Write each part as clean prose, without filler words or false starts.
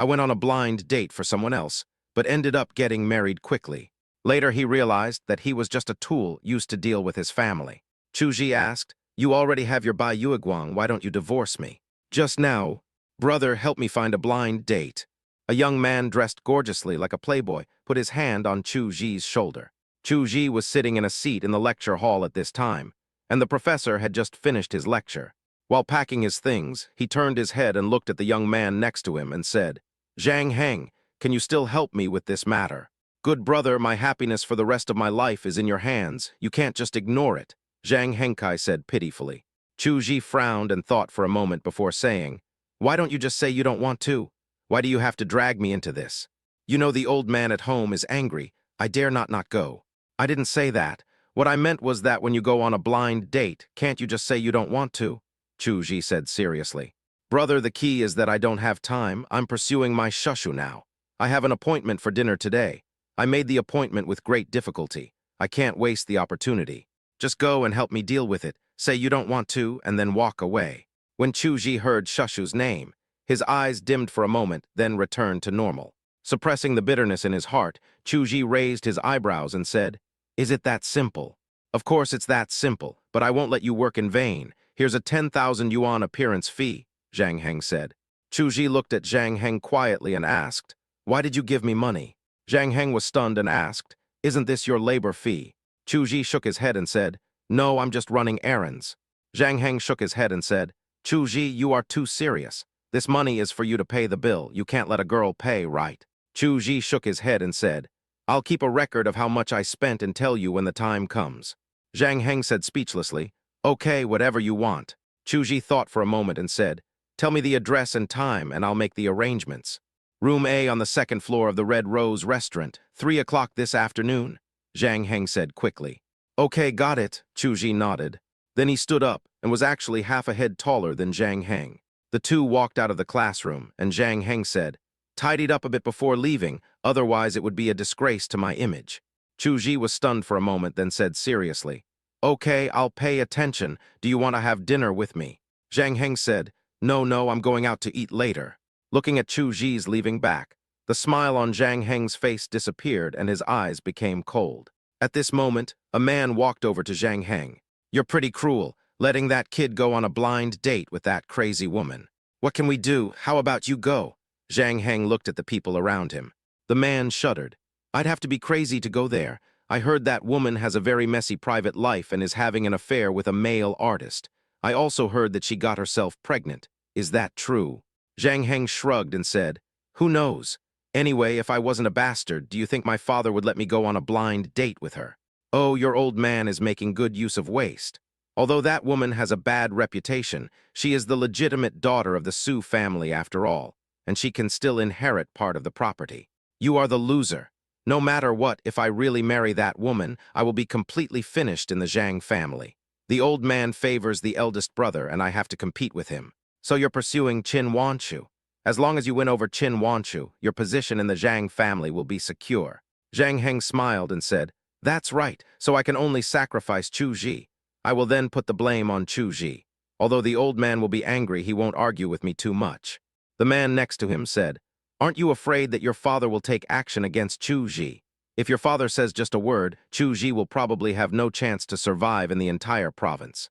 I went on a blind date for someone else, but ended up getting married quickly. Later, he realized that he was just a tool used to deal with his family. Chuji asked, "You already have your Bai Yueguang, why don't you divorce me?" "Just now, brother, help me find a blind date." A young man dressed gorgeously like a playboy put his hand on Chu Ji's shoulder. Chu Ji was sitting in a seat in the lecture hall at this time, and the professor had just finished his lecture. While packing his things, he turned his head and looked at the young man next to him and said, "Zhang Heng, can you still help me with this matter?" "Good brother, my happiness for the rest of my life is in your hands. You can't just ignore it," Zhang Hengkai said pitifully. Chu Ji frowned and thought for a moment before saying, "Why don't you just say you don't want to? Why do you have to drag me into this? You know the old man at home is angry. I dare not go." "I didn't say that. What I meant was that when you go on a blind date, can't you just say you don't want to?" Chu Ji said seriously. "Brother, the key is that I don't have time. I'm pursuing my shushu now. I have an appointment for dinner today. I made the appointment with great difficulty. I can't waste the opportunity. Just go and help me deal with it. Say you don't want to, and then walk away." When Chu Ji heard Shushu's name, his eyes dimmed for a moment, then returned to normal. Suppressing the bitterness in his heart, Chu Ji raised his eyebrows and said, "Is it that simple?" "Of course it's that simple, but I won't let you work in vain. Here's a 10,000 yuan appearance fee," Zhang Heng said. Chu Ji looked at Zhang Heng quietly and asked, "Why did you give me money?" Zhang Heng was stunned and asked, "Isn't this your labor fee?" Chu Ji shook his head and said, "No, I'm just running errands." Zhang Heng shook his head and said, "Chu Ji, you are too serious. This money is for you to pay the bill. You can't let a girl pay, right?" Chu Ji shook his head and said, "I'll keep a record of how much I spent and tell you when the time comes." Zhang Heng said speechlessly, "Okay, whatever you want." Chu Ji thought for a moment and said, "Tell me the address and time and I'll make the arrangements." "Room A on the second floor of the Red Rose restaurant, 3 o'clock this afternoon," Zhang Heng said quickly. "Okay, got it," Chu Ji nodded. Then he stood up and was actually half a head taller than Zhang Heng. The two walked out of the classroom, and Zhang Heng said, "Tidied up a bit before leaving, otherwise it would be a disgrace to my image." Chu Ji was stunned for a moment, then said seriously, "Okay, I'll pay attention. Do you want to have dinner with me?" Zhang Heng said, No, I'm going out to eat later." Looking at Chu Ji's leaving back, the smile on Zhang Heng's face disappeared and his eyes became cold. At this moment, a man walked over to Zhang Heng. "You're pretty cruel, letting that kid go on a blind date with that crazy woman. What can we do? How about you go?" Zhang Heng looked at the people around him. The man shuddered. "I'd have to be crazy to go there. I heard that woman has a very messy private life and is having an affair with a male artist. I also heard that she got herself pregnant. Is that true?" Zhang Heng shrugged and said, "Who knows? Anyway, if I wasn't a bastard, do you think my father would let me go on a blind date with her?" "Oh, your old man is making good use of waste. Although that woman has a bad reputation, she is the legitimate daughter of the Su family after all, and she can still inherit part of the property. You are the loser. No matter what, if I really marry that woman, I will be completely finished in the Zhang family. The old man favors the eldest brother, and I have to compete with him. So you're pursuing Qin Wanshu. As long as you win over Qin Wanshu, your position in the Zhang family will be secure." Zhang Heng smiled and said, "That's right, so I can only sacrifice Chu Ji. I will then put the blame on Chu Ji. Although the old man will be angry, he won't argue with me too much." The man next to him said, "Aren't you afraid that your father will take action against Chu Ji? If your father says just a word, Chu Ji will probably have no chance to survive in the entire province."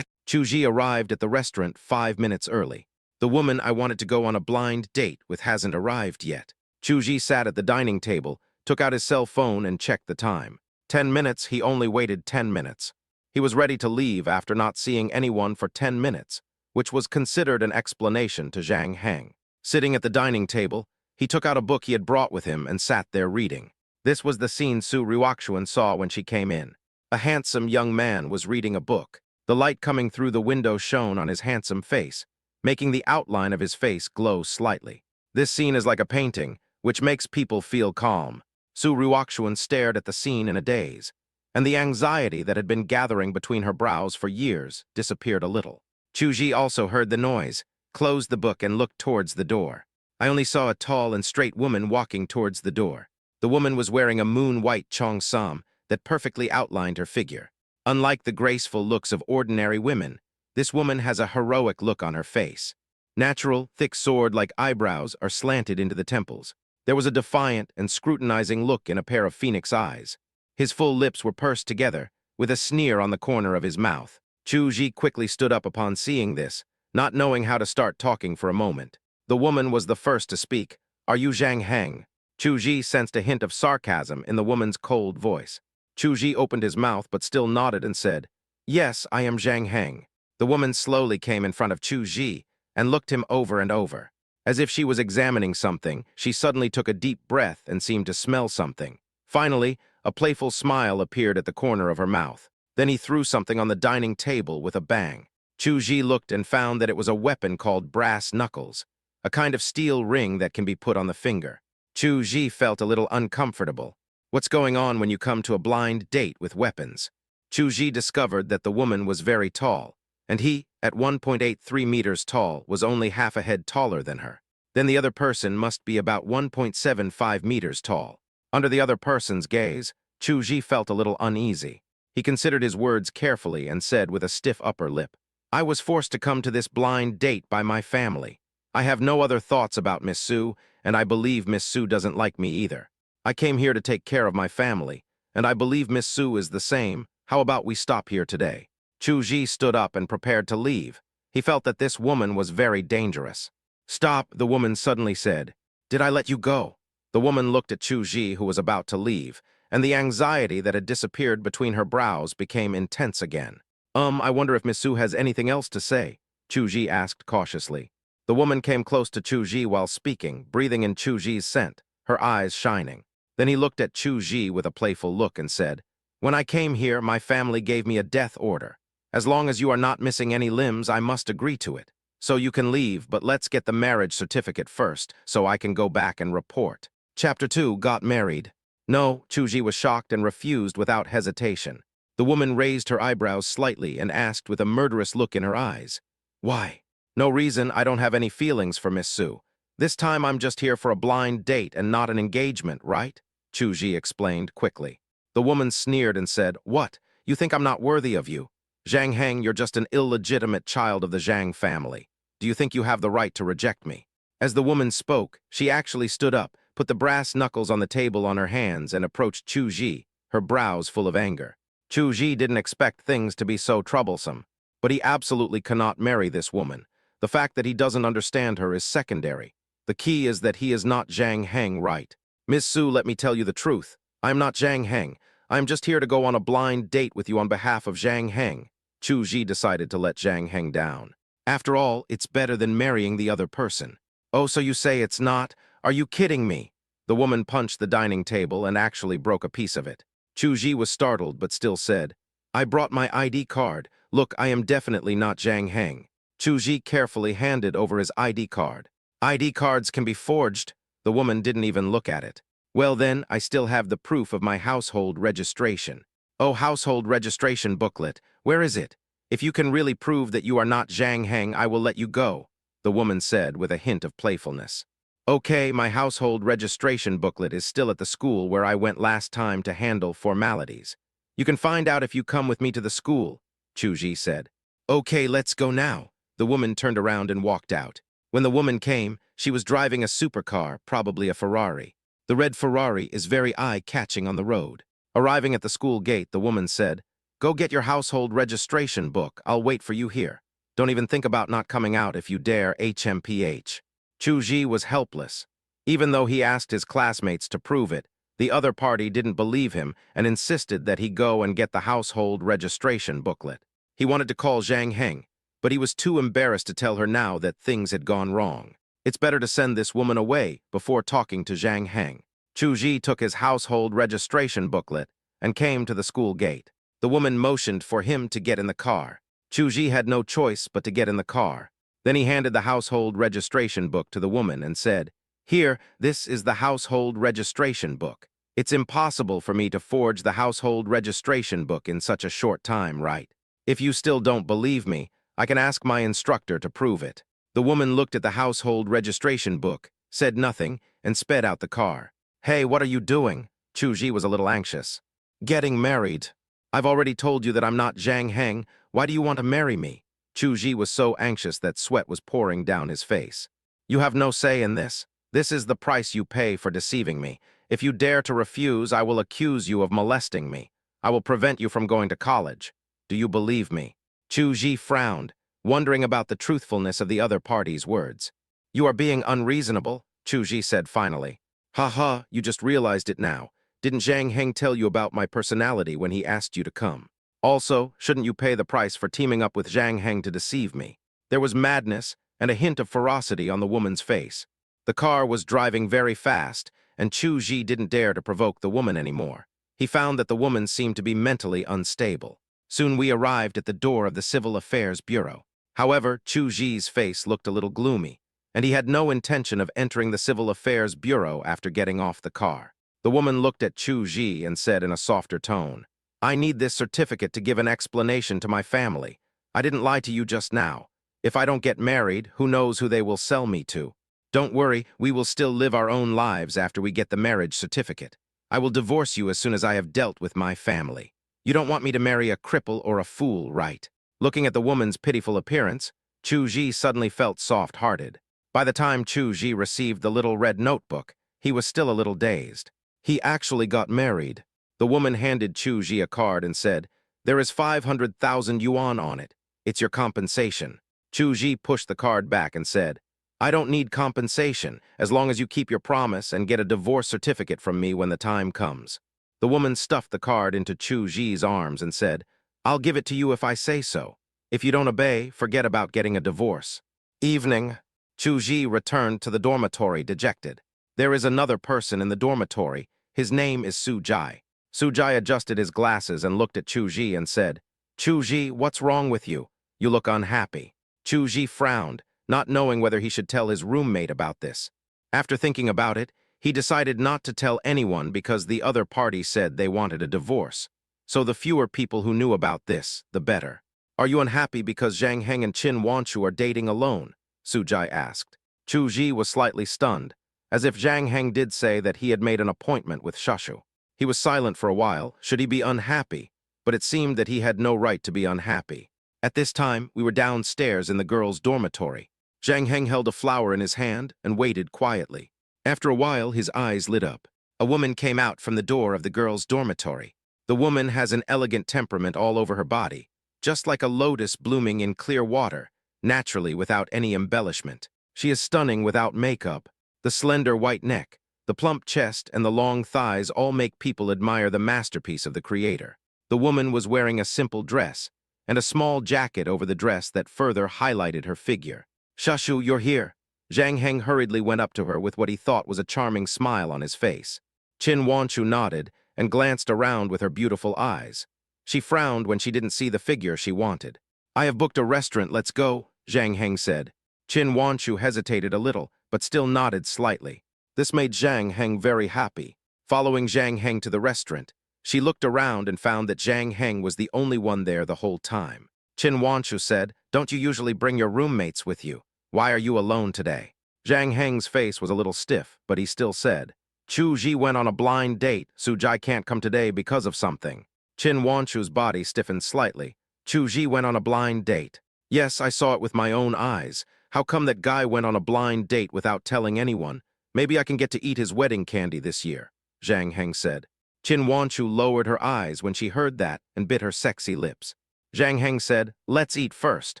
Chu Ji arrived at the restaurant 5 minutes early. "The woman I wanted to go on a blind date with hasn't arrived yet." Chu Ji sat at the dining table, took out his cell phone and checked the time. 10 minutes, he only waited 10 minutes. He was ready to leave after not seeing anyone for 10 minutes, which was considered an explanation to Zhang Heng. Sitting at the dining table, he took out a book he had brought with him and sat there reading. This was the scene Su Ruoxuan saw when she came in. A handsome young man was reading a book. The light coming through the window shone on his handsome face, making the outline of his face glow slightly. This scene is like a painting, which makes people feel calm. Su Ruoxuan stared at the scene in a daze, and the anxiety that had been gathering between her brows for years disappeared a little. Chu Ji also heard the noise, closed the book and looked towards the door. "I only saw a tall and straight woman walking towards the door. The woman was wearing a moon-white cheongsam that perfectly outlined her figure. Unlike the graceful looks of ordinary women, this woman has a heroic look on her face. Natural, thick sword-like eyebrows are slanted into the temples. There was a defiant and scrutinizing look in a pair of phoenix eyes. His full lips were pursed together, with a sneer on the corner of his mouth. Chu Ji quickly stood up upon seeing this, not knowing how to start talking for a moment. The woman was the first to speak. "Are you Zhang Heng?" Chu Ji sensed a hint of sarcasm in the woman's cold voice. Chu Ji opened his mouth but still nodded and said, "Yes, I am Zhang Heng." The woman slowly came in front of Chu Ji and looked him over and over. As if she was examining something, she suddenly took a deep breath and seemed to smell something. Finally, a playful smile appeared at the corner of her mouth. Then he threw something on the dining table with a bang. Chu Ji looked and found that it was a weapon called brass knuckles, a kind of steel ring that can be put on the finger. Chu Ji felt a little uncomfortable. What's going on when you come to a blind date with weapons? Chu Ji discovered that the woman was very tall, and he, at 1.83 meters tall, was only half a head taller than her. Then the other person must be about 1.75 meters tall. Under the other person's gaze, Chu Ji felt a little uneasy. He considered his words carefully and said with a stiff upper lip, "I was forced to come to this blind date by my family. I have no other thoughts about Miss Su, and I believe Miss Su doesn't like me either. I came here to take care of my family, and I believe Miss Su is the same. How about we stop here today?" Chu Ji stood up and prepared to leave. He felt that this woman was very dangerous. "Stop," the woman suddenly said. "Did I let you go?" The woman looked at Chu Ji, who was about to leave, and the anxiety that had disappeared between her brows became intense again. I wonder if Miss Su has anything else to say," Chu Ji asked cautiously. The woman came close to Chu Ji while speaking, breathing in Chu Ji's scent, her eyes shining. Then he looked at Chu Ji with a playful look and said, "When I came here, my family gave me a death order. As long as you are not missing any limbs, I must agree to it. So you can leave, but let's get the marriage certificate first, so I can go back and report." Chapter 2, Got Married. No, Chu Ji was shocked and refused without hesitation. The woman raised her eyebrows slightly and asked with a murderous look in her eyes, "Why?" "No reason. I don't have any feelings for Miss Su. This time I'm just here for a blind date and not an engagement, right?" Chu Ji explained quickly. The woman sneered and said, "What? You think I'm not worthy of you? Zhang Heng, you're just an illegitimate child of the Zhang family. Do you think you have the right to reject me?" As the woman spoke, she actually stood up, put the brass knuckles on the table on her hands, and approached Chu Ji, her brows full of anger. Chu Ji didn't expect things to be so troublesome, but he absolutely cannot marry this woman. The fact that he doesn't understand her is secondary. The key is that he is not Zhang Heng, right? "Miss Su, let me tell you the truth. I'm not Zhang Heng. I'm just here to go on a blind date with you on behalf of Zhang Heng." Chu Ji decided to let Zhang Heng down. "After all, it's better than marrying the other person." "Oh, so you say it's not? Are you kidding me?" The woman punched the dining table and actually broke a piece of it. Chu Ji was startled but still said, "I brought my ID card. Look, I am definitely not Zhang Heng." Chu Ji carefully handed over his ID card. "ID cards can be forged." The woman didn't even look at it. "Well then, I still have the proof of my household registration." "Oh, household registration booklet. Where is it? If you can really prove that you are not Zhang Heng, I will let you go," the woman said with a hint of playfulness. "Okay, my household registration booklet is still at the school where I went last time to handle formalities. You can find out if you come with me to the school," Chu Ji said. "Okay, let's go now." The woman turned around and walked out. When the woman came, she was driving a supercar, probably a Ferrari. The red Ferrari is very eye-catching on the road. Arriving at the school gate, the woman said, "Go get your household registration book. I'll wait for you here. Don't even think about not coming out if you dare, HMPH." Chu Ji was helpless. Even though he asked his classmates to prove it, the other party didn't believe him and insisted that he go and get the household registration booklet. He wanted to call Zhang Heng, but he was too embarrassed to tell her now that things had gone wrong. It's better to send this woman away before talking to Zhang Heng. Chu Ji took his household registration booklet and came to the school gate. The woman motioned for him to get in the car. Chu Ji had no choice but to get in the car. Then he handed the household registration book to the woman and said, "Here, this is the household registration book. It's impossible for me to forge the household registration book in such a short time, right? If you still don't believe me, I can ask my instructor to prove it." The woman looked at the household registration book, said nothing, and sped out the car. "Hey, what are you doing?" Chu Ji was a little anxious. "Getting married. I've already told you that I'm not Zhang Heng. Why do you want to marry me?" Chu was so anxious that sweat was pouring down his face. You have no say in this. This is the price you pay for deceiving me. If you dare to refuse, I will accuse you of molesting me. I will prevent you from going to college. Do you believe me? Chu frowned, wondering about the truthfulness of the other party's words. You are being unreasonable, Chu said finally. Ha, you just realized it now. Didn't Zhang Heng tell you about my personality when he asked you to come? Also, shouldn't you pay the price for teaming up with Zhang Heng to deceive me? There was madness and a hint of ferocity on the woman's face. The car was driving very fast, and Chu didn't dare to provoke the woman anymore. He found that the woman seemed to be mentally unstable. Soon we arrived at the door of the Civil Affairs Bureau. However, Chu face looked a little gloomy, and he had no intention of entering the Civil Affairs Bureau after getting off the car. The woman looked at Chu and said in a softer tone, I need this certificate to give an explanation to my family. I didn't lie to you just now. If I don't get married, who knows who they will sell me to? Don't worry, we will still live our own lives after we get the marriage certificate. I will divorce you as soon as I have dealt with my family. You don't want me to marry a cripple or a fool, right? Looking at the woman's pitiful appearance, Chu suddenly felt soft-hearted. By the time Chu received the little red notebook, he was still a little dazed. He actually got married. The woman handed Chu a card and said, There is 500,000 yuan on it. It's your compensation. Chu pushed the card back and said, I don't need compensation as long as you keep your promise and get a divorce certificate from me when the time comes. The woman stuffed the card into Chu arms and said, I'll give it to you if I say so. If you don't obey, forget about getting a divorce. Evening. Chu returned to the dormitory dejected. There is another person in the dormitory. His name is Su Jai. Su Jai adjusted his glasses and looked at Chu and said, Chu what's wrong with you? You look unhappy. Chu frowned, not knowing whether he should tell his roommate about this. After thinking about it, he decided not to tell anyone because the other party said they wanted a divorce. So the fewer people who knew about this, the better. Are you unhappy because Zhang Heng and Qin Wanshu are dating alone? Su Jai asked. Chu was slightly stunned, as if Zhang Heng did say that he had made an appointment with Shashu. He was silent for a while. Should he be unhappy? But it seemed that he had no right to be unhappy. At this time, we were downstairs in the girls' dormitory. Zhang Heng held a flower in his hand and waited quietly. After a while, his eyes lit up. A woman came out from the door of the girls' dormitory. The woman has an elegant temperament all over her body, just like a lotus blooming in clear water, naturally without any embellishment. She is stunning without makeup. The slender white neck, the plump chest, and the long thighs all make people admire the masterpiece of the creator. The woman was wearing a simple dress, and a small jacket over the dress that further highlighted her figure. Shashu, you're here. Zhang Heng hurriedly went up to her with what he thought was a charming smile on his face. Qin Wanshu nodded and glanced around with her beautiful eyes. She frowned when she didn't see the figure she wanted. I have booked a restaurant, let's go, Zhang Heng said. Qin Wanshu hesitated a little, but still nodded slightly. This made Zhang Heng very happy. Following Zhang Heng to the restaurant, she looked around and found that Zhang Heng was the only one there the whole time. Qin Wanshu said, Don't you usually bring your roommates with you? Why are you alone today? Zhang Heng's face was a little stiff, but he still said, Chu went on a blind date. Su Jai can't come today because of something. Qin Wanshu's body stiffened slightly. Chu went on a blind date. Yes, I saw it with my own eyes. How come that guy went on a blind date without telling anyone? Maybe I can get to eat his wedding candy this year, Zhang Heng said. Qin Wanshu lowered her eyes when she heard that and bit her sexy lips. Zhang Heng said, Let's eat first.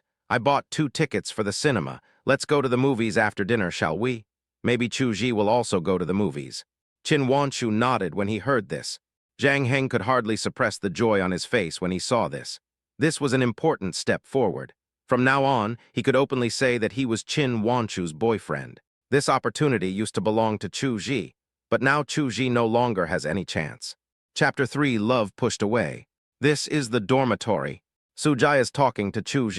I bought 2 tickets for the cinema. Let's go to the movies after dinner, shall we? Maybe Chu will also go to the movies. Qin Wanshu nodded when he heard this. Zhang Heng could hardly suppress the joy on his face when he saw this. This was an important step forward. From now on, he could openly say that he was Qin Wanshu's boyfriend. This opportunity used to belong to Chu but now Chu no longer has any chance. Chapter 3, Love Pushed Away. This is the dormitory. Su Jai is talking to Chu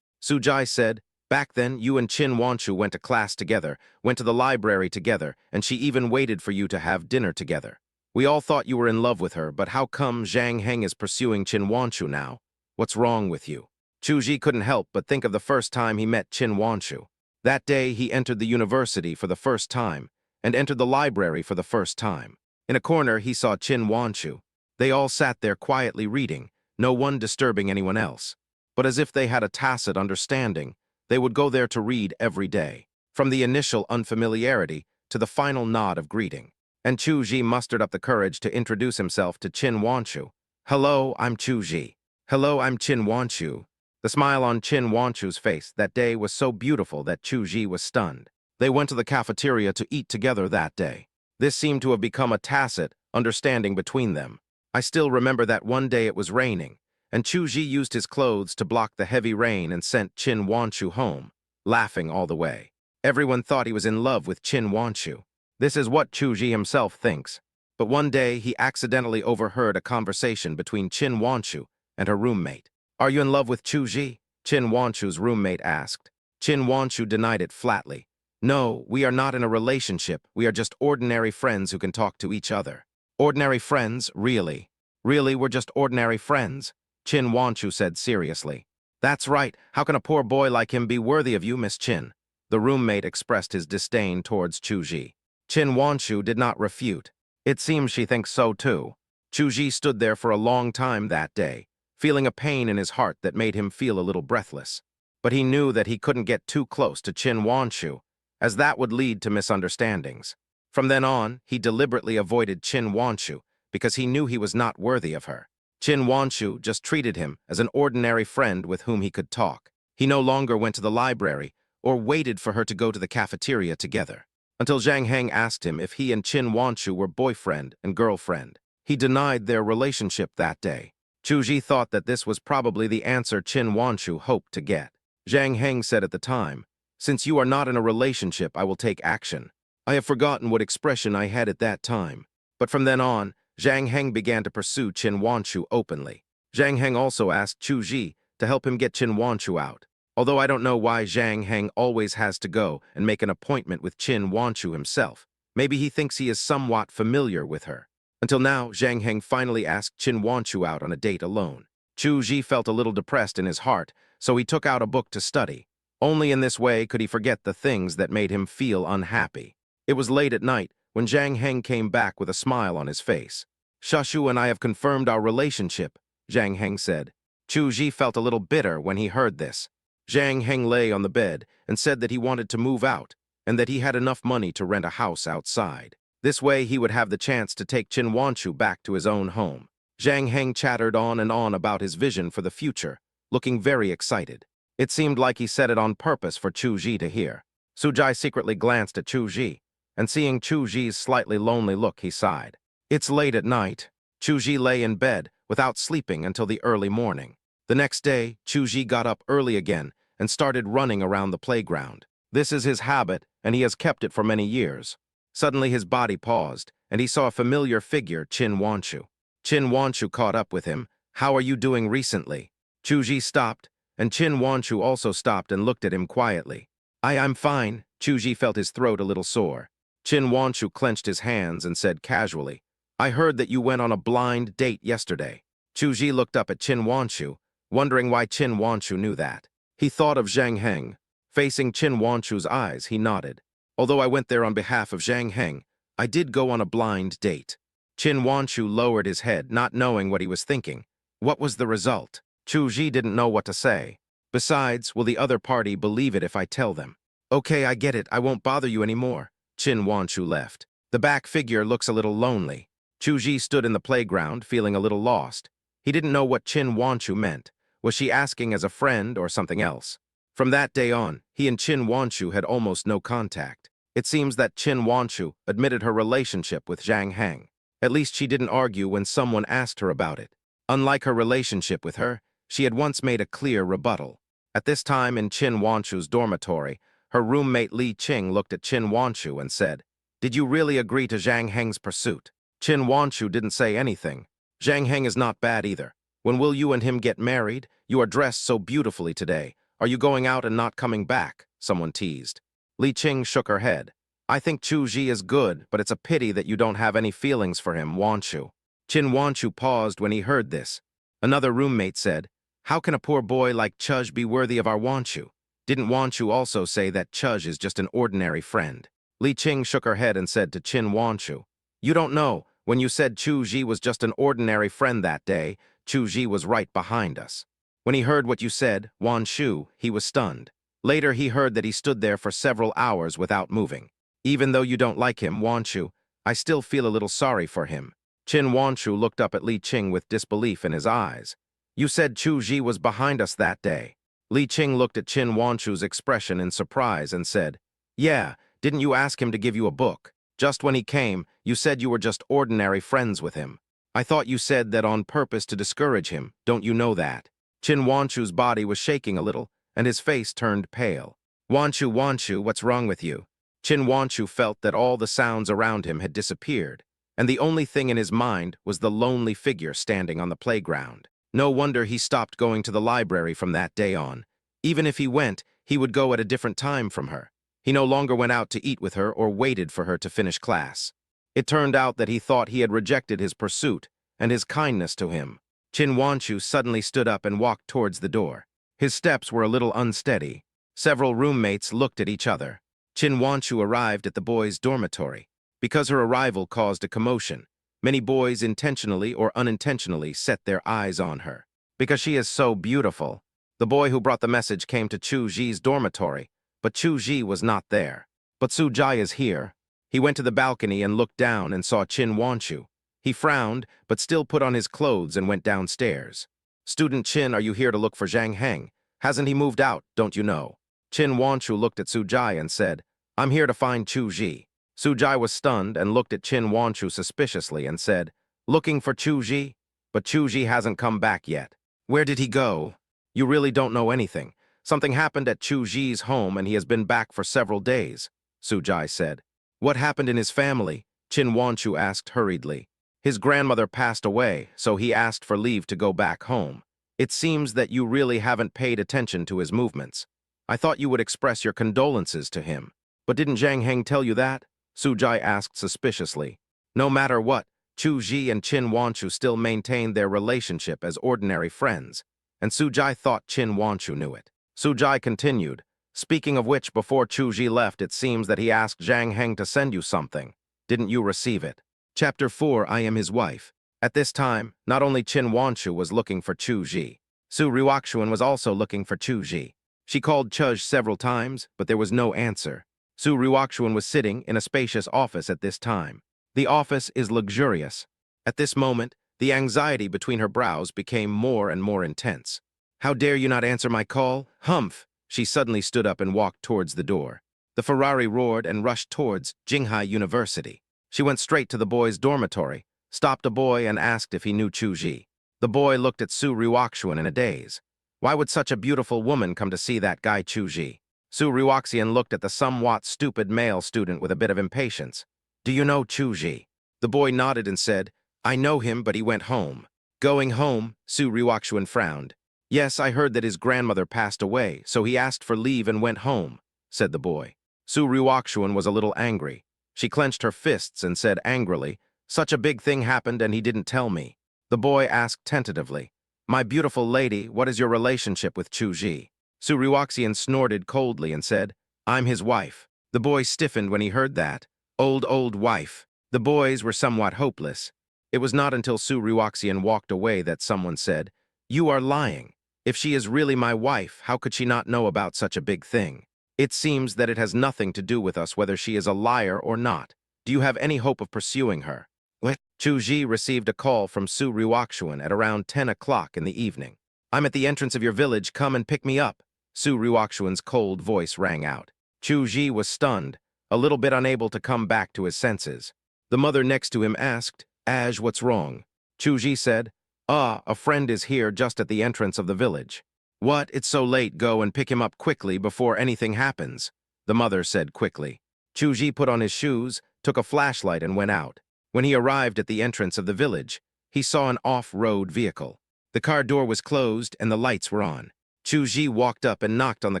Su Jai said, Back then, you and Qin Wanshu went to class together, went to the library together, and she even waited for you to have dinner together. We all thought you were in love with her, but how come Zhang Heng is pursuing Qin Wanshu now? What's wrong with you? Chu couldn't help but think of the first time he met Qin Wanshu. That day, he entered the university for the first time, and entered the library for the first time. In a corner, he saw Qin Wanshu. They all sat there quietly reading, no one disturbing anyone else. but as if they had a tacit understanding, they would go there to read every day, from the initial unfamiliarity to the final nod of greeting. And Chu Ji mustered up the courage to introduce himself to Qin Wanchu. "Hello, I'm Chu Ji." "Hello, I'm Qin Wanchu." The smile on Qin Wanchu's face that day was so beautiful that Chu Ji was stunned. They went to the cafeteria to eat together that day. This seemed to have become a tacit understanding between them. I still remember that one day it was raining, and Chu Ji used his clothes to block the heavy rain and sent Qin Wanchu home, laughing all the way. Everyone thought he was in love with Qin Wanchu. This is what Chu Ji himself thinks. But one day he accidentally overheard a conversation between Qin Wanchu and her roommate. "Are you in love with Chu Ji?" Qin Wanchu's roommate asked. Qin Wanchu denied it flatly. "No, we are not in a relationship. We are just ordinary friends who can talk to each other." "Ordinary friends? Really? Really, we're just ordinary friends?" Qin Wanchu said seriously. "That's right. How can a poor boy like him be worthy of you, Miss Qin?" The roommate expressed his disdain towards Chu Ji. Qin Wanchu did not refute. "It seems she thinks so too." Chu Ji stood there for a long time that day, feeling a pain in his heart that made him feel a little breathless. But he knew that he couldn't get too close to Qin Wanchu, as that would lead to misunderstandings. From then on, he deliberately avoided Qin Wanchu because he knew he was not worthy of her. Qin Wanchu just treated him as an ordinary friend with whom he could talk. He no longer went to the library or waited for her to go to the cafeteria together, until Zhang Heng asked him if he and Qin Wanchu were boyfriend and girlfriend. He denied their relationship that day. Chu Ji thought that this was probably the answer Qin Wanchu hoped to get. Zhang Heng said at the time, "Since you are not in a relationship, I will take action." I have forgotten what expression I had at that time. But from then on, Zhang Heng began to pursue Qin Wanchu openly. Zhang Heng also asked Chu Ji to help him get Qin Wanchu out. Although I don't know why Zhang Heng always has to go and make an appointment with Qin Wanchu himself. Maybe he thinks he is somewhat familiar with her. Until now, Zhang Heng finally asked Qin Wanchu out on a date alone. Chu Ji felt a little depressed in his heart, so he took out a book to study. Only in this way could he forget the things that made him feel unhappy. It was late at night when Zhang Heng came back with a smile on his face. "Shashu and I have confirmed our relationship," Zhang Heng said. Chu Ji felt a little bitter when he heard this. Zhang Heng lay on the bed and said that he wanted to move out and that he had enough money to rent a house outside. This way he would have the chance to take Qin Wanchu back to his own home. Zhang Heng chattered on and on about his vision for the future, looking very excited. It seemed like he said it on purpose for Chu Ji to hear. Sujai secretly glanced at Chu Ji, and seeing Chu Ji's slightly lonely look, he sighed. It's late at night. Chu Ji lay in bed without sleeping until the early morning. The next day, Chu Ji got up early again and started running around the playground. This is his habit, and he has kept it for many years. Suddenly his body paused, and he saw a familiar figure, Qin Wanchu. Qin Wanchu caught up with him. "How are you doing recently?" Chu Ji stopped, and Qin Wanchu also stopped and looked at him quietly. I'm fine." Chu Ji felt his throat a little sore. Qin Wanchu clenched his hands and said casually, "I heard that you went on a blind date yesterday." Chu Ji looked up at Qin Wanchu, wondering why Qin Wanchu knew that. He thought of Zhang Heng. Facing Qin Wanchu's eyes, he nodded. "Although I went there on behalf of Zhang Heng, I did go on a blind date." Qin Wanchu lowered his head, not knowing what he was thinking. What was the result? Chu Ji didn't know what to say. Besides, will the other party believe it if I tell them? "Okay, I get it. I won't bother you anymore." Qin Wanchu left. The back figure looks a little lonely. Chu Ji stood in the playground, feeling a little lost. He didn't know what Qin Wanchu meant. Was she asking as a friend or something else? From that day on, he and Qin Wanchu had almost no contact. It seems that Qin Wanchu admitted her relationship with Zhang Heng. At least she didn't argue when someone asked her about it. Unlike her relationship with her, she had once made a clear rebuttal. At this time in Qin Wanchu's dormitory, her roommate Li Qing looked at Qin Wanchu and said, "Did you really agree to Zhang Heng's pursuit?" Qin Wanchu didn't say anything. "Zhang Heng is not bad either. When will you and him get married? You are dressed so beautifully today. Are you going out and not coming back?" someone teased. Li Qing shook her head. "I think Chu Ji is good, but it's a pity that you don't have any feelings for him, Wanchu." Qin Wanchu paused when he heard this. Another roommate said, "How can a poor boy like Chuj be worthy of our Wanchu? Didn't Wanchu also say that Chuj is just an ordinary friend?" Li Qing shook her head and said to Qin Wanchu, "You don't know. When you said Chu Ji was just an ordinary friend that day, Chu Ji was right behind us." When he heard what you said, Wan Shu, he was stunned. Later, he heard that he stood there for several hours without moving. Even though you don't like him, Wan Shu, I still feel a little sorry for him. Qin Wanshu looked up at Li Qing with disbelief in his eyes. You said Chu Ji was behind us that day. Li Qing looked at Qin Wanshu's expression in surprise and said, Yeah, didn't you ask him to give you a book? Just when he came, you said you were just ordinary friends with him. I thought you said that on purpose to discourage him, don't you know that? Qin Wanshu's body was shaking a little, and his face turned pale. Wanshu, what's wrong with you? Qin Wanshu felt that all the sounds around him had disappeared, and the only thing in his mind was the lonely figure standing on the playground. No wonder he stopped going to the library from that day on. Even if he went, he would go at a different time from her. He no longer went out to eat with her or waited for her to finish class. It turned out that he thought he had rejected his pursuit and his kindness to him. Qin Wanshu suddenly stood up and walked towards the door. His steps were a little unsteady. Several roommates looked at each other. Qin Wanshu arrived at the boys' dormitory. Because her arrival caused a commotion, many boys intentionally or unintentionally set their eyes on her. Because she is so beautiful. The boy who brought the message came to Chu Ji's dormitory, but Chu Ji was not there. But Su Jai is here. He went to the balcony and looked down and saw Qin Wanshu. He frowned, but still put on his clothes and went downstairs. Student Qin, are you here to look for Zhang Heng? Hasn't he moved out, don't you know? Qin Wanshu looked at Su Jai and said, I'm here to find Chu Ji. Su Jai was stunned and looked at Qin Wanshu suspiciously and said, Looking for Chu Ji? But Chu Ji hasn't come back yet. Where did he go? You really don't know anything. Something happened at Chu Ji's home and he has been back for several days, Su Jai said. What happened in his family? Qin Wanshu asked hurriedly. His grandmother passed away, so he asked for leave to go back home. It seems that you really haven't paid attention to his movements. I thought you would express your condolences to him. But didn't Zhang Heng tell you that? Su Jai asked suspiciously. No matter what, Chu Ji and Qin Wanshu still maintained their relationship as ordinary friends, and Su Jai thought Qin Wanshu knew it. Su Jai continued, Speaking of which, before Chu Ji left, it seems that he asked Zhang Heng to send you something. Didn't you receive it? Chapter 4, I am his wife. At this time, not only Qin Wanshu was looking for Chu Ji. Su Ruoxuan was also looking for Chu Ji. She called Chuj several times, but there was no answer. Su Ruoxuan was sitting in a spacious office at this time. The office is luxurious. At this moment, the anxiety between her brows became more and more intense. How dare you not answer my call? Humph! She suddenly stood up and walked towards the door. The Ferrari roared and rushed towards Jinghai University. She went straight to the boys' dormitory, stopped a boy and asked if he knew Chu Ji. The boy looked at Su Ruoxuan in a daze. Why would such a beautiful woman come to see that guy Chu Ji? Su Ruoxian looked at the somewhat stupid male student with a bit of impatience. Do you know Chu Ji? The boy nodded and said, I know him, but he went home. Going home, Su Ruoxuan frowned. Yes, I heard that his grandmother passed away, so he asked for leave and went home, said the boy. Su Ruoxuan was a little angry. She clenched her fists and said angrily, Such a big thing happened and he didn't tell me. The boy asked tentatively, My beautiful lady, what is your relationship with Chu Ji? Su Ruoxian snorted coldly and said, I'm his wife. The boy stiffened when he heard that. Old wife. The boys were somewhat hopeless. It was not until Su Ruoxian walked away that someone said, You are lying. If she is really my wife, how could she not know about such a big thing? It seems that it has nothing to do with us whether she is a liar or not. Do you have any hope of pursuing her? What? Chu Ji received a call from Su Ruoxuan at around 10 o'clock in the evening. I'm at the entrance of your village, come and pick me up. Su Ruoxuan's cold voice rang out. Chu Ji was stunned, a little bit unable to come back to his senses. The mother next to him asked, Aj, what's wrong? Chu Ji said, a friend is here just at the entrance of the village. What? It's so late, go and pick him up quickly before anything happens, the mother said quickly. Chu Ji put on his shoes, took a flashlight and went out. When he arrived at the entrance of the village, he saw an off-road vehicle. The car door was closed and the lights were on. Chu Ji walked up and knocked on the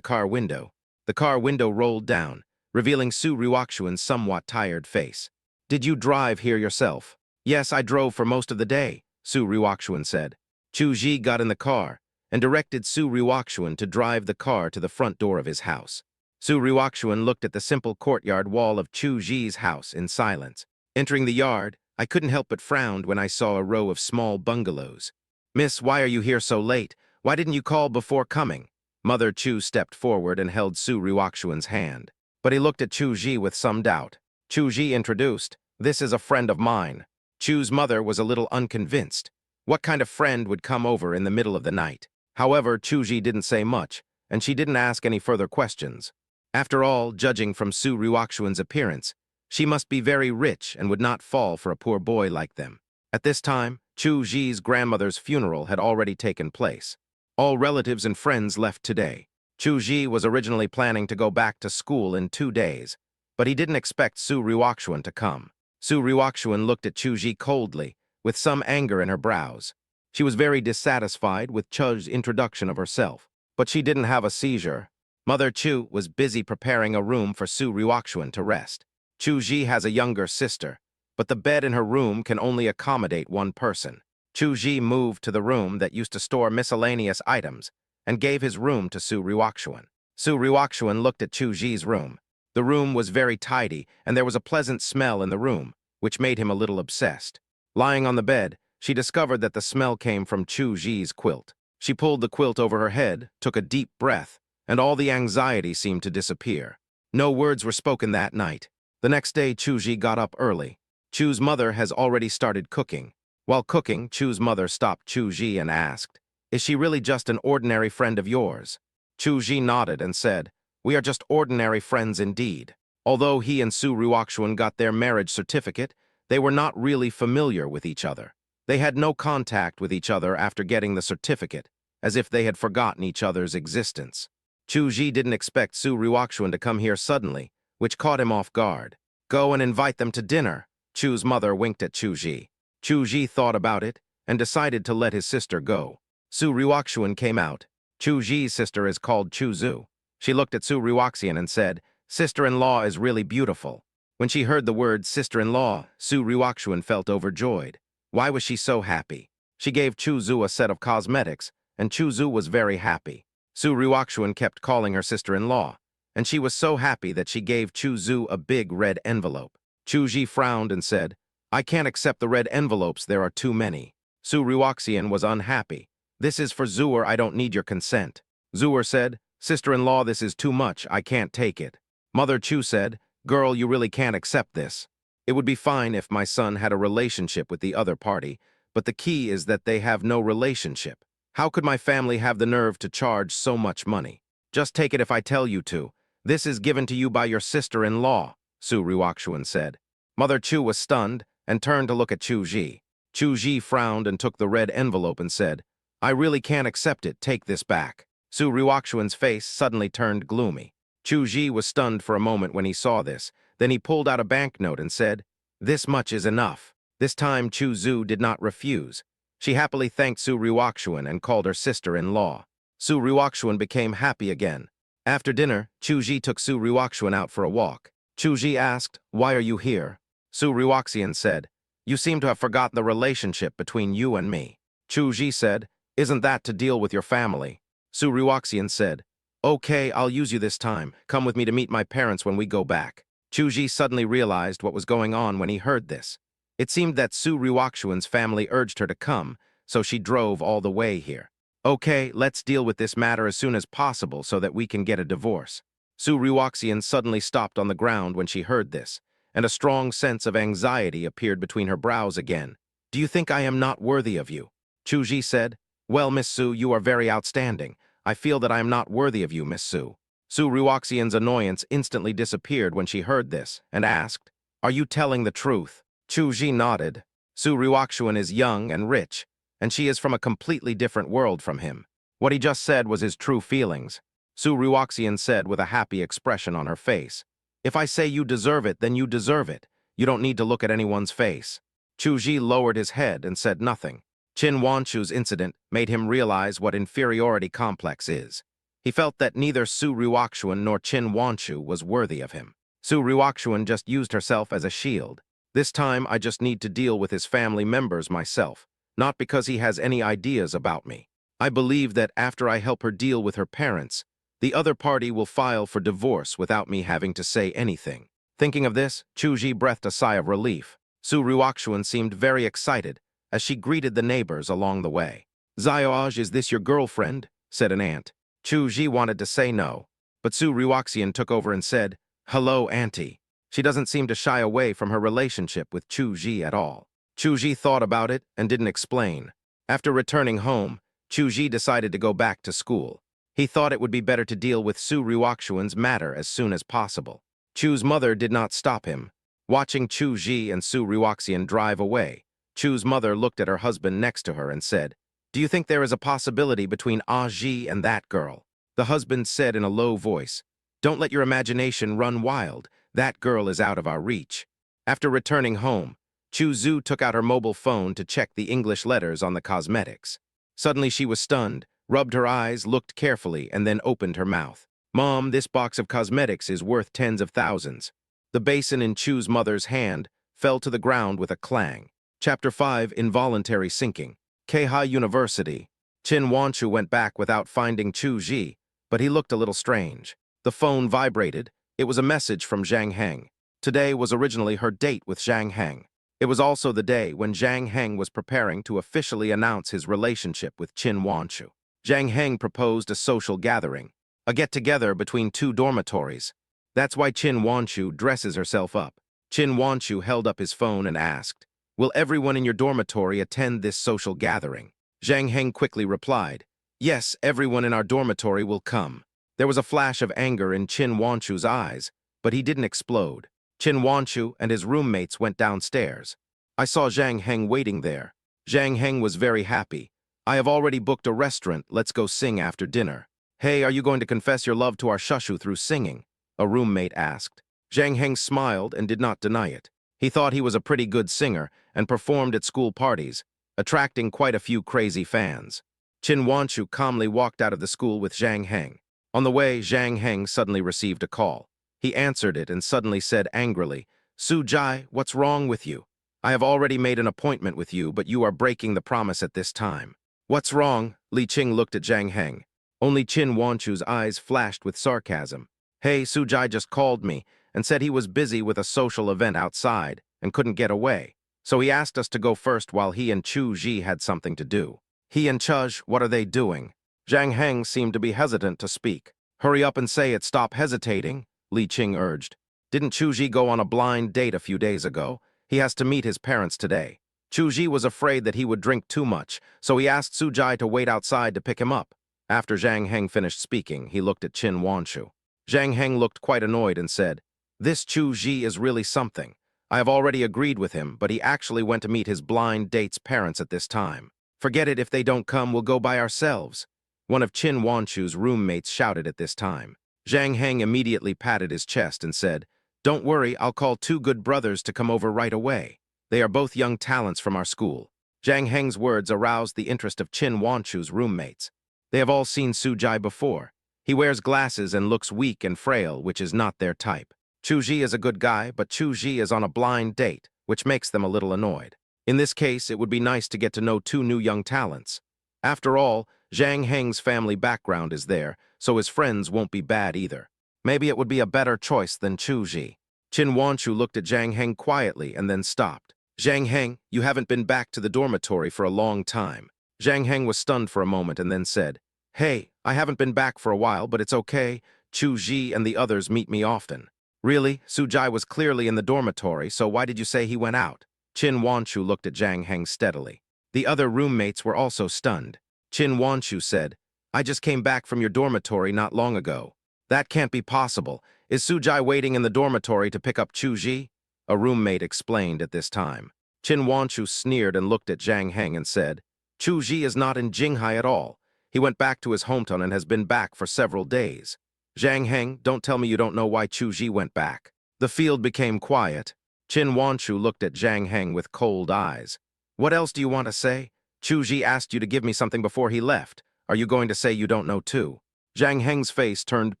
car window. The car window rolled down, revealing Su Ruoxuan's somewhat tired face. Did you drive here yourself? Yes, I drove for most of the day, Su Ruoxuan said. Chu Ji got in the car and directed Su Ruoxuan to drive the car to the front door of his house. Su Ruoxuan looked at the simple courtyard wall of Chu Ji's house in silence. Entering the yard, I couldn't help but frown when I saw a row of small bungalows. Miss, why are you here so late? Why didn't you call before coming? Mother Chu stepped forward and held Su Ruoxuan's hand. But he looked at Chu Ji with some doubt. Chu Ji introduced, "This is a friend of mine." Chu's mother was a little unconvinced. What kind of friend would come over in the middle of the night? However, Chu Ji didn't say much, and she didn't ask any further questions. After all, judging from Su Ruoxuan's appearance, she must be very rich and would not fall for a poor boy like them. At this time, Chu Ji's grandmother's funeral had already taken place. All relatives and friends left today. Chu Ji was originally planning to go back to school in 2 days, but he didn't expect Su Ruoxuan to come. Su Ruoxuan looked at Chu Ji coldly, with some anger in her brows. She was very dissatisfied with Chu's introduction of herself, but she didn't have a seizure. Mother Chu was busy preparing a room for Su Ruoxuan to rest. Chu Ji has a younger sister, but the bed in her room can only accommodate one person. Chu Ji moved to the room that used to store miscellaneous items and gave his room to Su Ruoxuan. Su Ruoxuan looked at Chu Ji's room. The room was very tidy, and there was a pleasant smell in the room, which made him a little obsessed. Lying on the bed, she discovered that the smell came from Chu Ji's quilt. She pulled the quilt over her head, took a deep breath, and all the anxiety seemed to disappear. No words were spoken that night. The next day, Chu Ji got up early. Chu's mother has already started cooking. While cooking, Chu's mother stopped Chu Ji and asked, "Is she really just an ordinary friend of yours?" Chu Ji nodded and said, "We are just ordinary friends indeed." Although he and Su Ruoxuan got their marriage certificate, they were not really familiar with each other. They had no contact with each other after getting the certificate, as if they had forgotten each other's existence. Chu Ji didn't expect Su Ruoxuan to come here suddenly, which caught him off guard. "Go and invite them to dinner." Chu's mother winked at Chu Ji. Chu Ji thought about it and decided to let his sister go. Su Ruoxuan came out. Chu Ji's sister is called Chu Zu. She looked at Su Ruoxian and said, "Sister-in-law is really beautiful." When she heard the word sister-in-law, Su Ruoxuan felt overjoyed. Why was she so happy? She gave Chu Zu a set of cosmetics, and Chu Zu was very happy. Su Ruoxuan kept calling her sister-in-law, and she was so happy that she gave Chu Zu a big red envelope. Chu Ji frowned and said, "I can't accept the red envelopes, there are too many." Su Ruoxian was unhappy. "This is for Zuer, I don't need your consent." Zuer said, "Sister-in-law, this is too much, I can't take it." Mother Chu said, "Girl, you really can't accept this. It would be fine if my son had a relationship with the other party, but the key is that they have no relationship. How could my family have the nerve to charge so much money? Just take it if I tell you to. This is given to you by your sister-in-law," Su Ruoxuan said. Mother Chu was stunned and turned to look at Chu Ji. Chu Ji frowned and took the red envelope and said, "I really can't accept it, take this back." Su Ruoxuan's face suddenly turned gloomy. Chu Ji was stunned for a moment when he saw this. Then he pulled out a banknote and said, "This much is enough." This time Chu Zu did not refuse. She happily thanked Su Ruoxuan and called her sister-in-law. Su Ruoxuan became happy again. After dinner, Chu Ji took Su Ruoxuan out for a walk. Chu Ji asked, "Why are you here?" Su Ruoxian said, "You seem to have forgotten the relationship between you and me." Chu Ji said, "Isn't that to deal with your family?" Su Ruoxian said, "Okay, I'll use you this time. Come with me to meet my parents when we go back." Chu Ji suddenly realized what was going on when he heard this. It seemed that Su Ruoxuan's family urged her to come, so she drove all the way here. "Okay, let's deal with this matter as soon as possible so that we can get a divorce." Su Ruoxian suddenly stopped on the ground when she heard this, and a strong sense of anxiety appeared between her brows again. "Do you think I am not worthy of you?" Chu Ji said, "Well, Miss Su, you are very outstanding. I feel that I am not worthy of you, Miss Su." Su Ruoxian's annoyance instantly disappeared when she heard this, and asked, "Are you telling the truth?" Chu Ji nodded. Su Ruoxuan is young and rich, and she is from a completely different world from him. What he just said was his true feelings. Su Ruoxian said with a happy expression on her face, "If I say you deserve it, then you deserve it. You don't need to look at anyone's face." Chu Ji lowered his head and said nothing. Qin Wanchu's incident made him realize what inferiority complex is. He felt that neither Su Ruoxuan nor Qin Wanchu was worthy of him. Su Ruoxuan just used herself as a shield. This time I just need to deal with his family members myself, not because he has any ideas about me. I believe that after I help her deal with her parents, the other party will file for divorce without me having to say anything. Thinking of this, Chu Ji breathed a sigh of relief. Su Ruoxuan seemed very excited as she greeted the neighbors along the way. Xiaoj, is this your girlfriend? Said an aunt. Chu Ji wanted to say no, but Su Ruoxian took over and said, hello, auntie. She doesn't seem to shy away from her relationship with Chu Ji at all. Chu Ji thought about it and didn't explain. After returning home, Chu Ji decided to go back to school. He thought it would be better to deal with Su Ruoxian's matter as soon as possible. Chu's mother did not stop him. Watching Chu Ji and Su Ruoxian drive away, Chu's mother looked at her husband next to her and said, do you think there is a possibility between Ah Ji and that girl? The husband said in a low voice, don't let your imagination run wild. That girl is out of our reach. After returning home, Chu Zhu took out her mobile phone to check the English letters on the cosmetics. Suddenly she was stunned, rubbed her eyes, looked carefully, and then opened her mouth. Mom, this box of cosmetics is worth tens of thousands. The basin in Chu's mother's hand fell to the ground with a clang. Chapter 5, Involuntary Sinking. Keihai University. Qin Wanchu went back without finding Chu Ji, but he looked a little strange. The phone vibrated. It was a message from Zhang Heng. Today was originally her date with Zhang Heng. It was also the day when Zhang Heng was preparing to officially announce his relationship with Qin Wanchu. Zhang Heng proposed a social gathering, a get-together between two dormitories. That's why Qin Wanchu dresses herself up. Qin Wanchu held up his phone and asked, will everyone in your dormitory attend this social gathering? Zhang Heng quickly replied, yes, everyone in our dormitory will come. There was a flash of anger in Qin Wanchu's eyes, but he didn't explode. Qin Wanchu and his roommates went downstairs. I saw Zhang Heng waiting there. Zhang Heng was very happy. I have already booked a restaurant, let's go sing after dinner. Hey, are you going to confess your love to our shushu through singing? A roommate asked. Zhang Heng smiled and did not deny it. He thought he was a pretty good singer and performed at school parties, attracting quite a few crazy fans. Qin Wanchu calmly walked out of the school with Zhang Heng. On the way, Zhang Heng suddenly received a call. He answered it and suddenly said angrily, Su Jai, what's wrong with you? I have already made an appointment with you, but you are breaking the promise at this time. What's wrong? Li Qing looked at Zhang Heng. Only Qin Wanchu's eyes flashed with sarcasm. Hey, Su Jai just called me and said he was busy with a social event outside and couldn't get away. So he asked us to go first while he and Chu Ji had something to do. He and Chuj, what are they doing? Zhang Heng seemed to be hesitant to speak. Hurry up and say it, stop hesitating, Li Qing urged. Didn't Chu Ji go on a blind date a few days ago? He has to meet his parents today. Chu Ji was afraid that he would drink too much, so he asked Su Jai to wait outside to pick him up. After Zhang Heng finished speaking, he looked at Qin Wanchu. Zhang Heng looked quite annoyed and said, this Chu Ji is really something. I have already agreed with him, but he actually went to meet his blind date's parents at this time. Forget it, if they don't come, we'll go by ourselves. One of Qin Wanchu's roommates shouted at this time. Zhang Heng immediately patted his chest and said, don't worry, I'll call two good brothers to come over right away. They are both young talents from our school. Zhang Heng's words aroused the interest of Qin Wanchu's roommates. They have all seen Su Jai before. He wears glasses and looks weak and frail, which is not their type. Chu Ji is a good guy, but Chu Ji is on a blind date, which makes them a little annoyed. In this case, it would be nice to get to know two new young talents. After all, Zhang Heng's family background is there, so his friends won't be bad either. Maybe it would be a better choice than Chu Ji. Qin Wanchu looked at Zhang Heng quietly and then stopped. Zhang Heng, you haven't been back to the dormitory for a long time. Zhang Heng was stunned for a moment and then said, hey, I haven't been back for a while, but it's okay. Chu Ji and the others meet me often. Really? Su Jai was clearly in the dormitory, so why did you say he went out? Qin Wanchu looked at Zhang Heng steadily. The other roommates were also stunned. Qin Wanchu said, I just came back from your dormitory not long ago. That can't be possible. Is Su Jai waiting in the dormitory to pick up Chu Ji? A roommate explained at this time. Qin Wanchu sneered and looked at Zhang Heng and said, Chu Ji is not in Jinghai at all. He went back to his hometown and has been back for several days. Zhang Heng, don't tell me you don't know why Chu Ji went back. The field became quiet. Qin Wanchu looked at Zhang Heng with cold eyes. What else do you want to say? Chu Ji asked you to give me something before he left. Are you going to say you don't know too? Zhang Heng's face turned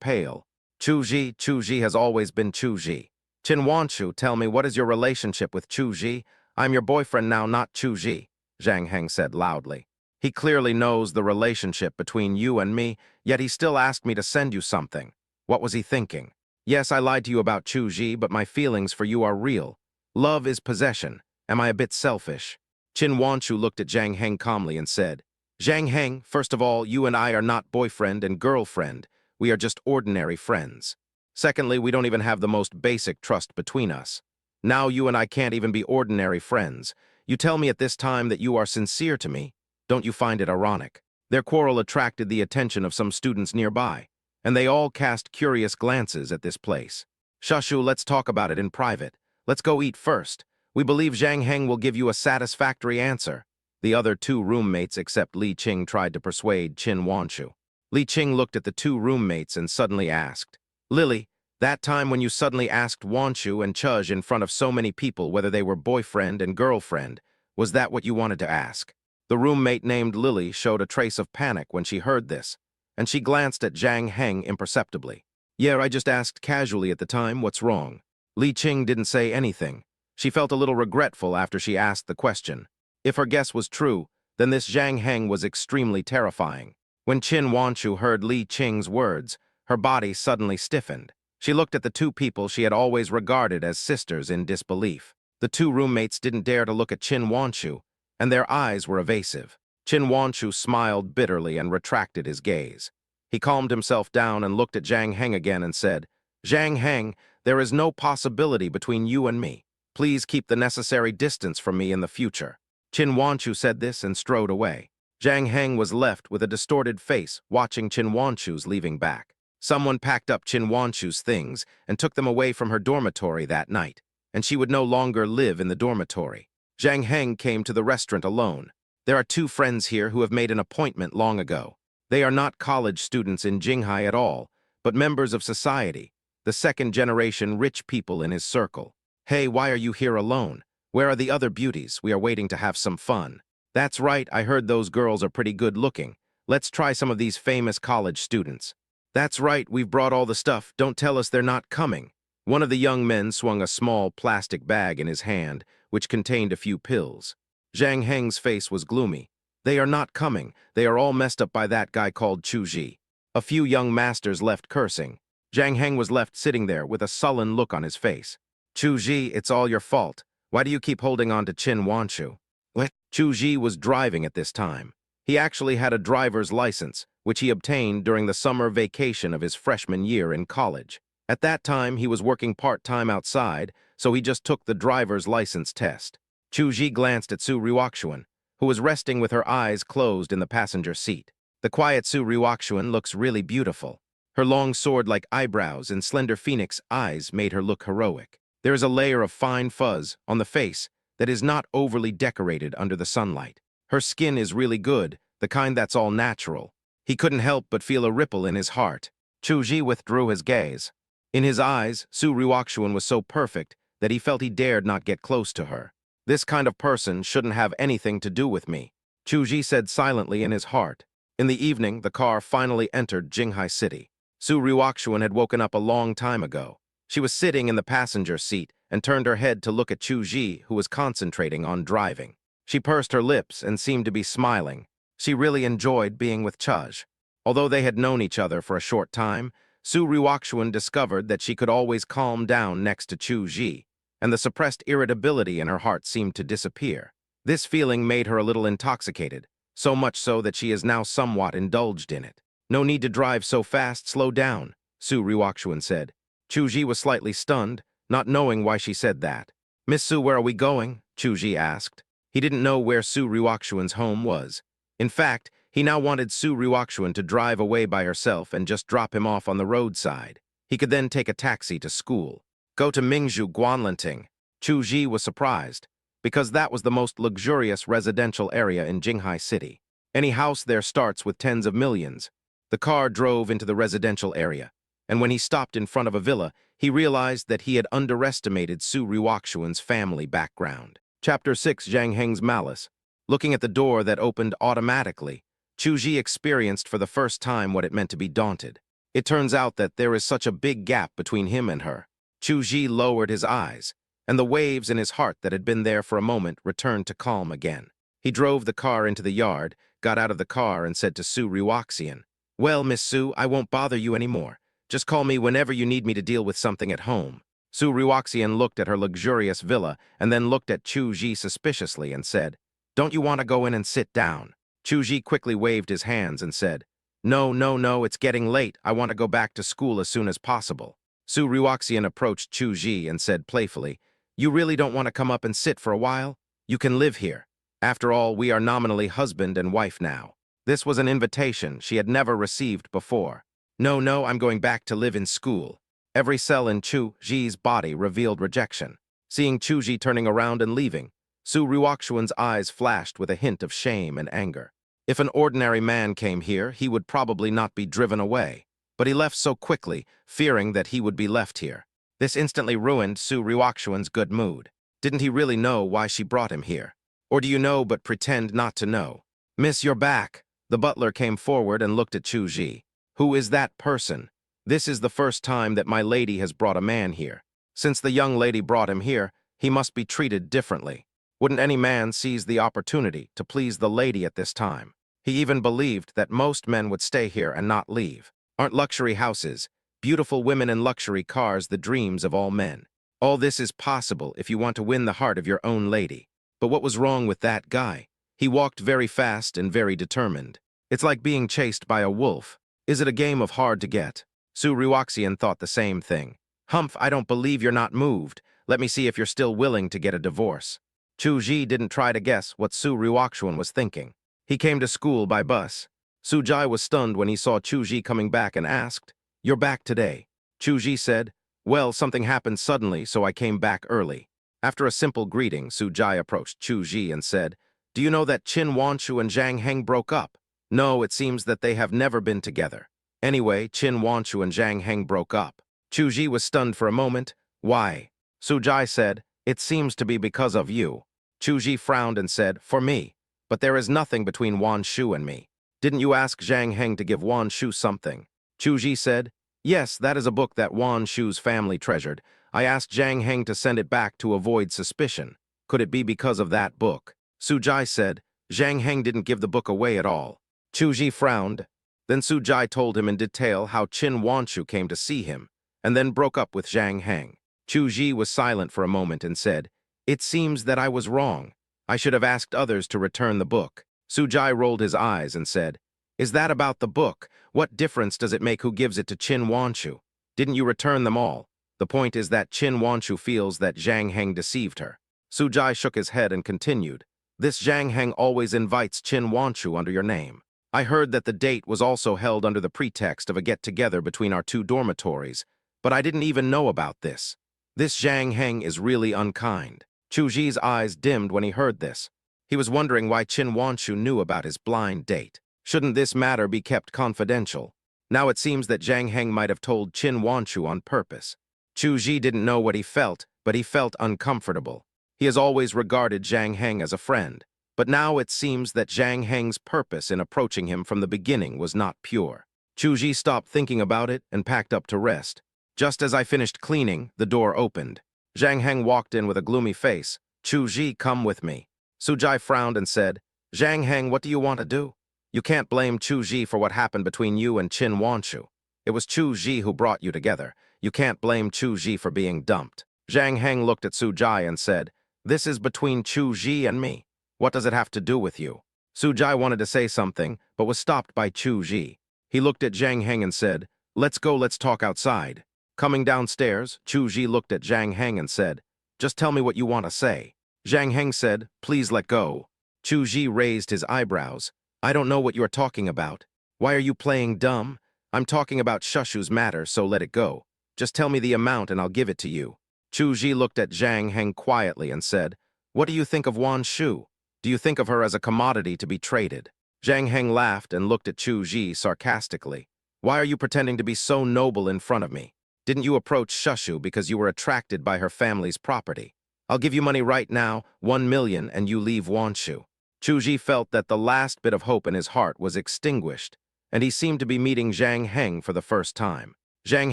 pale. Chu Ji has always been Chu Ji. Qin Wanchu, tell me, what is your relationship with Chu Ji? I'm your boyfriend now, not Chu Ji, Zhang Heng said loudly. He clearly knows the relationship between you and me, yet he still asked me to send you something. What was he thinking? Yes, I lied to you about Chu Ji, but my feelings for you are real. Love is possession. Am I a bit selfish? Qin Wanchu looked at Zhang Heng calmly and said, Zhang Heng, first of all, you and I are not boyfriend and girlfriend. We are just ordinary friends. Secondly, we don't even have the most basic trust between us. Now you and I can't even be ordinary friends. You tell me at this time that you are sincere to me. Don't you find it ironic? Their quarrel attracted the attention of some students nearby, and they all cast curious glances at this place. Shushu, let's talk about it in private. Let's go eat first. We believe Zhang Heng will give you a satisfactory answer. The other two roommates except Li Qing tried to persuade Qin Wanshu. Li Qing looked at the two roommates and suddenly asked, Lily, that time when you suddenly asked Wanshu and Chuzh in front of so many people whether they were boyfriend and girlfriend, was that what you wanted to ask? The roommate named Lily showed a trace of panic when she heard this, and she glanced at Zhang Heng imperceptibly. Yeah, I just asked casually at the time, what's wrong? Li Qing didn't say anything. She felt a little regretful after she asked the question. If her guess was true, then this Zhang Heng was extremely terrifying. When Qin Wanshu heard Li Qing's words, her body suddenly stiffened. She looked at the two people she had always regarded as sisters in disbelief. The two roommates didn't dare to look at Qin Wanshu, and their eyes were evasive. Qin Wanshu smiled bitterly and retracted his gaze. He calmed himself down and looked at Zhang Heng again and said, Zhang Heng, there is no possibility between you and me. Please keep the necessary distance from me in the future. Qin Wanshu said this and strode away. Zhang Heng was left with a distorted face, watching Qin Wanshu's leaving back. Someone packed up Qin Wanshu's things and took them away from her dormitory that night, and she would no longer live in the dormitory. Zhang Heng came to the restaurant alone. There are two friends here who have made an appointment long ago. They are not college students in Jinghai at all, but members of society, the second-generation rich people in his circle. Hey, why are you here alone? Where are the other beauties? We are waiting to have some fun. That's right, I heard those girls are pretty good-looking. Let's try some of these famous college students. That's right, we've brought all the stuff. Don't tell us they're not coming. One of the young men swung a small plastic bag in his hand, which contained a few pills. Zhang Heng's face was gloomy. They are not coming. They are all messed up by that guy called Chu Ji. A few young masters left cursing. Zhang Heng was left sitting there with a sullen look on his face. Chu Ji, it's all your fault. Why do you keep holding on to Qin Wanshu? What? Chu Ji was driving at this time. He actually had a driver's license, which he obtained during the summer vacation of his freshman year in college. At that time, he was working part-time outside, so he just took the driver's license test. Chu Ji glanced at Su Ryukshuan, who was resting with her eyes closed in the passenger seat. The quiet Su Ryukshuan looks really beautiful. Her long sword-like eyebrows and slender phoenix eyes made her look heroic. There is a layer of fine fuzz on the face that is not overly decorated under the sunlight. Her skin is really good, the kind that's all natural. He couldn't help but feel a ripple in his heart. Chu Ji withdrew his gaze. In his eyes, Su Ryukshuan was so perfect that he felt he dared not get close to her. This kind of person shouldn't have anything to do with me, Chu Ji said silently in his heart. In the evening, the car finally entered Jinghai City. Su Ryukshuan had woken up a long time ago. She was sitting in the passenger seat and turned her head to look at Chu Ji, who was concentrating on driving. She pursed her lips and seemed to be smiling. She really enjoyed being with Chuzh. Although they had known each other for a short time, Su Ryukshuan discovered that she could always calm down next to Chu Ji, and the suppressed irritability in her heart seemed to disappear. This feeling made her a little intoxicated, so much so that she is now somewhat indulged in it. No need to drive so fast, slow down, Su Ryukshuan said. Chu Ji was slightly stunned, not knowing why she said that. Miss Su, where are we going? Chu Ji asked. He didn't know where Su Ryukshuan's home was. In fact, he now wanted Su Ryukshuan to drive away by herself and just drop him off on the roadside. He could then take a taxi to school. Go to Mingzhu Guanlanting. Chu Ji was surprised, because that was the most luxurious residential area in Jinghai City. Any house there starts with tens of millions. The car drove into the residential area, and when he stopped in front of a villa, he realized that he had underestimated Su Ryukshuan's family background. Chapter 6, Zhang Heng's Malice. Looking at the door that opened automatically, Chu Ji experienced for the first time what it meant to be daunted. It turns out that there is such a big gap between him and her. Chu Ji lowered his eyes, and the waves in his heart that had been there for a moment returned to calm again. He drove the car into the yard, got out of the car, and said to Su Ryukshuan, "Well, Miss Su, I won't bother you anymore. Just call me whenever you need me to deal with something at home." Su Ryukshuan looked at her luxurious villa and then looked at Chu Ji suspiciously and said, "Don't you want to go in and sit down?" Chu quickly waved his hands and said, "No, no, no, it's getting late. I want to go back to school as soon as possible." Su Ruoxian approached Chu and said playfully, "You really don't want to come up and sit for a while? You can live here. After all, we are nominally husband and wife now." This was an invitation she had never received before. "No, no, I'm going back to live in school." Every cell in Chu Ji's body revealed rejection. Seeing Chu Ji turning around and leaving, Su Ruoxian's eyes flashed with a hint of shame and anger. If an ordinary man came here, he would probably not be driven away. But he left so quickly, fearing that he would be left here. This instantly ruined Su Ruoxian's good mood. Didn't he really know why she brought him here? Or do you know but pretend not to know? "Miss, you're back." The butler came forward and looked at Chu Ji. "Who is that person?" "This is the first time that my lady has brought a man here. Since the young lady brought him here, he must be treated differently. Wouldn't any man seize the opportunity to please the lady at this time? He even believed that most men would stay here and not leave. Aren't luxury houses, beautiful women and luxury cars the dreams of all men? All this is possible if you want to win the heart of your own lady. But what was wrong with that guy? He walked very fast and very determined. It's like being chased by a wolf. Is it a game of hard to get?" Su Ruoxian thought the same thing. "Humph, I don't believe you're not moved. Let me see if you're still willing to get a divorce." Chu Ji didn't try to guess what Su Ruoxian was thinking. He came to school by bus. Su Jai was stunned when he saw Chu Ji coming back and asked, "You're back today?" Chu Ji said, "Well, something happened suddenly, so I came back early." After a simple greeting, Su Jai approached Chu Ji and said, "Do you know that Qin Wanshu and Zhang Heng broke up?" "No, it seems that they have never been together." "Anyway, Qin Wanshu and Zhang Heng broke up." Chu Ji was stunned for a moment. "Why?" Su Jai said, "It seems to be because of you." Chu Ji frowned and said, "For me? But there is nothing between Wanshu and me. Didn't you ask Zhang Heng to give Wanshu something?" Chu Ji said, "Yes, that is a book that Wanshu's family treasured. I asked Zhang Heng to send it back to avoid suspicion. Could it be because of that book?" Su Jai said, "Zhang Heng didn't give the book away at all." Chu Ji frowned. Then Su Jai told him in detail how Qin Wanshu came to see him, and then broke up with Zhang Heng. Chu Ji was silent for a moment and said, "It seems that I was wrong. I should have asked others to return the book." Su Jai rolled his eyes and said, "Is that about the book? What difference does it make who gives it to Qin Wanshu? Didn't you return them all? The point is that Qin Wanshu feels that Zhang Heng deceived her." Su Jai shook his head and continued, "This Zhang Heng always invites Qin Wanshu under your name. I heard that the date was also held under the pretext of a get-together between our two dormitories, but I didn't even know about this. This Zhang Heng is really unkind." Chu Ji's eyes dimmed when he heard this. He was wondering why Qin Wanshu knew about his blind date. Shouldn't this matter be kept confidential? Now it seems that Zhang Heng might have told Qin Wanshu on purpose. Chu Ji didn't know what he felt, but he felt uncomfortable. He has always regarded Zhang Heng as a friend, but now it seems that Zhang Heng's purpose in approaching him from the beginning was not pure. Chu Ji stopped thinking about it and packed up to rest. Just as I finished cleaning, the door opened. Zhang Heng walked in with a gloomy face. "Chu Ji, come with me." Su Jai frowned and said, "Zhang Heng, what do you want to do? You can't blame Chu Ji for what happened between you and Qin Wanshu. It was Chu Ji who brought you together. You can't blame Chu Ji for being dumped." Zhang Heng looked at Su Jai and said, "This is between Chu Ji and me. What does it have to do with you?" Su Jai wanted to say something, but was stopped by Chu Ji. He looked at Zhang Heng and said, "Let's go, let's talk outside." Coming downstairs, Chu Ji looked at Zhang Heng and said, "Just tell me what you want to say." Zhang Heng said, "Please let go." Chu Ji raised his eyebrows. "I don't know what you are talking about. Why are you playing dumb? I'm talking about Shushu's matter, so let it go. Just tell me the amount and I'll give it to you." Chu Ji looked at Zhang Heng quietly and said, "What do you think of Wan Shu? Do you think of her as a commodity to be traded?" Zhang Heng laughed and looked at Chu Ji sarcastically. "Why are you pretending to be so noble in front of me? Didn't you approach Shushu because you were attracted by her family's property? I'll give you money right now, 1 million, and you leave Wanshu." Chu Ji felt that the last bit of hope in his heart was extinguished, and he seemed to be meeting Zhang Heng for the first time. Zhang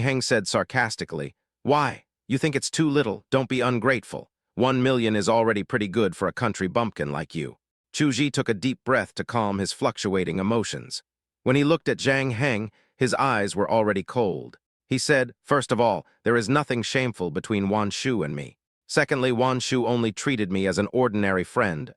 Heng said sarcastically, "Why? You think it's too little? Don't be ungrateful. 1 million is already pretty good for a country bumpkin like you." Chu Ji took a deep breath to calm his fluctuating emotions. When he looked at Zhang Heng, his eyes were already cold. He said, "First of all, there is nothing shameful between Wanshu and me. Secondly, Wanshu only treated me as an ordinary friend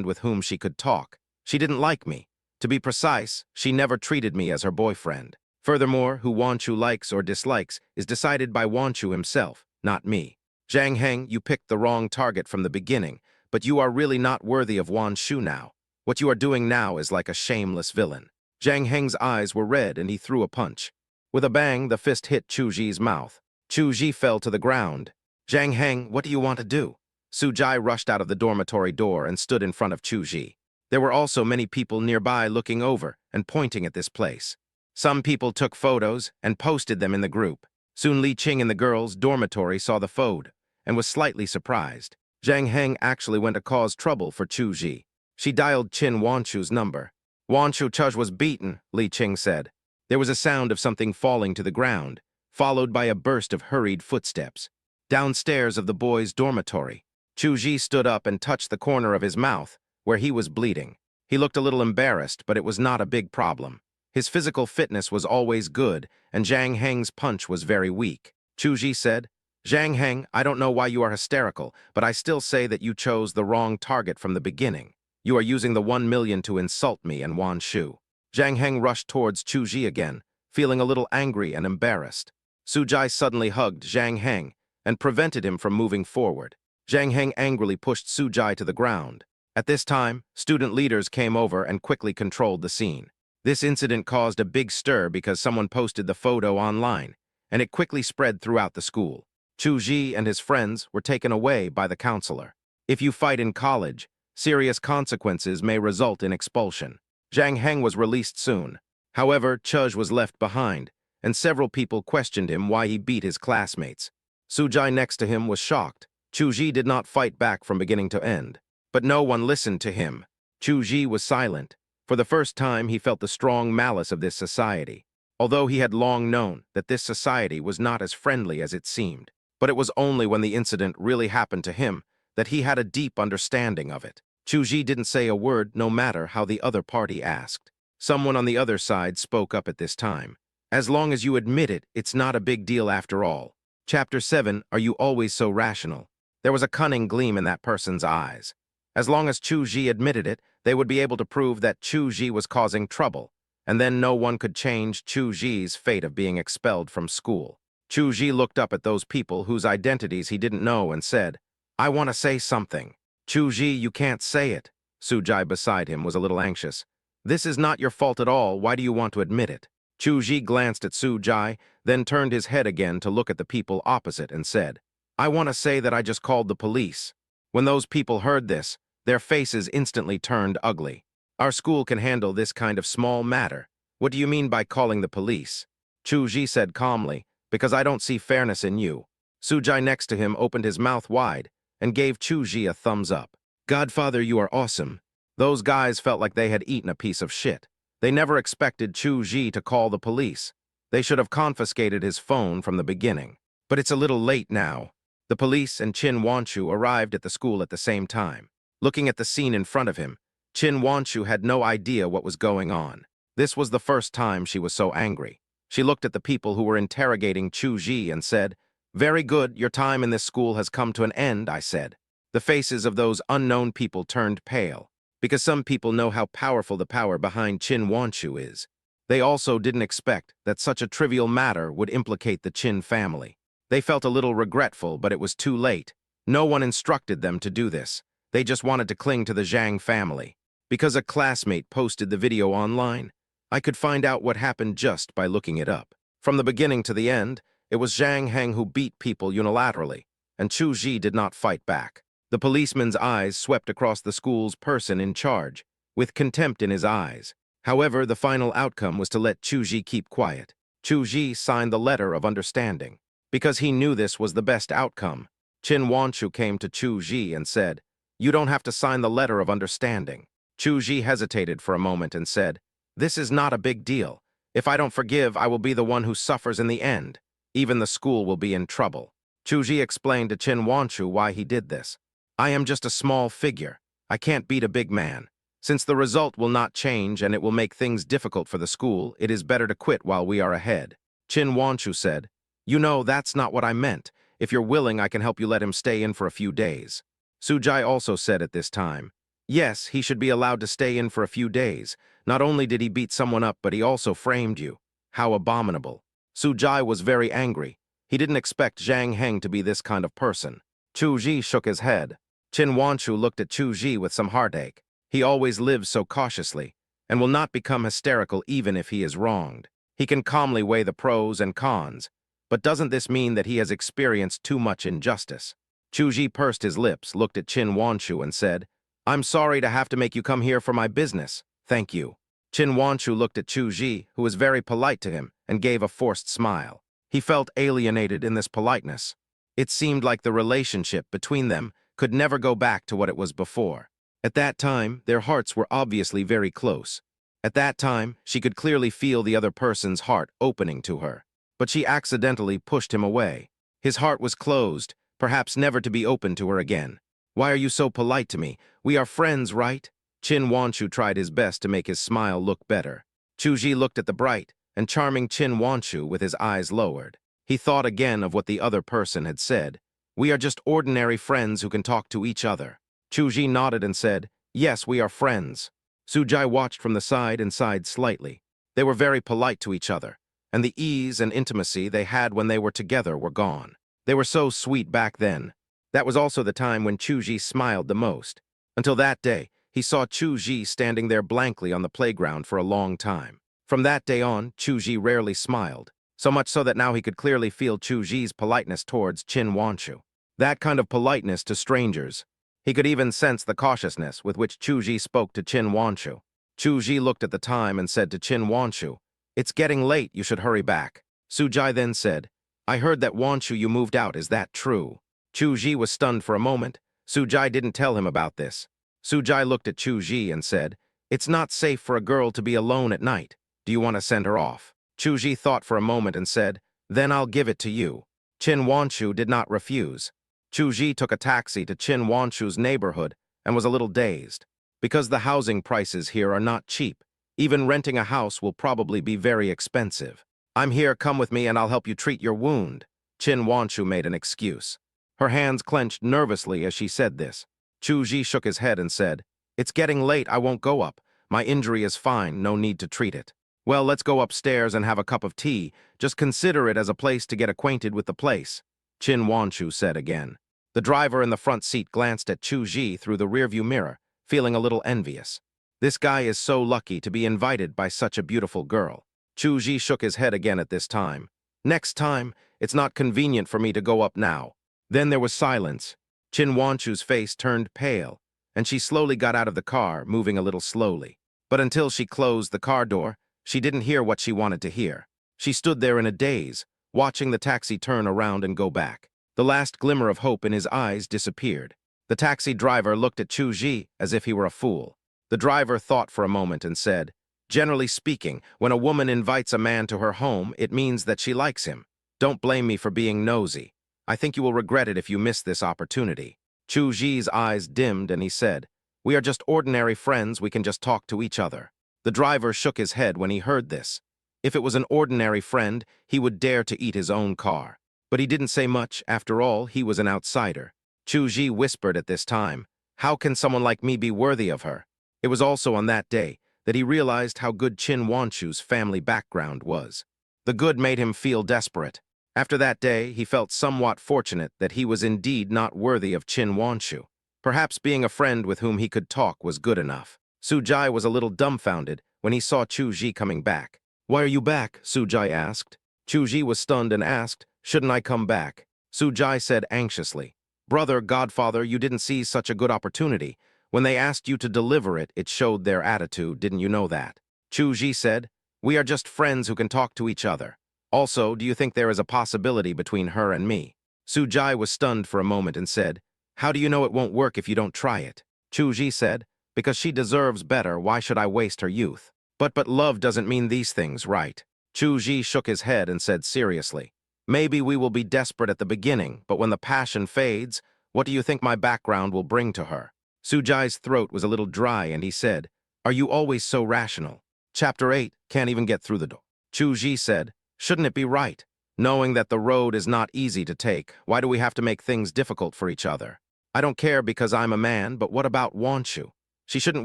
with whom she could talk. She didn't like me. To be precise, she never treated me as her boyfriend. Furthermore, who Wanshu likes or dislikes is decided by Wanshu himself, not me. Zhang Heng, you picked the wrong target from the beginning, but you are really not worthy of Wanshu now. What you are doing now is like a shameless villain. Zhang Heng's eyes were red and he threw a punch. With a bang, the fist hit Chu Ji's mouth. Chu Ji fell to the ground. Zhang Heng, what do you want to do? Su Jai rushed out of the dormitory door and stood in front of Chu Ji. There were also many people nearby looking over and pointing at this place. Some people took photos and posted them in the group. Soon Li Qing in the girls' dormitory saw the photo and was slightly surprised. Zhang Heng actually went to cause trouble for Chu Ji. She dialed Qin Wanshu's number. Wanshu Chuj was beaten, Li Qing said. There was a sound of something falling to the ground, followed by a burst of hurried footsteps. Downstairs of the boys' dormitory, Chu Ji stood up and touched the corner of his mouth, where he was bleeding. He looked a little embarrassed, but it was not a big problem. His physical fitness was always good, and Zhang Heng's punch was very weak. Chu Ji said, Zhang Heng, I don't know why you are hysterical, but I still say that you chose the wrong target from the beginning. You are using the 1 million to insult me and Wanshu. Zhang Heng rushed towards Chu Ji again, feeling a little angry and embarrassed. Su Jai suddenly hugged Zhang Heng and prevented him from moving forward. Zhang Heng angrily pushed Su Jai to the ground. At this time, student leaders came over and quickly controlled the scene. This incident caused a big stir because someone posted the photo online, and it quickly spread throughout the school. Chu Ji and his friends were taken away by the counselor. If you fight in college, serious consequences may result in expulsion. Zhang Heng was released soon. However, Chuj was left behind, and several people questioned him why he beat his classmates. Su Jai next to him was shocked. Chu Ji did not fight back from beginning to end. But no one listened to him. Chu Ji was silent. For the first time, he felt the strong malice of this society, although he had long known that this society was not as friendly as it seemed. But it was only when the incident really happened to him that he had a deep understanding of it. Chu Ji didn't say a word no matter how the other party asked. Someone on the other side spoke up at this time. As long as you admit it, it's not a big deal after all. Chapter 7, Are You Always So Rational? There was a cunning gleam in that person's eyes. As long as Chu Ji admitted it, they would be able to prove that Chu Ji was causing trouble, and then no one could change Chu Ji's fate of being expelled from school. Chu Ji looked up at those people whose identities he didn't know and said, I want to say something. Chu Ji, you can't say it. Su Jai beside him was a little anxious. This is not your fault at all. Why do you want to admit it? Chu Ji glanced at Su Jai, then turned his head again to look at the people opposite and said, I want to say that I just called the police. When those people heard this, their faces instantly turned ugly. Our school can handle this kind of small matter. What do you mean by calling the police? Chu Ji said calmly, because I don't see fairness in you. Su Jai next to him opened his mouth wide and gave Chu Ji a thumbs up. Godfather, you are awesome. Those guys felt like they had eaten a piece of shit. They never expected Chu Ji to call the police. They should have confiscated his phone from the beginning. But it's a little late now. The police and Qin Wanshu arrived at the school at the same time. Looking at the scene in front of him, Qin Wanshu had no idea what was going on. This was the first time she was so angry. She looked at the people who were interrogating Chu Ji and said, Very good, your time in this school has come to an end, I said. The faces of those unknown people turned pale, because some people know how powerful the power behind Qin Wanshu is. They also didn't expect that such a trivial matter would implicate the Qin family. They felt a little regretful, but it was too late. No one instructed them to do this. They just wanted to cling to the Zhang family. Because a classmate posted the video online, I could find out what happened just by looking it up. From the beginning to the end, it was Zhang Heng who beat people unilaterally, and Chu Ji did not fight back. The policeman's eyes swept across the school's person in charge, with contempt in his eyes. However, the final outcome was to let Chu Ji keep quiet. Chu Ji signed the letter of understanding. Because he knew this was the best outcome, Qin Wanshu came to Chu Ji and said, You don't have to sign the letter of understanding. Chu Ji hesitated for a moment and said, This is not a big deal. If I don't forgive, I will be the one who suffers in the end. Even the school will be in trouble. Chu Ji explained to Qin Wanshu why he did this. I am just a small figure. I can't beat a big man. Since the result will not change and it will make things difficult for the school, it is better to quit while we are ahead. Qin Wanshu said, You know, that's not what I meant. If you're willing, I can help you let him stay in for a few days. Su Jai also said at this time, Yes, he should be allowed to stay in for a few days. Not only did he beat someone up, but he also framed you. How abominable. Su Jai was very angry. He didn't expect Zhang Heng to be this kind of person. Chu Ji shook his head. Qin Wanshu looked at Chu Ji with some heartache. He always lives so cautiously, and will not become hysterical even if he is wronged. He can calmly weigh the pros and cons, but doesn't this mean that he has experienced too much injustice? Chu Ji pursed his lips, looked at Qin Wanshu and said, I'm sorry to have to make you come here for my business. Thank you. Qin Wanshu looked at Chu Ji, who was very polite to him, and gave a forced smile. He felt alienated in this politeness. It seemed like the relationship between them could never go back to what it was before. At that time, their hearts were obviously very close. At that time, she could clearly feel the other person's heart opening to her. But she accidentally pushed him away. His heart was closed, perhaps never to be opened to her again. Why are you so polite to me? We are friends, right? Qin Wanshu tried his best to make his smile look better. Chu Ji looked at the bright and charming Qin Wanshu with his eyes lowered. He thought again of what the other person had said. We are just ordinary friends who can talk to each other. Chu Ji nodded and said, yes, we are friends. Su Jai watched from the side and sighed slightly. They were very polite to each other, and the ease and intimacy they had when they were together were gone. They were so sweet back then. That was also the time when Chu Ji smiled the most. Until that day, he saw Chu Ji standing there blankly on the playground for a long time. From that day on, Chu Ji rarely smiled, so much so that now he could clearly feel Chu Ji's politeness towards Qin Wanshu. That kind of politeness to strangers. He could even sense the cautiousness with which Chu Ji spoke to Qin Wanshu. Chu Ji looked at the time and said to Qin Wanshu, it's getting late, you should hurry back. Su Jai then said, I heard that Wanshu you moved out, is that true? Chu Ji was stunned for a moment. Su Jai didn't tell him about this. Su Jai looked at Chu Ji and said, it's not safe for a girl to be alone at night. Do you want to send her off? Chu Ji thought for a moment and said, then I'll give it to you. Qin Wanshu did not refuse. Chu Ji took a taxi to Qin Wanshu's neighborhood and was a little dazed. Because the housing prices here are not cheap, even renting a house will probably be very expensive. I'm here, come with me and I'll help you treat your wound. Qin Wanshu made an excuse. Her hands clenched nervously as she said this. Chu Ji shook his head and said, it's getting late, I won't go up. My injury is fine, no need to treat it. Well, let's go upstairs and have a cup of tea. Just consider it as a place to get acquainted with the place. Qin Wanshu said again. The driver in the front seat glanced at Chu Ji through the rearview mirror, feeling a little envious. This guy is so lucky to be invited by such a beautiful girl. Chu Ji shook his head again at this time. Next time, it's not convenient for me to go up now. Then there was silence. Qin Wanshu's face turned pale, and she slowly got out of the car, moving a little slowly. But until she closed the car door, she didn't hear what she wanted to hear. She stood there in a daze, watching the taxi turn around and go back. The last glimmer of hope in his eyes disappeared. The taxi driver looked at Chu Ji as if he were a fool. The driver thought for a moment and said, generally speaking, when a woman invites a man to her home, it means that she likes him. Don't blame me for being nosy. I think you will regret it if you miss this opportunity. Chu Ji's eyes dimmed and he said, we are just ordinary friends, we can just talk to each other. The driver shook his head when he heard this. If it was an ordinary friend, he would dare to eat his own car. But he didn't say much, after all, he was an outsider. Chu Ji whispered at this time, how can someone like me be worthy of her? It was also on that day that he realized how good Qin Wanshu's family background was. The good made him feel desperate. After that day, he felt somewhat fortunate that he was indeed not worthy of Qin Wanshu. Perhaps being a friend with whom he could talk was good enough. Su Jai was a little dumbfounded when he saw Chu Ji coming back. Why are you back? Su Jai asked. Chu Ji was stunned and asked, shouldn't I come back? Su Jai said anxiously, brother, godfather, you didn't seize such a good opportunity. When they asked you to deliver it, it showed their attitude, didn't you know that? Chu Ji said, we are just friends who can talk to each other. Also, do you think there is a possibility between her and me? Su Jai was stunned for a moment and said, how do you know it won't work if you don't try it? Chu Ji said, because she deserves better, why should I waste her youth? But love doesn't mean these things, right? Chu Ji shook his head and said seriously, maybe we will be desperate at the beginning, but when the passion fades, what do you think my background will bring to her? Su Jai's throat was a little dry and he said, are you always so rational? Chapter 8, can't even get through the door. Chu Ji said, shouldn't it be right? Knowing that the road is not easy to take, why do we have to make things difficult for each other? I don't care because I'm a man, but what about Wanshu? She shouldn't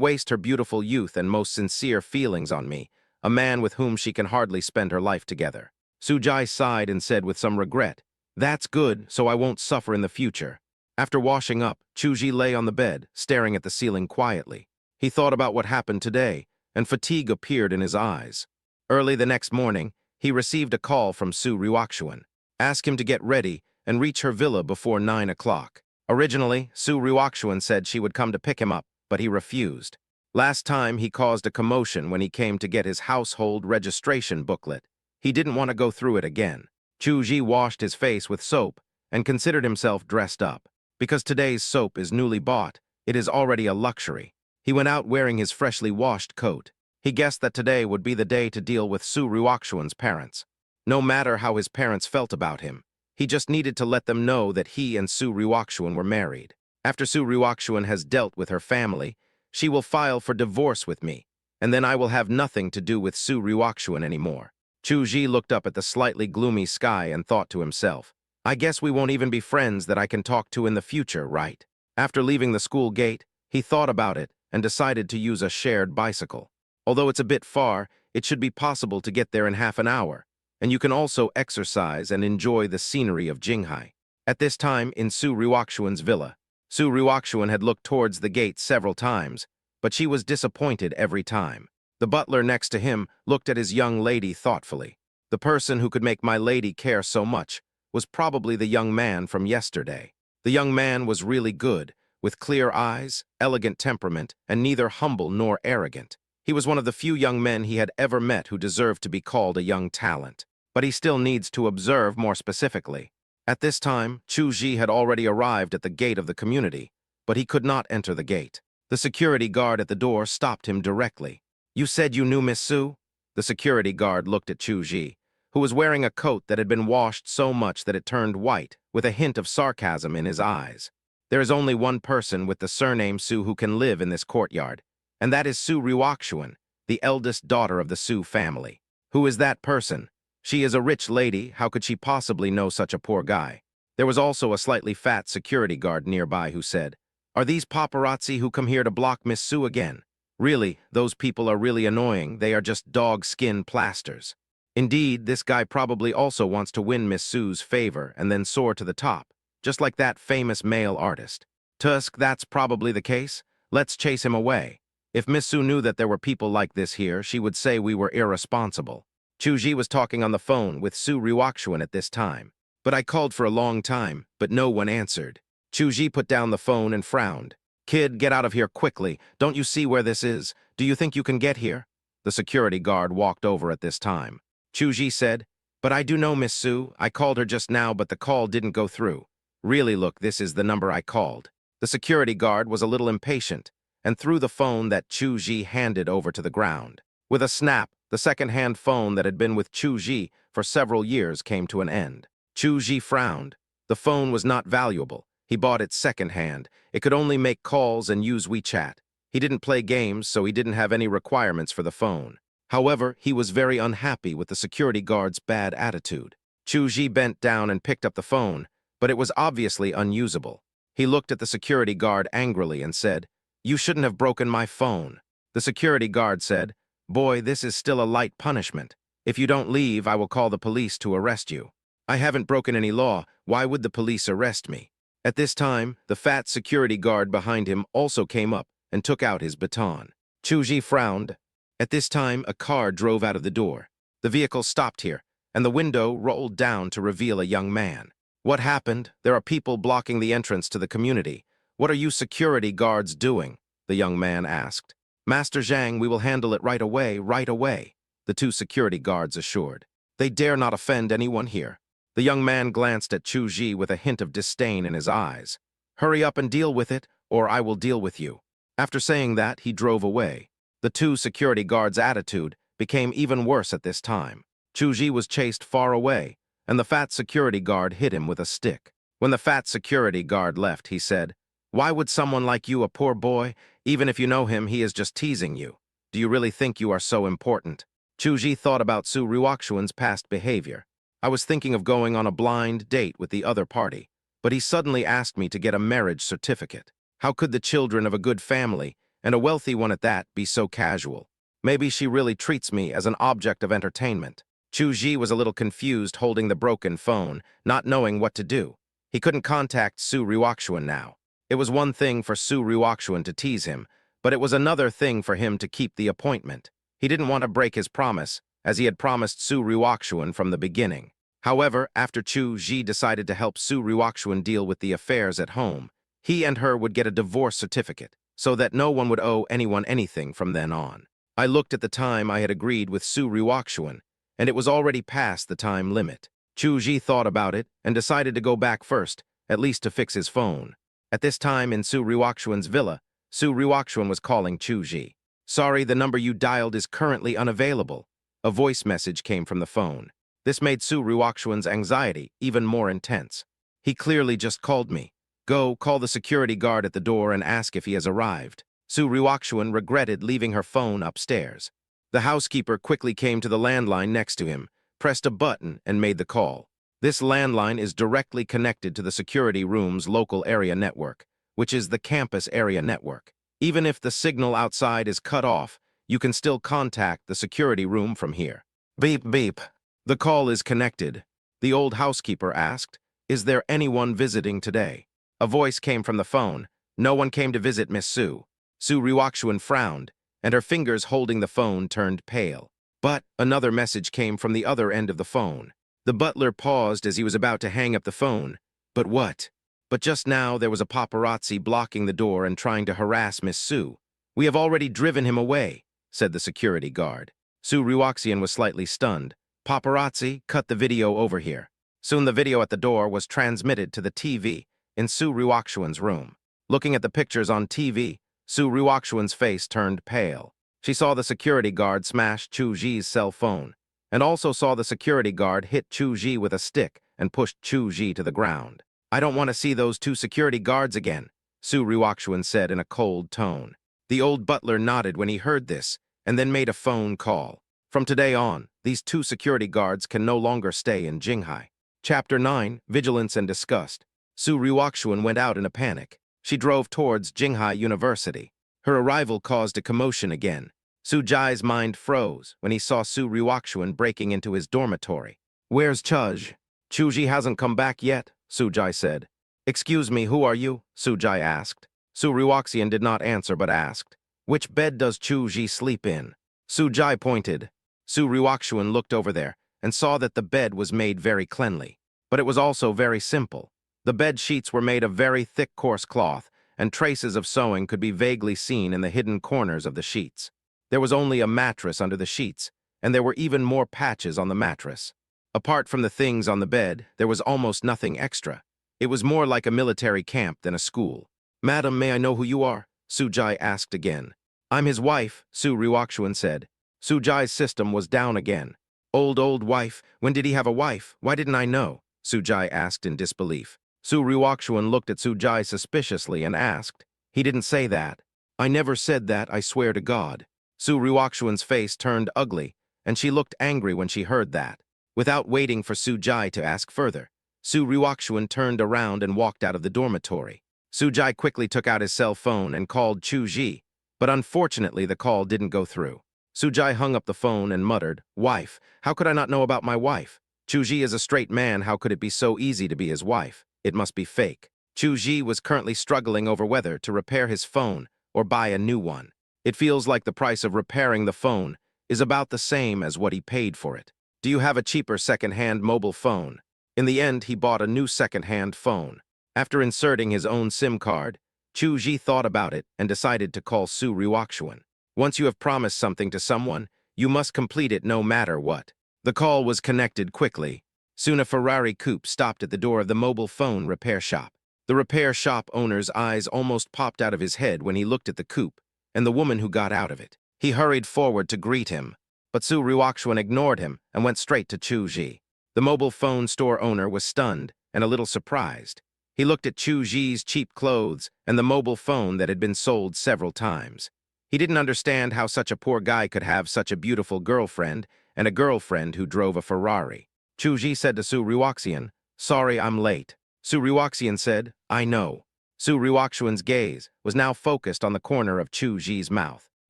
waste her beautiful youth and most sincere feelings on me, a man with whom she can hardly spend her life together. Sujai sighed and said with some regret, "That's good, so I won't suffer in the future." After washing up, Chuji lay on the bed, staring at the ceiling quietly. He thought about what happened today, and fatigue appeared in his eyes. Early the next morning, he received a call from Su Ryukshuan. Ask him to get ready and reach her villa before 9 o'clock. Originally, Su Ryukshuan said she would come to pick him up, but he refused. Last time, he caused a commotion when he came to get his household registration booklet. He didn't want to go through it again. Chuji washed his face with soap and considered himself dressed up. Because today's soap is newly bought, it is already a luxury. He went out wearing his freshly washed coat. He guessed that today would be the day to deal with Su Ryukshuan's parents. No matter how his parents felt about him, he just needed to let them know that he and Su Ryukshuan were married. After Su Ryukshuan has dealt with her family, she will file for divorce with me, and then I will have nothing to do with Su Ryukshuan anymore. Chuji looked up at the slightly gloomy sky and thought to himself, I guess we won't even be friends that I can talk to in the future, right? After leaving the school gate, he thought about it and decided to use a shared bicycle. Although it's a bit far, it should be possible to get there in half an hour, and you can also exercise and enjoy the scenery of Jinghai. At this time, in Su Ryukshuan's villa, Su Ryukshuan had looked towards the gate several times, but she was disappointed every time. The butler next to him looked at his young lady thoughtfully. The person who could make my lady care so much was probably the young man from yesterday. The young man was really good, with clear eyes, elegant temperament, and neither humble nor arrogant. He was one of the few young men he had ever met who deserved to be called a young talent. But he still needs to observe more specifically. At this time, Chu Ji had already arrived at the gate of the community, but he could not enter the gate. The security guard at the door stopped him directly. You said you knew Miss Su? The security guard looked at Chu Ji, who was wearing a coat that had been washed so much that it turned white, with a hint of sarcasm in his eyes. There is only one person with the surname Su who can live in this courtyard, and that is Su Ryukshuan, the eldest daughter of the Su family. Who is that person? She is a rich lady, how could she possibly know such a poor guy? There was also a slightly fat security guard nearby who said, Are these paparazzi who come here to block Miss Su again? Really, those people are really annoying, they are just dog skin plasters. Indeed, this guy probably also wants to win Miss Su's favor and then soar to the top, just like that famous male artist. Tusk, that's probably the case. Let's chase him away. If Miss Su knew that there were people like this here, she would say we were irresponsible. Chuji was talking on the phone with Su Ryukshuan at this time. But I called for a long time, but no one answered. Chuji put down the phone and frowned. Kid, get out of here quickly. Don't you see where this is? Do you think you can get here? The security guard walked over at this time. Chuji said, But I do know Miss Su. I called her just now, but the call didn't go through. Really, look, this is the number I called. The security guard was a little impatient and threw the phone that Chuji handed over to the ground. With a snap, the second-hand phone that had been with Chuji for several years came to an end. Chuji frowned. The phone was not valuable. He bought it second-hand. It could only make calls and use WeChat. He didn't play games, so he didn't have any requirements for the phone. However, he was very unhappy with the security guard's bad attitude. Chuji bent down and picked up the phone, but it was obviously unusable. He looked at the security guard angrily and said, You shouldn't have broken my phone. The security guard said, Boy, this is still a light punishment. If you don't leave, I will call the police to arrest you. I haven't broken any law. Why would the police arrest me? At this time, the fat security guard behind him also came up and took out his baton. Chuji frowned. At this time, a car drove out of the door. The vehicle stopped here, and the window rolled down to reveal a young man. What happened? There are people blocking the entrance to the community. What are you security guards doing? The young man asked. Master Zhang, we will handle it right away, the two security guards assured. They dare not offend anyone here. The young man glanced at Chu Ji with a hint of disdain in his eyes. Hurry up and deal with it, or I will deal with you. After saying that, he drove away. The two security guards' attitude became even worse at this time. Chu Ji was chased far away, and the fat security guard hit him with a stick. When the fat security guard left, he said, Why would someone like you, a poor boy, even if you know him, he is just teasing you. Do you really think you are so important? Chu Ji thought about Su Ryukshuan's past behavior. I was thinking of going on a blind date with the other party, but he suddenly asked me to get a marriage certificate. How could the children of a good family and a wealthy one at that, be so casual. Maybe she really treats me as an object of entertainment. Chu Ji was a little confused holding the broken phone, not knowing what to do. He couldn't contact Su Ryukshuan now. It was one thing for Su Ryukshuan to tease him, but it was another thing for him to keep the appointment. He didn't want to break his promise, as he had promised Su Ryukshuan from the beginning. However, after Chu Ji decided to help Su Ryukshuan deal with the affairs at home, he and her would get a divorce certificate, so that no one would owe anyone anything from then on. I looked at the time I had agreed with Su Ryukshuan, and it was already past the time limit. Chu Ji thought about it and decided to go back first, at least to fix his phone. At this time in Su Ryukshuan's villa, Su Ryukshuan was calling Chu Ji. "Sorry, the number you dialed is currently unavailable." A voice message came from the phone. This made Su Ryukshuan's anxiety even more intense. "He clearly just called me. Go, call the security guard at the door and ask if he has arrived." Su Ryukshuan regretted leaving her phone upstairs. The housekeeper quickly came to the landline next to him, pressed a button, and made the call. This landline is directly connected to the security room's local area network, which is the campus area network. Even if the signal outside is cut off, you can still contact the security room from here. Beep, beep. The call is connected. The old housekeeper asked, "Is there anyone visiting today?" A voice came from the phone. "No one came to visit Miss Su." Su Ryukshuan frowned, and her fingers holding the phone turned pale. But another message came from the other end of the phone. The butler paused as he was about to hang up the phone. But what? But just now there was a paparazzi blocking the door and trying to harass Miss Su. "We have already driven him away," said the security guard. Su Ryukshuan was slightly stunned. "Paparazzi, cut the video over here." Soon the video at the door was transmitted to the TV in Su Ryukshuan's room. Looking at the pictures on TV, Su Ryukshuan's face turned pale. She saw the security guard smash Chu Ji's cell phone, and also saw the security guard hit Chu Ji with a stick and pushed Chu Ji to the ground. "I don't want to see those two security guards again," Su Ryukshuan said in a cold tone. The old butler nodded when he heard this, and then made a phone call. From today on, these two security guards can no longer stay in Jinghai. Chapter 9, Vigilance and Disgust. Su Ryukshuan went out in a panic. She drove towards Jinghai University. Her arrival caused a commotion again. Su Jai's mind froze when he saw Su Ryukshuan breaking into his dormitory. "Where's Chuj?" "Chu Ji hasn't come back yet," Su Jai said. "Excuse me, who are you?" Su Jai asked. Su Ryukshuan did not answer but asked, "Which bed does Chu Ji sleep in?" Su Jai pointed. Su Ryukshuan looked over there and saw that the bed was made very cleanly. But it was also very simple. The bed sheets were made of very thick coarse cloth, and traces of sewing could be vaguely seen in the hidden corners of the sheets. There was only a mattress under the sheets, and there were even more patches on the mattress. Apart from the things on the bed, there was almost nothing extra. It was more like a military camp than a school. "Madam, may I know who you are?" Su Jai asked again. "I'm his wife," Su Ryukshuan said. Su Jai's system was down again. Old wife. When did he have a wife? Why didn't I know?" Su Jai asked in disbelief. Su Ryukshuan looked at Su Jai suspiciously and asked, "He didn't say that." "I never said that, I swear to God." Su Ryukshuan's face turned ugly, and she looked angry when she heard that. Without waiting for Su Jai to ask further, Su Ryukshuan turned around and walked out of the dormitory. Su Jai quickly took out his cell phone and called Chu Ji, but unfortunately the call didn't go through. Su Jai hung up the phone and muttered, "Wife, how could I not know about my wife? Chu Ji is a straight man, how could it be so easy to be his wife? It must be fake." Chu Ji was currently struggling over whether to repair his phone or buy a new one. It feels like the price of repairing the phone is about the same as what he paid for it. "Do you have a cheaper second-hand mobile phone?" In the end, he bought a new second-hand phone. After inserting his own SIM card, Chu Ji thought about it and decided to call Su Ryukshuan. Once you have promised something to someone, you must complete it no matter what. The call was connected quickly. Soon a Ferrari coupe stopped at the door of the mobile phone repair shop. The repair shop owner's eyes almost popped out of his head when he looked at the coupe and the woman who got out of it. He hurried forward to greet him, but Su Ryukshuan ignored him and went straight to Chu Ji. The mobile phone store owner was stunned and a little surprised. He looked at Chu Ji's cheap clothes and the mobile phone that had been sold several times. He didn't understand how such a poor guy could have such a beautiful girlfriend and a girlfriend who drove a Ferrari. Chu Ji said to Su Ryukshuan, "Sorry, I'm late." Su Ryukshuan said, "I know." Su Ryukshuan's gaze was now focused on the corner of Chu Ji's mouth.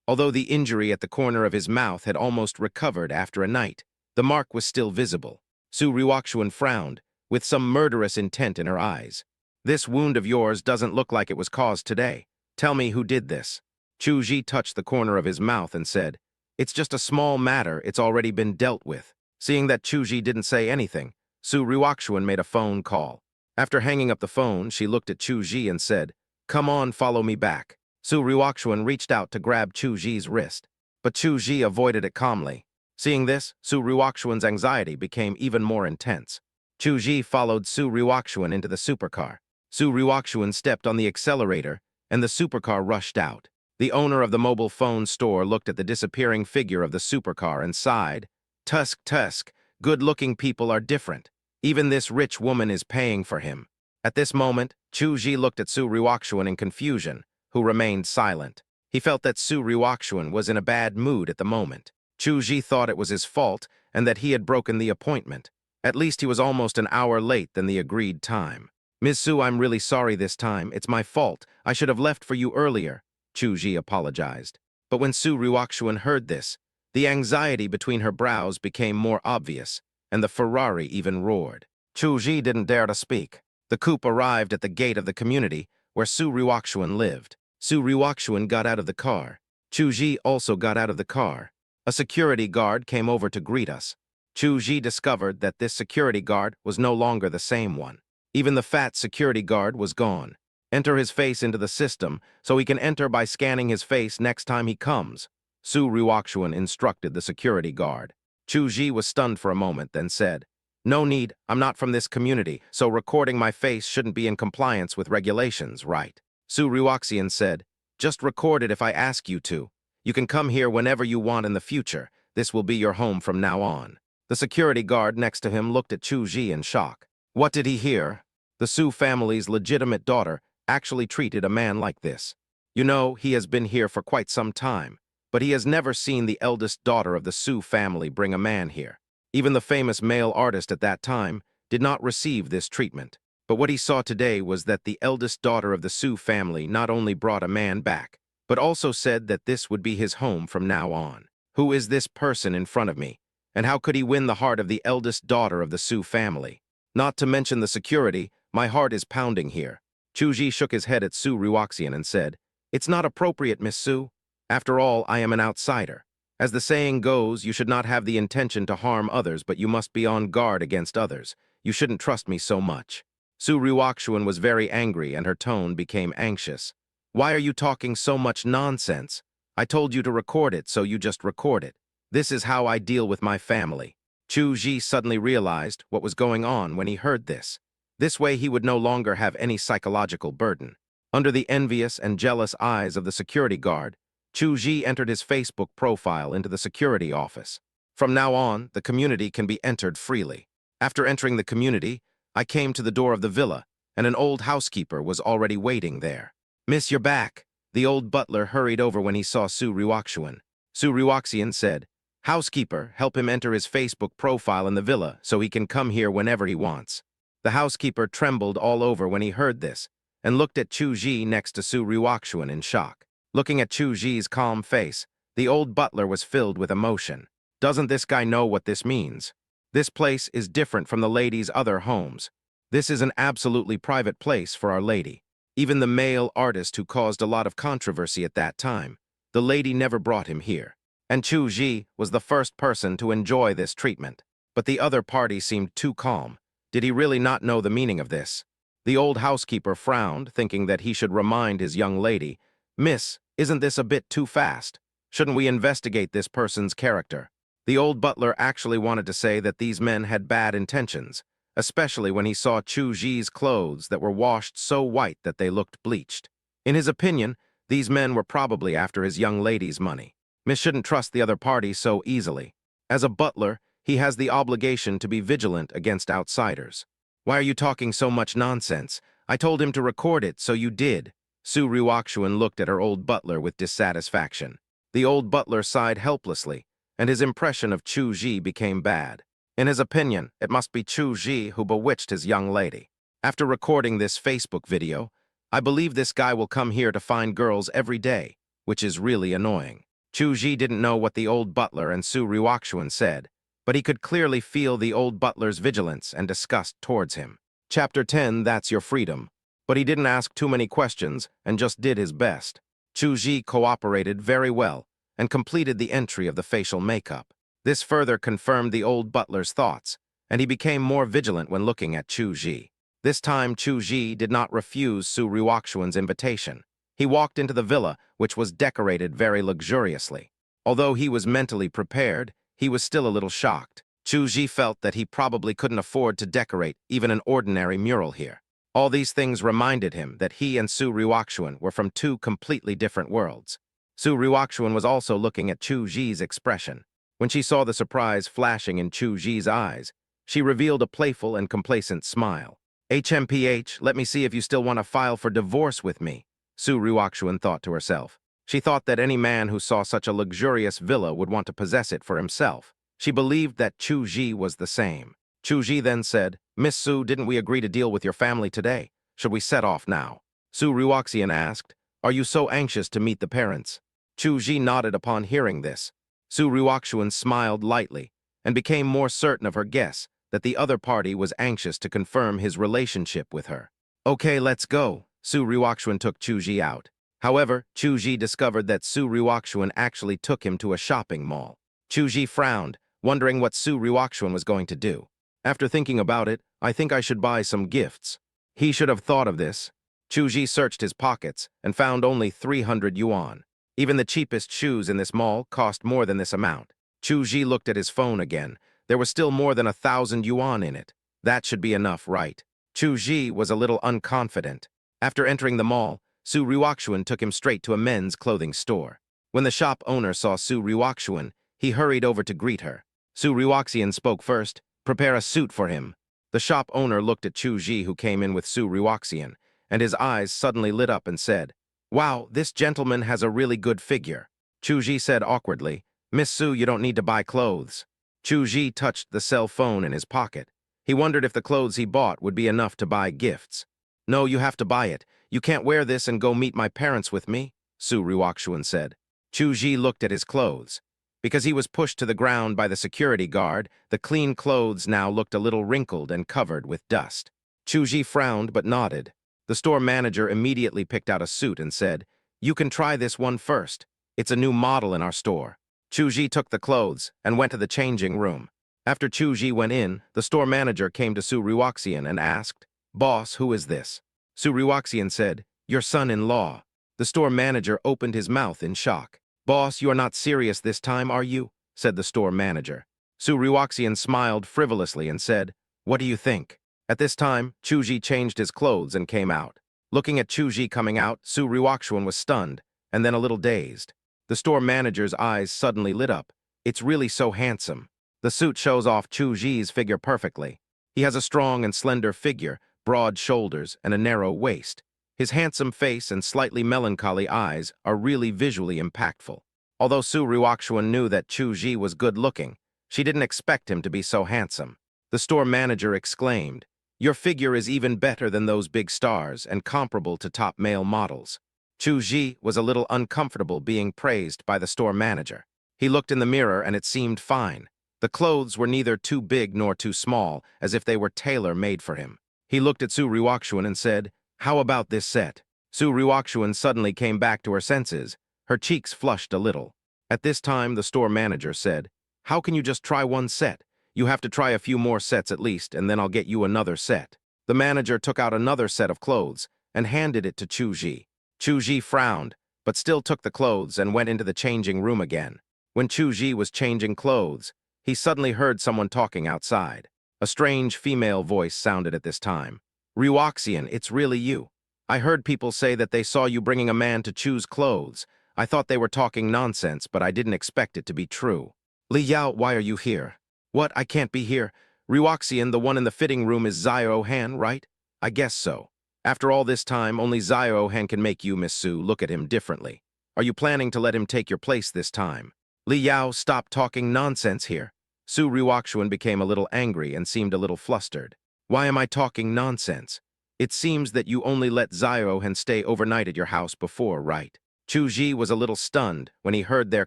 Although the injury at the corner of his mouth had almost recovered after a night, the mark was still visible. Su Ryukshuan frowned, with some murderous intent in her eyes. "This wound of yours doesn't look like it was caused today. Tell me who did this." Chu Ji touched the corner of his mouth and said, "It's just a small matter, it's already been dealt with." Seeing that Chu Ji didn't say anything, Su Ryukshuan made a phone call. After hanging up the phone, she looked at Chu Ji and said, "Come on, follow me back." Su Ryukshuan reached out to grab Chu Ji's wrist, but Chu Ji avoided it calmly. Seeing this, Su Ryukshuan's anxiety became even more intense. Chu Ji followed Su Ryukshuan into the supercar. Su Ryukshuan stepped on the accelerator, and the supercar rushed out. The owner of the mobile phone store looked at the disappearing figure of the supercar and sighed. Tusk, tusk, good-looking people are different. Even this rich woman is paying for him. At this moment, Chu Ji looked at Su Ryukshuan in confusion, who remained silent. He felt that Su Ryukshuan was in a bad mood at the moment. Chu Ji thought it was his fault and that he had broken the appointment. At least he was almost an hour late than the agreed time. "Ms. Su, I'm really sorry this time. It's my fault. I should have left for you earlier," Chu Ji apologized. But when Su Ryukshuan heard this, the anxiety between her brows became more obvious, and the Ferrari even roared. Chu Ji didn't dare to speak. The coupe arrived at the gate of the community where Su Ryukshuan lived. Su Ryukshuan got out of the car. Chu Ji also got out of the car. A security guard came over to greet us. Chu Ji discovered that this security guard was no longer the same one. Even the fat security guard was gone. Enter his face into the system so he can enter by scanning his face next time he comes, Su Ryukshuan instructed the security guard. Chu Ji was stunned for a moment, then said, "No need, I'm not from this community, so recording my face shouldn't be in compliance with regulations, right?" Su Ryukshuan said, "Just record it if I ask you to. You can come here whenever you want in the future. This will be your home from now on." The security guard next to him looked at Chu Ji in shock. What did he hear? The Su family's legitimate daughter actually treated a man like this. You know, he has been here for quite some time, but he has never seen the eldest daughter of the Su family bring a man here. Even the famous male artist at that time did not receive this treatment. But what he saw today was that the eldest daughter of the Su family not only brought a man back, but also said that this would be his home from now on. Who is this person in front of me? And how could he win the heart of the eldest daughter of the Su family? Not to mention the security, my heart is pounding here. Chu Ji shook his head at Su Ryukshuan and said, "It's not appropriate, Miss Su. After all, I am an outsider. As the saying goes, you should not have the intention to harm others, but you must be on guard against others. You shouldn't trust me so much." Su Ryukshuan was very angry and her tone became anxious. "Why are you talking so much nonsense? I told you to record it, so you just record it. This is how I deal with my family." Chu Ji suddenly realized what was going on when he heard this. This way he would no longer have any psychological burden. Under the envious and jealous eyes of the security guard, Chu Ji entered his Facebook profile into the security office. From now on, the community can be entered freely. After entering the community, I came to the door of the villa, and an old housekeeper was already waiting there. "Miss, you're back." The old butler hurried over when he saw Su Ryukshuan. Su Ryukshuan said, "Housekeeper, help him enter his Facebook profile in the villa so he can come here whenever he wants." The housekeeper trembled all over when he heard this, and looked at Chu Ji next to Su Ryukshuan in shock. Looking at Chu Ji's calm face, the old butler was filled with emotion. Doesn't this guy know what this means? This place is different from the lady's other homes. This is an absolutely private place for Our Lady. Even the male artist who caused a lot of controversy at that time, the lady never brought him here. And Chu Ji was the first person to enjoy this treatment. But the other party seemed too calm. Did he really not know the meaning of this? The old housekeeper frowned, thinking that he should remind his young lady, "Miss, isn't this a bit too fast? Shouldn't we investigate this person's character?" The old butler actually wanted to say that these men had bad intentions, especially when he saw Chu Ji's clothes that were washed so white that they looked bleached. In his opinion, these men were probably after his young lady's money. Miss shouldn't trust the other party so easily. As a butler, he has the obligation to be vigilant against outsiders. "Why are you talking so much nonsense? I told him to record it, so you did." Su Ryukshuan looked at her old butler with dissatisfaction. The old butler sighed helplessly, and his impression of Chu Ji became bad. In his opinion, it must be Chu Ji who bewitched his young lady. After recording this Facebook video, I believe this guy will come here to find girls every day, which is really annoying. Chuji didn't know what the old butler and Su Ryukshuan said, but he could clearly feel the old butler's vigilance and disgust towards him. Chapter 10, That's Your Freedom. But he didn't ask too many questions and just did his best. Chuji cooperated very well and completed the entry of the facial makeup. This further confirmed the old butler's thoughts, and he became more vigilant when looking at Chuji. This time, Chuji did not refuse Su Ryukshuan's invitation. He walked into the villa, which was decorated very luxuriously. Although he was mentally prepared, he was still a little shocked. Chuji felt that he probably couldn't afford to decorate even an ordinary mural here. All these things reminded him that he and Su Ryukshuan were from two completely different worlds. Su Ryukshuan was also looking at Chuji's expression. When she saw the surprise flashing in Chuji's eyes, she revealed a playful and complacent smile. HMPH, let me see if you still want to file for divorce with me, Su Ryukshuan thought to herself. She thought that any man who saw such a luxurious villa would want to possess it for himself. She believed that Chuji was the same. Chuji then said, Miss Su, didn't we agree to deal with your family today? Should we set off now? Su Ryukshuan asked, Are you so anxious to meet the parents? Chuji nodded upon hearing this. Su Ryukshuan smiled lightly and became more certain of her guess that the other party was anxious to confirm his relationship with her. Okay, let's go. Su Ryukshuan took Chuji out. However, Chuji discovered that Su Ryukshuan actually took him to a shopping mall. Chuji frowned, wondering what Su Ryukshuan was going to do. After thinking about it, I think I should buy some gifts. He should have thought of this. Chuji searched his pockets and found only 300 yuan. Even the cheapest shoes in this mall cost more than this amount. Chuji looked at his phone again. There was still more than 1,000 yuan in it. That should be enough, right? Chuji was a little unconfident. After entering the mall, Su Ryukshuan took him straight to a men's clothing store. When the shop owner saw Su Ryukshuan, he hurried over to greet her. Su Ryukshuan spoke first, Prepare a suit for him. The shop owner looked at Chuji, who came in with Su Ryukshuan, and his eyes suddenly lit up and said, Wow, this gentleman has a really good figure. Chuji said awkwardly, Miss Su, you don't need to buy clothes. Chuji touched the cell phone in his pocket. He wondered if the clothes he bought would be enough to buy gifts. No, you have to buy it. You can't wear this and go meet my parents with me, Su Ryukshuan said. Chuji looked at his clothes. Because he was pushed to the ground by the security guard, the clean clothes now looked a little wrinkled and covered with dust. Chuji frowned but nodded. The store manager immediately picked out a suit and said, You can try this one first. It's a new model in our store. Chuji took the clothes and went to the changing room. After Chuji went in, the store manager came to Su Ryukshuan and asked, Boss, who is this? Su Ryukshuan said, Your son-in-law. The store manager opened his mouth in shock. Boss, you are not serious this time, are you? Said the store manager. Su Ryukshuan smiled frivolously and said, What do you think? At this time, Chuji changed his clothes and came out. Looking at Chuji coming out, Su Ryukshuan was stunned, and then a little dazed. The store manager's eyes suddenly lit up. It's really so handsome. The suit shows off Chuji's figure perfectly. He has a strong and slender figure, broad shoulders, and a narrow waist. His handsome face and slightly melancholy eyes are really visually impactful. Although Su Ryukshuan knew that Chuji was good-looking, she didn't expect him to be so handsome. The store manager exclaimed, Your figure is even better than those big stars and comparable to top male models. Chuji was a little uncomfortable being praised by the store manager. He looked in the mirror and it seemed fine. The clothes were neither too big nor too small, as if they were tailor-made for him. He looked at Su Ryukshuan and said, How about this set? Su Ryukshuan suddenly came back to her senses. Her cheeks flushed a little. At this time, the store manager said, How can you just try one set? You have to try a few more sets at least, and then I'll get you another set. The manager took out another set of clothes and handed it to Chuji. Chuji frowned, but still took the clothes and went into the changing room again. When Chuji was changing clothes, he suddenly heard someone talking outside. A strange female voice sounded at this time. Ryukshuan, it's really you. I heard people say that they saw you bringing a man to choose clothes. I thought they were talking nonsense, but I didn't expect it to be true. Li Yao, why are you here? What, I can't be here. Ryukshuan, the one in the fitting room is Zio-Han, right? I guess so. After all this time, only Zio-Han can make you, Miss Su, look at him differently. Are you planning to let him take your place this time? Li Yao, stop talking nonsense here. Su Ryukshuan became a little angry and seemed a little flustered. Why am I talking nonsense? It seems that you only let Zio-han stay overnight at your house before, right? Chu-ji was a little stunned when he heard their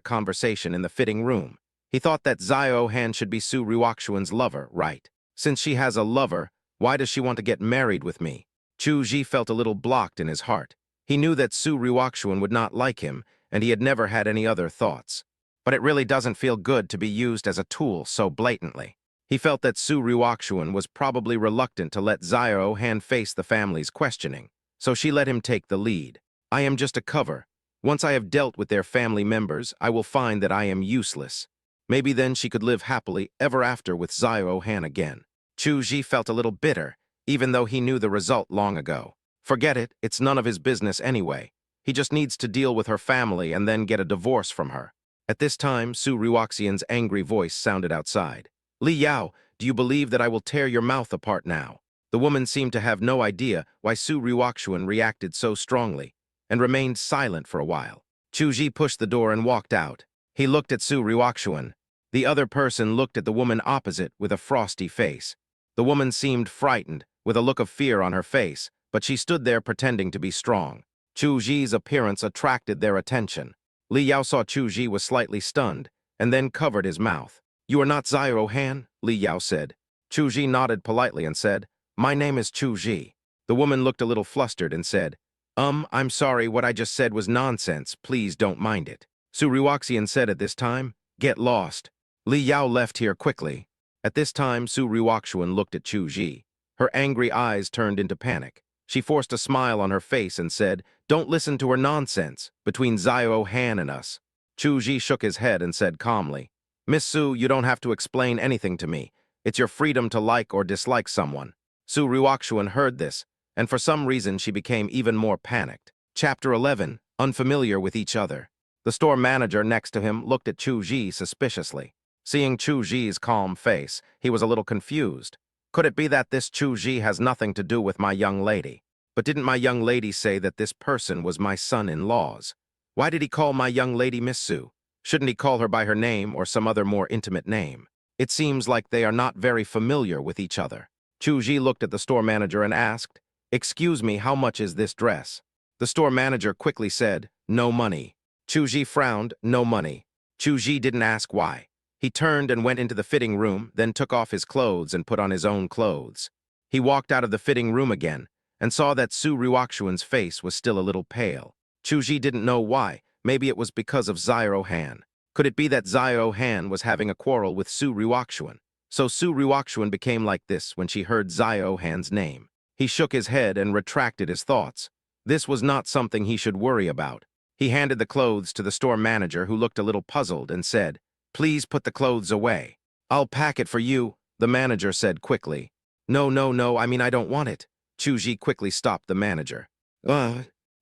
conversation in the fitting room. He thought that Zio-han should be Su Ryukshuan's lover, right? Since she has a lover, why does she want to get married with me? Chu-ji felt a little blocked in his heart. He knew that Su Ryukshuan would not like him, and he had never had any other thoughts. But it really doesn't feel good to be used as a tool so blatantly. He felt that Su Ryukshuan was probably reluctant to let Zio-han face the family's questioning, so she let him take the lead. I am just a cover. Once I have dealt with their family members, I will find that I am useless. Maybe then she could live happily ever after with Zio-han again. Chu-ji felt a little bitter, even though he knew the result long ago. Forget it, it's none of his business anyway. He just needs to deal with her family and then get a divorce from her. At this time, Su Ryukshuan's angry voice sounded outside. Li Yao, do you believe that I will tear your mouth apart now? The woman seemed to have no idea why Su Ryukshuan reacted so strongly, and remained silent for a while. Chu-ji pushed the door and walked out. He looked at Su Ryukshuan. The other person looked at the woman opposite with a frosty face. The woman seemed frightened, with a look of fear on her face, but she stood there pretending to be strong. Chu-ji's appearance attracted their attention. Li Yao saw Chu-ji was slightly stunned, and then covered his mouth. You are not Zio-han, Li Yao said. Chu-ji nodded politely and said, My name is Chu-ji. The woman looked a little flustered and said, I'm sorry, what I just said was nonsense, please don't mind it. Su Ryukshuan said at this time, Get lost. Li Yao left here quickly. At this time, Su Ryukshuan looked at Chu-ji. Her angry eyes turned into panic. She forced a smile on her face and said, Don't listen to her nonsense, between Zio-han and us. Chu-ji shook his head and said calmly, Miss Su, you don't have to explain anything to me. It's your freedom to like or dislike someone. Su Ryukshuan heard this, and for some reason she became even more panicked. Chapter 11, Unfamiliar with Each Other. The store manager next to him looked at Chu-ji suspiciously. Seeing Chu-ji's calm face, he was a little confused. Could it be that this Chu-ji has nothing to do with my young lady? But didn't my young lady say that this person was my son-in-law's? Why did he call my young lady Miss Su? Shouldn't he call her by her name or some other more intimate name? It seems like they are not very familiar with each other. Chu-ji looked at the store manager and asked, Excuse me, how much is this dress? The store manager quickly said, No money. Chu-ji frowned, No money. Chu-ji didn't ask why. He turned and went into the fitting room, then took off his clothes and put on his own clothes. He walked out of the fitting room again and saw that Su Ryukshuan's face was still a little pale. Chu-ji didn't know why. Maybe it was because of Zio-han. Could it be that Zio-han was having a quarrel with Su Ryukshuan? So Su Ryukshuan became like this when she heard Zio-han's name. He shook his head and retracted his thoughts. This was not something he should worry about. He handed the clothes to the store manager, who looked a little puzzled and said, Please put the clothes away. I'll pack it for you, the manager said quickly. No, I don't want it. Chu-ji quickly stopped the manager.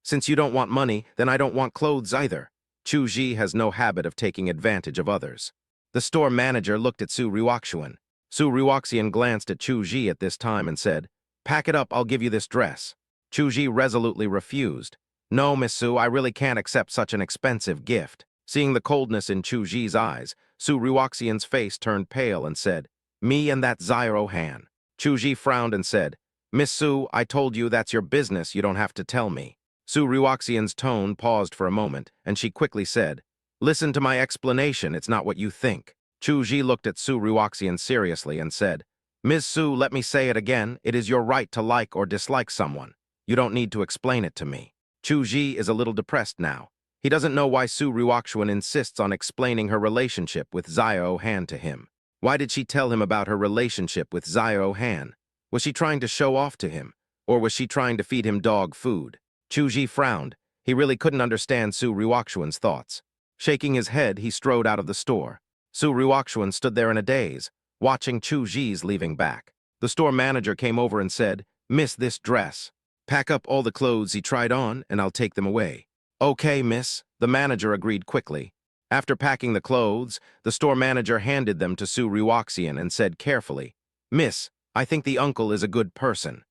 Since you don't want money, then I don't want clothes either. Chu-ji has no habit of taking advantage of others. The store manager looked at Su Ryukshuan. Su Ryukshuan glanced at Chu-ji at this time and said, Pack it up, I'll give you this dress. Chu-ji resolutely refused. No, Miss Su, I really can't accept such an expensive gift. Seeing the coldness in Chu-ji's eyes, Su Ryukshuan's face turned pale and said, Me and that Zio-han. Chu-ji frowned and said, Miss Su, I told you that's your business, you don't have to tell me. Su Ryukshuan's tone paused for a moment, and she quickly said, Listen to my explanation, it's not what you think. Chu-ji looked at Su Ryukshuan seriously and said, Ms. Su, let me say it again, it is your right to like or dislike someone. You don't need to explain it to me. Chu-ji is a little depressed now. He doesn't know why Su Ryukshuan insists on explaining her relationship with Zio-han to him. Why did she tell him about her relationship with Zio-han? Was she trying to show off to him, or was she trying to feed him dog food? Chu-ji frowned. He really couldn't understand Su Ryukshuan's thoughts. Shaking his head, he strode out of the store. Su Ryukshuan stood there in a daze, watching Chu-ji's leaving back. The store manager came over and said, Miss, this dress. Pack up all the clothes he tried on, and I'll take them away. Okay, miss, the manager agreed quickly. After packing the clothes, the store manager handed them to Su Ryukshuan and said carefully, Miss, I think the uncle is a good person.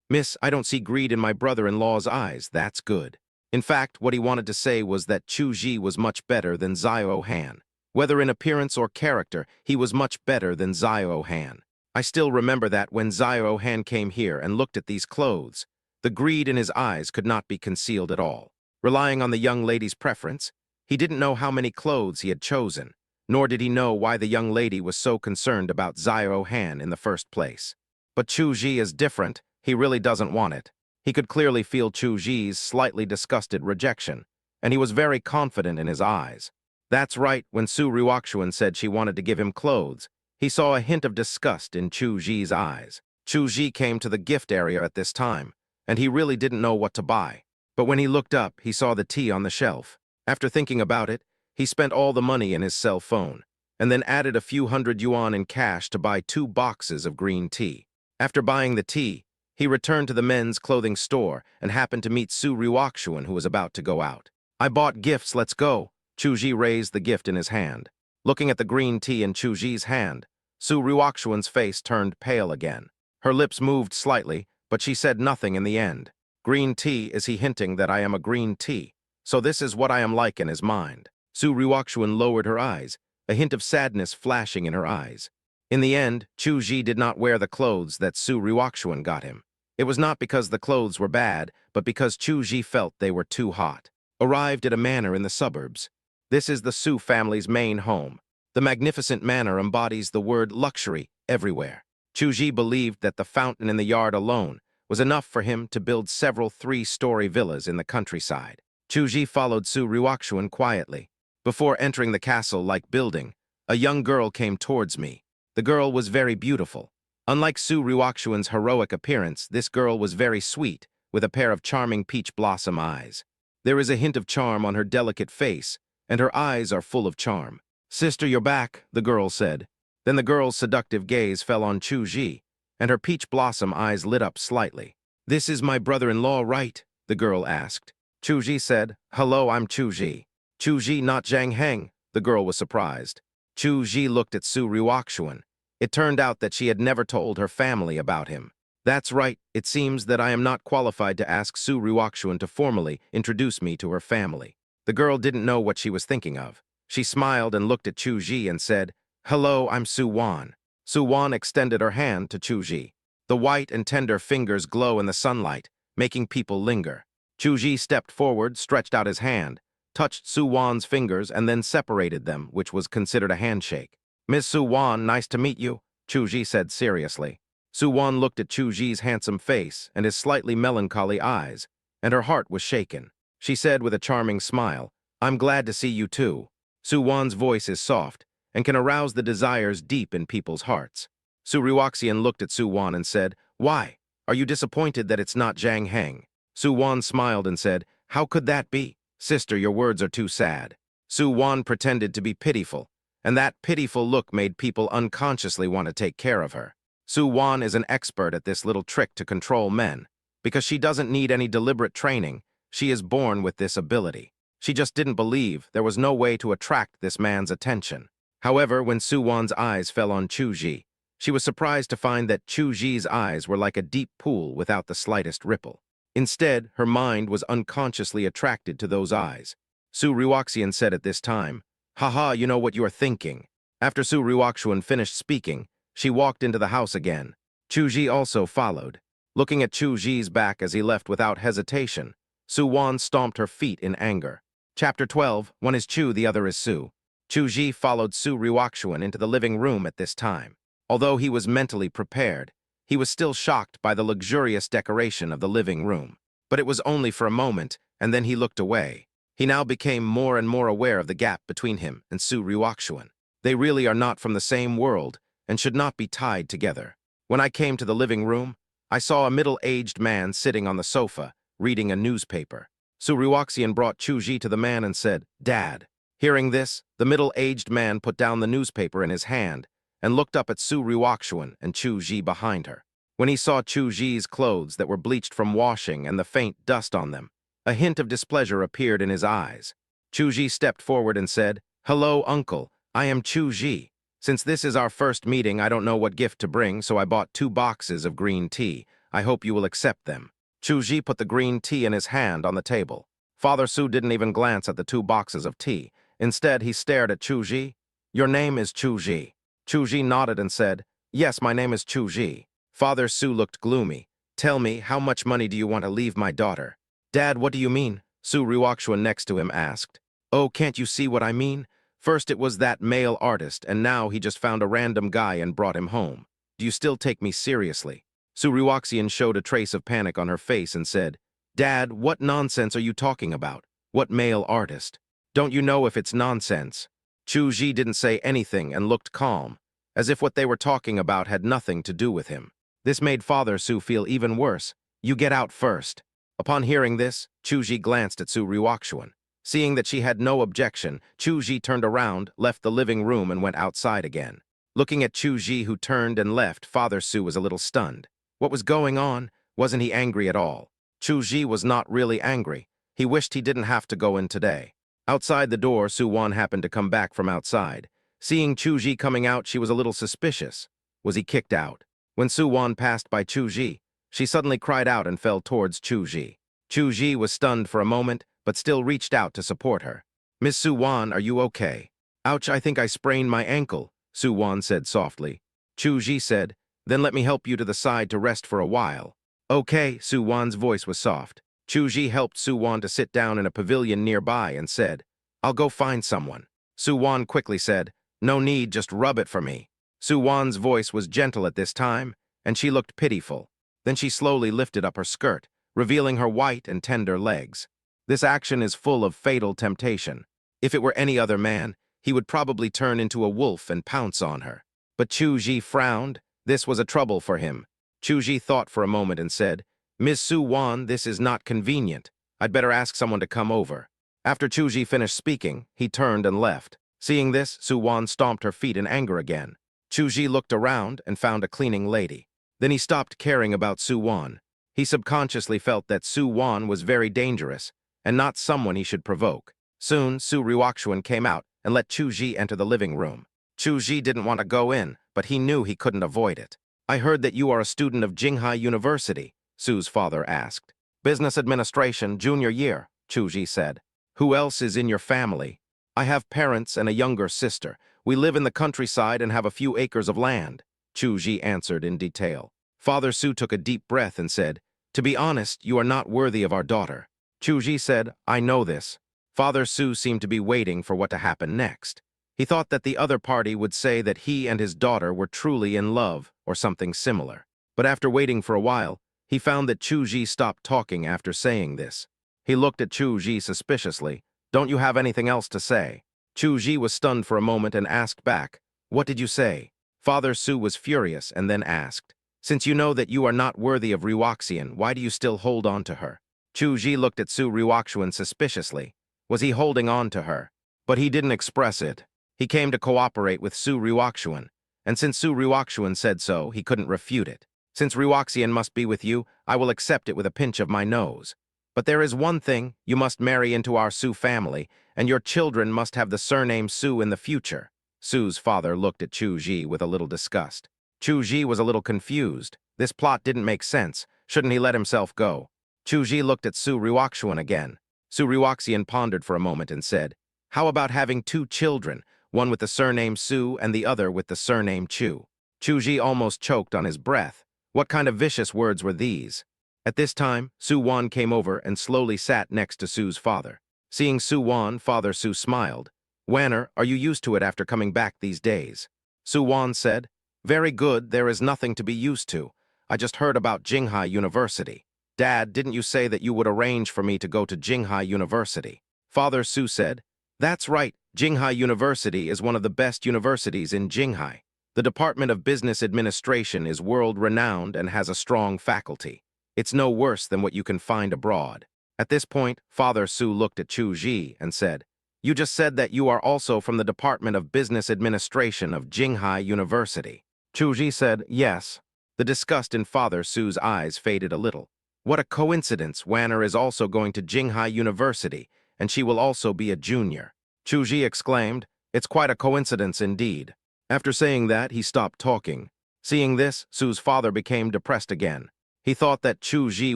Miss, I don't see greed in my brother-in-law's eyes, that's good. In fact, what he wanted to say was that Chu-ji was much better than Zio-han. Whether in appearance or character, he was much better than Zio-han. I still remember that when Zio Han came here and looked at these clothes, the greed in his eyes could not be concealed at all. Relying on the young lady's preference, he didn't know how many clothes he had chosen, nor did he know why the young lady was so concerned about Zio Han in the first place. But Chu Ji is different. He really doesn't want it. He could clearly feel Chu Ji's slightly disgusted rejection, and he was very confident in his eyes. That's right, when Su Ruoxuan said she wanted to give him clothes, he saw a hint of disgust in Chu Ji's eyes. Chu Ji came to the gift area at this time, and he really didn't know what to buy. But when he looked up, he saw the tea on the shelf. After thinking about it, he spent all the money in his cell phone, and then added a few hundred yuan in cash to buy 2 boxes of green tea. After buying the tea, he returned to the men's clothing store and happened to meet Su Ruoxuan, who was about to go out. I bought gifts, let's go. Chu Ji raised the gift in his hand. Looking at the green tea in Chu Ji's hand, Su Ruoxuan's face turned pale again. Her lips moved slightly, but she said nothing in the end. Green tea, is he hinting that I am a green tea? So this is what I am like in his mind. Su Ruoxuan lowered her eyes, a hint of sadness flashing in her eyes. In the end, Chu Ji did not wear the clothes that Su Ruoxuan got him. It was not because the clothes were bad, but because Chu Ji felt they were too hot. Arrived at a manor in the suburbs. This is the Su family's main home. The magnificent manor embodies the word luxury everywhere. Chu Ji believed that the fountain in the yard alone was enough for him to build several 3-story villas in the countryside. Chu Ji followed Su Ruoxuan quietly. Before entering the castle-like building, a young girl came towards me. The girl was very beautiful. Unlike Su Ruoxuan's heroic appearance, this girl was very sweet, with a pair of charming peach blossom eyes. There is a hint of charm on her delicate face, and her eyes are full of charm. "Sister, you're back," the girl said. Then the girl's seductive gaze fell on Chu Ji, and her peach blossom eyes lit up slightly. "This is my brother-in-law, right?" the girl asked. Chu Ji said, "Hello, I'm Chu Ji." "Chu Ji, not Zhang Heng," the girl was surprised. Chu Ji looked at Su Ruoxuan. It turned out that she had never told her family about him. "That's right, it seems that I am not qualified to ask Su Ruoxuan to formally introduce me to her family." The girl didn't know what she was thinking of. She smiled and looked at Chu Ji and said, "Hello, I'm Su Wan." Su Wan extended her hand to Chu Ji. The white and tender fingers glow in the sunlight, making people linger. Chu Ji stepped forward, stretched out his hand, touched Su Wan's fingers, and then separated them, which was considered a handshake. "Miss Su Wan, nice to meet you," Chu Ji said seriously. Su Wan looked at Chu Ji's handsome face and his slightly melancholy eyes, and her heart was shaken. She said with a charming smile, "I'm glad to see you too." Su Wan's voice is soft and can arouse the desires deep in people's hearts. Su Ruoxian looked at Su Wan and said, "Why? Are you disappointed that it's not Zhang Heng?" Su Wan smiled and said, "How could that be? Sister, your words are too sad." Su Wan pretended to be pitiful, and that pitiful look made people unconsciously want to take care of her. Su Wan is an expert at this little trick to control men. Because she doesn't need any deliberate training, she is born with this ability. She just didn't believe there was no way to attract this man's attention. However, when Su Wan's eyes fell on Chu Ji, she was surprised to find that Chu Ji's eyes were like a deep pool without the slightest ripple. Instead, her mind was unconsciously attracted to those eyes. Su Ruoxian said at this time, "Haha, you know what you are thinking." After Su Ruoxuan finished speaking, she walked into the house again. Chu Ji also followed. Looking at Chu Ji's back as he left without hesitation, Su Wan stomped her feet in anger. Chapter 12, one is Chu, the other is Su. Chu Ji followed Su Ruoxuan into the living room at this time. Although he was mentally prepared, he was still shocked by the luxurious decoration of the living room. But it was only for a moment, and then he looked away. He now became more and more aware of the gap between him and Su Ruoxuan. They really are not from the same world and should not be tied together. When I came to the living room, I saw a middle-aged man sitting on the sofa, reading a newspaper. Su Ruoxian brought Chu Ji to the man and said, "Dad." Hearing this, the middle-aged man put down the newspaper in his hand and looked up at Su Ruoxuan and Chu Ji behind her. When he saw Chu Ji's clothes that were bleached from washing and the faint dust on them, a hint of displeasure appeared in his eyes. Chu Ji stepped forward and said, "Hello, uncle. I am Chu Ji. Since this is our first meeting, I don't know what gift to bring, so I bought 2 boxes of green tea. I hope you will accept them." Chu Ji put the green tea in his hand on the table. Father Su didn't even glance at the 2 boxes of tea. Instead, he stared at Chu Ji. "Your name is Chu Ji." Chu Ji nodded and said, Yes, my name is Chu Ji. Father Su looked gloomy. Tell me, how much money do you want to leave my daughter? Dad, what do you mean? Su Ryukshuan next to him asked. Oh, can't you see what I mean? First it was that male artist, and now he just found a random guy and brought him home. Do you still take me seriously? Su Ryukshian showed a trace of panic on her face and said, Dad, what nonsense are you talking about? What male artist? Don't you know if it's nonsense? Chu Ji didn't say anything and looked calm, as if what they were talking about had nothing to do with him. This made Father Su feel even worse. You get out first. Upon hearing this, Chu Ji glanced at Su Ryukshuan. Seeing that she had no objection, Chu Ji turned around, left the living room, and went outside again. Looking at Chu Ji, who turned and left, Father Su was a little stunned. What was going on? Wasn't he angry at all? Chu Ji was not really angry. He wished he didn't have to go in today. Outside the door, Su Wan happened to come back from outside. Seeing Chu Ji coming out, she was a little suspicious. Was he kicked out? When Su Wan passed by Chu Ji, she suddenly cried out and fell towards Chu Ji. Chu Ji was stunned for a moment, but still reached out to support her. Miss Su Wan, are you okay? Ouch, I think I sprained my ankle, Su Wan said softly. Chu Ji said, then let me help you to the side to rest for a while. Okay, Su Wan's voice was soft. Chu Ji helped Su Wan to sit down in a pavilion nearby and said, I'll go find someone. Su Wan quickly said, no need, just rub it for me. Su Wan's voice was gentle at this time, and she looked pitiful. Then she slowly lifted up her skirt, revealing her white and tender legs. This action is full of fatal temptation. If it were any other man, he would probably turn into a wolf and pounce on her. But Chu Ji frowned. This was a trouble for him. Chu Ji thought for a moment and said, Ms. Su Wan, this is not convenient. I'd better ask someone to come over. After Chu Ji finished speaking, he turned and left. Seeing this, Su Wan stomped her feet in anger again. Chu Ji looked around and found a cleaning lady. Then he stopped caring about Su Wan. He subconsciously felt that Su Wan was very dangerous and not someone he should provoke. Soon, Su Ryukshuan came out and let Chu Ji enter the living room. Chu Ji didn't want to go in, but he knew he couldn't avoid it. I heard that you are a student of Jinghai University, Su's father asked. Business Administration, junior year, Chu Ji said. Who else is in your family? I have parents and a younger sister. We live in the countryside and have a few acres of land, Chu Ji answered in detail. Father Su took a deep breath and said, to be honest, you are not worthy of our daughter. Chu Ji said, I know this. Father Su seemed to be waiting for what to happen next. He thought that the other party would say that he and his daughter were truly in love or something similar. But after waiting for a while, he found that Chu Ji stopped talking after saying this. He looked at Chu Ji suspiciously. Don't you have anything else to say? Chu Ji was stunned for a moment and asked back, what did you say? Father Su was furious and then asked, since you know that you are not worthy of Ryukshian, why do you still hold on to her? Chu Ji looked at Su Ryukshuan suspiciously. Was he holding on to her? But he didn't express it. He came to cooperate with Su Ryukshuan, and since Su Ryukshuan said so, he couldn't refute it. Since Ryukshian must be with you, I will accept it with a pinch of my nose. But there is one thing, you must marry into our Su family, and your children must have the surname Su in the future. Su's father looked at Chu Ji with a little disgust. Chu Ji was a little confused. This plot didn't make sense. Shouldn't he let himself go? Chu Ji looked at Su Ryukshuan again. Su Ryukshian pondered for a moment and said, how about having two children, one with the surname Su and the other with the surname Chu? Chu Ji almost choked on his breath. What kind of vicious words were these? At this time, Su Wan came over and slowly sat next to Su's father. Seeing Su Wan, Father Su smiled. Wanner, are you used to it after coming back these days? Su Wan said, very good, there is nothing to be used to. I just heard about Jinghai University. Dad, didn't you say that you would arrange for me to go to Jinghai University? Father Su said, that's right, Jinghai University is one of the best universities in Jinghai. The Department of Business Administration is world-renowned and has a strong faculty. It's no worse than what you can find abroad. At this point, Father Su looked at Chu Ji and said, you just said that you are also from the Department of Business Administration of Jinghai University. Chu Ji said, yes. The disgust in Father Su's eyes faded a little. What a coincidence, Wanner is also going to Jinghai University, and she will also be a junior. Chu Ji exclaimed, it's quite a coincidence indeed. After saying that, he stopped talking. Seeing this, Su's father became depressed again. He thought that Chu Ji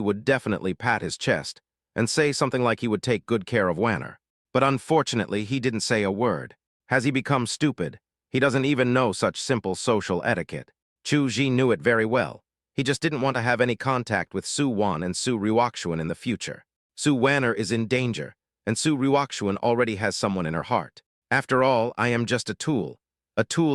would definitely pat his chest and say something like he would take good care of Wanner. But unfortunately, he didn't say a word. Has he become stupid? He doesn't even know such simple social etiquette. Chu Ji knew it very well. He just didn't want to have any contact with Su Wan and Su Ryukshuan in the future. Su Wanner is in danger, and Su Ryukshuan already has someone in her heart. After all, I am just a tool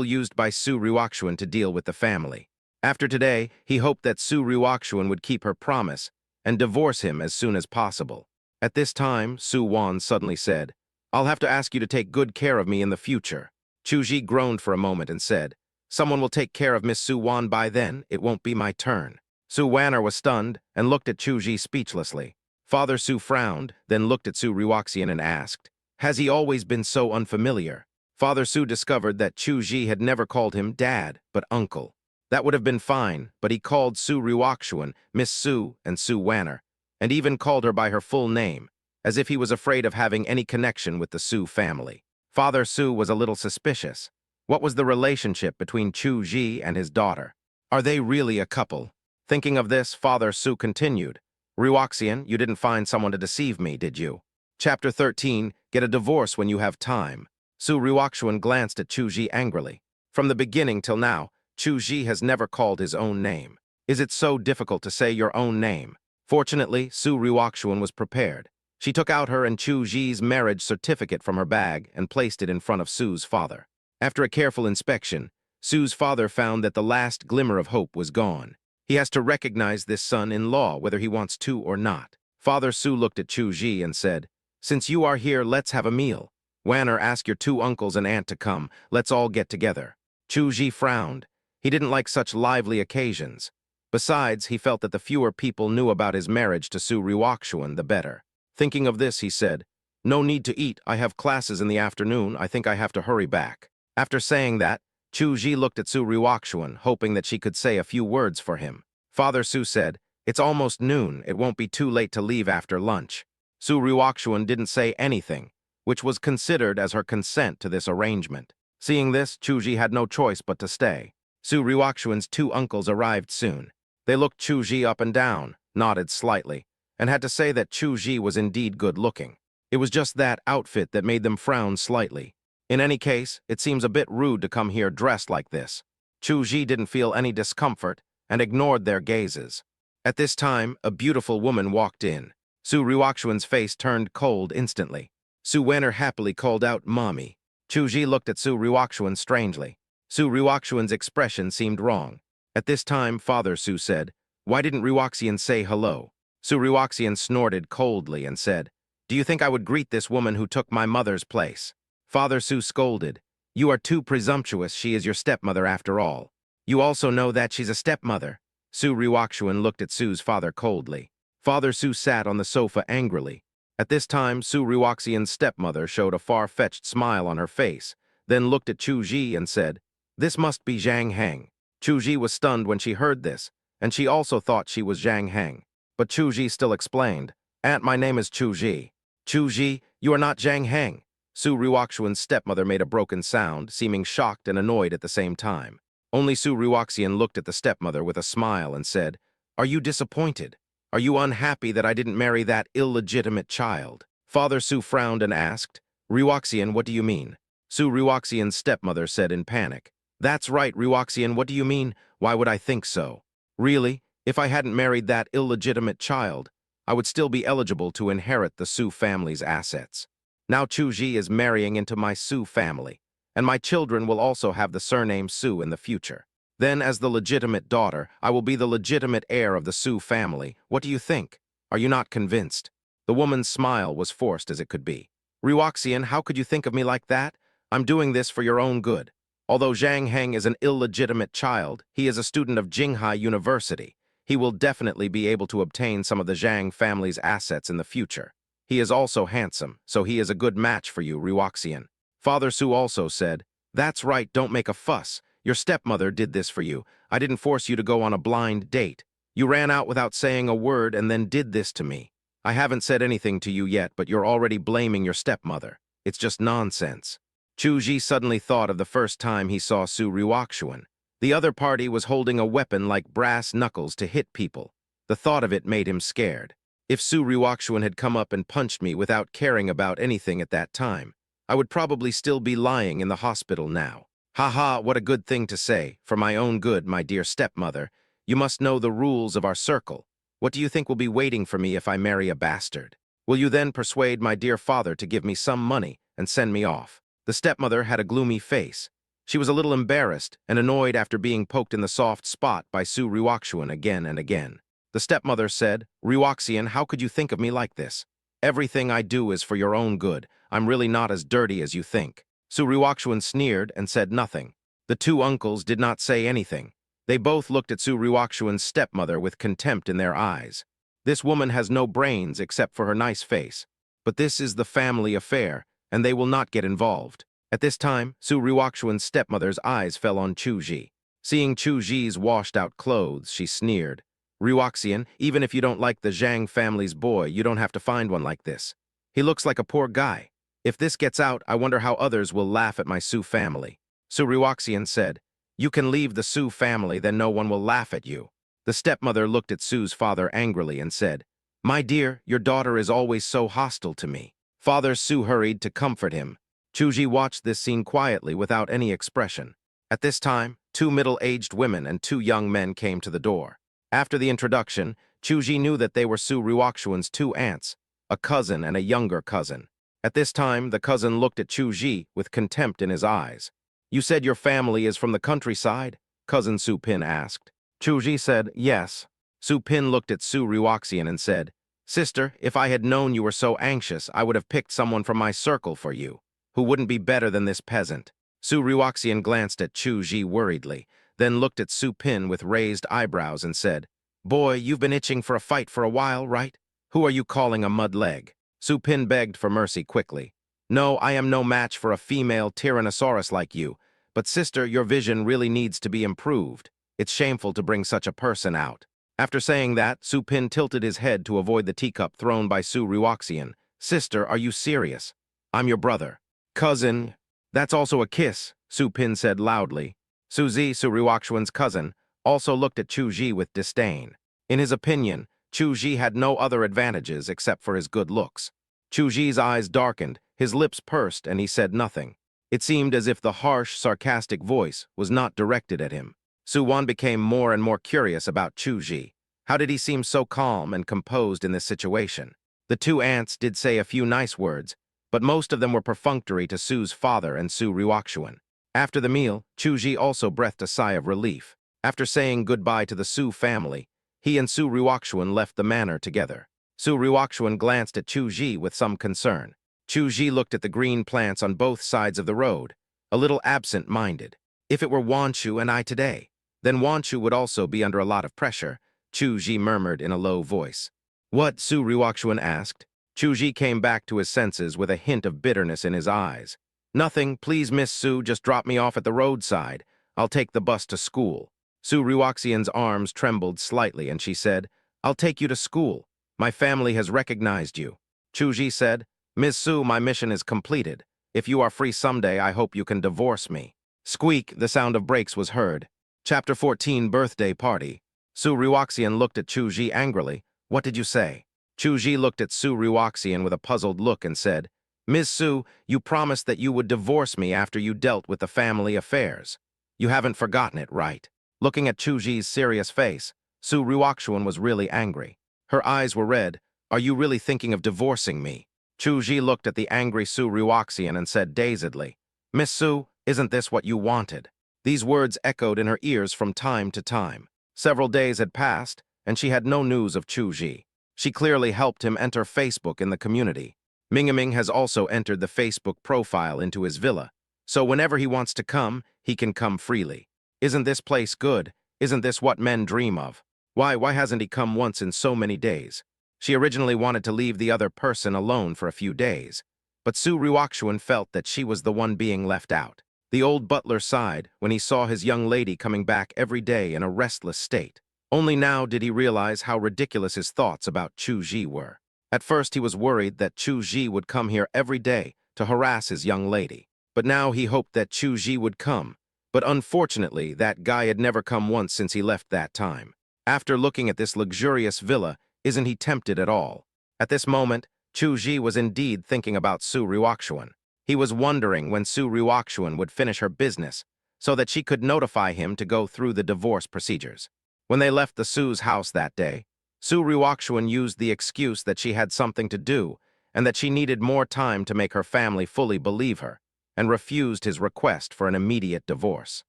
used by Su Ryukshuan to deal with the family. After today, he hoped that Su Ryukshuan would keep her promise and divorce him as soon as possible. At this time, Su Wan suddenly said, "I'll have to ask you to take good care of me in the future." Chu Ji groaned for a moment and said, "Someone will take care of Miss Su Wan by then. It won't be my turn." Su Wanner was stunned and looked at Chu Ji speechlessly. Father Su frowned, then looked at Su Ryukshuan and asked, "Has he always been so unfamiliar?" Father Su discovered that Chu Ji had never called him dad, but uncle. That would have been fine, but he called Su Ryukshuan Miss Su and Su Wanner, and even called her by her full name, as if he was afraid of having any connection with the Su family. Father Su was a little suspicious. What was the relationship between Chu Ji and his daughter? Are they really a couple? Thinking of this, Father Su continued, "Ryukshuan, you didn't find someone to deceive me, did you?" Chapter 13, Get a divorce when you have time. Su Ryukshuan glanced at Chu Ji angrily. From the beginning till now, Chu Ji has never called his own name. Is it so difficult to say your own name? Fortunately, Su Ryukshuan was prepared. She took out her and Chu Ji's marriage certificate from her bag and placed it in front of Su's father. After a careful inspection, Su's father found that the last glimmer of hope was gone. He has to recognize this son-in-law whether he wants to or not. Father Su looked at Chu Ji and said, "Since you are here, let's have a meal. Wanner, ask your 2 uncles and aunt to come. Let's all get together." Chu Ji frowned. He didn't like such lively occasions. Besides, he felt that the fewer people knew about his marriage to Su Ryukshuan, the better. Thinking of this, he said, "No need to eat. I have classes in the afternoon. I think I have to hurry back." After saying that, Chu Ji looked at Su Ryukshuan, hoping that she could say a few words for him. Father Su said, "It's almost noon. It won't be too late to leave after lunch." Su Ryukshuan didn't say anything, which was considered as her consent to this arrangement. Seeing this, Chu Ji had no choice but to stay. Su Ryukshuan's 2 uncles arrived soon. They looked Chu Ji up and down, nodded slightly, and had to say that Chu Ji was indeed good-looking. It was just that outfit that made them frown slightly. In any case, it seems a bit rude to come here dressed like this. Chu Ji didn't feel any discomfort and ignored their gazes. At this time, a beautiful woman walked in. Su Ryukshuan's face turned cold instantly. Su Wanner happily called out, "Mommy." Chu Ji looked at Su Ryukshuan strangely. Su Ryukshuan's expression seemed wrong. At this time, Father Su said, "Why didn't Ryukshuan say hello?" Su Ryukshuan snorted coldly and said, "Do you think I would greet this woman who took my mother's place?" Father Su scolded, "You are too presumptuous. She is your stepmother after all. You also know that she's a stepmother." Su Ryukshuan looked at Su's father coldly. Father Su sat on the sofa angrily. At this time, Su Ryukshuan's stepmother showed a far-fetched smile on her face, then looked at Chu Ji and said, "This must be Zhang Heng." Chu Ji was stunned when she heard this, and she also thought she was Zhang Heng. But Chu Ji still explained, "Aunt, my name is Chu Ji." "Chu Ji, you are not Zhang Heng." Su Ryukshuan's stepmother made a broken sound, seeming shocked and annoyed at the same time. Only Su Ryukshuan looked at the stepmother with a smile and said, "Are you disappointed? Are you unhappy that I didn't marry that illegitimate child?" Father Su frowned and asked, "Ryukshuan, what do you mean?" Su Ryukshuan's stepmother said in panic, "That's right, Ryukshuan, what do you mean? Why would I think so? Really, if I hadn't married that illegitimate child, I would still be eligible to inherit the Su family's assets. Now Chu Ji is marrying into my Su family, and my children will also have the surname Su in the future. Then, as the legitimate daughter, I will be the legitimate heir of the Su family. What do you think? Are you not convinced?" The woman's smile was forced as it could be. "Ryukshuan, how could you think of me like that? I'm doing this for your own good. Although Zhang Heng is an illegitimate child, he is a student of Jinghai University. He will definitely be able to obtain some of the Zhang family's assets in the future. He is also handsome, so he is a good match for you, Ryukshuan." Father Su also said, "That's right, don't make a fuss. Your stepmother did this for you. I didn't force you to go on a blind date. You ran out without saying a word and then did this to me. I haven't said anything to you yet, but you're already blaming your stepmother. It's just nonsense." Chu Ji suddenly thought of the first time he saw Su Ryukshuan. The other party was holding a weapon like brass knuckles to hit people. The thought of it made him scared. If Su Ryukshuan had come up and punched me without caring about anything at that time, I would probably still be lying in the hospital now. Ha ha, what a good thing to say. For my own good, my dear stepmother, you must know the rules of our circle. What do you think will be waiting for me if I marry a bastard? Will you then persuade my dear father to give me some money and send me off? The stepmother had a gloomy face. She was a little embarrassed and annoyed after being poked in the soft spot by Su Ryukshuan again and again. The stepmother said, Ryukshuan, how could you think of me like this? Everything I do is for your own good. I'm really not as dirty as you think. Su Ryukshuan sneered and said nothing. The two uncles did not say anything. They both looked at Su Ryukshuan's stepmother with contempt in their eyes. This woman has no brains except for her nice face. But this is the family affair, and they will not get involved. At this time, Su Ryukshuan's stepmother's eyes fell on Chuji. Seeing Chuji's washed-out clothes, she sneered. Ryukshuan, even if you don't like the Zhang family's boy, you don't have to find one like this. He looks like a poor guy. If this gets out, I wonder how others will laugh at my Su family. Su Ryukshuan said, You can leave the Su family, then no one will laugh at you. The stepmother looked at Su's father angrily and said, My dear, your daughter is always so hostile to me. Father Su hurried to comfort him. Chuji watched this scene quietly without any expression. At this time, two middle-aged women and two young men came to the door. After the introduction, Chuji knew that they were Su Ryukshuan's two aunts, a cousin and a younger cousin. At this time, the cousin looked at Chuji with contempt in his eyes. You said your family is from the countryside? Cousin Su Pin asked. Chuji said, Yes. Su Pin looked at Su Ryukshuan and said, Sister, if I had known you were so anxious, I would have picked someone from my circle for you, who wouldn't be better than this peasant. Su Ryukshuan glanced at Chuji worriedly, then looked at Su Pin with raised eyebrows and said, Boy, you've been itching for a fight for a while, right? Who are you calling a mud leg? Su Pin begged for mercy quickly. No, I am no match for a female Tyrannosaurus like you, but sister, your vision really needs to be improved. It's shameful to bring such a person out. After saying that, Su Pin tilted his head to avoid the teacup thrown by Su Ryukshuan. Sister, are you serious? I'm your brother. Cousin. That's also a kiss, Su Pin said loudly. Suzy, Su Ryukshuan's cousin, also looked at Chuji with disdain. In his opinion, Chuji had no other advantages except for his good looks. Chuji's eyes darkened, his lips pursed, and he said nothing. It seemed as if the harsh, sarcastic voice was not directed at him. Su-won became more and more curious about Chuji. How did he seem so calm and composed in this situation? The two aunts did say a few nice words, but most of them were perfunctory to Su's father and Su Ryukshuan. After the meal, Chuji also breathed a sigh of relief. After saying goodbye to the Su family, he and Su Ryukshuan left the manor together. Su Ryukshuan glanced at Chuji with some concern. Chuji looked at the green plants on both sides of the road, a little absent-minded. If it were Wanshu and I today, then Wanshu would also be under a lot of pressure, Chuji murmured in a low voice. What? Su Ryukshuan asked. Chuji came back to his senses with a hint of bitterness in his eyes. Nothing, please Miss Su, just drop me off at the roadside. I'll take the bus to school. Su Ryukshuan's arms trembled slightly and she said, I'll take you to school. My family has recognized you. Chuji said, Miss Su, my mission is completed. If you are free someday, I hope you can divorce me. Squeak, the sound of brakes was heard. Chapter 14, Birthday Party. Su Ryukshuan looked at Chuji angrily. What did you say? Chuji looked at Su Ryukshuan with a puzzled look and said, Ms. Su, you promised that you would divorce me after you dealt with the family affairs. You haven't forgotten it, right? Looking at Chuji's serious face, Su Ryukshuan was really angry. Her eyes were red. Are you really thinking of divorcing me? Chuji looked at the angry Su Ryukshuan and said dazedly, Miss Su, isn't this what you wanted? These words echoed in her ears from time to time. Several days had passed, and she had no news of Chuji. She clearly helped him enter Facebook in the community. Mingaming has also entered the Facebook profile into his villa, so whenever he wants to come, he can come freely. Isn't this place good? Isn't this what men dream of? Why hasn't he come once in so many days? She originally wanted to leave the other person alone for a few days, but Su Ryukshuan felt that she was the one being left out. The old butler sighed when he saw his young lady coming back every day in a restless state. Only now did he realize how ridiculous his thoughts about Chuji were. At first he was worried that Chuji would come here every day to harass his young lady. But now he hoped that Chuji would come. But unfortunately, that guy had never come once since he left that time. After looking at this luxurious villa, isn't he tempted at all? At this moment, Chuji was indeed thinking about Su Ryukshuan. He was wondering when Su Ryukshuan would finish her business, so that she could notify him to go through the divorce procedures. When they left the Su's house that day, Su Ryukshuan used the excuse that she had something to do and that she needed more time to make her family fully believe her, and refused his request for an immediate divorce.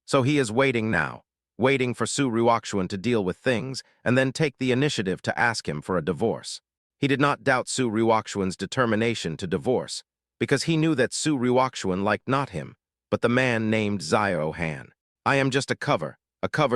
So he is waiting now, waiting for Su Ryukshuan to deal with things and then take the initiative to ask him for a divorce. He did not doubt Su Ryukshuan's determination to divorce, because he knew that Su Ryukshuan liked not him, but the man named Zio Han. I am just a cover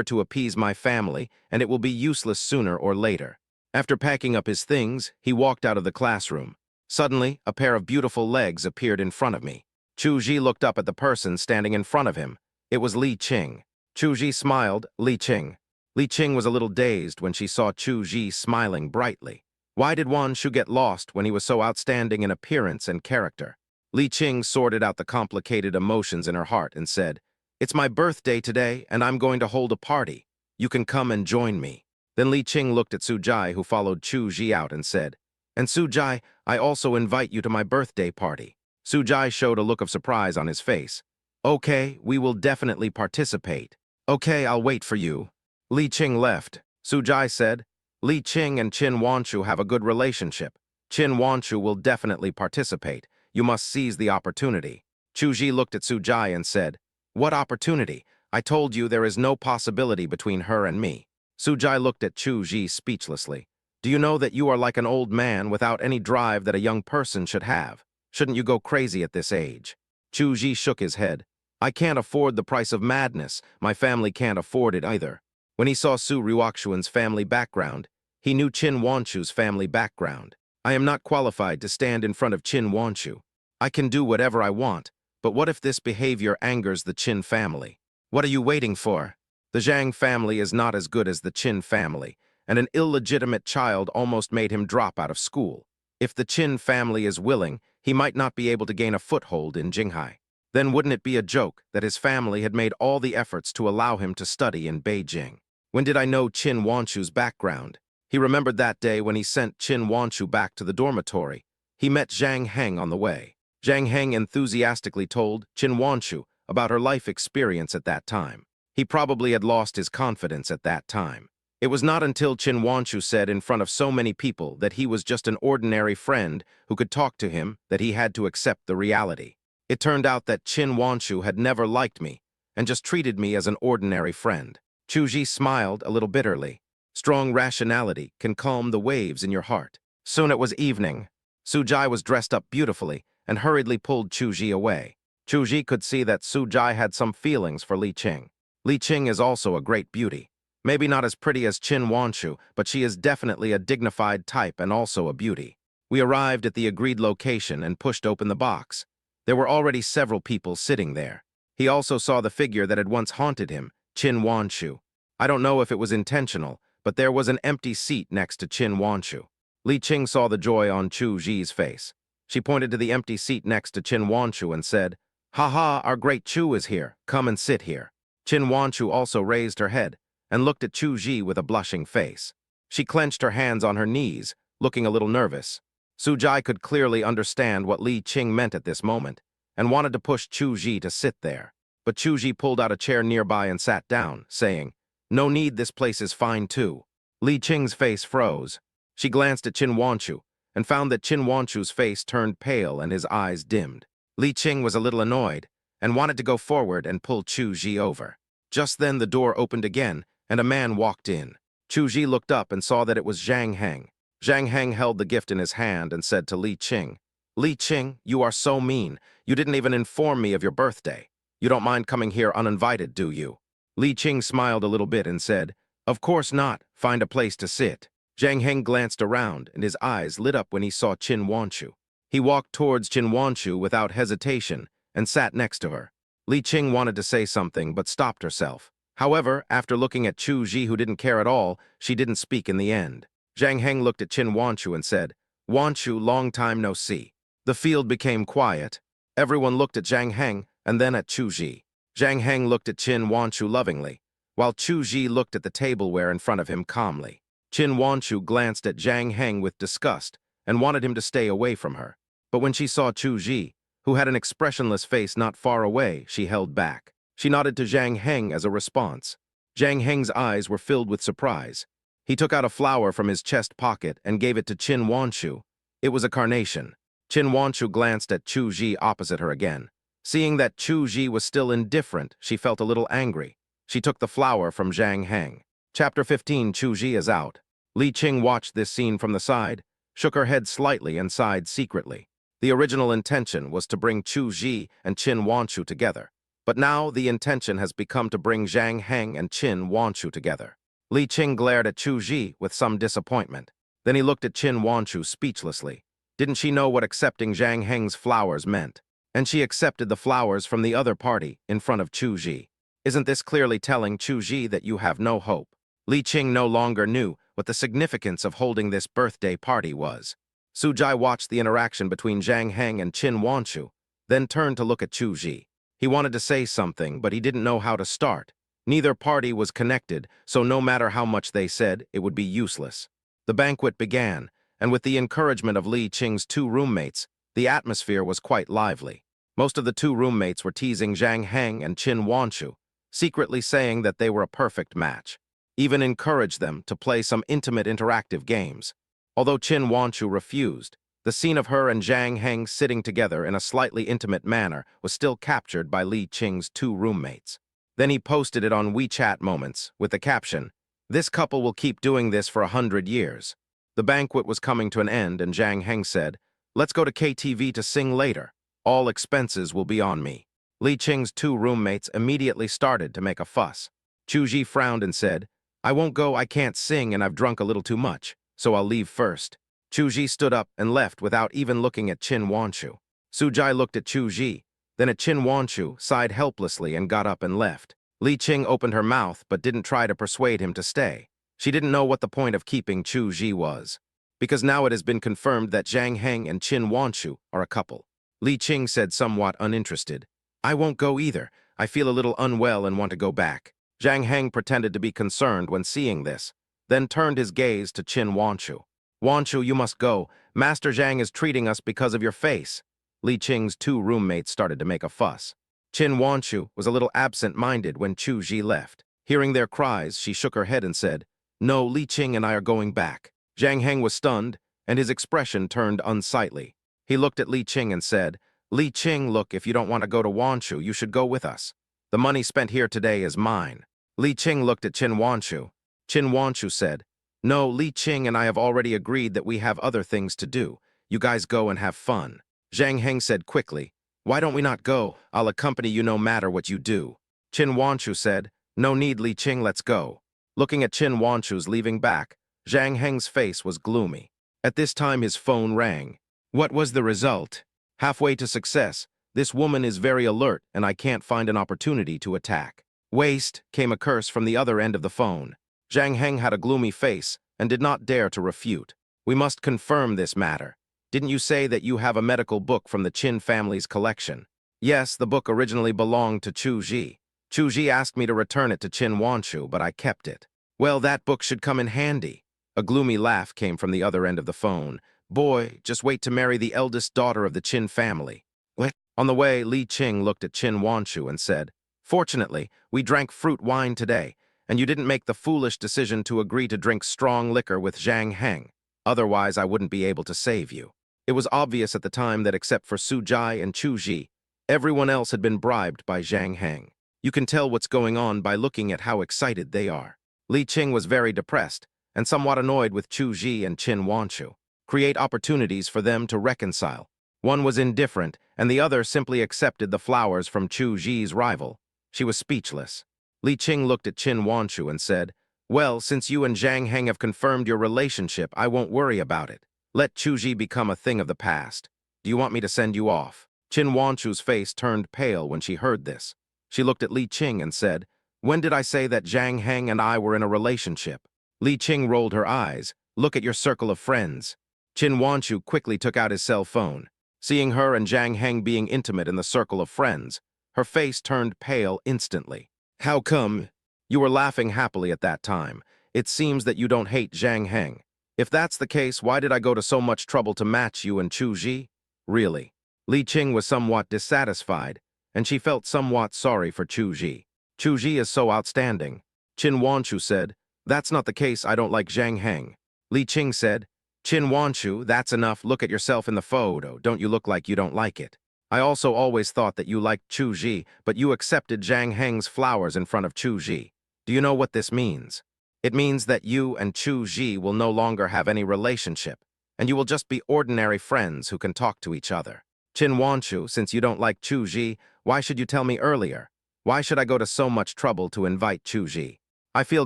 to appease my family, and it will be useless sooner or later. After packing up his things, he walked out of the classroom. Suddenly, a pair of beautiful legs appeared in front of me. Chu Ji looked up at the person standing in front of him. It was Li Qing. Chu Ji smiled. Li Qing. Li Qing was a little dazed when she saw Chu Ji smiling brightly. Why did Wan Shu get lost when he was so outstanding in appearance and character? Li Qing sorted out the complicated emotions in her heart and said, "It's my birthday today, and I'm going to hold a party. You can come and join me." Then Li Qing looked at Su Jai, who followed Chu Ji out, and said, "And Su Jai, I also invite you to my birthday party." Su Jai showed a look of surprise on his face. "Okay, we will definitely participate." "Okay, I'll wait for you." Li Qing left. Su Jai said, "Li Qing and Qin Wanshu have a good relationship. Qin Wanshu will definitely participate. You must seize the opportunity." Chu Ji looked at Su Jai and said, "What opportunity? I told you there is no possibility between her and me." Su Jai looked at Chu Ji speechlessly. "Do you know that you are like an old man without any drive that a young person should have? Shouldn't you go crazy at this age?" Chu Ji shook his head. "I can't afford the price of madness. My family can't afford it either." When he saw Su Ryukshuan's family background, he knew Qin Wanshu's family background. "I am not qualified to stand in front of Qin Wanshu. I can do whatever I want, but what if this behavior angers the Qin family? What are you waiting for? The Zhang family is not as good as the Qin family, and an illegitimate child almost made him drop out of school. If the Qin family is willing, he might not be able to gain a foothold in Jinghai. Then wouldn't it be a joke that his family had made all the efforts to allow him to study in Beijing? When did I know Qin Wanshu's background? He remembered that day when he sent Qin Wanshu back to the dormitory. He met Zhang Heng on the way. Zhang Heng enthusiastically told Qin Wanshu about her life experience at that time. He probably had lost his confidence at that time. It was not until Qin Wanshu said in front of so many people that he was just an ordinary friend who could talk to him that he had to accept the reality. It turned out that Qin Wanshu had never liked me and just treated me as an ordinary friend. Chu Ji smiled a little bitterly. Strong rationality can calm the waves in your heart. Soon it was evening. Su Jai was dressed up beautifully and hurriedly pulled Chu Ji away. Chu Ji could see that Su Jai had some feelings for Li Qing. Li Qing is also a great beauty. Maybe not as pretty as Qin Wanshu, but she is definitely a dignified type and also a beauty. We arrived at the agreed location and pushed open the box. There were already several people sitting there. He also saw the figure that had once haunted him, Qin Wanshu. I don't know if it was intentional, but there was an empty seat next to Qin Wanshu. Li Qing saw the joy on Chu Ji's face. She pointed to the empty seat next to Qin Wanshu and said, "Ha, our great Chu is here. Come and sit here." Qin Wanshu also raised her head and looked at Chu Ji with a blushing face. She clenched her hands on her knees, looking a little nervous. Su Jai could clearly understand what Li Qing meant at this moment and wanted to push Chu Ji to sit there. But Chu Ji pulled out a chair nearby and sat down, saying, "No need, this place is fine too." Li Qing's face froze. She glanced at Qin Wanshu and found that Qin Wanshu's face turned pale and his eyes dimmed. Li Qing was a little annoyed and wanted to go forward and pull Chu Ji over. Just then the door opened again and a man walked in. Chu Ji looked up and saw that it was Zhang Heng. Zhang Heng held the gift in his hand and said to Li Qing, "Li Qing, you are so mean. You didn't even inform me of your birthday. You don't mind coming here uninvited, do you?" Li Qing smiled a little bit and said, "Of course not. Find a place to sit." Zhang Heng glanced around and his eyes lit up when he saw Qin Wanshu. He walked towards Qin Wanshu without hesitation and sat next to her. Li Qing wanted to say something but stopped herself. However, after looking at Chu Ji, who didn't care at all, she didn't speak in the end. Zhang Heng looked at Qin Wanshu and said, "Wanshu, long time no see." The field became quiet. Everyone looked at Zhang Heng and then at Chu Ji. Zhang Heng looked at Qin Wanshu lovingly, while Chu Ji looked at the tableware in front of him calmly. Qin Wanshu glanced at Zhang Heng with disgust and wanted him to stay away from her. But when she saw Chu Ji, who had an expressionless face not far away, she held back. She nodded to Zhang Heng as a response. Zhang Heng's eyes were filled with surprise. He took out a flower from his chest pocket and gave it to Qin Wanshu. It was a carnation. Qin Wanshu glanced at Chu Ji opposite her again. Seeing that Chu Ji was still indifferent, she felt a little angry. She took the flower from Zhang Heng. Chapter 15, Chu Ji is out. Li Qing watched this scene from the side, shook her head slightly and sighed secretly. The original intention was to bring Chu Ji and Qin Wanshu together. But now the intention has become to bring Zhang Heng and Qin Wanshu together. Li Qing glared at Chu Ji with some disappointment. Then he looked at Qin Wanshu speechlessly. Didn't she know what accepting Zhang Heng's flowers meant? And she accepted the flowers from the other party in front of Chu Ji. Isn't this clearly telling Chu Ji that you have no hope? Li Qing no longer knew what the significance of holding this birthday party was. Su Jai watched the interaction between Zhang Heng and Qin Wanshu, then turned to look at Chu Ji. He wanted to say something, but he didn't know how to start. Neither party was connected, so no matter how much they said, it would be useless. The banquet began, and with the encouragement of Li Qing's two roommates, the atmosphere was quite lively. Most of the two roommates were teasing Zhang Heng and Qin Wanshu, secretly saying that they were a perfect match. Even encouraged them to play some intimate interactive games. Although Qin Wanshu refused, the scene of her and Zhang Heng sitting together in a slightly intimate manner was still captured by Li Qing's two roommates. Then he posted it on WeChat Moments with the caption, "This couple will keep doing this for 100 years. The banquet was coming to an end and Zhang Heng said, "Let's go to KTV to sing later. All expenses will be on me." Li Qing's two roommates immediately started to make a fuss. Chu Ji frowned and said, "I won't go, I can't sing and I've drunk a little too much, so I'll leave first." Chu Ji stood up and left without even looking at Qin Wanshu. Su Jai looked at Chu Ji, then at Qin Wanshu, sighed helplessly and got up and left. Li Qing opened her mouth but didn't try to persuade him to stay. She didn't know what the point of keeping Chu Ji was. Because now it has been confirmed that Zhang Heng and Qin Wanshu are a couple. Li Qing said somewhat uninterested, "I won't go either. I feel a little unwell and want to go back." Zhang Heng pretended to be concerned when seeing this, then turned his gaze to Qin Wanshu. "Wanshu, you must go. Master Zhang is treating us because of your face." Li Qing's two roommates started to make a fuss. Qin Wanshu was a little absent-minded when Chu Ji left. Hearing their cries, she shook her head and said, "No, Li Qing and I are going back." Zhang Heng was stunned, and his expression turned unsightly. He looked at Li Qing and said, "Li Qing, look, if you don't want to go to Wanshu, you should go with us. The money spent here today is mine." Li Qing looked at Qin Wanshu. Qin Wanshu said, "No, Li Qing and I have already agreed that we have other things to do. You guys go and have fun." Zhang Heng said quickly, "Why don't we not go? I'll accompany you no matter what you do." Qin Wanshu said, "No need, Li Qing, let's go." Looking at Qin Wanshu's leaving back, Zhang Heng's face was gloomy. At this time his phone rang. What was the result? Halfway to success, this woman is very alert and I can't find an opportunity to attack. Waste, came a curse from the other end of the phone. Zhang Heng had a gloomy face and did not dare to refute. "We must confirm this matter. Didn't you say that you have a medical book from the Qin family's collection?" "Yes, the book originally belonged to Chu Ji. Chu Ji asked me to return it to Qin Wanshu, but I kept it." "Well, that book should come in handy." A gloomy laugh came from the other end of the phone. "Boy, just wait to marry the eldest daughter of the Qin family." What? On the way, Li Qing looked at Qin Wanshu and said, "Fortunately, we drank fruit wine today, and you didn't make the foolish decision to agree to drink strong liquor with Zhang Heng. Otherwise, I wouldn't be able to save you." It was obvious at the time that except for Su Jai and Chu Ji, everyone else had been bribed by Zhang Heng. You can tell what's going on by looking at how excited they are. Li Qing was very depressed and somewhat annoyed with Chu Ji and Qin Wanshu. Create opportunities for them to reconcile. One was indifferent, and the other simply accepted the flowers from Chu Ji's rival. She was speechless. Li Qing looked at Qin Wanshu and said, "Well, since you and Zhang Heng have confirmed your relationship, I won't worry about it. Let Chu Ji become a thing of the past. Do you want me to send you off?" Qin Wanshu's face turned pale when she heard this. She looked at Li Qing and said, "When did I say that Zhang Heng and I were in a relationship?" Li Qing rolled her eyes. "Look at your circle of friends." Qin Wanshu quickly took out his cell phone. Seeing her and Zhang Heng being intimate in the circle of friends, her face turned pale instantly. "How come? You were laughing happily at that time. It seems that you don't hate Zhang Heng. If that's the case, why did I go to so much trouble to match you and Chu Ji? Really?" Li Qing was somewhat dissatisfied, and she felt somewhat sorry for Chu-ji. Chu-ji is so outstanding. Qin Wanshu said, "That's not the case, I don't like Zhang Heng." Li Qing said, "Qin Wanshu, that's enough, look at yourself in the photo, don't you look like you don't like it? I also always thought that you liked Chu-ji, but you accepted Zhang Heng's flowers in front of Chu-ji. Do you know what this means? It means that you and Chu-ji will no longer have any relationship, and you will just be ordinary friends who can talk to each other. Qin Wanshu, since you don't like Chu-ji, why should you tell me earlier? Why should I go to so much trouble to invite Chu-ji? I feel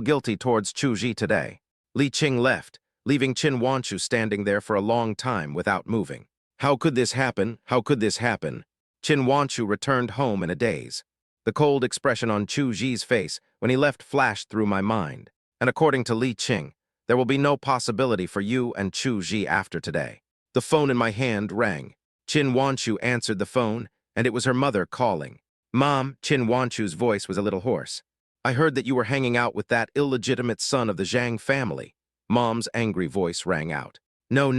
guilty towards Chu-ji today." Li Qing left, leaving Qin Wanshu standing there for a long time without moving. How could this happen? How could this happen? Qin Wanshu returned home in a daze. The cold expression on Chu-ji's face when he left flashed through my mind. And according to Li Qing, there will be no possibility for you and Chu-ji after today. The phone in my hand rang. Qin Wanshu answered the phone, and it was her mother calling. "Mom," Qin Wanshu's voice was a little hoarse. "I heard that you were hanging out with that illegitimate son of the Zhang family." Mom's angry voice rang out. No,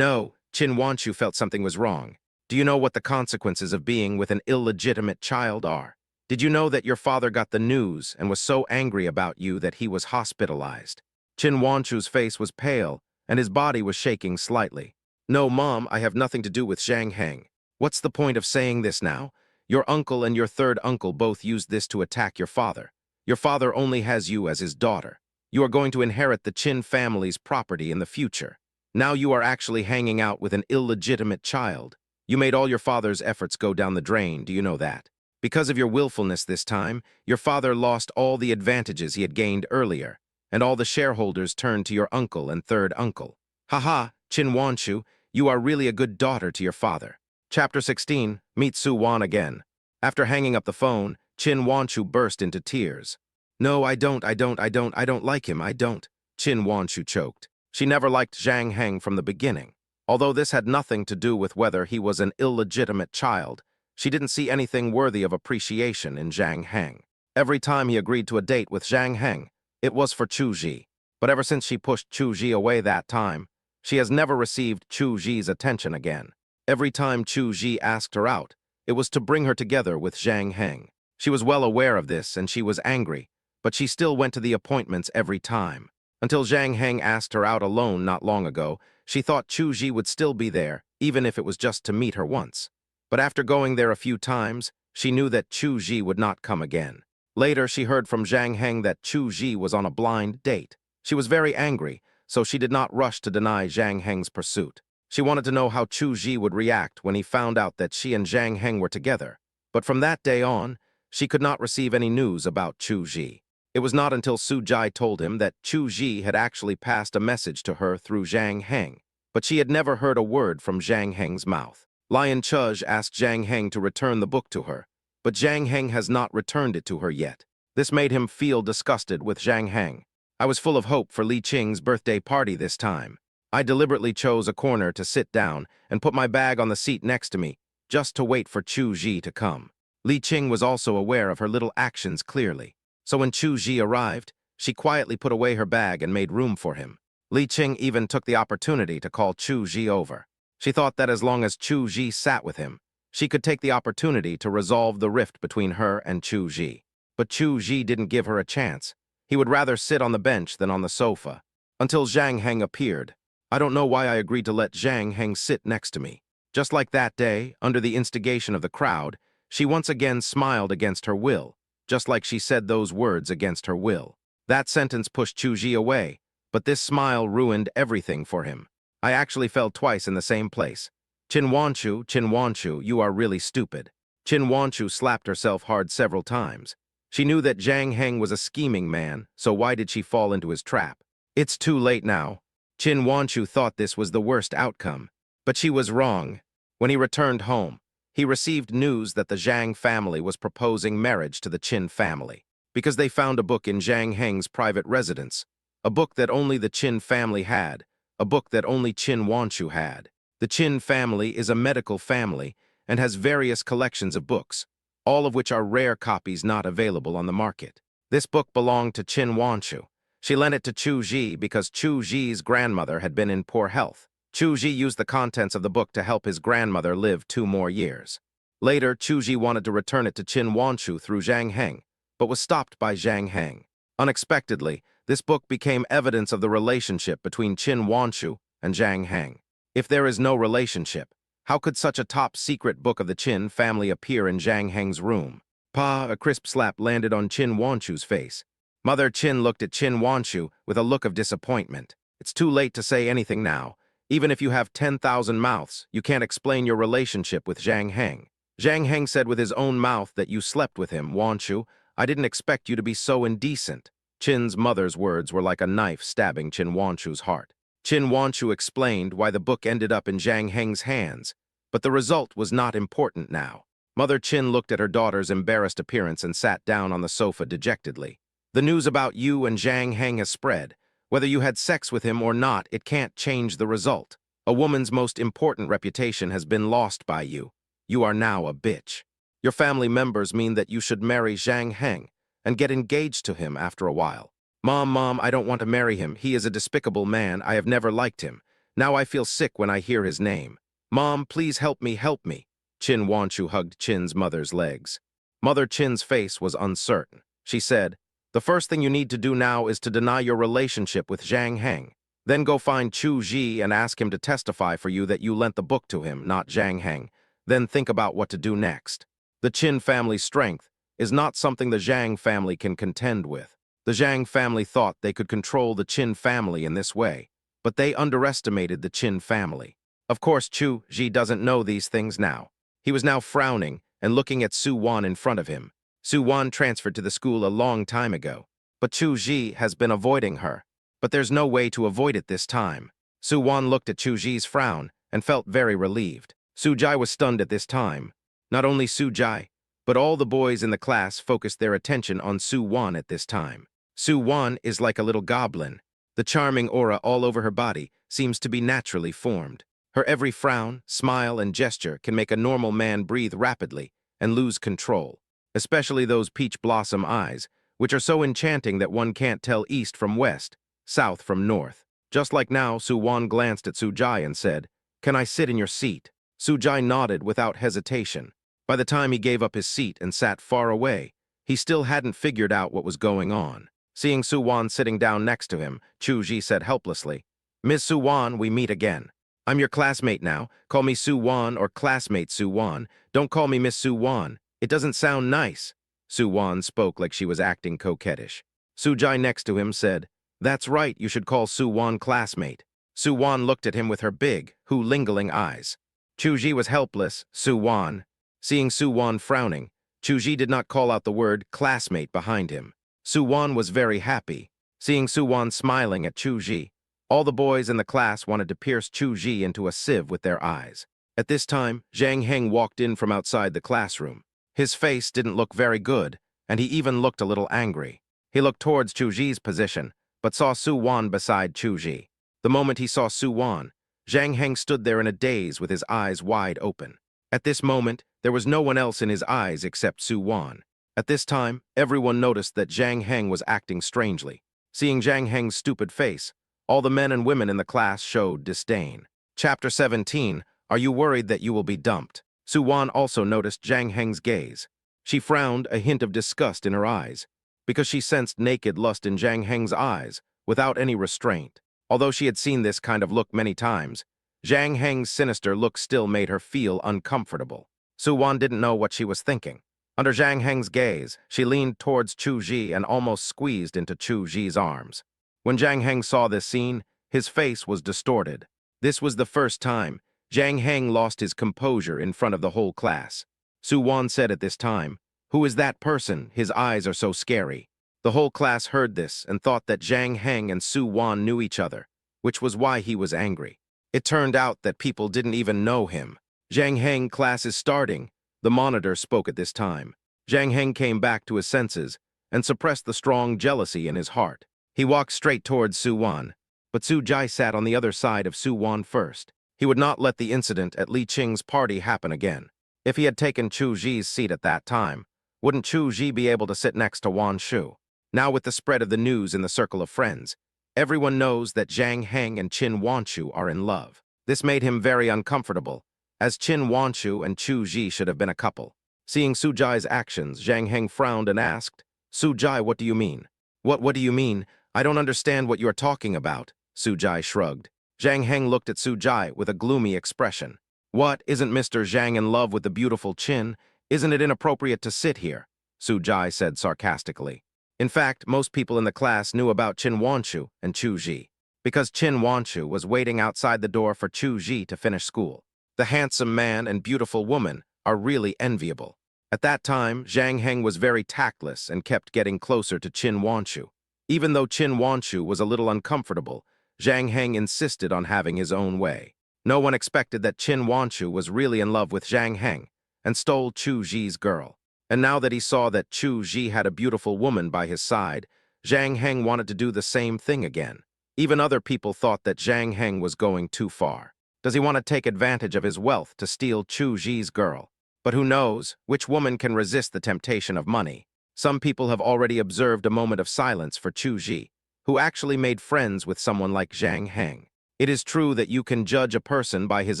Qin Wanshu felt something was wrong. "Do you know what the consequences of being with an illegitimate child are? Did you know that your father got the news and was so angry about you that he was hospitalized?" Qin Wanshu's face was pale, and his body was shaking slightly. "No, Mom, I have nothing to do with Zhang Heng. What's the point of saying this now? Your uncle and your third uncle both used this to attack your father. Your father only has you as his daughter. You are going to inherit the Qin family's property in the future. Now you are actually hanging out with an illegitimate child. You made all your father's efforts go down the drain, do you know that? Because of your willfulness this time, your father lost all the advantages he had gained earlier, and all the shareholders turned to your uncle and third uncle. Haha, Qin Wanshu, you are really a good daughter to your father." Chapter 16, Meet Su Wan again. After hanging up the phone, Qin Wanshu burst into tears. "No, I don't like him, I don't." Qin Wanshu choked. She never liked Zhang Heng from the beginning. Although this had nothing to do with whether he was an illegitimate child, she didn't see anything worthy of appreciation in Zhang Heng. Every time he agreed to a date with Zhang Heng, it was for Chu-ji. But ever since she pushed Chu-ji away that time, she has never received Chu-ji's attention again. Every time Chu-ji asked her out, it was to bring her together with Zhang Heng. She was well aware of this and she was angry, but she still went to the appointments every time. Until Zhang Heng asked her out alone not long ago, she thought Chu-ji would still be there, even if it was just to meet her once. But after going there a few times, she knew that Chu-ji would not come again. Later, she heard from Zhang Heng that Chu-ji was on a blind date. She was very angry, so she did not rush to deny Zhang Heng's pursuit. She wanted to know how Chu-ji would react when he found out that she and Zhang Heng were together. But from that day on, she could not receive any news about Chu-ji. It was not until Su-jai told him that Chu-ji had actually passed a message to her through Zhang Heng, but she had never heard a word from Zhang Heng's mouth. Lion Chuzh asked Zhang Heng to return the book to her, but Zhang Heng has not returned it to her yet. This made him feel disgusted with Zhang Heng. I was full of hope for Li Qing's birthday party this time. I deliberately chose a corner to sit down and put my bag on the seat next to me, just to wait for Chu-ji to come. Li Qing was also aware of her little actions clearly. So when Chu-ji arrived, she quietly put away her bag and made room for him. Li Qing even took the opportunity to call Chu-ji over. She thought that as long as Chu-ji sat with him, she could take the opportunity to resolve the rift between her and Chu-ji. But Chu-ji didn't give her a chance. He would rather sit on the bench than on the sofa. Until Zhang Heng appeared. I don't know why I agreed to let Zhang Heng sit next to me. Just like that day, under the instigation of the crowd, she once again smiled against her will, just like she said those words against her will. That sentence pushed Chu-ji away, but this smile ruined everything for him. I actually fell twice in the same place. Qin Wanshu, you are really stupid. Qin Wanshu slapped herself hard several times. She knew that Zhang Heng was a scheming man, so why did she fall into his trap? It's too late now. Qin Wanshu thought this was the worst outcome, but she was wrong. When he returned home, he received news that the Zhang family was proposing marriage to the Qin family, because they found a book in Zhang Heng's private residence, a book that only the Qin family had, a book that only Qin Wanshu had. The Qin family is a medical family and has various collections of books, all of which are rare copies not available on the market. This book belonged to Qin Wanshu. She lent it to Chu-ji because Chu-ji's grandmother had been in poor health. Chu-ji used the contents of the book to help his grandmother live 2 more years. Later, Chu wanted to return it to Qin Wanshu through Zhang Heng, but was stopped by Zhang Heng. Unexpectedly, this book became evidence of the relationship between Qin Wanshu and Zhang Heng. If there is no relationship, how could such a top-secret book of the Qin family appear in Zhang Heng's room? Pa, a crisp slap landed on Qin Wanshu's face. Mother Qin looked at Qin Wanshu with a look of disappointment. It's too late to say anything now. Even if you have 10,000 mouths, you can't explain your relationship with Zhang Heng. Zhang Heng said with his own mouth that you slept with him, Wanshu. I didn't expect you to be so indecent. Qin's mother's words were like a knife stabbing Qin Wanshu's heart. Qin Wanshu explained why the book ended up in Zhang Heng's hands, but the result was not important now. Mother Qin looked at her daughter's embarrassed appearance and sat down on the sofa dejectedly. The news about you and Zhang Heng has spread. Whether you had sex with him or not, it can't change the result. A woman's most important reputation has been lost by you. You are now a bitch. Your family members mean that you should marry Zhang Heng and get engaged to him after a while. Mom, I don't want to marry him. He is a despicable man. I have never liked him. Now I feel sick when I hear his name. Mom, please help me, help me. Qin Wanshu hugged Qin's mother's legs. Mother Qin's face was uncertain. She said, the first thing you need to do now is to deny your relationship with Zhang Heng. Then go find Chu Ji and ask him to testify for you that you lent the book to him, not Zhang Heng. Then think about what to do next. The Qin family's strength is not something the Zhang family can contend with. The Zhang family thought they could control the Qin family in this way, but they underestimated the Qin family. Of course, Chu Ji doesn't know these things now. He was now frowning and looking at Su Wan in front of him. Su Wan transferred to the school a long time ago, but Chu Ji has been avoiding her. But there's no way to avoid it this time. Su Wan looked at Chu Ji's frown and felt very relieved. Su Jai was stunned at this time. Not only Su Jai, but all the boys in the class focused their attention on Su Wan at this time. Su Wan is like a little goblin. The charming aura all over her body seems to be naturally formed. Her every frown, smile, and gesture can make a normal man breathe rapidly and lose control, especially those peach blossom eyes, which are so enchanting that one can't tell east from west, south from north. Just like now, Su Wan glanced at Su Jai and said, "Can I sit in your seat?" Su Jai nodded without hesitation. By the time he gave up his seat and sat far away, he still hadn't figured out what was going on. Seeing Su Wan sitting down next to him, Chu Ji said helplessly, "Ms. Su Wan, we meet again. I'm your classmate now. Call me Su Wan or classmate Su Wan. Don't call me Miss Su Wan. It doesn't sound nice." Su Wan spoke like she was acting coquettish. Su Jai next to him said, "That's right, you should call Su Wan classmate." Su Wan looked at him with her big, lingling eyes. Chu Ji was helpless. Su Wan. Seeing Su Wan frowning, Chu Ji did not call out the word classmate behind him. Su Wan was very happy. Seeing Su Wan smiling at Chu Ji, all the boys in the class wanted to pierce Chu Ji into a sieve with their eyes. At this time, Zhang Heng walked in from outside the classroom. His face didn't look very good, and he even looked a little angry. He looked towards Chu Ji's position, but saw Su Wan beside Chu Ji. The moment he saw Su Wan, Zhang Heng stood there in a daze with his eyes wide open. At this moment, there was no one else in his eyes except Su Wan. At this time, everyone noticed that Zhang Heng was acting strangely. Seeing Zhang Heng's stupid face, all the men and women in the class showed disdain. Chapter 17, Are You Worried That You Will Be Dumped? Su Wan also noticed Zhang Heng's gaze. She frowned, a hint of disgust in her eyes, because she sensed naked lust in Zhang Heng's eyes, without any restraint. Although she had seen this kind of look many times, Zhang Heng's sinister look still made her feel uncomfortable. Su Wan didn't know what she was thinking. Under Zhang Heng's gaze, she leaned towards Chu Ji and almost squeezed into Chu Ji's arms. When Zhang Heng saw this scene, his face was distorted. This was the first time Zhang Heng lost his composure in front of the whole class. Su Wan said at this time, "Who is that person? His eyes are so scary." The whole class heard this and thought that Zhang Heng and Su Wan knew each other, which was why he was angry. It turned out that people didn't even know him. "Zhang Heng, class is starting." The monitor spoke at this time. Zhang Heng came back to his senses and suppressed the strong jealousy in his heart. He walked straight towards Su Wan, but Su Jai sat on the other side of Su Wan first. He would not let the incident at Li Qing's party happen again. If he had taken Chu Ji's seat at that time, wouldn't Chu Ji be able to sit next to Wan Shu? Now with the spread of the news in the circle of friends, everyone knows that Zhang Heng and Qin Wanshu are in love. This made him very uncomfortable, as Qin Wanshu and Chu Ji should have been a couple. Seeing Su Jai's actions, Zhang Heng frowned and asked, Su Jai, what do you mean? What do you mean? I don't understand what you're talking about, Su Jai shrugged. Zhang Heng looked at Su Jai with a gloomy expression. What, isn't Mr. Zhang in love with the beautiful Qin? Isn't it inappropriate to sit here? Su Jai said sarcastically. In fact, most people in the class knew about Qin Wanshu and Chu Ji, because Qin Wanshu was waiting outside the door for Chu Ji to finish school. The handsome man and beautiful woman are really enviable. At that time, Zhang Heng was very tactless and kept getting closer to Qin Wanshu. Even though Qin Wanshu was a little uncomfortable, Zhang Heng insisted on having his own way. No one expected that Qin Wanshu was really in love with Zhang Heng and stole Chu Ji's girl. And now that he saw that Chu Ji had a beautiful woman by his side, Zhang Heng wanted to do the same thing again. Even other people thought that Zhang Heng was going too far. Does he want to take advantage of his wealth to steal Chu Ji's girl? But who knows, which woman can resist the temptation of money? Some people have already observed a moment of silence for Chu Ji, who actually made friends with someone like Zhang Heng. It is true that you can judge a person by his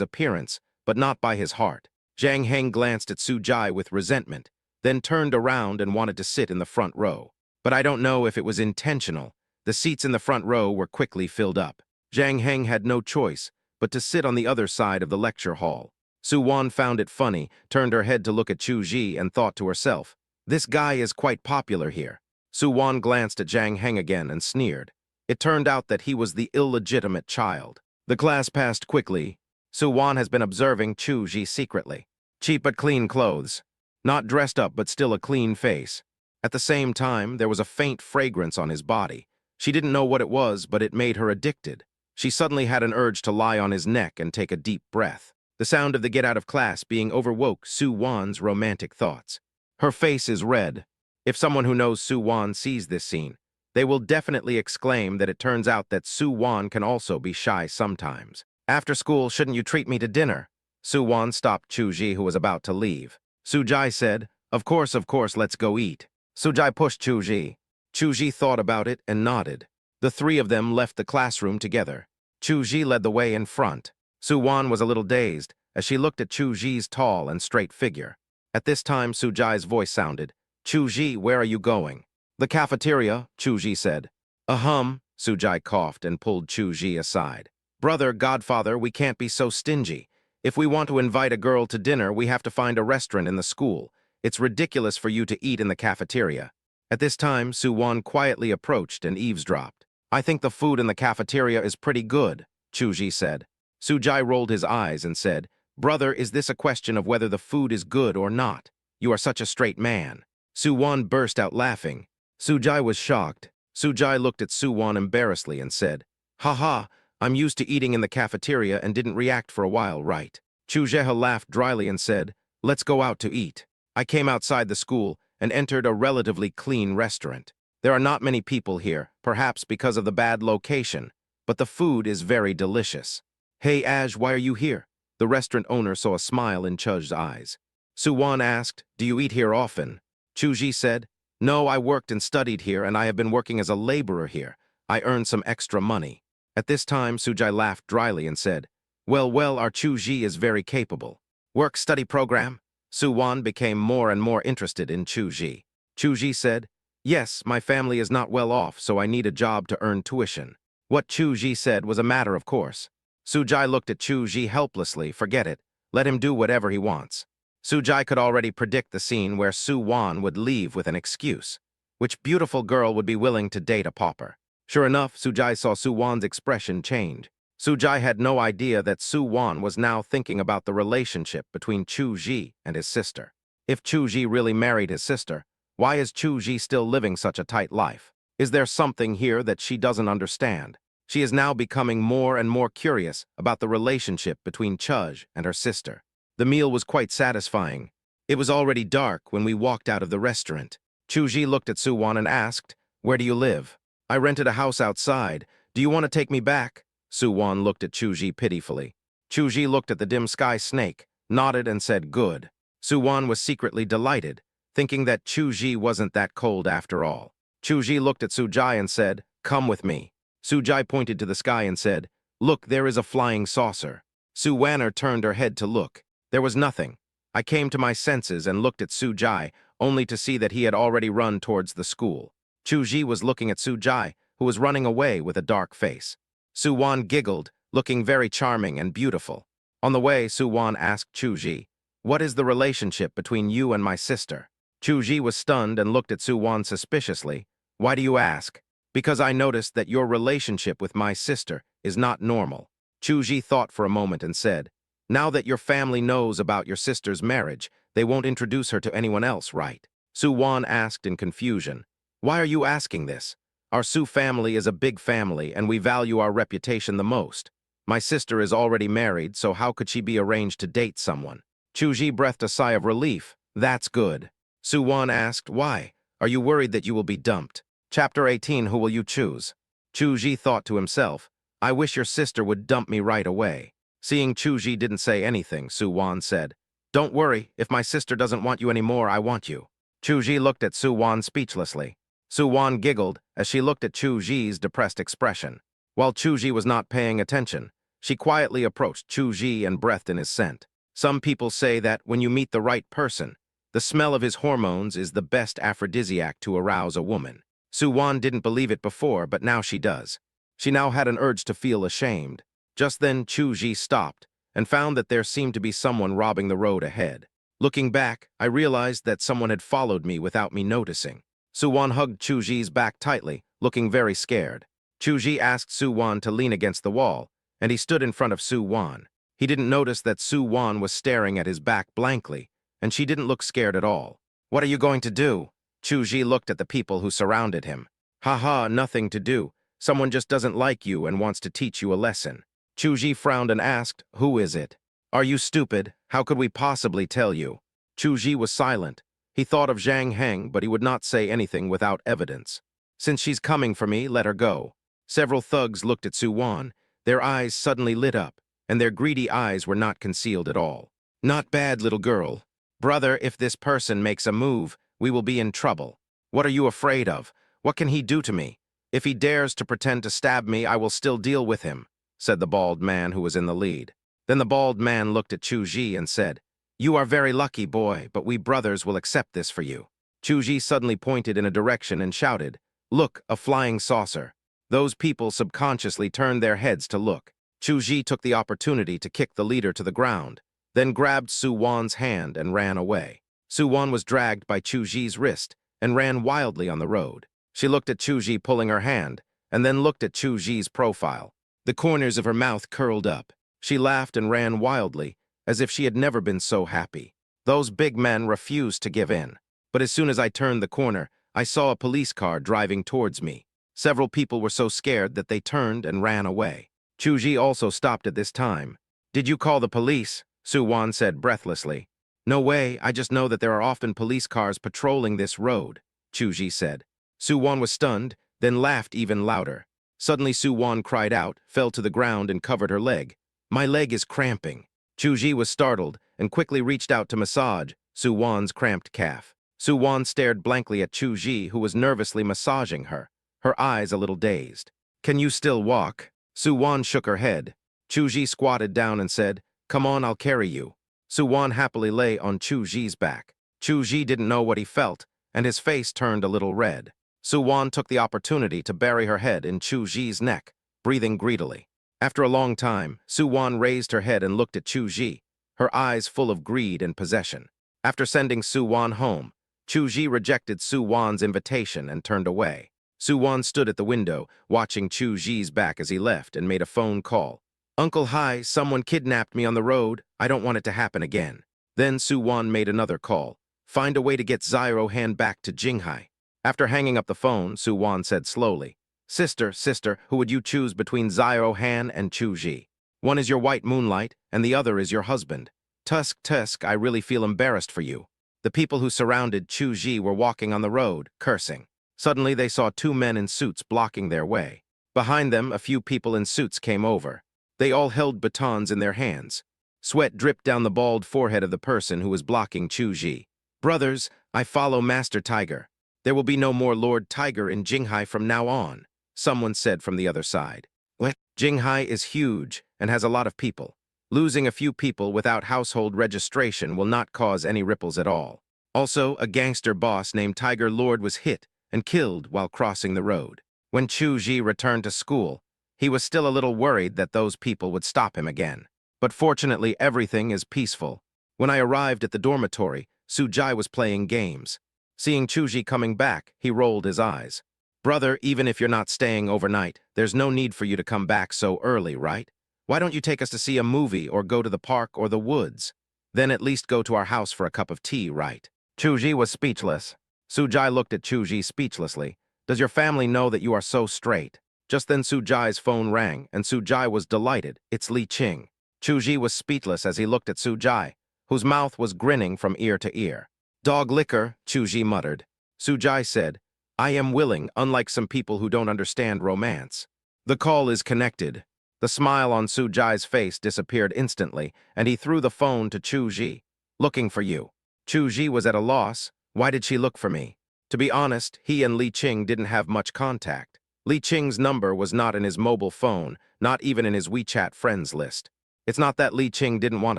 appearance, but not by his heart. Zhang Heng glanced at Su Jai with resentment, then turned around and wanted to sit in the front row. But I don't know if it was intentional. The seats in the front row were quickly filled up. Zhang Heng had no choice but to sit on the other side of the lecture hall. Su Wan found it funny, turned her head to look at Chu Ji and thought to herself, this guy is quite popular here. Su Wan glanced at Zhang Heng again and sneered. It turned out that he was the illegitimate child. The class passed quickly. Su Wan has been observing Chu Ji secretly. Cheap but clean clothes. Not dressed up but still a clean face. At the same time, there was a faint fragrance on his body. She didn't know what it was, but it made her addicted. She suddenly had an urge to lie on his neck and take a deep breath. The sound of the get out of class being overwoke Su Wan's romantic thoughts. Her face is red. If someone who knows Su Wan sees this scene, they will definitely exclaim that it turns out that Su Wan can also be shy sometimes. After school, shouldn't you treat me to dinner? Su Wan stopped Chu Ji, who was about to leave. Su Jai said, of course, let's go eat. Su Jai pushed Chu Ji. Chu Ji thought about it and nodded. The three of them left the classroom together. Chu Ji led the way in front. Su Wan was a little dazed as she looked at Chu Ji's tall and straight figure. At this time, Su Jai's voice sounded, Chu Ji, where are you going? The cafeteria, Chu Ji said. Su Jai coughed and pulled Chu Ji aside. Brother, godfather, we can't be so stingy. If we want to invite a girl to dinner, we have to find a restaurant in the school. It's ridiculous for you to eat in the cafeteria. At this time, Su Wan quietly approached and eavesdropped. I think the food in the cafeteria is pretty good, Chu Ji said. Su Jai rolled his eyes and said, Brother, is this a question of whether the food is good or not? You are such a straight man. Su Wan burst out laughing. Su Jai was shocked. Su Jai looked at Su Wan embarrassedly and said, Ha, I'm used to eating in the cafeteria and didn't react for a while, right? Chu Jehe laughed dryly and said, let's go out to eat. I came outside the school and entered a relatively clean restaurant. There are not many people here, perhaps because of the bad location, but the food is very delicious. Hey Aj, why are you here? The restaurant owner saw a smile in Chu's eyes. Su Wan asked, do you eat here often? Chu Ji said, no, I worked and studied here and I have been working as a laborer here. I earned some extra money. At this time, Su Jai laughed dryly and said, well, our Chu Ji is very capable. Work-study program? Su Wan became more and more interested in Chu Ji. Chu Ji said, yes, my family is not well off, so I need a job to earn tuition. What Chu Ji said was a matter of course. Su Jai looked at Chu Ji helplessly. Forget it. Let him do whatever he wants. Su Jai could already predict the scene where Su Wan would leave with an excuse. Which beautiful girl would be willing to date a pauper? Sure enough, Su Jai saw Su Wan's expression change. Su Jai had no idea that Su Wan was now thinking about the relationship between Chu Ji and his sister. If Chu Ji really married his sister, why is Chu Ji still living such a tight life? Is there something here that she doesn't understand? She is now becoming more and more curious about the relationship between Chuj and her sister. The meal was quite satisfying. It was already dark when we walked out of the restaurant. Chu Ji looked at Su Wan and asked, where do you live? I rented a house outside. Do you want to take me back? Su Wan looked at Chu Ji pitifully. Chu Ji looked at the dim sky snake, nodded and said good. Su Wan was secretly delighted, thinking that Chu Ji wasn't that cold after all. Chu Ji looked at Su Jai and said, come with me. Su Jai pointed to the sky and said, look, there is a flying saucer. Su Wanner turned her head to look. There was nothing. I came to my senses and looked at Su Jai, only to see that he had already run towards the school. Chu Ji was looking at Su Jai, who was running away with a dark face. Su Wan giggled, looking very charming and beautiful. On the way, Su Wan asked Chu Ji, "What is the relationship between you and my sister?" Chu Ji was stunned and looked at Su Wan suspiciously. "Why do you ask?" "Because I noticed that your relationship with my sister is not normal." Chu Ji thought for a moment and said, "Now that your family knows about your sister's marriage, they won't introduce her to anyone else, right?" Su Wan asked in confusion, "Why are you asking this? Our Su family is a big family and we value our reputation the most. My sister is already married, so how could she be arranged to date someone?" Chu Ji breathed a sigh of relief. "That's good." Su Wan asked, "Why? Are you worried that you will be dumped?" Chapter 18, Who will you choose? Chu Ji thought to himself, "I wish your sister would dump me right away." Seeing Chu Ji didn't say anything, Su Wan said, "Don't worry, if my sister doesn't want you anymore, I want you." Chu Ji looked at Su Wan speechlessly. Su Wan giggled as she looked at Chu Ji's depressed expression. While Chu Ji was not paying attention, she quietly approached Chu Ji and breathed in his scent. Some people say that when you meet the right person, the smell of his hormones is the best aphrodisiac to arouse a woman. Su Wan didn't believe it before, but now she does. She now had an urge to feel ashamed. Just then, Chu Ji stopped and found that there seemed to be someone robbing the road ahead. Looking back, I realized that someone had followed me without me noticing. Su Wan hugged Chu Ji's back tightly, looking very scared. Chu Ji asked Su Wan to lean against the wall, and he stood in front of Su Wan. He didn't notice that Su Wan was staring at his back blankly, and she didn't look scared at all. "What are you going to do?" Chu Ji looked at the people who surrounded him. "Ha, nothing to do. Someone just doesn't like you and wants to teach you a lesson." Chu Ji frowned and asked, "Who is it?" "Are you stupid? How could we possibly tell you?" Chu Ji was silent. He thought of Zhang Heng, but he would not say anything without evidence. "Since she's coming for me, let her go." Several thugs looked at Su Wan. Their eyes suddenly lit up, and their greedy eyes were not concealed at all. "Not bad, little girl. Brother, if this person makes a move, we will be in trouble. What are you afraid of? What can he do to me? If he dares to pretend to stab me, I will still deal with him," said the bald man who was in the lead. Then the bald man looked at Chu Ji and said, "You are very lucky, boy, but we brothers will accept this for you." Chu Ji suddenly pointed in a direction and shouted, "Look, a flying saucer." Those people subconsciously turned their heads to look. Chu Ji took the opportunity to kick the leader to the ground, then grabbed Su Wan's hand and ran away. Su Wan was dragged by Chu Ji's wrist and ran wildly on the road. She looked at Chu Ji pulling her hand, and then looked at Chu Ji's profile. The corners of her mouth curled up. She laughed and ran wildly, as if she had never been so happy. Those big men refused to give in. But as soon as I turned the corner, I saw a police car driving towards me. Several people were so scared that they turned and ran away. Chu Ji also stopped at this time. "Did you call the police?" Su Wan said breathlessly. "No way, I just know that there are often police cars patrolling this road," Chu Ji said. Su Wan was stunned, then laughed even louder. Suddenly Su Wan cried out, fell to the ground and covered her leg. "My leg is cramping." Chu Ji was startled and quickly reached out to massage Su Wan's cramped calf. Su Wan stared blankly at Chu Ji, who was nervously massaging her, her eyes a little dazed. "Can you still walk?" Su Wan shook her head. Chu Ji squatted down and said, "Come on, I'll carry you." Su Wan happily lay on Chu Ji's back. Chu Ji didn't know what he felt, and his face turned a little red. Su Wan took the opportunity to bury her head in Chu Ji's neck, breathing greedily. After a long time, Su Wan raised her head and looked at Chu Ji, her eyes full of greed and possession. After sending Su Wan home, Chu Ji rejected Su Wan's invitation and turned away. Su Wan stood at the window, watching Chu Ji's back as he left and made a phone call. "Uncle, hi, someone kidnapped me on the road. I don't want it to happen again." Then Su Wan made another call. "Find a way to get Zyro Han back to Jinghai." After hanging up the phone, Su Wan said slowly, Sister, who would you choose between Zyro Han and Chu Ji? One is your white moonlight, and the other is your husband. Tusk, I really feel embarrassed for you." The people who surrounded Chu Ji were walking on the road, cursing. Suddenly they saw two men in suits blocking their way. Behind them, a few people in suits came over. They all held batons in their hands. Sweat dripped down the bald forehead of the person who was blocking Chu Ji. "Brothers, I follow Master Tiger. There will be no more Lord Tiger in Jinghai from now on," someone said from the other side. "What? Jinghai is huge and has a lot of people. Losing a few people without household registration will not cause any ripples at all. Also, a gangster boss named Tiger Lord was hit and killed while crossing the road. When Chu Ji returned to school, he was still a little worried that those people would stop him again. But fortunately, everything is peaceful. When I arrived at the dormitory, Su Jai was playing games. Seeing Chu Ji coming back, he rolled his eyes. Brother, even if you're not staying overnight, there's no need for you to come back so early, right? Why don't you take us to see a movie or go to the park or the woods? Then at least go to our house for a cup of tea, right? Chu Ji was speechless. Su Jai looked at Chu Ji speechlessly. Does your family know that you are so straight? Just then Su Jai's phone rang, and Su Jai was delighted. It's Li Qing. Chu Ji was speechless as he looked at Su Jai, whose mouth was grinning from ear to ear. Dog liquor, Chu Ji muttered. Su Jai said, I am willing, unlike some people who don't understand romance. The call is connected. The smile on Su Jai's face disappeared instantly, and he threw the phone to Chu Ji. Looking for you. Chu Ji was at a loss. Why did she look for me? To be honest, he and Li Qing didn't have much contact. Li Qing's number was not in his mobile phone, not even in his WeChat friends list. It's not that Li Qing didn't want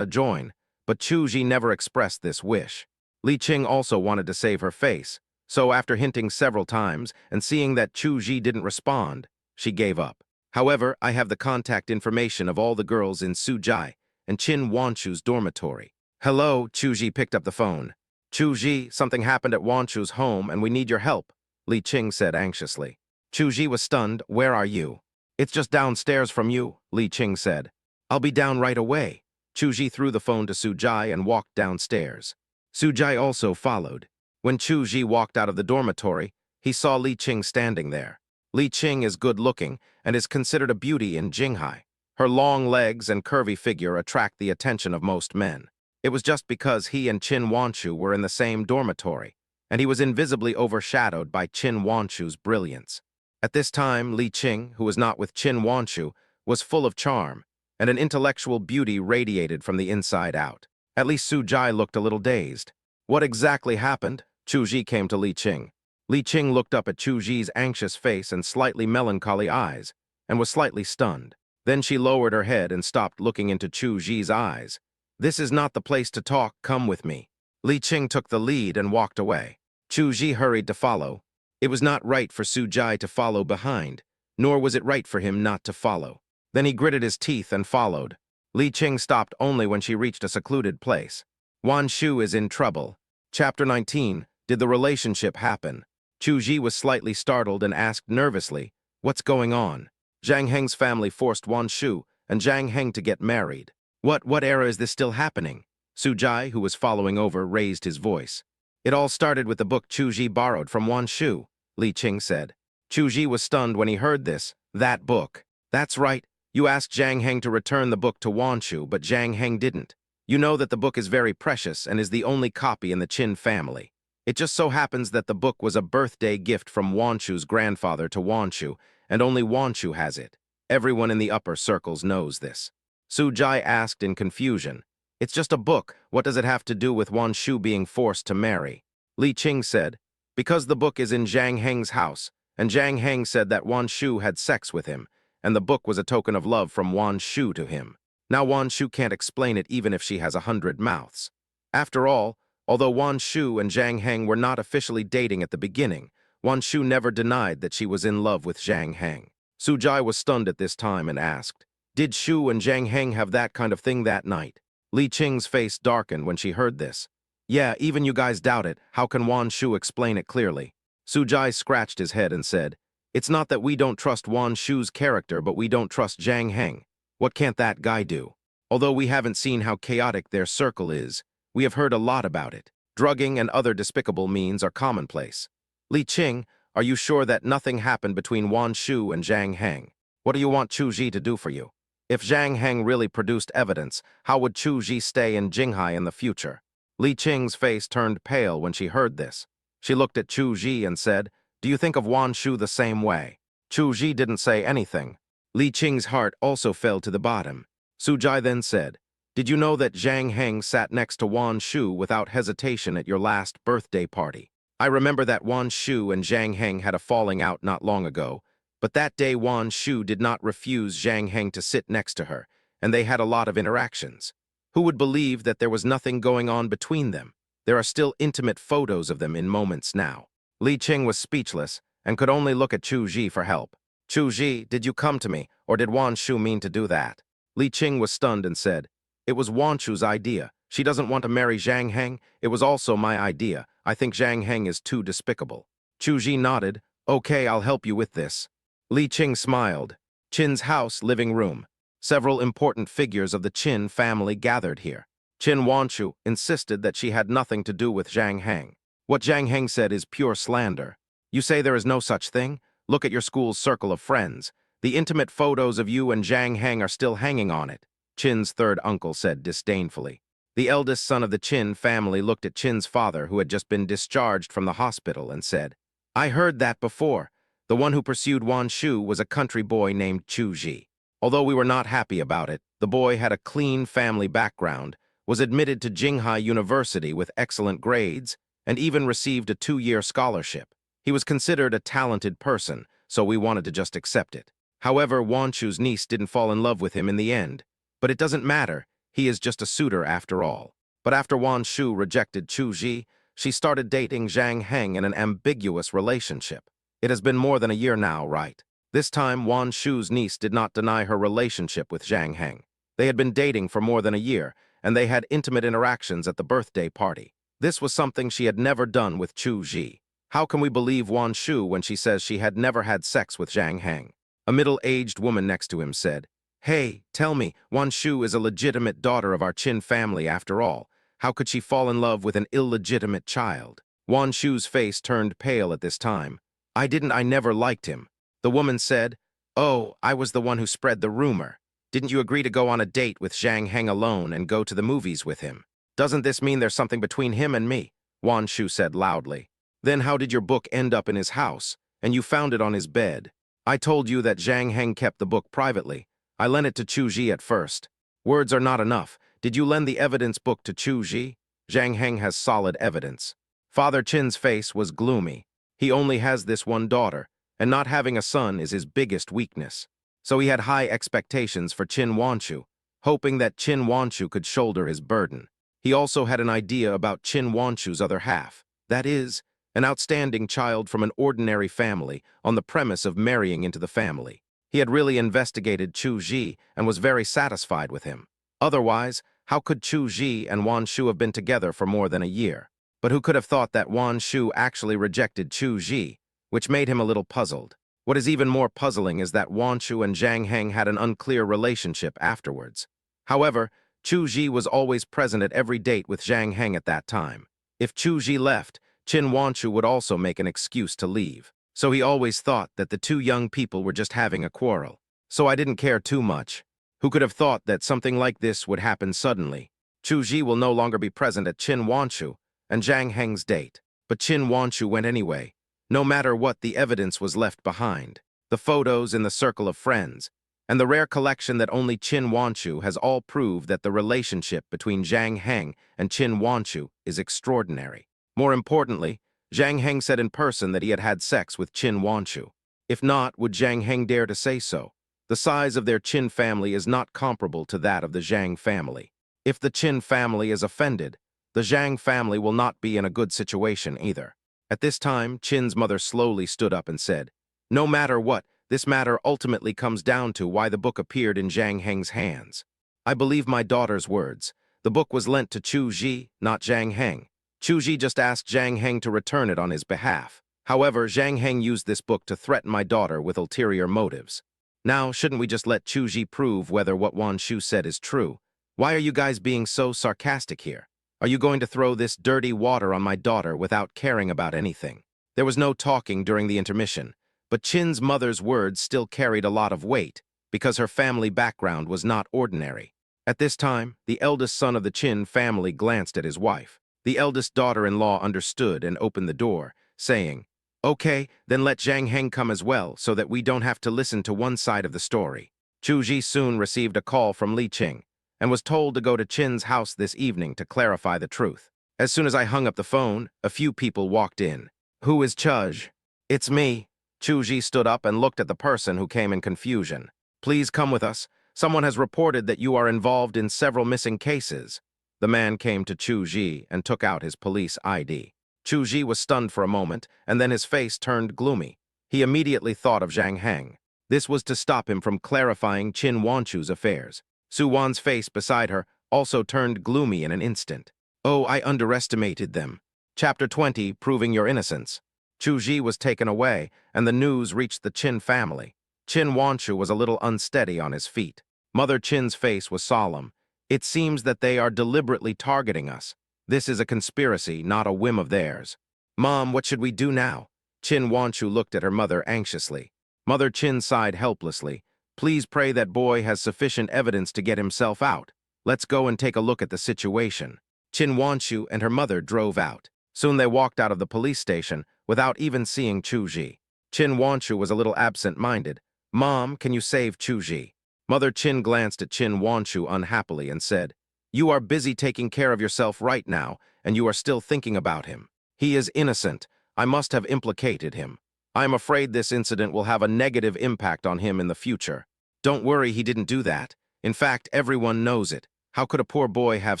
to join, but Chu Ji never expressed this wish. Li Qing also wanted to save her face, so after hinting several times and seeing that Chu Ji didn't respond, she gave up. However, I have the contact information of all the girls in Su Jai and Qin Wanshu's dormitory. Hello, Chu Ji picked up the phone. Chu Ji, something happened at Wanshu's home and we need your help, Li Qing said anxiously. Chu Ji was stunned. Where are you? It's just downstairs from you, Li Qing said. I'll be down right away. Chu Ji threw the phone to Su Jai and walked downstairs. Su Jai also followed. When Chu Ji walked out of the dormitory, he saw Li Qing standing there. Li Qing is good-looking and is considered a beauty in Jinghai. Her long legs and curvy figure attract the attention of most men. It was just because he and Qin Wanshu were in the same dormitory, and he was invisibly overshadowed by Qin Wanshu's brilliance. At this time, Li Qing, who was not with Qin Wanshu, was full of charm, and an intellectual beauty radiated from the inside out. At least Su Jai looked a little dazed. What exactly happened? Chu Ji came to Li Qing. Li Qing looked up at Chu Ji's anxious face and slightly melancholy eyes, and was slightly stunned. Then she lowered her head and stopped looking into Chu Ji's eyes. This is not the place to talk, come with me. Li Qing took the lead and walked away. Chu Ji hurried to follow. It was not right for Su Jai to follow behind, nor was it right for him not to follow. Then he gritted his teeth and followed. Li Qing stopped only when she reached a secluded place. Wanshu is in trouble. Chapter 19, Did the relationship happen? Chu Ji was slightly startled and asked nervously, What's going on? Zhang Heng's family forced Wanshu and Zhang Heng to get married. What era is this still happening? Su Jai, who was following over, raised his voice. It all started with the book Chu Ji borrowed from Wanshu, Li Qing said. Chu Ji was stunned when he heard this. That book. That's right. You asked Zhang Heng to return the book to Wanshu, but Zhang Heng didn't. You know that the book is very precious and is the only copy in the Qin family. It just so happens that the book was a birthday gift from Wanshu's grandfather to Wanshu, and only Wanshu has it. Everyone in the upper circles knows this. Su Jai asked in confusion. It's just a book. What does it have to do with Wanshu being forced to marry? Li Qing said, Because the book is in Zhang Heng's house, and Zhang Heng said that Wanshu had sex with him, and the book was a token of love from Wanshu to him. Now Wanshu can't explain it even if she has 100 mouths. After all, although Wanshu and Zhang Heng were not officially dating at the beginning, Wanshu never denied that she was in love with Zhang Heng. Su Jai was stunned at this time and asked, Did Shu and Zhang Heng have that kind of thing that night? Li Qing's face darkened when she heard this. Yeah, even you guys doubt it. How can Wanshu explain it clearly? Su Jai scratched his head and said, It's not that we don't trust Wanshu's character, but we don't trust Zhang Heng. What can't that guy do? Although we haven't seen how chaotic their circle is, we have heard a lot about it. Drugging and other despicable means are commonplace. Li Qing, are you sure that nothing happened between Wanshu and Zhang Heng? What do you want Chu Ji to do for you? If Zhang Heng really produced evidence, how would Chu Ji stay in Jinghai in the future? Li Qing's face turned pale when she heard this. She looked at Chu Ji and said, Do you think of Wanshu the same way? Chu Ji didn't say anything. Li Qing's heart also fell to the bottom. Su Jai then said, Did you know that Zhang Heng sat next to Wanshu without hesitation at your last birthday party? I remember that Wanshu and Zhang Heng had a falling out not long ago, but that day Wanshu did not refuse Zhang Heng to sit next to her, and they had a lot of interactions. Who would believe that there was nothing going on between them? There are still intimate photos of them in moments now. Li Qing was speechless and could only look at Chu Ji for help. Chu Ji, did you come to me, or did Wan Shu mean to do that? Li Qing was stunned and said, it was Wan Shu's idea. She doesn't want to marry Zhang Heng. It was also my idea. I think Zhang Heng is too despicable. Chu Ji nodded. Okay, I'll help you with this. Li Qing smiled. Qin's house, living room. Several important figures of the Qin family gathered here. Qin Wanshu insisted that she had nothing to do with Zhang Heng. What Zhang Heng said is pure slander. You say there is no such thing? Look at your school's circle of friends. The intimate photos of you and Zhang Heng are still hanging on it, Qin's third uncle said disdainfully. The eldest son of the Qin family looked at Qin's father, who had just been discharged from the hospital, and said, I heard that before. The one who pursued Wan Shu was a country boy named Chu Ji. Although we were not happy about it, the boy had a clean family background, was admitted to Jinghai University with excellent grades, and even received a 2-year scholarship. He was considered a talented person, so we wanted to just accept it. However, Wan Shu's niece didn't fall in love with him in the end. But it doesn't matter, he is just a suitor after all. But after Wan Shu rejected Chu Ji, she started dating Zhang Heng in an ambiguous relationship. It has been more than a year now, right? This time, Wan Shu's niece did not deny her relationship with Zhang Heng. They had been dating for more than a year, and they had intimate interactions at the birthday party. This was something she had never done with Chu Ji. How can we believe Wan Shu when she says she had never had sex with Zhang Heng? A middle-aged woman next to him said, Hey, tell me, Wan Shu is a legitimate daughter of our Qin family after all. How could she fall in love with an illegitimate child? Wan Shu's face turned pale at this time. I never liked him. The woman said, Oh, I was the one who spread the rumor. Didn't you agree to go on a date with Zhang Heng alone and go to the movies with him? Doesn't this mean there's something between him and me? Wan Shu said loudly. Then how did your book end up in his house, and you found it on his bed? I told you that Zhang Heng kept the book privately. I lent it to Chu Ji at first. Words are not enough. Did you lend the evidence book to Chu Ji? Zhang Heng has solid evidence. Father Qin's face was gloomy. He only has this one daughter, and not having a son is his biggest weakness. So he had high expectations for Qin Wanshu, hoping that Qin Wanshu could shoulder his burden. He also had an idea about Qin Wanshu's other half, that is, an outstanding child from an ordinary family on the premise of marrying into the family. He had really investigated Chu Ji and was very satisfied with him. Otherwise, how could Chu Ji and Wan Shu have been together for more than a year? But who could have thought that Wan Shu actually rejected Chu Ji, which made him a little puzzled. What is even more puzzling is that Wan Shu and Zhang Heng had an unclear relationship afterwards. However, Chu Ji was always present at every date with Zhang Heng at that time. If Chu Ji left, Qin Wanshu would also make an excuse to leave. So he always thought that the two young people were just having a quarrel. So I didn't care too much. Who could have thought that something like this would happen suddenly? Chu Ji will no longer be present at Qin Wanshu and Zhang Heng's date. But Qin Wanshu went anyway. No matter what, the evidence was left behind. The photos in the circle of friends, and the rare collection that only Qin Wanshu has all proved that the relationship between Zhang Heng and Qin Wanshu is extraordinary. More importantly, Zhang Heng said in person that he had had sex with Qin Wanshu. If not, would Zhang Heng dare to say so? The size of their Qin family is not comparable to that of the Zhang family. If the Qin family is offended, the Zhang family will not be in a good situation either. At this time, Qin's mother slowly stood up and said, No matter what, this matter ultimately comes down to why the book appeared in Zhang Heng's hands. I believe my daughter's words. The book was lent to Chu Ji, not Zhang Heng. Chu Ji just asked Zhang Heng to return it on his behalf. However, Zhang Heng used this book to threaten my daughter with ulterior motives. Now, shouldn't we just let Chu Ji prove whether what Wan Shu said is true? Why are you guys being so sarcastic here? Are you going to throw this dirty water on my daughter without caring about anything? There was no talking during the intermission, but Qin's mother's words still carried a lot of weight because her family background was not ordinary. At this time, the eldest son of the Qin family glanced at his wife. The eldest daughter-in-law understood and opened the door, saying, Okay, then let Zhang Heng come as well so that we don't have to listen to one side of the story. Chu Ji soon received a call from Li Qing and was told to go to Qin's house this evening to clarify the truth. As soon as I hung up the phone, a few people walked in. Who is Chuj? It's me. Chu Ji stood up and looked at the person who came in confusion. Please come with us. Someone has reported that you are involved in several missing cases. The man came to Chu Ji and took out his police ID. Chu Ji was stunned for a moment, and then his face turned gloomy. He immediately thought of Zhang Heng. This was to stop him from clarifying Qin Wanchu's affairs. Su Wan's face beside her also turned gloomy in an instant. Oh, I underestimated them. Chapter 20, Proving Your Innocence. Chu Ji was taken away, and the news reached the Qin family. Qin Wanchu was a little unsteady on his feet. Mother Qin's face was solemn. It seems that they are deliberately targeting us. This is a conspiracy, not a whim of theirs. Mom, what should we do now? Qin Wanchu looked at her mother anxiously. Mother Qin sighed helplessly. Please pray that boy has sufficient evidence to get himself out. Let's go and take a look at the situation. Qin Wanchu and her mother drove out. Soon they walked out of the police station without even seeing Chu Ji. Qin Wanchu was a little absent-minded. Mom, can you save Chu Ji? Mother Qin glanced at Qin Wanchu unhappily and said, You are busy taking care of yourself right now, and you are still thinking about him. He is innocent. I must have implicated him. I am afraid this incident will have a negative impact on him in the future. Don't worry, he didn't do that. In fact, everyone knows it. How could a poor boy have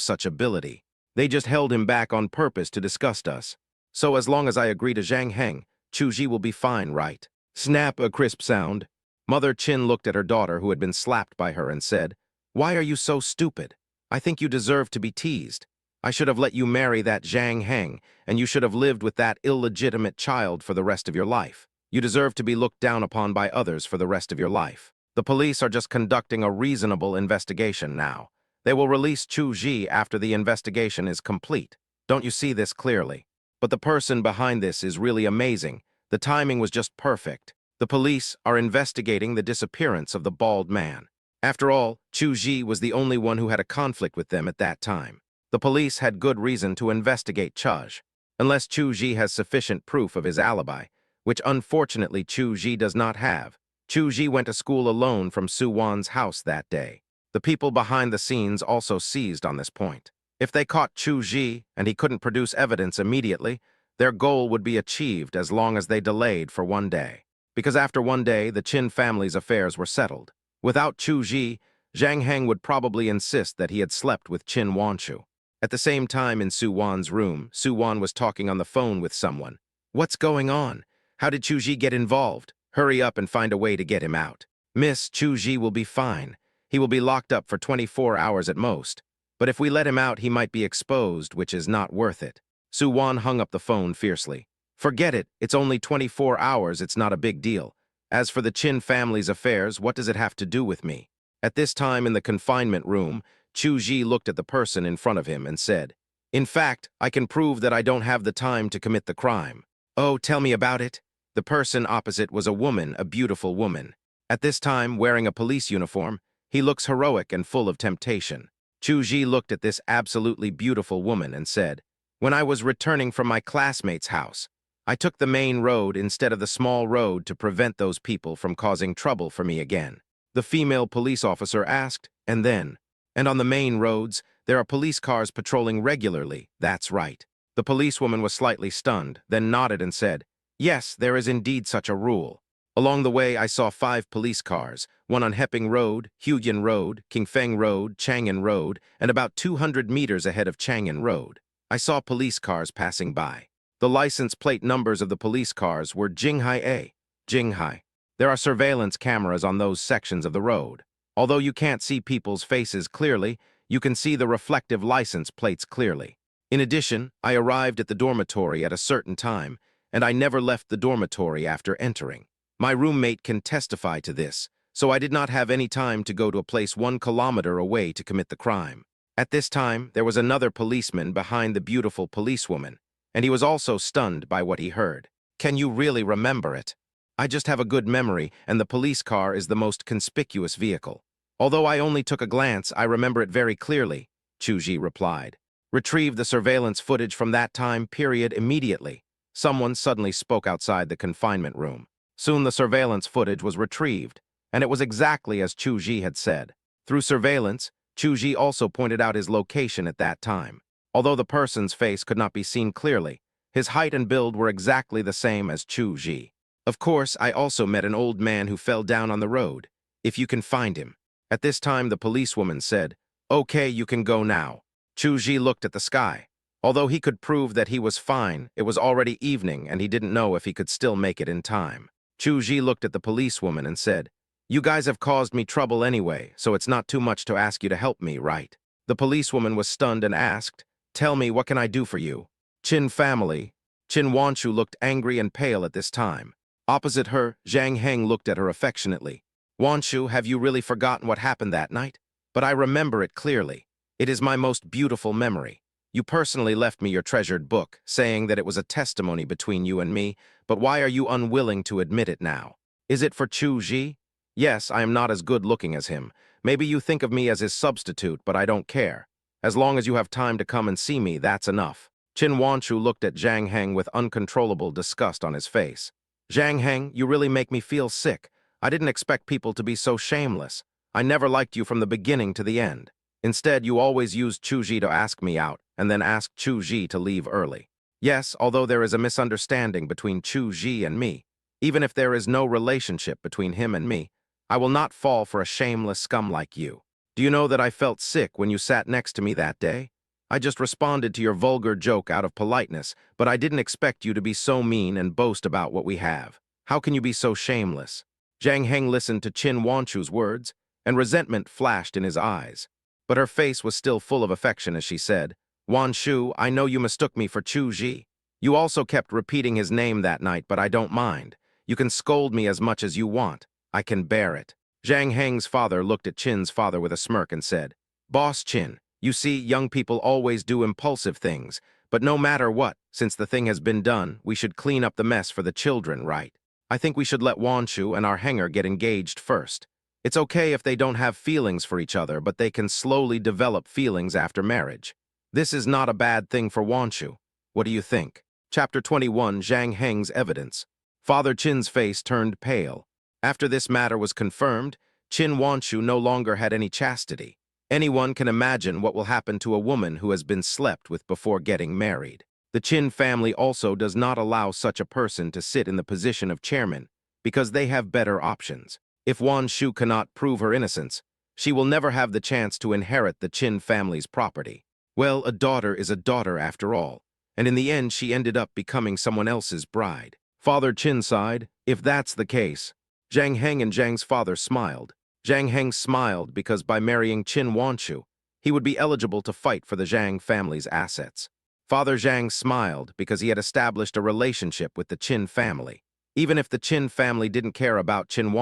such ability? They just held him back on purpose to disgust us. So as long as I agree to Zhang Heng, Chu Ji will be fine, right? Snap, a crisp sound. Mother Qin looked at her daughter who had been slapped by her and said, Why are you so stupid? I think you deserve to be teased. I should have let you marry that Zhang Heng, and you should have lived with that illegitimate child for the rest of your life. You deserve to be looked down upon by others for the rest of your life. The police are just conducting a reasonable investigation now. They will release Chu Ji after the investigation is complete. Don't you see this clearly? But the person behind this is really amazing. The timing was just perfect. The police are investigating the disappearance of the bald man. After all, Chu Ji was the only one who had a conflict with them at that time. The police had good reason to investigate Chuj, unless Chu Ji has sufficient proof of his alibi, which unfortunately Chu Ji does not have. Chu Ji went to school alone from Su Wan's house that day. The people behind the scenes also seized on this point. If they caught Chu Ji and he couldn't produce evidence immediately, their goal would be achieved as long as they delayed for one day. Because after one day, the Qin family's affairs were settled. Without Chu Ji, Zhang Heng would probably insist that he had slept with Qin Wanchu. At the same time in Su Wan's room, Su Wan was talking on the phone with someone. What's going on? How did Chu Ji get involved? Hurry up and find a way to get him out. Miss, Chu Ji will be fine. He will be locked up for 24 hours at most. But if we let him out, he might be exposed, which is not worth it. Su Wan hung up the phone fiercely. Forget it. It's only 24 hours. It's not a big deal. As for the Qin family's affairs, what does it have to do with me? At this time in the confinement room, Chu Ji looked at the person in front of him and said, In fact, I can prove that I don't have the time to commit the crime. Oh, tell me about it. The person opposite was a woman, a beautiful woman. At this time, wearing a police uniform, he looks heroic and full of temptation. Chu Ji looked at this absolutely beautiful woman and said, When I was returning from my classmate's house, I took the main road instead of the small road to prevent those people from causing trouble for me again. The female police officer asked, And on the main roads, there are police cars patrolling regularly. That's right. The policewoman was slightly stunned, then nodded and said, Yes, there is indeed such a rule. Along the way, I saw 5 police cars, one on Heping Road, Huyan Road, Qingfeng Road, Chang'an Road, and about 200 meters ahead of Chang'an Road. I saw police cars passing by. The license plate numbers of the police cars were Jinghai A, Jinghai. There are surveillance cameras on those sections of the road. Although you can't see people's faces clearly, you can see the reflective license plates clearly. In addition, I arrived at the dormitory at a certain time, and I never left the dormitory after entering. My roommate can testify to this, so I did not have any time to go to a place 1 kilometer away to commit the crime. At this time, there was another policeman behind the beautiful policewoman, and he was also stunned by what he heard. Can you really remember it? I just have a good memory, and the police car is the most conspicuous vehicle. Although I only took a glance, I remember it very clearly, Chu Ji replied. Retrieve the surveillance footage from that time period immediately. Someone suddenly spoke outside the confinement room. Soon the surveillance footage was retrieved, and it was exactly as Chu Ji had said. Through surveillance, Chu Ji also pointed out his location at that time. Although the person's face could not be seen clearly, his height and build were exactly the same as Chu Ji. Of course, I also met an old man who fell down on the road. If you can find him, At this time, the policewoman said, "Okay, you can go now." Chu looked at the sky. Although he could prove that he was fine, it was already evening and he didn't know if he could still make it in time. Chu looked at the policewoman and said, "You guys have caused me trouble anyway, so it's not too much to ask you to help me, right?" The policewoman was stunned and asked, "Tell me, what can I do for you?" Qin family. Qin Wanshu looked angry and pale at this time. Opposite her, Zhang Heng looked at her affectionately. "Wanshu, have you really forgotten what happened that night? But I remember it clearly. It is my most beautiful memory. You personally left me your treasured book, saying that it was a testimony between you and me, but why are you unwilling to admit it now? Is it for Chu Ji? Yes, I am not as good-looking as him. Maybe you think of me as his substitute, but I don't care. As long as you have time to come and see me, that's enough." Qin Wanshu looked at Zhang Heng with uncontrollable disgust on his face. "Zhang Heng, you really make me feel sick. I didn't expect people to be so shameless. I never liked you from the beginning to the end. Instead, you always used Chu Ji to ask me out, and then asked Chu Ji to leave early. Yes, although there is a misunderstanding between Chu Ji and me, even if there is no relationship between him and me, I will not fall for a shameless scum like you. Do you know that I felt sick when you sat next to me that day? I just responded to your vulgar joke out of politeness, but I didn't expect you to be so mean and boast about what we have. How can you be so shameless?" Zhang Heng listened to Qin Wanshu's words, and resentment flashed in his eyes. But her face was still full of affection as she said, "Wanshu, I know you mistook me for Chu Ji. You also kept repeating his name that night, but I don't mind. You can scold me as much as you want. I can bear it." Zhang Heng's father looked at Qin's father with a smirk and said, "Boss Qin, you see, young people always do impulsive things, but no matter what, since the thing has been done, we should clean up the mess for the children, right? I think we should let Wanshu and our hanger get engaged first. It's okay if they don't have feelings for each other, but they can slowly develop feelings after marriage. This is not a bad thing for Wanshu. What do you think?" Chapter 21, Zhang Heng's Evidence. Father Qin's face turned pale. After this matter was confirmed, Qin Wanshu no longer had any chastity. Anyone can imagine what will happen to a woman who has been slept with before getting married. The Qin family also does not allow such a person to sit in the position of chairman, because they have better options. If Wanshu cannot prove her innocence, she will never have the chance to inherit the Qin family's property. Well, a daughter is a daughter after all, and in the end she ended up becoming someone else's bride. Father Qin sighed, "If that's the case." Zhang Heng and Zhang's father smiled. Zhang Heng smiled because by marrying Qin Wanshu, he would be eligible to fight for the Zhang family's assets. Father Zhang smiled because he had established a relationship with the Qin family. Even if the Qin family didn't care about Qin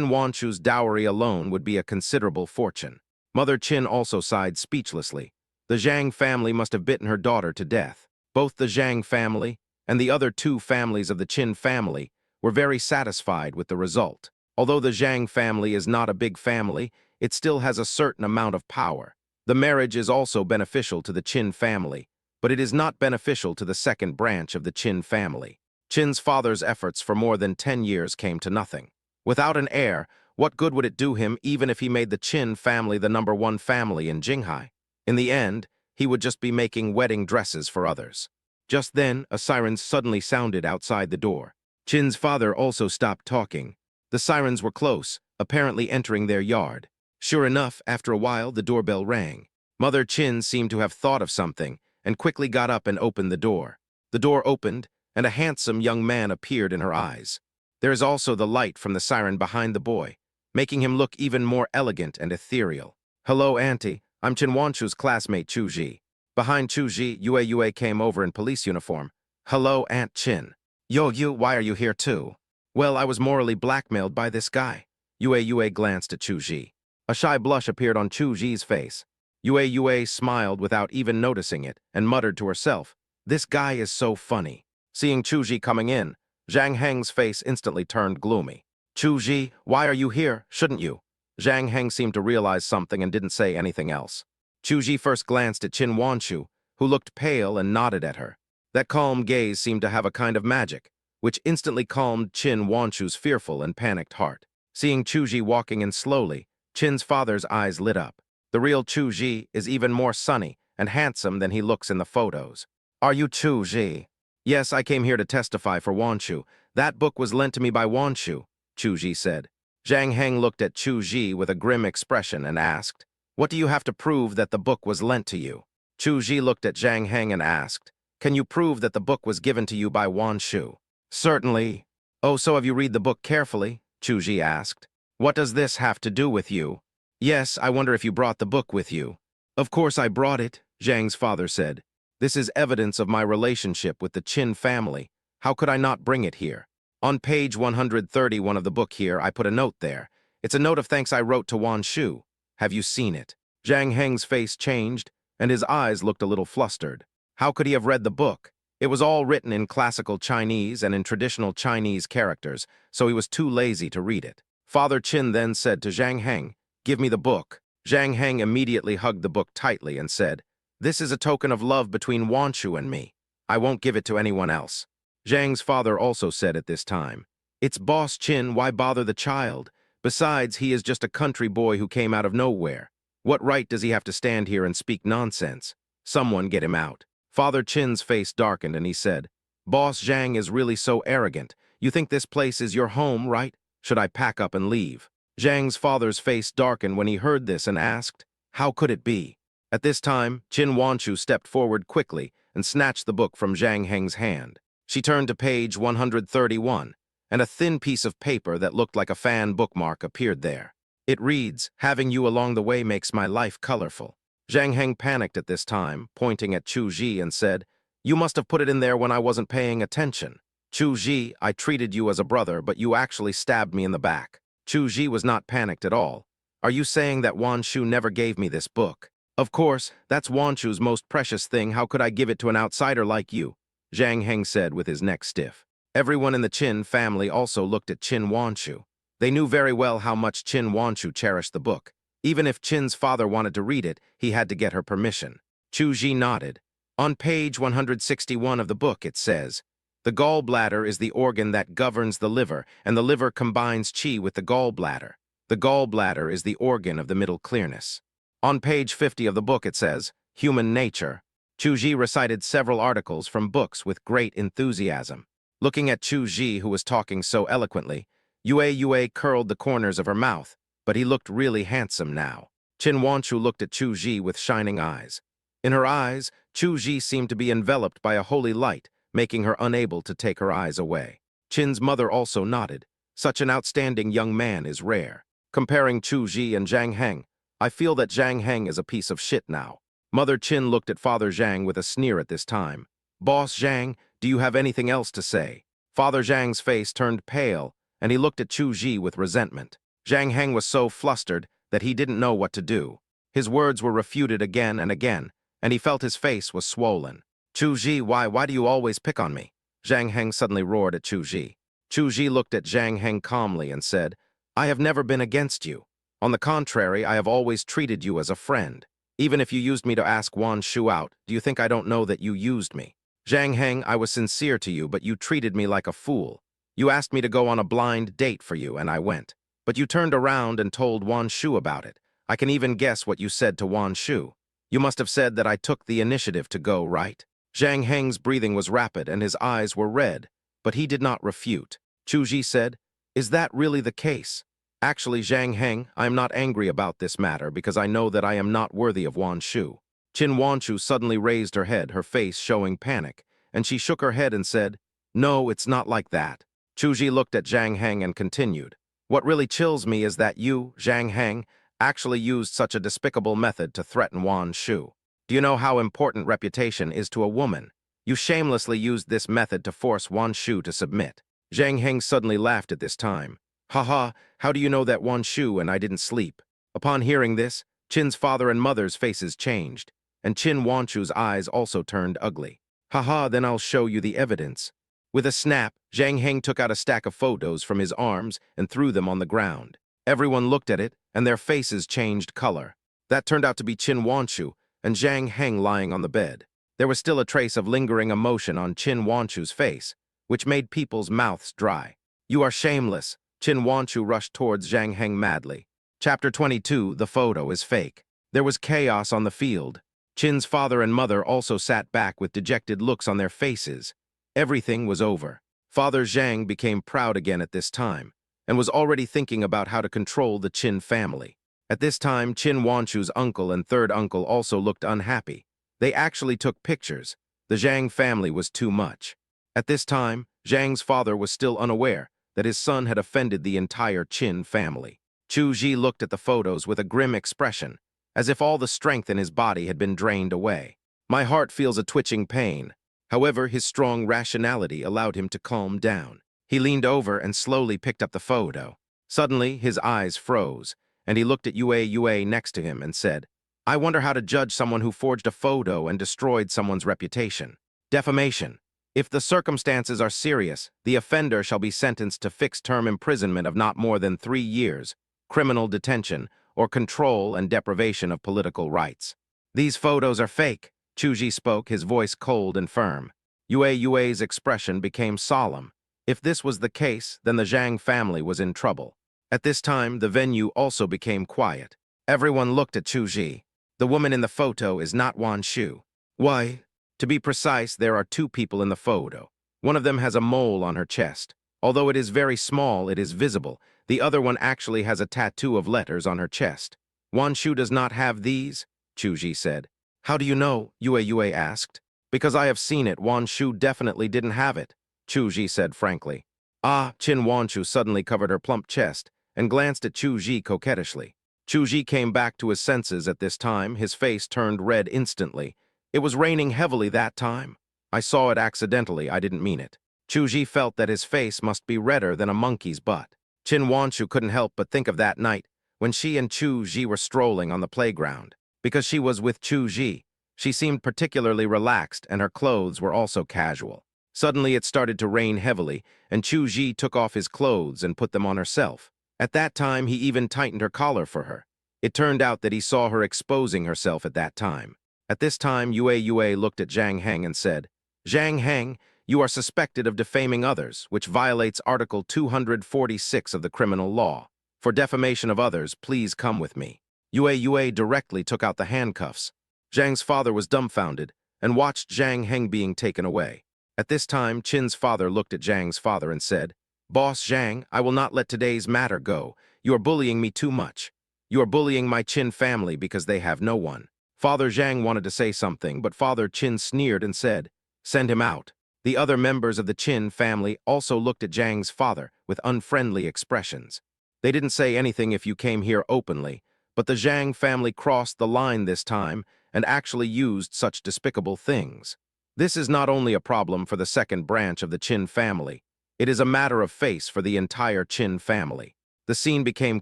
Wanshu's dowry alone would be a considerable fortune. Mother Qin also sighed speechlessly. The Zhang family must have bitten her daughter to death. Both the Zhang family and the other two families of the Qin family were very satisfied with the result. Although the Zhang family is not a big family, it still has a certain amount of power. The marriage is also beneficial to the Qin family, but it is not beneficial to the second branch of the Qin family. Qin's father's efforts for more than 10 years came to nothing. Without an heir, what good would it do him even if he made the Qin family the #1 family in Jinghai? In the end, he would just be making wedding dresses for others. Just then, a siren suddenly sounded outside the door. Qin's father also stopped talking. The sirens were close, apparently entering their yard. Sure enough, after a while, the doorbell rang. Mother Qin seemed to have thought of something and quickly got up and opened the door. The door opened, and a handsome young man appeared in her eyes. There is also the light from the siren behind the boy, making him look even more elegant and ethereal. "Hello, Auntie. I'm Qin Wanshu's classmate, Chu Ji." Behind Chu Ji, Yue came over in police uniform. "Hello, Aunt Qin." "Yo, why are you here too?" "Well, I was morally blackmailed by this guy." Yue glanced at Chu Ji. A shy blush appeared on Chu Ji's face. Yue smiled without even noticing it and muttered to herself, "This guy is so funny." Seeing Chu Ji coming in, Zhang Heng's face instantly turned gloomy. "Chu Ji, why are you here? Shouldn't you?" Zhang Heng seemed to realize something and didn't say anything else. Chu Ji first glanced at Qin Wanshu, who looked pale and nodded at her. That calm gaze seemed to have a kind of magic, which instantly calmed Qin Wanshu's fearful and panicked heart. Seeing Chu Ji walking in slowly, Qin's father's eyes lit up. The real Chu Ji is even more sunny and handsome than he looks in the photos. "Are you Chu Ji?" "Yes, I came here to testify for Wanshu. That book was lent to me by Wanshu," Chu Ji said. Zhang Heng looked at Chu Ji with a grim expression and asked, "What do you have to prove that the book was lent to you?" Chu Ji looked at Zhang Heng and asked, "Can you prove that the book was given to you by Wan Shu?" "Certainly." "Oh, so have you read the book carefully?" Chu Ji asked. "What does this have to do with you?" "Yes, I wonder if you brought the book with you." "Of course I brought it," Zhang's father said. "This is evidence of my relationship with the Qin family. How could I not bring it here? On page 131 of the book here, I put a note there. It's a note of thanks I wrote to Wan Shu. Have you seen it?" Zhang Heng's face changed, and his eyes looked a little flustered. How could he have read the book? It was all written in classical Chinese and in traditional Chinese characters, so he was too lazy to read it. Father Qin then said to Zhang Heng, "Give me the book." Zhang Heng immediately hugged the book tightly and said, "This is a token of love between Wan Shu and me. I won't give it to anyone else." Zhang's father also said at this time, "It's Boss Qin, why bother the child? Besides, he is just a country boy who came out of nowhere. What right does he have to stand here and speak nonsense? Someone get him out." Father Qin's face darkened and he said, "Boss Zhang is really so arrogant. You think this place is your home, right? Should I pack up and leave?" Zhang's father's face darkened when he heard this and asked, "How could it be?" At this time, Qin Wanshu stepped forward quickly and snatched the book from Zhang Heng's hand. She turned to page 131, and a thin piece of paper that looked like a fan bookmark appeared there. It reads, "Having you along the way makes my life colorful." Zhang Heng panicked at this time, pointing at Chu Ji and said, "You must have put it in there when I wasn't paying attention. Chu Ji, I treated you as a brother, but you actually stabbed me in the back." Chu Ji was not panicked at all. "Are you saying that Wan Shu never gave me this book?" "Of course, that's Wan Shu's most precious thing. How could I give it to an outsider like you?" Zhang Heng said with his neck stiff. Everyone in the Qin family also looked at Qin Wanshu. They knew very well how much Qin Wanshu cherished the book. Even if Qin's father wanted to read it, he had to get her permission. Chu Ji nodded. On page 161 of the book it says, "The gallbladder is the organ that governs the liver, and the liver combines qi with the gallbladder. The gallbladder is the organ of the middle clearness." On page 50 of the book it says, "Human nature." Chu Ji recited several articles from books with great enthusiasm. Looking at Chu Ji, who was talking so eloquently, Yue curled the corners of her mouth, but he looked really handsome now. Qin Wanshu looked at Chu Ji with shining eyes. In her eyes, Chu Ji seemed to be enveloped by a holy light, making her unable to take her eyes away. Qin's mother also nodded. Such an outstanding young man is rare. Comparing Chu Ji and Zhang Heng, I feel that Zhang Heng is a piece of shit now. Mother Qin looked at Father Zhang with a sneer at this time. "Boss Zhang, do you have anything else to say?" Father Zhang's face turned pale, and he looked at Chu Ji with resentment. Zhang Heng was so flustered that he didn't know what to do. His words were refuted again and again, and he felt his face was swollen. "Chu Ji, why do you always pick on me?" Zhang Heng suddenly roared at Chu Ji. Chu Ji looked at Zhang Heng calmly and said, "I have never been against you. On the contrary, I have always treated you as a friend. Even if you used me to ask Wan Shu out, do you think I don't know that you used me? Zhang Heng, I was sincere to you, but you treated me like a fool. You asked me to go on a blind date for you, and I went. But you turned around and told Wan Shu about it. I can even guess what you said to Wan Shu. You must have said that I took the initiative to go, right?" Zhang Heng's breathing was rapid and his eyes were red, but he did not refute. Chu Ji said, "Is that really the case?" "Actually, Zhang Heng, I am not angry about this matter because I know that I am not worthy of Wan Shu." Qin Wanshu suddenly raised her head, her face showing panic, and she shook her head and said, "No, it's not like that." Chu Ji looked at Zhang Heng and continued, "What really chills me is that you, Zhang Heng, actually used such a despicable method to threaten Wan Shu. Do you know how important reputation is to a woman? You shamelessly used this method to force Wan Shu to submit." Zhang Heng suddenly laughed at this time. "Haha, how do you know that Wan Shu and I didn't sleep?" Upon hearing this, Qin's father and mother's faces changed, and Qin Wanshu's eyes also turned ugly. "Haha, then I'll show you the evidence." With a snap, Zhang Heng took out a stack of photos from his arms and threw them on the ground. Everyone looked at it, and their faces changed color. That turned out to be Qin Wanshu and Zhang Heng lying on the bed. There was still a trace of lingering emotion on Qin Wanshu's face, which made people's mouths dry. "You are shameless." Qin Wanshu rushed towards Zhang Heng madly. Chapter 22, The Photo is Fake. There was chaos on the field. Qin's father and mother also sat back with dejected looks on their faces. Everything was over. Father Zhang became proud again at this time. and was already thinking about how to control the Qin family. At this time, Qin Wanchu's uncle and third uncle also looked unhappy. They actually took pictures. The Zhang family was too much. At this time, Zhang's father was still unaware that his son had offended the entire Qin family. Chu Ji looked at the photos with a grim expression, as if all the strength in his body had been drained away. My heart feels a twitching pain. However, his strong rationality allowed him to calm down. He leaned over and slowly picked up the photo. Suddenly, his eyes froze, and he looked at Yue next to him and said, I wonder how to judge someone who forged a photo and destroyed someone's reputation. Defamation. If the circumstances are serious, the offender shall be sentenced to fixed-term imprisonment of not more than 3 years, criminal detention, or control and deprivation of political rights. These photos are fake, Chu Ji spoke, his voice cold and firm. Yue's expression became solemn. If this was the case, then the Zhang family was in trouble. At this time, the venue also became quiet. Everyone looked at Chu Ji. The woman in the photo is not Wan Shu. Why? To be precise, there are 2 people in the photo. One of them has a mole on her chest. Although it is very small, it is visible. The other one actually has a tattoo of letters on her chest. Wan Shu does not have these, Chu Ji said. How do you know? Yue asked. Because I have seen it. Wan Shu definitely didn't have it, Chu Ji said frankly. Ah, Qin Wanshu suddenly covered her plump chest and glanced at Chu Ji coquettishly. Chu Ji came back to his senses at this time. His face turned red instantly. It was raining heavily that time. I saw it accidentally, I didn't mean it. Chu Ji felt that his face must be redder than a monkey's butt. Qin Wanshu couldn't help but think of that night when she and Chu Ji were strolling on the playground. Because she was with Chu Ji, she seemed particularly relaxed and her clothes were also casual. Suddenly it started to rain heavily, and Chu Ji took off his clothes and put them on herself. At that time, he even tightened her collar for her. It turned out that he saw her exposing herself at that time. At this time, Yue looked at Zhang Heng and said, Zhang Heng, you are suspected of defaming others, which violates Article 246 of the criminal law. For defamation of others, please come with me. Yue directly took out the handcuffs. Zhang's father was dumbfounded and watched Zhang Heng being taken away. At this time, Qin's father looked at Zhang's father and said, Boss Zhang, I will not let today's matter go. You are bullying me too much. You are bullying my Qin family because they have no one. Father Zhang wanted to say something, but Father Qin sneered and said, Send him out. The other members of the Qin family also looked at Zhang's father with unfriendly expressions. They didn't say anything if you came here openly, but the Zhang family crossed the line this time and actually used such despicable things. This is not only a problem for the second branch of the Qin family, it is a matter of face for the entire Qin family. The scene became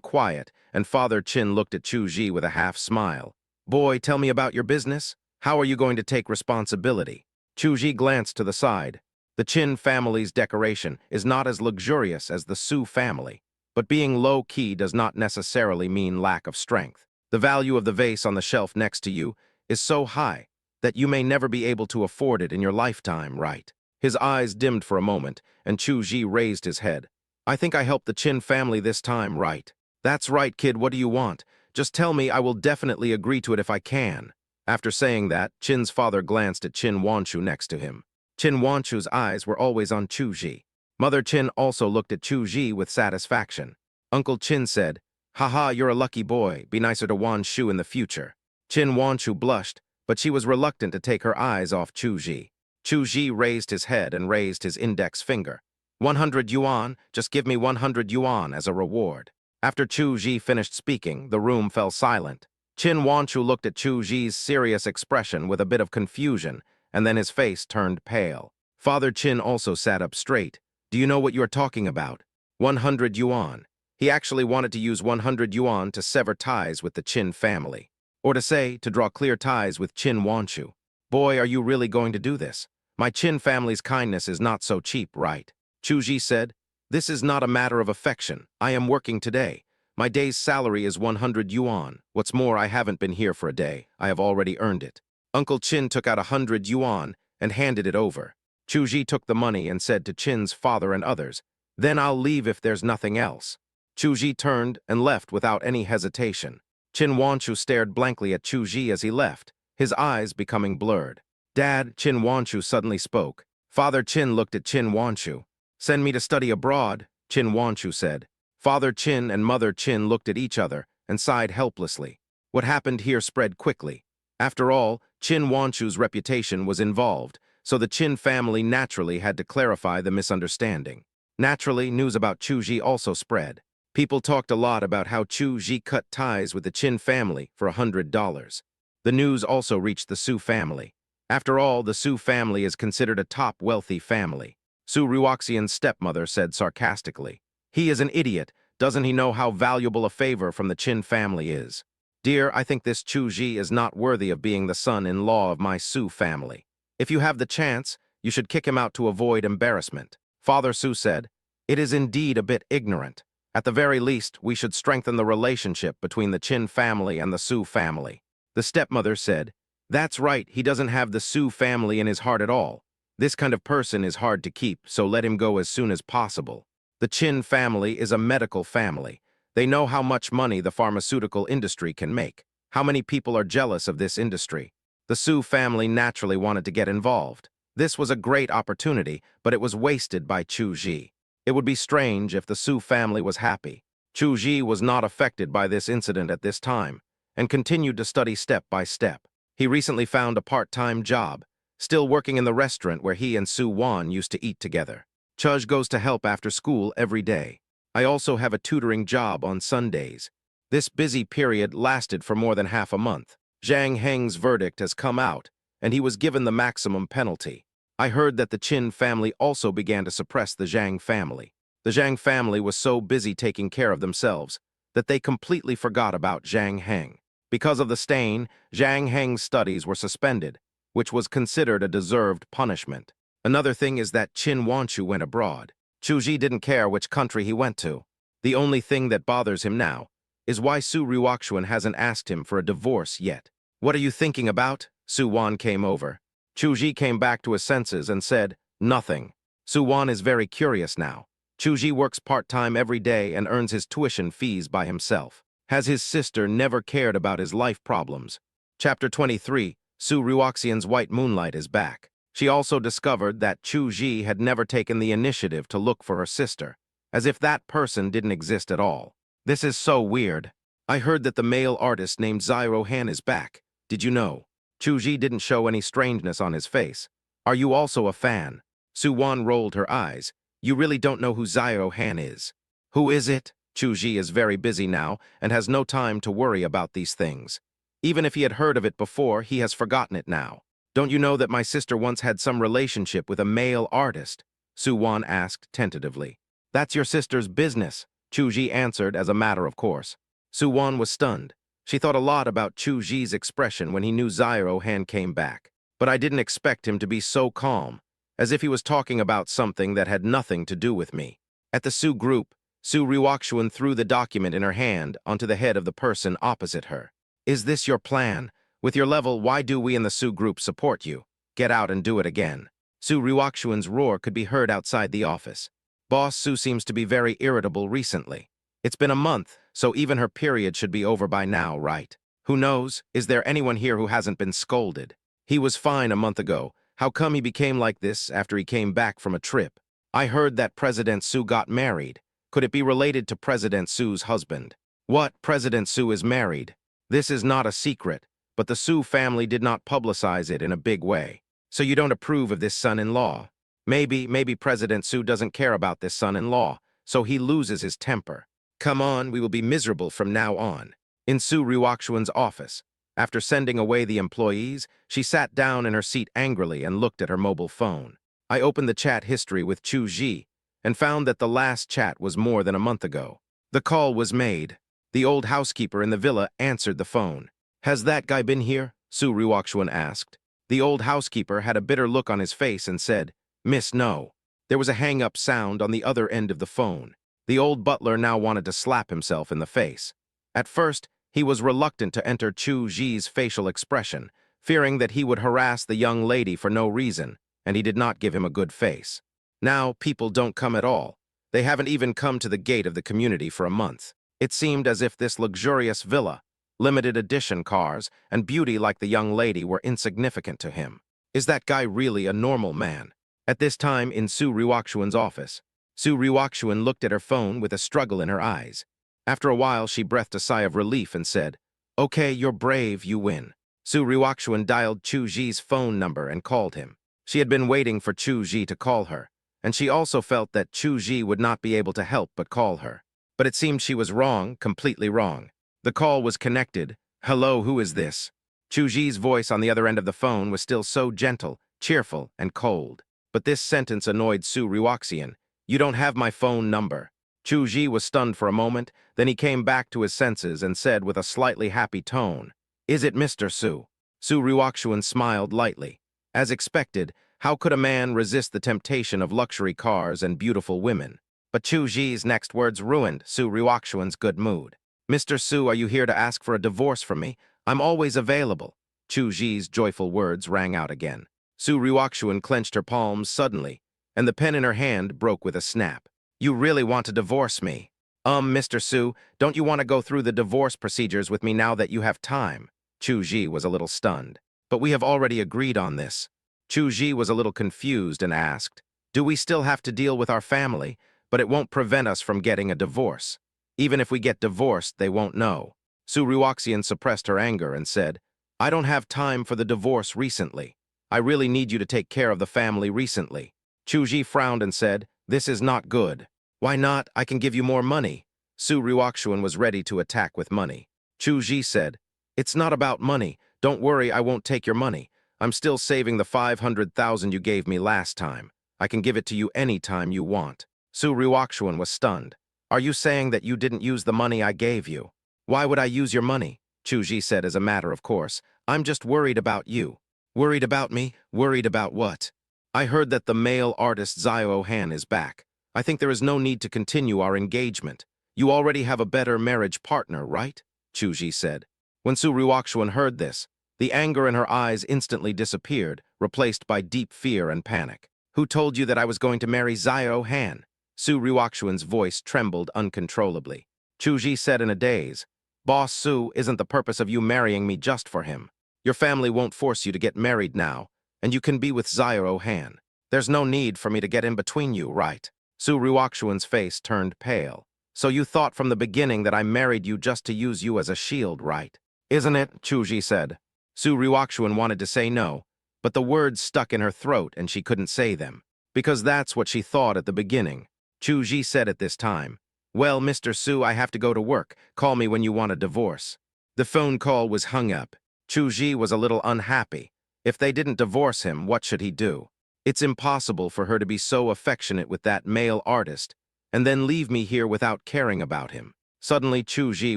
quiet, and Father Qin looked at Chu Ji with a half-smile. Boy, tell me about your business. How are you going to take responsibility? Chu Ji glanced to the side. The Qin family's decoration is not as luxurious as the Su family, but being low-key does not necessarily mean lack of strength. The value of the vase on the shelf next to you is so high that you may never be able to afford it in your lifetime, right? His eyes dimmed for a moment, and Chu Ji raised his head. I think I helped the Qin family this time, right? That's right, kid, what do you want? Just tell me, I will definitely agree to it if I can. After saying that, Qin's father glanced at Qin Wanshu next to him. Qin Wanshu's eyes were always on Chu Ji. Mother Qin also looked at Chu Ji with satisfaction. Uncle Qin said, Haha, you're a lucky boy. Be nicer to Wanshu in the future. Qin Wanshu blushed, but she was reluctant to take her eyes off Chu Ji. Chu Ji raised his head and raised his index finger. 100 yuan, just give me 100 yuan as a reward. After Chu Ji finished speaking, the room fell silent. Qin Wanshu looked at Chu Ji's serious expression with a bit of confusion, and then his face turned pale. Father Qin also sat up straight. Do you know what you are talking about? 100 yuan. He actually wanted to use 100 yuan to sever ties with the Qin family. Or to say, to draw clear ties with Qin Wanshu. Boy, are you really going to do this? My Qin family's kindness is not so cheap, right? Chu Ji said, This is not a matter of affection. I am working today. My day's salary is 100 yuan. What's more, I haven't been here for a day. I have already earned it. Uncle Qin took out 100 yuan and handed it over. Chu Ji took the money and said to Qin's father and others, Then I'll leave if there's nothing else. Chu Ji turned and left without any hesitation. Qin Wanshu stared blankly at Chu Ji as he left, his eyes becoming blurred. Dad, Qin Wanshu suddenly spoke. Father Qin looked at Qin Wanshu. Send me to study abroad, Qin Wanshu said. Father Chin and Mother Chin looked at each other and sighed helplessly. What happened here spread quickly. After all, Chin Wanchu's reputation was involved, so the Chin family naturally had to clarify the misunderstanding. Naturally, news about Chu Ji also spread. People talked a lot about how Chu Ji cut ties with the Chin family for $100. The news also reached the Su family. After all, the Su family is considered a top wealthy family. Su Ruoxian's stepmother said sarcastically. He is an idiot. Doesn't he know how valuable a favor from the Chin family is? Dear, I think this Chu Ji is not worthy of being the son-in-law of my Su family. If you have the chance, you should kick him out to avoid embarrassment. Father Su said, it is indeed a bit ignorant. At the very least, we should strengthen the relationship between the Chin family and the Su family. The stepmother said, that's right, he doesn't have the Su family in his heart at all. This kind of person is hard to keep, so let him go as soon as possible. The Chin family is a medical family. They know how much money the pharmaceutical industry can make. How many people are jealous of this industry? The Su family naturally wanted to get involved. This was a great opportunity, but it was wasted by Chu Ji. It would be strange if the Su family was happy. Chu Ji was not affected by this incident at this time, and continued to study step by step. He recently found a part-time job, still working in the restaurant where he and Su Wan used to eat together. Chuzh goes to help after school every day. I also have a tutoring job on Sundays. This busy period lasted for more than half a month. Zhang Heng's verdict has come out, and he was given the maximum penalty. I heard that the Qin family also began to suppress the Zhang family. The Zhang family was so busy taking care of themselves that they completely forgot about Zhang Heng. Because of the stain, Zhang Heng's studies were suspended, which was considered a deserved punishment. Another thing is that Qin Wanchu went abroad. Chu Ji didn't care which country he went to. The only thing that bothers him now is why Su Ruoxuan hasn't asked him for a divorce yet. What are you thinking about? Su Wan came over. Chu Ji came back to his senses and said, nothing. Su Wan is very curious now. Chu Ji works part-time every day and earns his tuition fees by himself. Has his sister never cared about his life problems? Chapter 23, Su Ruoxian's White Moonlight is back. She also discovered that Chu Ji had never taken the initiative to look for her sister, as if that person didn't exist at all. This is so weird. I heard that the male artist named Zyro Han is back. Did you know? Chu Ji didn't show any strangeness on his face. Are you also a fan? Su Wan rolled her eyes. You really don't know who Zyro Han is. Who is it? Chu Ji is very busy now and has no time to worry about these things. Even if he had heard of it before, he has forgotten it now. Don't you know that my sister once had some relationship with a male artist? Su Wan asked tentatively. That's your sister's business, Chu Ji answered as a matter of course. Su Wan was stunned. She thought a lot about Chu Ji's expression when he knew Zyro Han came back. But I didn't expect him to be so calm, as if he was talking about something that had nothing to do with me. At the Su group, Su Ruoxuan threw the document in her hand onto the head of the person opposite her. Is this your plan? With your level, why do we in the Su group support you? Get out and do it again. Su Ruoxuan's roar could be heard outside the office. Boss Su seems to be very irritable recently. It's been a month, so even her period should be over by now, right? Who knows? Is there anyone here who hasn't been scolded? He was fine a month ago. How come he became like this after he came back from a trip? I heard that President Su got married. Could it be related to President Su's husband? What? President Su is married? This is not a secret, but the Su family did not publicize it in a big way. So you don't approve of this son-in-law? Maybe President Su doesn't care about this son-in-law, so he loses his temper. Come on, we will be miserable from now on. In Su Ruoxuan's office, after sending away the employees, she sat down in her seat angrily and looked at her mobile phone. I opened the chat history with Chu Ji and found that the last chat was more than a month ago. The call was made. The old housekeeper in the villa answered the phone. Has that guy been here? Su Ruoxuan asked. The old housekeeper had a bitter look on his face and said, Miss, no. There was a hang-up sound on the other end of the phone. The old butler now wanted to slap himself in the face. At first, he was reluctant to enter Chu Ji's facial expression, fearing that he would harass the young lady for no reason, and he did not give him a good face. Now, people don't come at all. They haven't even come to the gate of the community for a month. It seemed as if this luxurious villa, limited edition cars, and beauty like the young lady were insignificant to him. Is that guy really a normal man? At this time in Su Ruoxuan's office, Su Ryukshuan looked at her phone with a struggle in her eyes. After a while, she breathed a sigh of relief and said, "Okay, you're brave, you win." Su Ryukshuan dialed Chu Ji's phone number and called him. She had been waiting for Chu Ji to call her, and she also felt that Chu Ji would not be able to help but call her. But it seemed she was wrong, completely wrong. The call was connected. "Hello, who is this?" Chu Ji's voice on the other end of the phone was still so gentle, cheerful, and cold. But this sentence annoyed Su Ryukshuan. "You don't have my phone number." Chu Ji was stunned for a moment, then he came back to his senses and said with a slightly happy tone, "Is it Mr. Su?" Su Ryukshuan smiled lightly. As expected, how could a man resist the temptation of luxury cars and beautiful women? But Chu Ji's next words ruined Su Ryukshuan's good mood. "Mr. Su, are you here to ask for a divorce from me? I'm always available." Chu Ji's joyful words rang out again. Su Ryukshuan clenched her palms suddenly, and the pen in her hand broke with a snap. "You really want to divorce me?" Mr. Su, don't you want to go through the divorce procedures with me now that you have time?" Chu Ji was a little stunned. "But we have already agreed on this." Chu Ji was a little confused and asked, "Do we still have to deal with our family? But it won't prevent us from getting a divorce. Even if we get divorced, they won't know." Su Ryukshuan suppressed her anger and said, "I don't have time for the divorce recently. I really need you to take care of the family recently." Chu Ji frowned and said, "This is not good." "Why not? I can give you more money." Su Ryukshuan was ready to attack with money. Chu Ji said, "It's not about money. Don't worry, I won't take your money. I'm still saving the 500,000 you gave me last time. I can give it to you any time you want." Su Ryukshuan was stunned. "Are you saying that you didn't use the money I gave you?" "Why would I use your money?" Chu Ji said as a matter of course. "I'm just worried about you." "Worried about me? Worried about what?" "I heard that the male artist Xiao Han is back. I think there is no need to continue our engagement. You already have a better marriage partner, right?" Chu Ji said. When Su Ryukshuan heard this, the anger in her eyes instantly disappeared, replaced by deep fear and panic. "Who told you that I was going to marry Xiao Han?" Su Ryukshuan's voice trembled uncontrollably. Chu Ji said in a daze, "Boss Su, isn't the purpose of you marrying me just for him? Your family won't force you to get married now, and you can be with Xiao Han. There's no need for me to get in between you, right?" Su Ryukshuan's face turned pale. "So you thought from the beginning that I married you just to use you as a shield, right? Isn't it?" Chu Ji said. Su Ryukshuan wanted to say no, but the words stuck in her throat and she couldn't say them, because that's what she thought at the beginning. Chu Ji said at this time, "Well, Mr. Su, I have to go to work. Call me when you want a divorce." The phone call was hung up. Chu Ji was a little unhappy. If they didn't divorce him, what should he do? It's impossible for her to be so affectionate with that male artist and then leave me here without caring about him. Suddenly, Chu Ji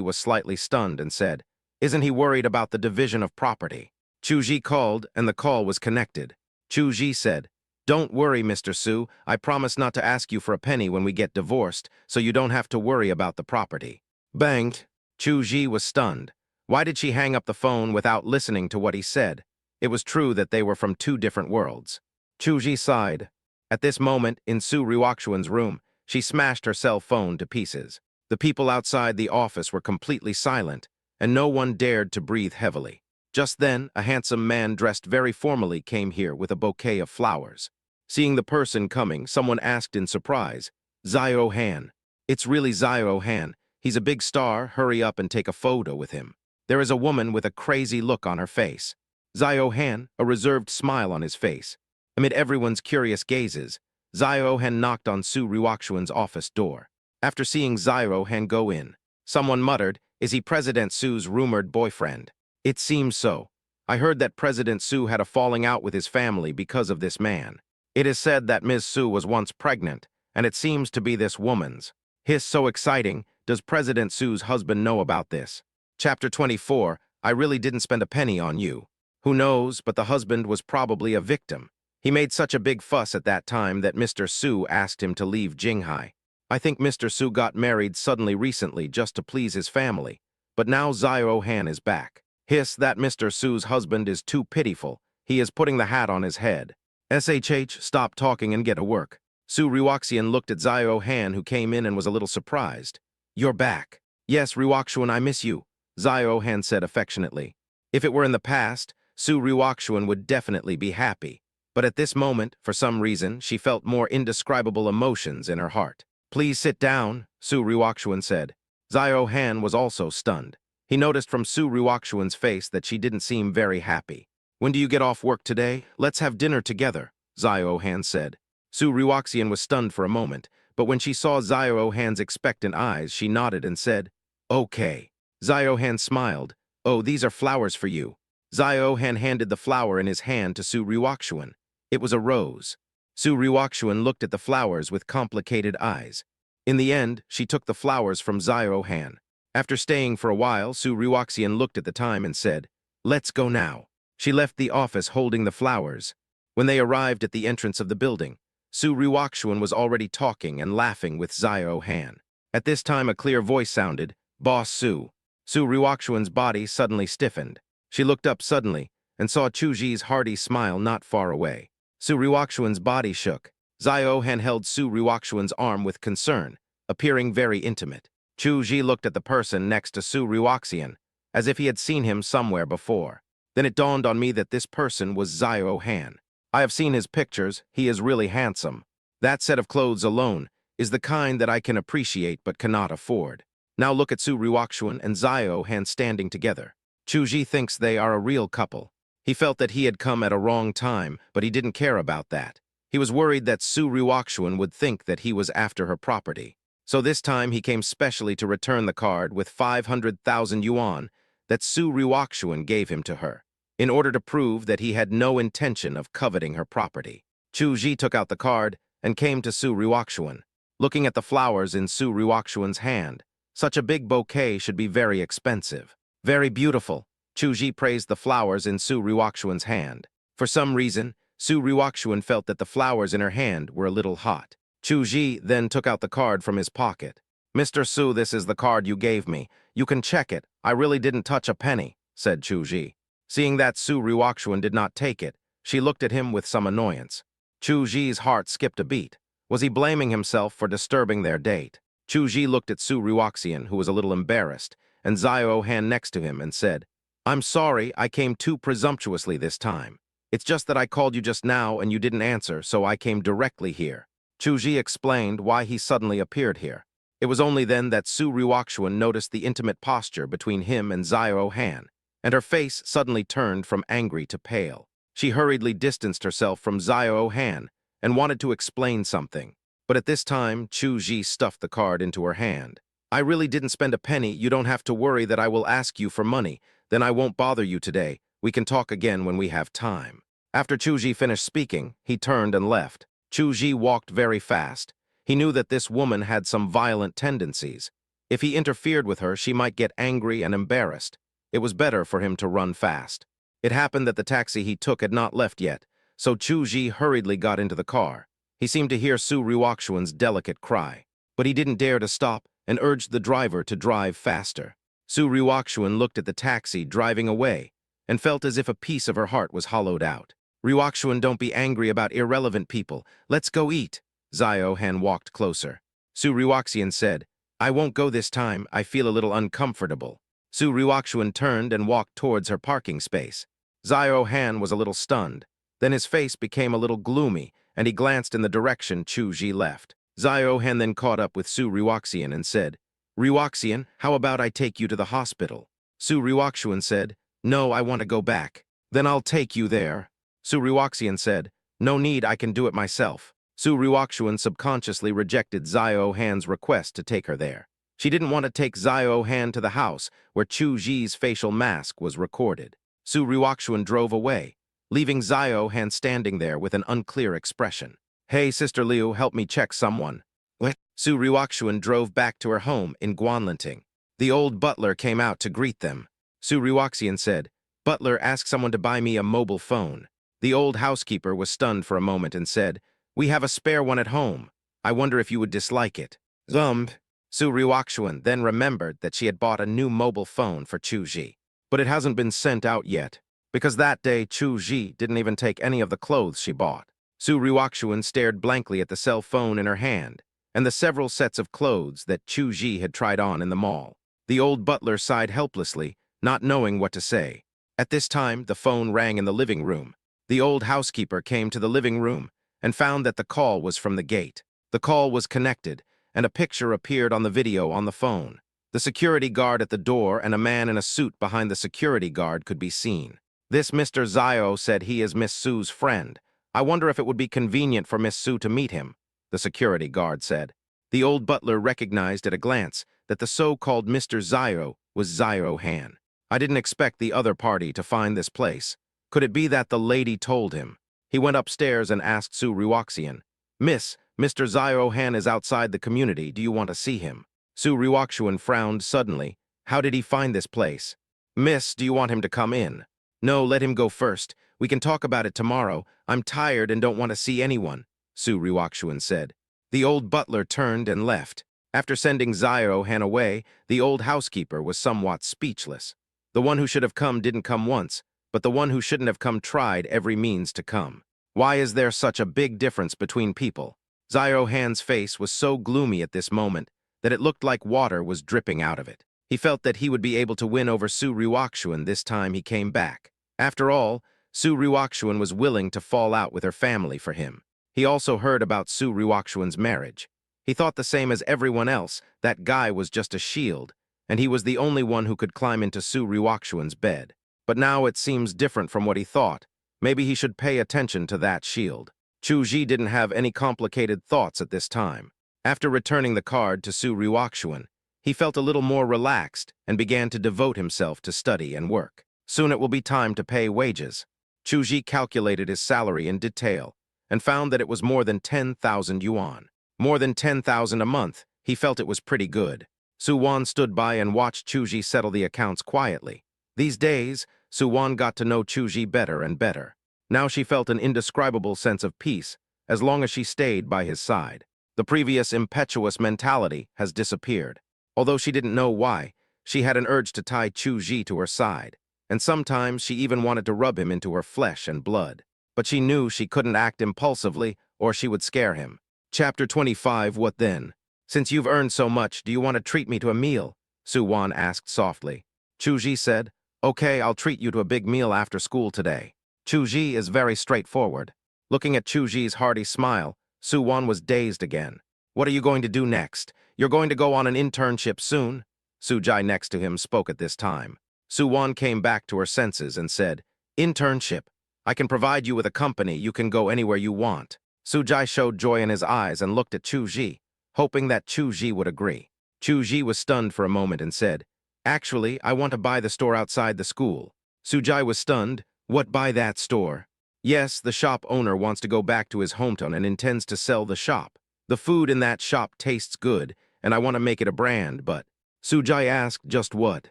was slightly stunned and said, "Isn't he worried about the division of property?" Chu Ji called, and the call was connected. Chu Ji said, "Don't worry, Mr. Su. I promise not to ask you for a penny when we get divorced, so you don't have to worry about the property." Bang! Chu Ji was stunned. Why did she hang up the phone without listening to what he said? It was true that they were from two different worlds. Chu Ji sighed. At this moment, in Su Ryukshuan's room, she smashed her cell phone to pieces. The people outside the office were completely silent, and no one dared to breathe heavily. Just then, a handsome man dressed very formally came here with a bouquet of flowers. Seeing the person coming, someone asked in surprise, "Xiao Han." "It's really Xiao Han. He's a big star. Hurry up and take a photo with him." There is a woman with a crazy look on her face. Xiao Han, a reserved smile on his face. Amid everyone's curious gazes, Xiao Han knocked on Su Ryukshuan's office door. After seeing Xiao Han go in, someone muttered, "Is he President Su's rumored boyfriend?" "It seems so. I heard that President Su had a falling out with his family because of this man. It is said that Ms. Su was once pregnant, and it seems to be this woman's." Hiss, so exciting. Does President Su's husband know about this? Chapter 24, I really didn't spend a penny on you. Who knows, but the husband was probably a victim. He made such a big fuss at that time that Mr. Su asked him to leave Jinghai. I think Mr. Su got married suddenly recently just to please his family, but now Xiao Han is back. Hiss, that Mr. Su's husband is too pitiful. He is putting the hat on his head. SHH, stop talking and get to work. Su Ryukshuan looked at Xiao Han, who came in and was a little surprised. "You're back." "Yes, Ryukshuan, I miss you," Xiao Han said affectionately. If it were in the past, Su Ryukshuan would definitely be happy. But at this moment, for some reason, she felt more indescribable emotions in her heart. "Please sit down," Su Ryukshuan said. Zio Han was also stunned. He noticed from Su Ryukshuan's face that she didn't seem very happy. "When do you get off work today? Let's have dinner together," Zio Han said. Su Ryukshuan was stunned for a moment, but when she saw Zio Han's expectant eyes, she nodded and said, "Okay." Zio Han smiled. "Oh, these are flowers for you." Zio Han handed the flower in his hand to Su Ryukshuan. It was a rose. Su Ryukshuan looked at the flowers with complicated eyes. In the end, she took the flowers from Zio Han. After staying for a while, Su Ryukshuan looked at the time and said, "Let's go now." She left the office holding the flowers. When they arrived at the entrance of the building, Su Ryukshuan was already talking and laughing with Zio Han. At this time, a clear voice sounded, "Boss Su." Su Ryukshuan's body suddenly stiffened. She looked up suddenly and saw Chuji's hearty smile not far away. Su Ryukshuan's body shook. Zio Han held Su Ryukshuan's arm with concern, appearing very intimate. Chuji looked at the person next to Su Ryukshuan, as if he had seen him somewhere before. Then it dawned on me that this person was Zio Han. I have seen his pictures. He is really handsome. That set of clothes alone is the kind that I can appreciate but cannot afford. Now look at Su Ryukshuan and Zio Han standing together. Chuji thinks they are a real couple. He felt that he had come at a wrong time, but he didn't care about that. He was worried that Su Ryukshuan would think that he was after her property. So this time he came specially to return the card with 500,000 yuan that Su Ryukshuan gave him to her, in order to prove that he had no intention of coveting her property. Chuji took out the card and came to Su Ryukshuan. Looking at the flowers in Su Ryukshuan's hand, such a big bouquet should be very expensive. "Very beautiful." Chuji praised the flowers in Su Ryukshuan's hand. For some reason, Su Ryukshuan felt that the flowers in her hand were a little hot. Chuji then took out the card from his pocket. "Mr. Su, this is the card you gave me. You can check it. I really didn't touch a penny," said Chuji. Seeing that Su Ryukshuan did not take it, she looked at him with some annoyance. Chuji's heart skipped a beat. Was he blaming himself for disturbing their date? Chuji looked at Su Ryukshuan, who was a little embarrassed, and Zio Han next to him and said, "I'm sorry, I came too presumptuously this time. It's just that I called you just now and you didn't answer, so I came directly here." Chuji explained why he suddenly appeared here. It was only then that Su Ryukshuan noticed the intimate posture between him and Zio Han, and her face suddenly turned from angry to pale. She hurriedly distanced herself from Zio Han and wanted to explain something. But at this time, Chuji stuffed the card into her hand. "I really didn't spend a penny. You don't have to worry that I will ask you for money. Then I won't bother you today. We can talk again when we have time." After Chuji finished speaking, he turned and left. Chuji walked very fast. He knew that this woman had some violent tendencies. If he interfered with her, she might get angry and embarrassed. It was better for him to run fast. It happened that the taxi he took had not left yet, so Chuji hurriedly got into the car. He seemed to hear Su Ryukshuan's delicate cry, but he didn't dare to stop and urged the driver to drive faster. Su Ryukshuan looked at the taxi driving away and felt as if a piece of her heart was hollowed out. "Ryukshuan, don't be angry about irrelevant people. Let's go eat." Zio Han walked closer. Su Ryukshuan said, "I won't go this time. I feel a little uncomfortable." Su Ryukshuan turned and walked towards her parking space. Zio Han was a little stunned. Then his face became a little gloomy, and he glanced in the direction Chuji left. Zio Han then caught up with Su Ryukshuan and said, "Ryukshuan, how about I take you to the hospital?" Su Ryukshuan said, "No, I want to go back." "Then I'll take you there." Su Ryukshuan said, "No need, I can do it myself." Su Ryukshuan subconsciously rejected Zio Han's request to take her there. She didn't want to take Zio Han to the house where Chuji's facial mask was recorded. Su Ryukshuan drove away, leaving Zio Han standing there with an unclear expression. "Hey, Sister Liu, help me check someone." "What?" Su Ryukshuan drove back to her home in Guanlanting. The old butler came out to greet them. Su Ryukshuan said, "Butler, ask someone to buy me a mobile phone." The old housekeeper was stunned for a moment and said, "We have a spare one at home. I wonder if you would dislike it." Su Ryukshuan then remembered that she had bought a new mobile phone for Chuji. But it hasn't been sent out yet, because that day Chuji didn't even take any of the clothes she bought. Su Ryukshuan stared blankly at the cell phone in her hand and the several sets of clothes that Chuji had tried on in the mall. The old butler sighed helplessly, not knowing what to say. At this time, the phone rang in the living room. The old housekeeper came to the living room and found that the call was from the gate. The call was connected, and a picture appeared on the video on the phone. The security guard at the door and a man in a suit behind the security guard could be seen. This Mr. Zio said he is Miss Sue's friend. I wonder if it would be convenient for Miss Sue to meet him, the security guard said. The old butler recognized at a glance that the so-called Mr. Zio was Zio Han. I didn't expect the other party to find this place. Could it be that the lady told him? He went upstairs and asked Su Ruoxian, Miss, Mr. Zio Han is outside the community. Do you want to see him? Su Ruoxian frowned suddenly. How did he find this place? Miss, do you want him to come in? No, let him go first. We can talk about it tomorrow. I'm tired and don't want to see anyone, Su Ruoxian said. The old butler turned and left. After sending Zio Han away, the old housekeeper was somewhat speechless. The one who should have come didn't come once, but the one who shouldn't have come tried every means to come. Why is there such a big difference between people? Zio Han's face was so gloomy at this moment that it looked like water was dripping out of it. He felt that he would be able to win over Su Ruoxian this time he came back. After all, Su Ruoxian was willing to fall out with her family for him. He also heard about Su Ruoxian's marriage. He thought the same as everyone else, that guy was just a shield, and he was the only one who could climb into Su Ruoxian's bed. But now it seems different from what he thought. Maybe he should pay attention to that shield. Chu Ji didn't have any complicated thoughts at this time. After returning the card to Su Ruoxian, he felt a little more relaxed and began to devote himself to study and work. Soon it will be time to pay wages. Chu Ji calculated his salary in detail and found that it was more than 10,000 yuan. More than 10,000 a month. He felt it was pretty good. Su Wan stood by and watched Chu Ji settle the accounts quietly. These days, Su Wan got to know Chu Ji better and better. Now she felt an indescribable sense of peace as long as she stayed by his side. The previous impetuous mentality has disappeared. Although she didn't know why, she had an urge to tie Chu Ji to her side, and sometimes she even wanted to rub him into her flesh and blood. But she knew she couldn't act impulsively or she would scare him. Chapter 25. What then? Since you've earned so much, do you want to treat me to a meal? Su Wan asked softly. Chu Ji said, Okay, I'll treat you to a big meal after school today. Chu Ji is very straightforward. Looking at Chu Ji's hearty smile, Su Wan was dazed again. What are you going to do next? You're going to go on an internship soon? Su Jai next to him spoke at this time. Su Wan came back to her senses and said, Internship. I can provide you with a company. You can go anywhere you want. Su Jai showed joy in his eyes and looked at Chu Ji, hoping that Chu Ji would agree. Chu Ji was stunned for a moment and said, Actually, I want to buy the store outside the school. Su Jai was stunned. What, buy that store? Yes, the shop owner wants to go back to his hometown and intends to sell the shop. The food in that shop tastes good, and I want to make it a brand, but... Su Jai asked, just what?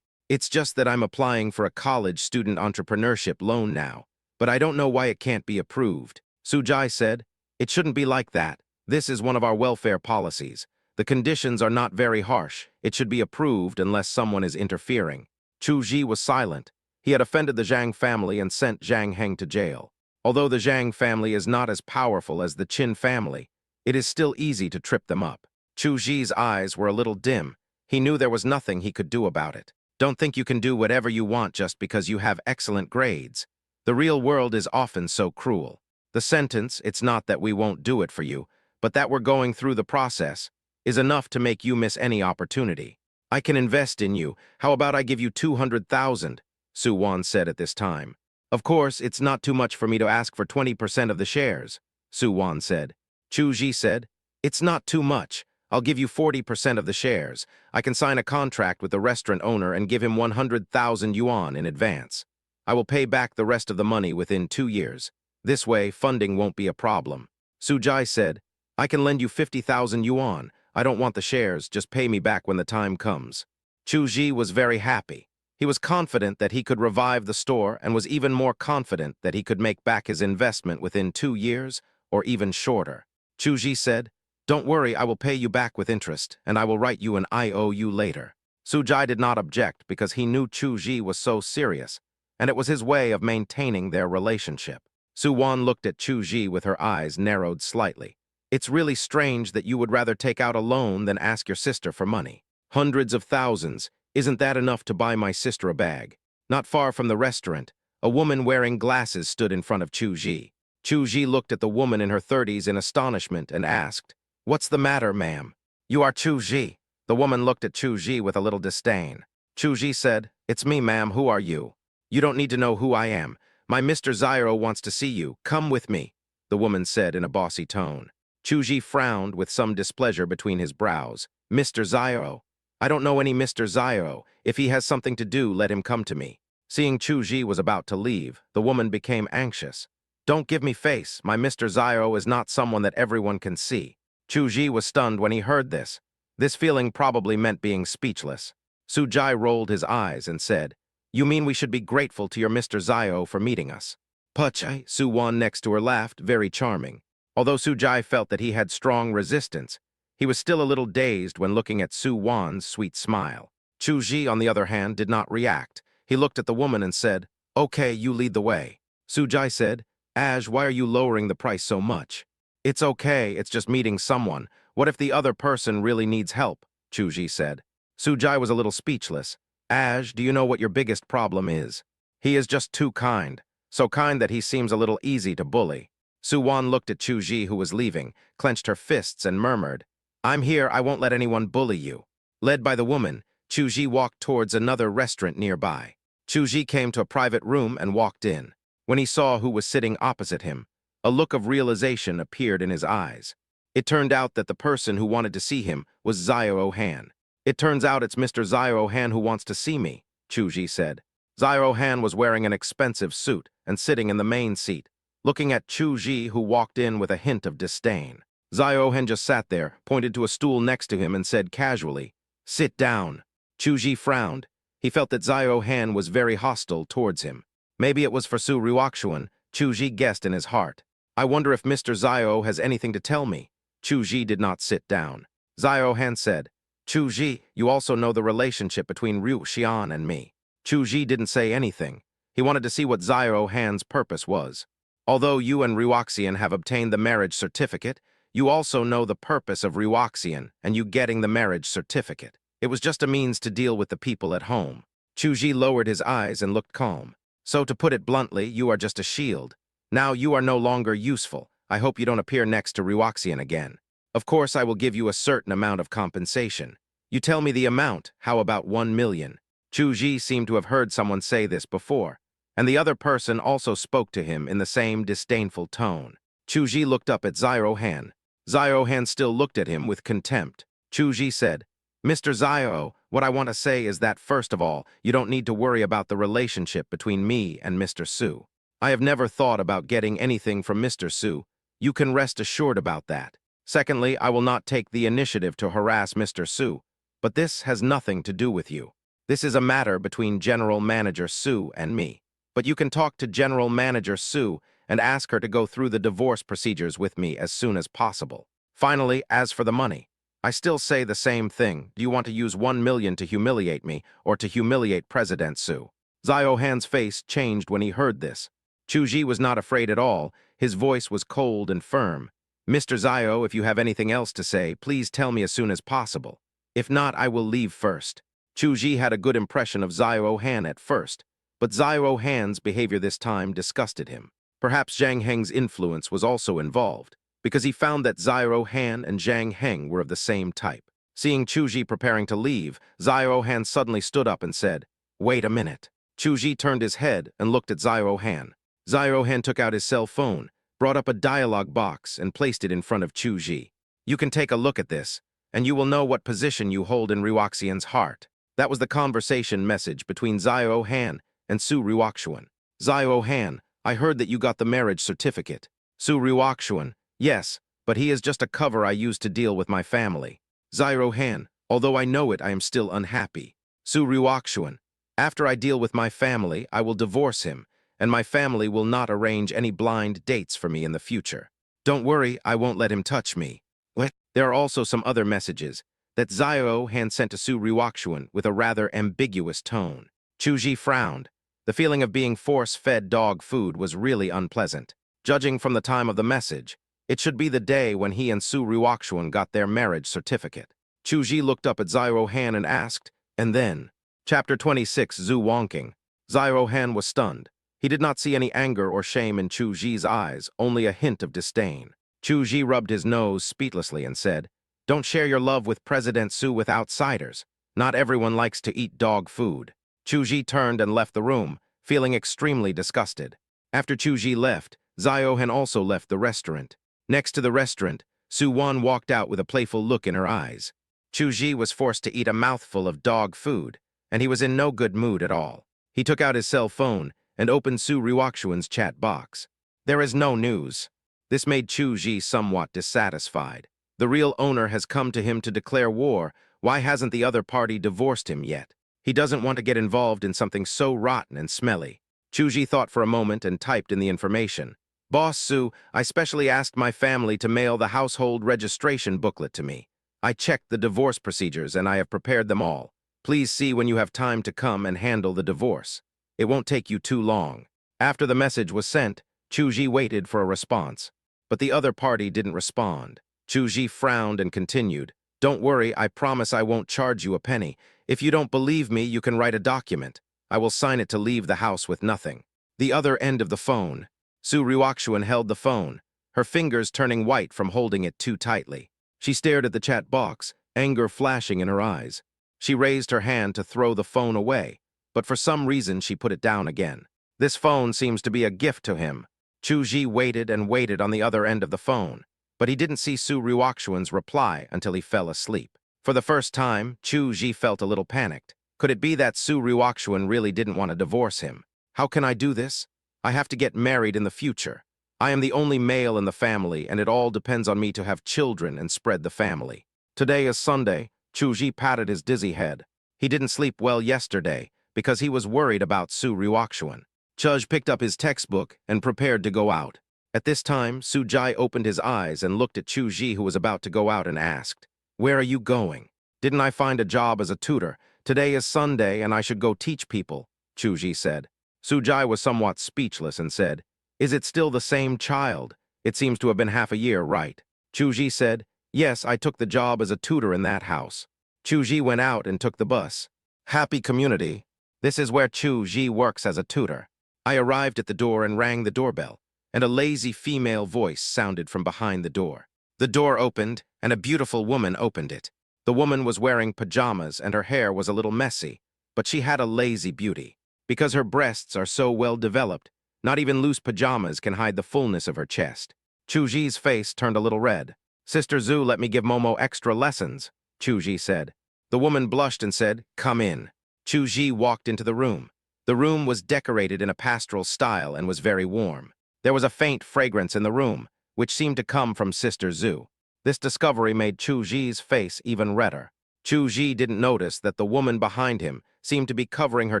It's just that I'm applying for a college student entrepreneurship loan now, but I don't know why it can't be approved. Su Jai said, It shouldn't be like that. This is one of our welfare policies. The conditions are not very harsh. It should be approved unless someone is interfering. Chu Ji was silent. He had offended the Zhang family and sent Zhang Heng to jail. Although the Zhang family is not as powerful as the Qin family, it is still easy to trip them up. Chu Ji's eyes were a little dim. He knew there was nothing he could do about it. Don't think you can do whatever you want just because you have excellent grades. The real world is often so cruel. The sentence, it's not that we won't do it for you, but that we're going through the process, is enough to make you miss any opportunity. I can invest in you. How about I give you 200,000? Su Wan said at this time. Of course, it's not too much for me to ask for 20% of the shares, Su Wan said. Chu Ji said, It's not too much. I'll give you 40% of the shares. I can sign a contract with the restaurant owner and give him 100,000 yuan in advance. I will pay back the rest of the money within 2 years. This way, funding won't be a problem. Su Jai said, I can lend you 50,000 yuan. I don't want the shares, just pay me back when the time comes. Chu Ji was very happy. He was confident that he could revive the store and was even more confident that he could make back his investment within 2 years or even shorter. Chu Ji said, Don't worry, I will pay you back with interest, and I will write you an IOU later. Su Jai did not object because he knew Chu Ji was so serious, and it was his way of maintaining their relationship. Su Wan looked at Chu Ji with her eyes narrowed slightly. It's really strange that you would rather take out a loan than ask your sister for money. Hundreds of thousands. Isn't that enough to buy my sister a bag? Not far from the restaurant, A woman wearing glasses stood in front of Chu Ji. Chu Ji looked at the woman in her 30s in astonishment and asked, "What's the matter, ma'am?" "You are Chu Ji." The woman looked at Chu Ji with a little disdain. Chu Ji said, "It's me, ma'am. Who are you?" "You don't need to know who I am. My Mr. Zyro wants to see you. Come with me," the woman said in a bossy tone. Chu Ji frowned with some displeasure between his brows. "Mr. Zyro? I don't know any Mr. Zyro. If he has something to do, let him come to me." Seeing Chu Ji was about to leave, the woman became anxious. "Don't give me face. My Mr. Zyro is not someone that everyone can see." Chu Ji was stunned when he heard this. This feeling probably meant being speechless. Su Jai rolled his eyes and said, "You mean we should be grateful to your Mr. Zyro for meeting us?" "Puchai," Su Wan next to her laughed, very charming. Although Su Jai felt that he had strong resistance, he was still a little dazed when looking at Su Wan's sweet smile. Chu Ji, on the other hand, did not react. He looked at the woman and said, "Okay, you lead the way." Su Jai said, "Aj, why are you lowering the price so much?" "It's okay, it's just meeting someone. What if the other person really needs help?" Chu Ji said. Su Jai was a little speechless. "Aj, do you know what your biggest problem is? He is just too kind. So kind that he seems a little easy to bully." Su Wan looked at Chu Ji, who was leaving, clenched her fists and murmured, "I'm here, I won't let anyone bully you." Led by the woman, Chu Ji walked towards another restaurant nearby. Chu Ji came to a private room and walked in. When he saw who was sitting opposite him, a look of realization appeared in his eyes. It turned out that the person who wanted to see him was Zyro Han. "It turns out it's Mr. Zyro Han who wants to see me," Chu Ji said. Zyro Han was wearing an expensive suit and sitting in the main seat, looking at Chu Ji, who walked in with a hint of disdain. Zyro Han just sat there, pointed to a stool next to him and said casually, "Sit down." Chu Ji frowned. He felt that Zyro Han was very hostile towards him. Maybe it was for Su Ruoxuan, Chu Ji guessed in his heart. "I wonder if Mr. Zyro has anything to tell me." Chu Ji did not sit down. Zyro Han said, "Chu Ji, you also know the relationship between Ryu Xian and me." Chu Ji didn't say anything. He wanted to see what Zyro Han's purpose was. "Although you and Ruoxian have obtained the marriage certificate, you also know the purpose of Ruoxian and you getting the marriage certificate. It was just a means to deal with the people at home." Chu Ji lowered his eyes and looked calm. "So to put it bluntly, you are just a shield. Now you are no longer useful. I hope you don't appear next to Ruoxian again. Of course, I will give you a certain amount of compensation. You tell me the amount, how about 1 million? Chu Ji seemed to have heard someone say this before, and the other person also spoke to him in the same disdainful tone. Chu Ji looked up at Zyro Han. Zyro Han still looked at him with contempt. Chu Ji said, "Mr. Zyro, what I want to say is that, first of all, you don't need to worry about the relationship between me and Mr. Su. I have never thought about getting anything from Mr. Su. You can rest assured about that. Secondly, I will not take the initiative to harass Mr. Su, but this has nothing to do with you. This is a matter between General Manager Su and me. But you can talk to General Manager Su and ask her to go through the divorce procedures with me as soon as possible. Finally, as for the money, I still say the same thing. Do you want to use 1 million to humiliate me or to humiliate President Su?" Zyro Han's face changed when he heard this. Chu Ji was not afraid at all. His voice was cold and firm. "Mr. Zyro, if you have anything else to say, please tell me as soon as possible. If not, I will leave first." Chu Ji had a good impression of Zyro Han at first, but Zyro Han's behavior this time disgusted him. Perhaps Zhang Heng's influence was also involved, because he found that Zyro Han and Zhang Heng were of the same type. Seeing Chu Ji preparing to leave, Zyro Han suddenly stood up and said, "Wait a minute." Chu Ji turned his head and looked at Zyro Han. Zyro Han took out his cell phone, brought up a dialogue box, and placed it in front of Chu Ji. "You can take a look at this, and you will know what position you hold in Ruoxian's heart." That was the conversation message between Zyro Han and Su Ruoxuan. "Zyro Han, I heard that you got the marriage certificate." Su Ruoxuan, "Yes, but he is just a cover I use to deal with my family." Zyro Han, "Although I know it, I am still unhappy." Su Ruoxuan, "After I deal with my family, I will divorce him, and my family will not arrange any blind dates for me in the future. Don't worry, I won't let him touch me." What? There are also some other messages that Zyro Han sent to Su Ruoxuan with a rather ambiguous tone. Chu Ji frowned. The feeling of being force-fed dog food was really unpleasant. Judging from the time of the message, it should be the day when he and Su Ruoxuan got their marriage certificate. Chu Ji looked up at Zyro Han and asked, "And then?" Chapter 26, Zhu Wonking. Zyro Han was stunned. He did not see any anger or shame in Chu Ji's eyes, only a hint of disdain. Chu Ji rubbed his nose speechlessly and said, "Don't share your love with President Su with outsiders. Not everyone likes to eat dog food." Chu Ji turned and left the room, feeling extremely disgusted. After Chu Ji left, Ziohan also left the restaurant. Next to the restaurant, Su Wan walked out with a playful look in her eyes. Chu Ji was forced to eat a mouthful of dog food, and he was in no good mood at all. He took out his cell phone and opened Su Ruoxuan's chat box. There is no news. This made Chu Ji somewhat dissatisfied. The real owner has come to him to declare war. Why hasn't the other party divorced him yet? He doesn't want to get involved in something so rotten and smelly. Chu Ji thought for a moment and typed in the information. "Boss Su, I specially asked my family to mail the household registration booklet to me. I checked the divorce procedures and I have prepared them all. Please see when you have time to come and handle the divorce. It won't take you too long." After the message was sent, Chu Ji waited for a response. But the other party didn't respond. Chu Ji frowned and continued, "Don't worry, I promise I won't charge you a penny. If you don't believe me, you can write a document. I will sign it to leave the house with nothing." The other end of the phone. Su Ruoxuan held the phone, her fingers turning white from holding it too tightly. She stared at the chat box, anger flashing in her eyes. She raised her hand to throw the phone away, but for some reason she put it down again. This phone seems to be a gift to him. Chu Ji waited and waited on the other end of the phone, but he didn't see Su Ruoxuan's reply until he fell asleep. For the first time, Chu Ji felt a little panicked. Could it be that Su Ruoxuan really didn't want to divorce him? How can I do this? I have to get married in the future. I am the only male in the family, and it all depends on me to have children and spread the family. Today is Sunday. Chu Ji patted his dizzy head. He didn't sleep well yesterday because he was worried about Su Ruoxuan. Chuj picked up his textbook and prepared to go out. At this time, Su Jai opened his eyes and looked at Chu Ji, who was about to go out, and asked, "Where are you going?" "Didn't I find a job as a tutor? Today is Sunday and I should go teach people," Chu Ji said. Su Jai was somewhat speechless and said, "Is it still the same child? It seems to have been half a year, right?" Chu Ji said, "Yes, I took the job as a tutor in that house." Chu Ji went out and took the bus. Happy community. This is where Chu Ji works as a tutor. I arrived at the door and rang the doorbell, and a lazy female voice sounded from behind the door. The door opened, and a beautiful woman opened it. The woman was wearing pajamas, and her hair was a little messy, but she had a lazy beauty. Because her breasts are so well developed, not even loose pajamas can hide the fullness of her chest. Chu Ji's face turned a little red. "Sister Zhu, let me give Momo extra lessons," Chu Ji said. The woman blushed and said, "Come in." Chu Ji walked into the room. The room was decorated in a pastoral style and was very warm. There was a faint fragrance in the room, which seemed to come from Sister Zhu. This discovery made Chu Ji's face even redder. Chu Ji didn't notice that the woman behind him seemed to be covering her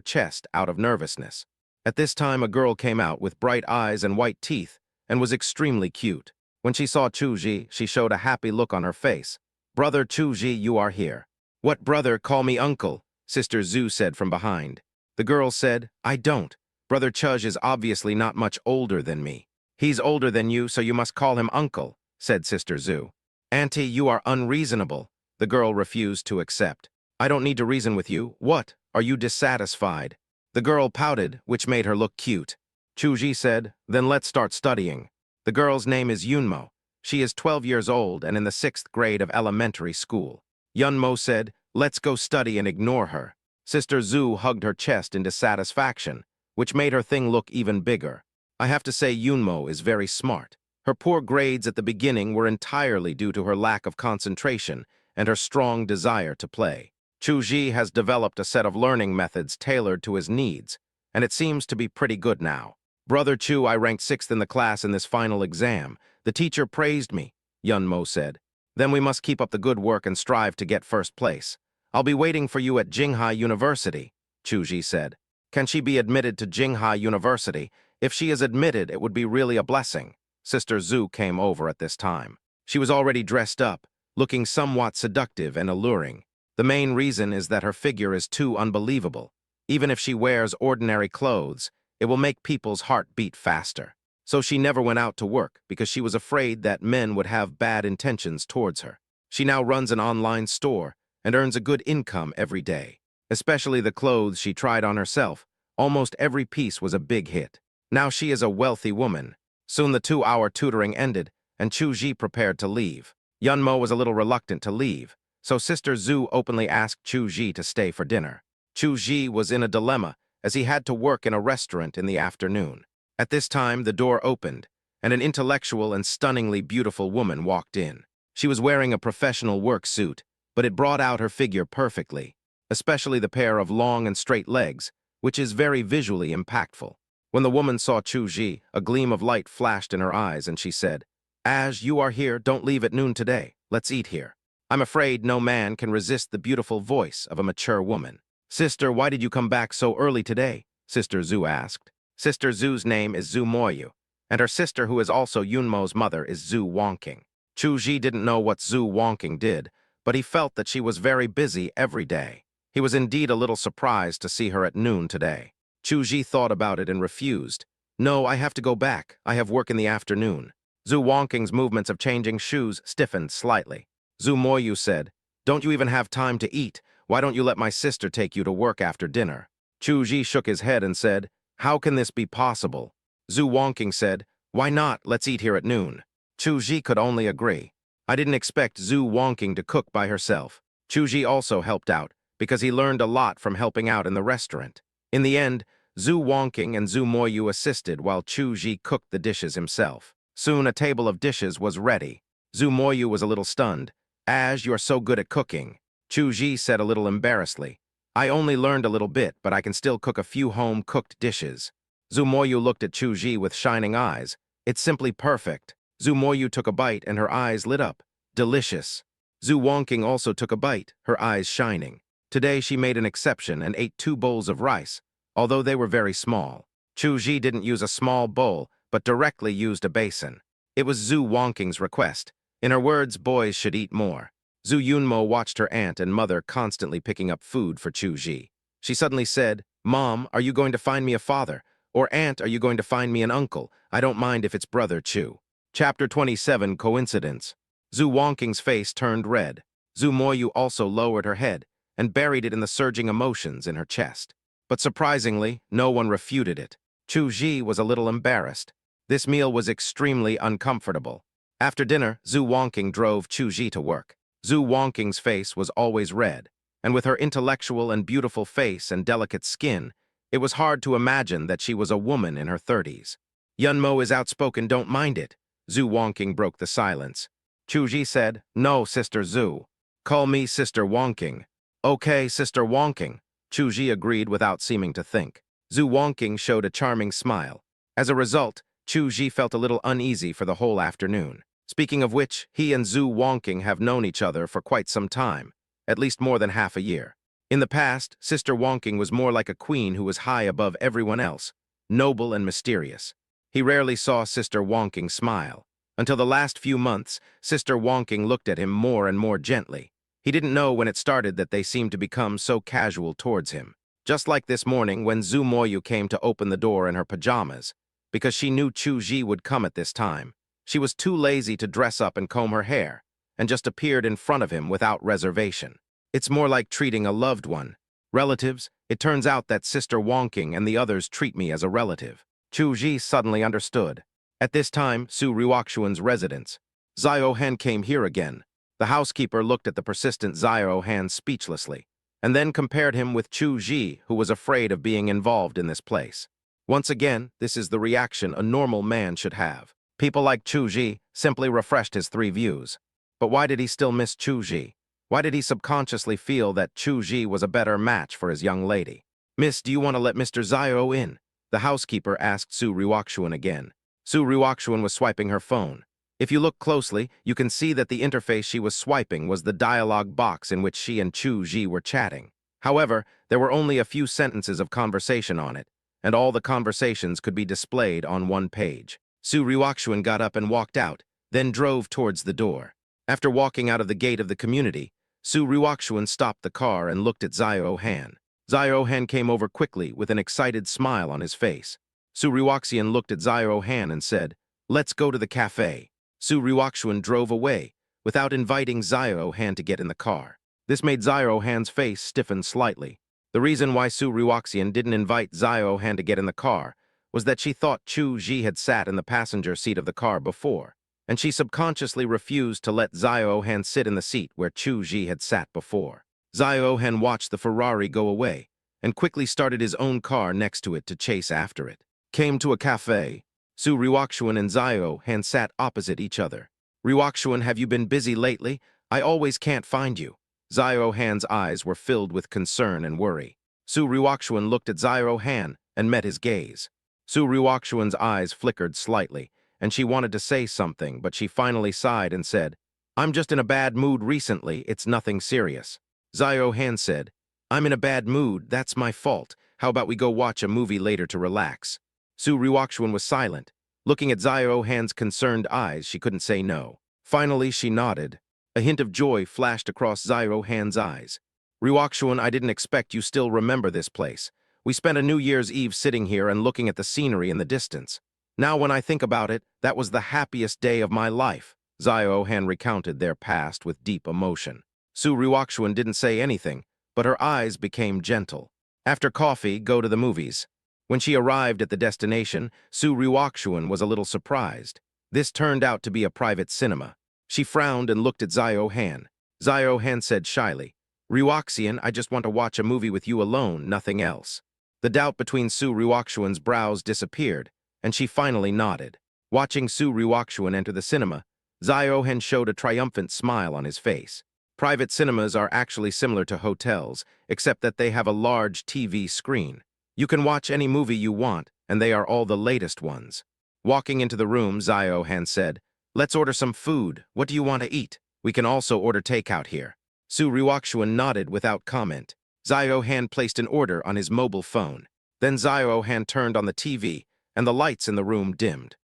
chest out of nervousness. At this time, a girl came out with bright eyes and white teeth and was extremely cute. When she saw Chu Ji, she showed a happy look on her face. "Brother Chu Ji, you are here." "What brother? Call me uncle," Sister Zhu said from behind. The girl said, "I don't. Brother Chuj is obviously not much older than me." "He's older than you, so you must call him uncle," said Sister Zhu. "Auntie, you are unreasonable." The girl refused to accept. "I don't need to reason with you. What? Are you dissatisfied?" The girl pouted, which made her look cute. Chu Ji said, "Then let's start studying." The girl's name is Yunmo. She is 12 years old and in the 6th grade of elementary school. Yunmo said, "Let's go study and ignore her." Sister Zhu hugged her chest in dissatisfaction, which made her thing look even bigger. I have to say Yunmo is very smart. Her poor grades at the beginning were entirely due to her lack of concentration and her strong desire to play. Chu Ji has developed a set of learning methods tailored to his needs, and it seems to be pretty good now. "Brother Chu, I ranked 6th in the class in this final exam. The teacher praised me," Yunmo said. "Then we must keep up the good work and strive to get first place. I'll be waiting for you at Jinghai University," Chu Ji said. "Can she be admitted to Jinghai University? If she is admitted, it would be really a blessing." Sister Zhu came over at this time. She was already dressed up, looking somewhat seductive and alluring. The main reason is that her figure is too unbelievable. Even if she wears ordinary clothes, it will make people's heart beat faster. So she never went out to work because she was afraid that men would have bad intentions towards her. She now runs an online store and earns a good income every day. Especially the clothes she tried on herself. Almost every piece was a big hit. Now she is a wealthy woman. Soon the 2-hour tutoring ended, and Chu-ji prepared to leave. Yunmo was a little reluctant to leave, so Sister Zhu openly asked Chu-ji to stay for dinner. Chu-ji was in a dilemma, as he had to work in a restaurant in the afternoon. At this time, the door opened, and an intellectual and stunningly beautiful woman walked in. She was wearing a professional work suit, but it brought out her figure perfectly, especially the pair of long and straight legs, which is very visually impactful. When the woman saw Chu-ji, a gleam of light flashed in her eyes, and she said, "As you are here, don't leave at noon today. Let's eat here." I'm afraid no man can resist the beautiful voice of a mature woman. "Sister, why did you come back so early today?" Sister Zhu asked. Sister Zhu's name is Zhu Moyu, and her sister, who is also Yunmo's mother, is Zhu Wongking. Chu-ji didn't know what Zhu Wongking did, but he felt that she was very busy every day. He was indeed a little surprised to see her at noon today. Chu-ji thought about it and refused. "No, I have to go back. I have work in the afternoon." Zhu Wongking's movements of changing shoes stiffened slightly. Zhu Moyu said, "Don't you even have time to eat? Why don't you let my sister take you to work after dinner?" Chu-ji shook his head and said, "How can this be possible?" Zhu Wongking said, "Why not? Let's eat here at noon." Chu-ji could only agree. I didn't expect Zhu Wongking to cook by herself. Chu-ji also helped out, because he learned a lot from helping out in the restaurant. In the end, Zhu Wongking and Zhu Moyu assisted while Chu-ji cooked the dishes himself. Soon a table of dishes was ready. Zhu Moyu was a little stunned. "As you're so good at cooking," Chu-ji said a little embarrassedly. "I only learned a little bit, but I can still cook a few home-cooked dishes." Zhu Moyu looked at Chu-ji with shining eyes. "It's simply perfect." Zhu Moyu took a bite and her eyes lit up. "Delicious." Zhu Wongking also took a bite, her eyes shining. Today she made an exception and ate 2 bowls of rice, although they were very small. Chu-ji didn't use a small bowl, but directly used a basin. It was Zhu Wongking's request. In her words, boys should eat more. Zhu Yunmo watched her aunt and mother constantly picking up food for Chu-ji. She suddenly said, "Mom, are you going to find me a father? Or Aunt, are you going to find me an uncle? I don't mind if it's brother Chu." Chapter 27, Coincidence. Zhu Wongking's face turned red. Zhu Moyu also lowered her head and buried it in the surging emotions in her chest. But surprisingly, no one refuted it. Chu-ji was a little embarrassed. This meal was extremely uncomfortable. After dinner, Zhu Wongking drove Chu-ji to work. Zhu Wongking's face was always red, and with her intellectual and beautiful face and delicate skin, it was hard to imagine that she was a woman in her 30s. "Yunmo is outspoken, don't mind it." Zhu Wongking broke the silence. Chu-ji said, "No, Sister Zhu. Call me Sister Wongking." "Okay, Sister Wongking." Chu-ji agreed without seeming to think. Zhu Wongking showed a charming smile. As a result, Chu-ji felt a little uneasy for the whole afternoon. Speaking of which, he and Zhu Wongking have known each other for quite some time, at least more than half a year. In the past, Sister Wongking was more like a queen who was high above everyone else, noble and mysterious. He rarely saw Sister Wongking smile. Until the last few months, Sister Wongking looked at him more and more gently. He didn't know when it started that they seemed to become so casual towards him. Just like this morning when Zhu Moyu came to open the door in her pajamas, because she knew Chu-ji would come at this time. She was too lazy to dress up and comb her hair, and just appeared in front of him without reservation. It's more like treating a loved one. Relatives, it turns out that Sister Wongking and the others treat me as a relative. Chu-ji suddenly understood. At this time, Su Ryukshuan's residence. Zio-han came here again. The housekeeper looked at the persistent Zio-han speechlessly, and then compared him with Chu-ji, who was afraid of being involved in this place. Once again, this is the reaction a normal man should have. People like Chu-ji simply refreshed his 3 views. But why did he still miss Chu-ji? Why did he subconsciously feel that Chu-ji was a better match for his young lady? "Miss, do you want to let Mr. Zio in?" The housekeeper asked Su Ryukshuan again. Su Ryukshuan was swiping her phone. If you look closely, you can see that the interface she was swiping was the dialogue box in which she and Chu-ji were chatting. However, there were only a few sentences of conversation on it, and all the conversations could be displayed on one page. Su Ryukshuan got up and walked out, then drove towards the door. After walking out of the gate of the community, Su Ryukshuan stopped the car and looked at Zio-han. Zio-han came over quickly with an excited smile on his face. Su Ryukshuan looked at Zio-han and said, "Let's go to the cafe." Su Ryukshuan drove away, without inviting Zio-han to get in the car. This made Zio-han's face stiffen slightly. The reason why Su Ryukshuan didn't invite Zio-han to get in the car was that she thought Chu Ji had sat in the passenger seat of the car before, and she subconsciously refused to let Xiao Han sit in the seat where Chu Ji had sat before. Xiao Han watched the Ferrari go away and quickly started his own car next to it to chase after it. Came to a cafe. Su Ruoxuan and Xiao Han sat opposite each other. Ruoxuan, have you been busy lately? I always can't find you. Xiao Han's eyes were filled with concern and worry. Su Ruoxuan looked at Xiao Han and met his gaze. Su Ruoxuan's eyes flickered slightly, and she wanted to say something, but she finally sighed and said, I'm just in a bad mood recently, it's nothing serious. Xiao Han said, I'm in a bad mood, that's my fault. How about we go watch a movie later to relax? Su Ruoxuan was silent. Looking at Xiao Han's concerned eyes, she couldn't say no. Finally, she nodded. A hint of joy flashed across Xiao Han's eyes. Ruoxuan, I didn't expect you still remember this place. We spent a New Year's Eve sitting here and looking at the scenery in the distance. Now when I think about it, that was the happiest day of my life. Xiao Han recounted their past with deep emotion. Su Ruoxuan didn't say anything, but her eyes became gentle. After coffee, go to the movies. When she arrived at the destination, Su Ruoxuan was a little surprised. This turned out to be a private cinema. She frowned and looked at Xiao Han. Xiao Han said shyly, Ruoxian, I just want to watch a movie with you alone, nothing else. The doubt between Su Ruoxuan's brows disappeared, and she finally nodded. Watching Su Ruoxuan enter the cinema, Xiao Han showed a triumphant smile on his face. Private cinemas are actually similar to hotels, except that they have a large TV screen. You can watch any movie you want, and they are all the latest ones. Walking into the room, Xiao Han said, Let's order some food. What do you want to eat? We can also order takeout here. Su Ruoxuan nodded without comment. Xiao Han placed an order on his mobile phone. Then Xiao Han turned on the TV, and the lights in the room dimmed.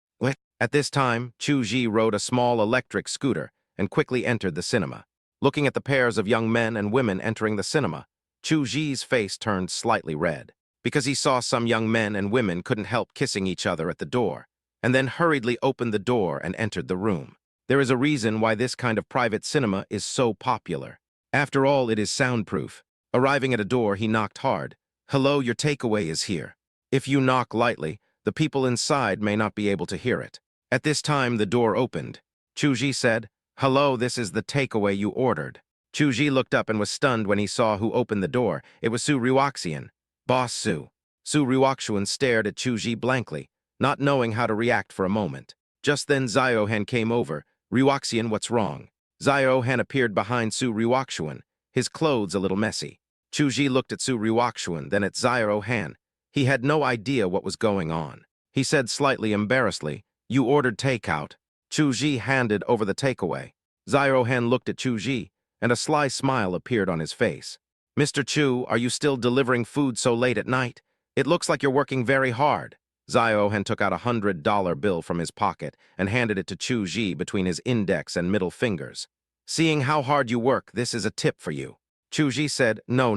At this time, Chu Ji rode a small electric scooter and quickly entered the cinema. Looking at the pairs of young men and women entering the cinema, Chu Ji's face turned slightly red, because he saw some young men and women couldn't help kissing each other at the door, and then hurriedly opened the door and entered the room. There is a reason why this kind of private cinema is so popular. After all, it is soundproof. Arriving at a door, he knocked hard. Hello, your takeaway is here. If you knock lightly, the people inside may not be able to hear it. At this time, the door opened. Chu Ji said, Hello, this is the takeaway you ordered. Chu Ji looked up and was stunned when he saw who opened the door. It was Su Ruoxian. Boss Su. Su Ruoxuan stared at Chu Ji blankly, not knowing how to react for a moment. Just then Xiao Han came over. Ruoxian, what's wrong? Xiao Han appeared behind Su Ruoxuan, his clothes a little messy. Chu Ji looked at Su Ruoxuan, then at Xiao Han. He had no idea what was going on. He said slightly embarrassedly, You ordered takeout. Chu Ji handed over the takeaway. Xiao Han looked at Chu Ji, and a sly smile appeared on his face. Mr. Chu, are you still delivering food so late at night? It looks like you're working very hard. Xiao Han took out a $100 bill from his pocket and handed it to Chu Ji between his index and middle fingers. Seeing how hard you work, this is a tip for you. Chu Ji said, No.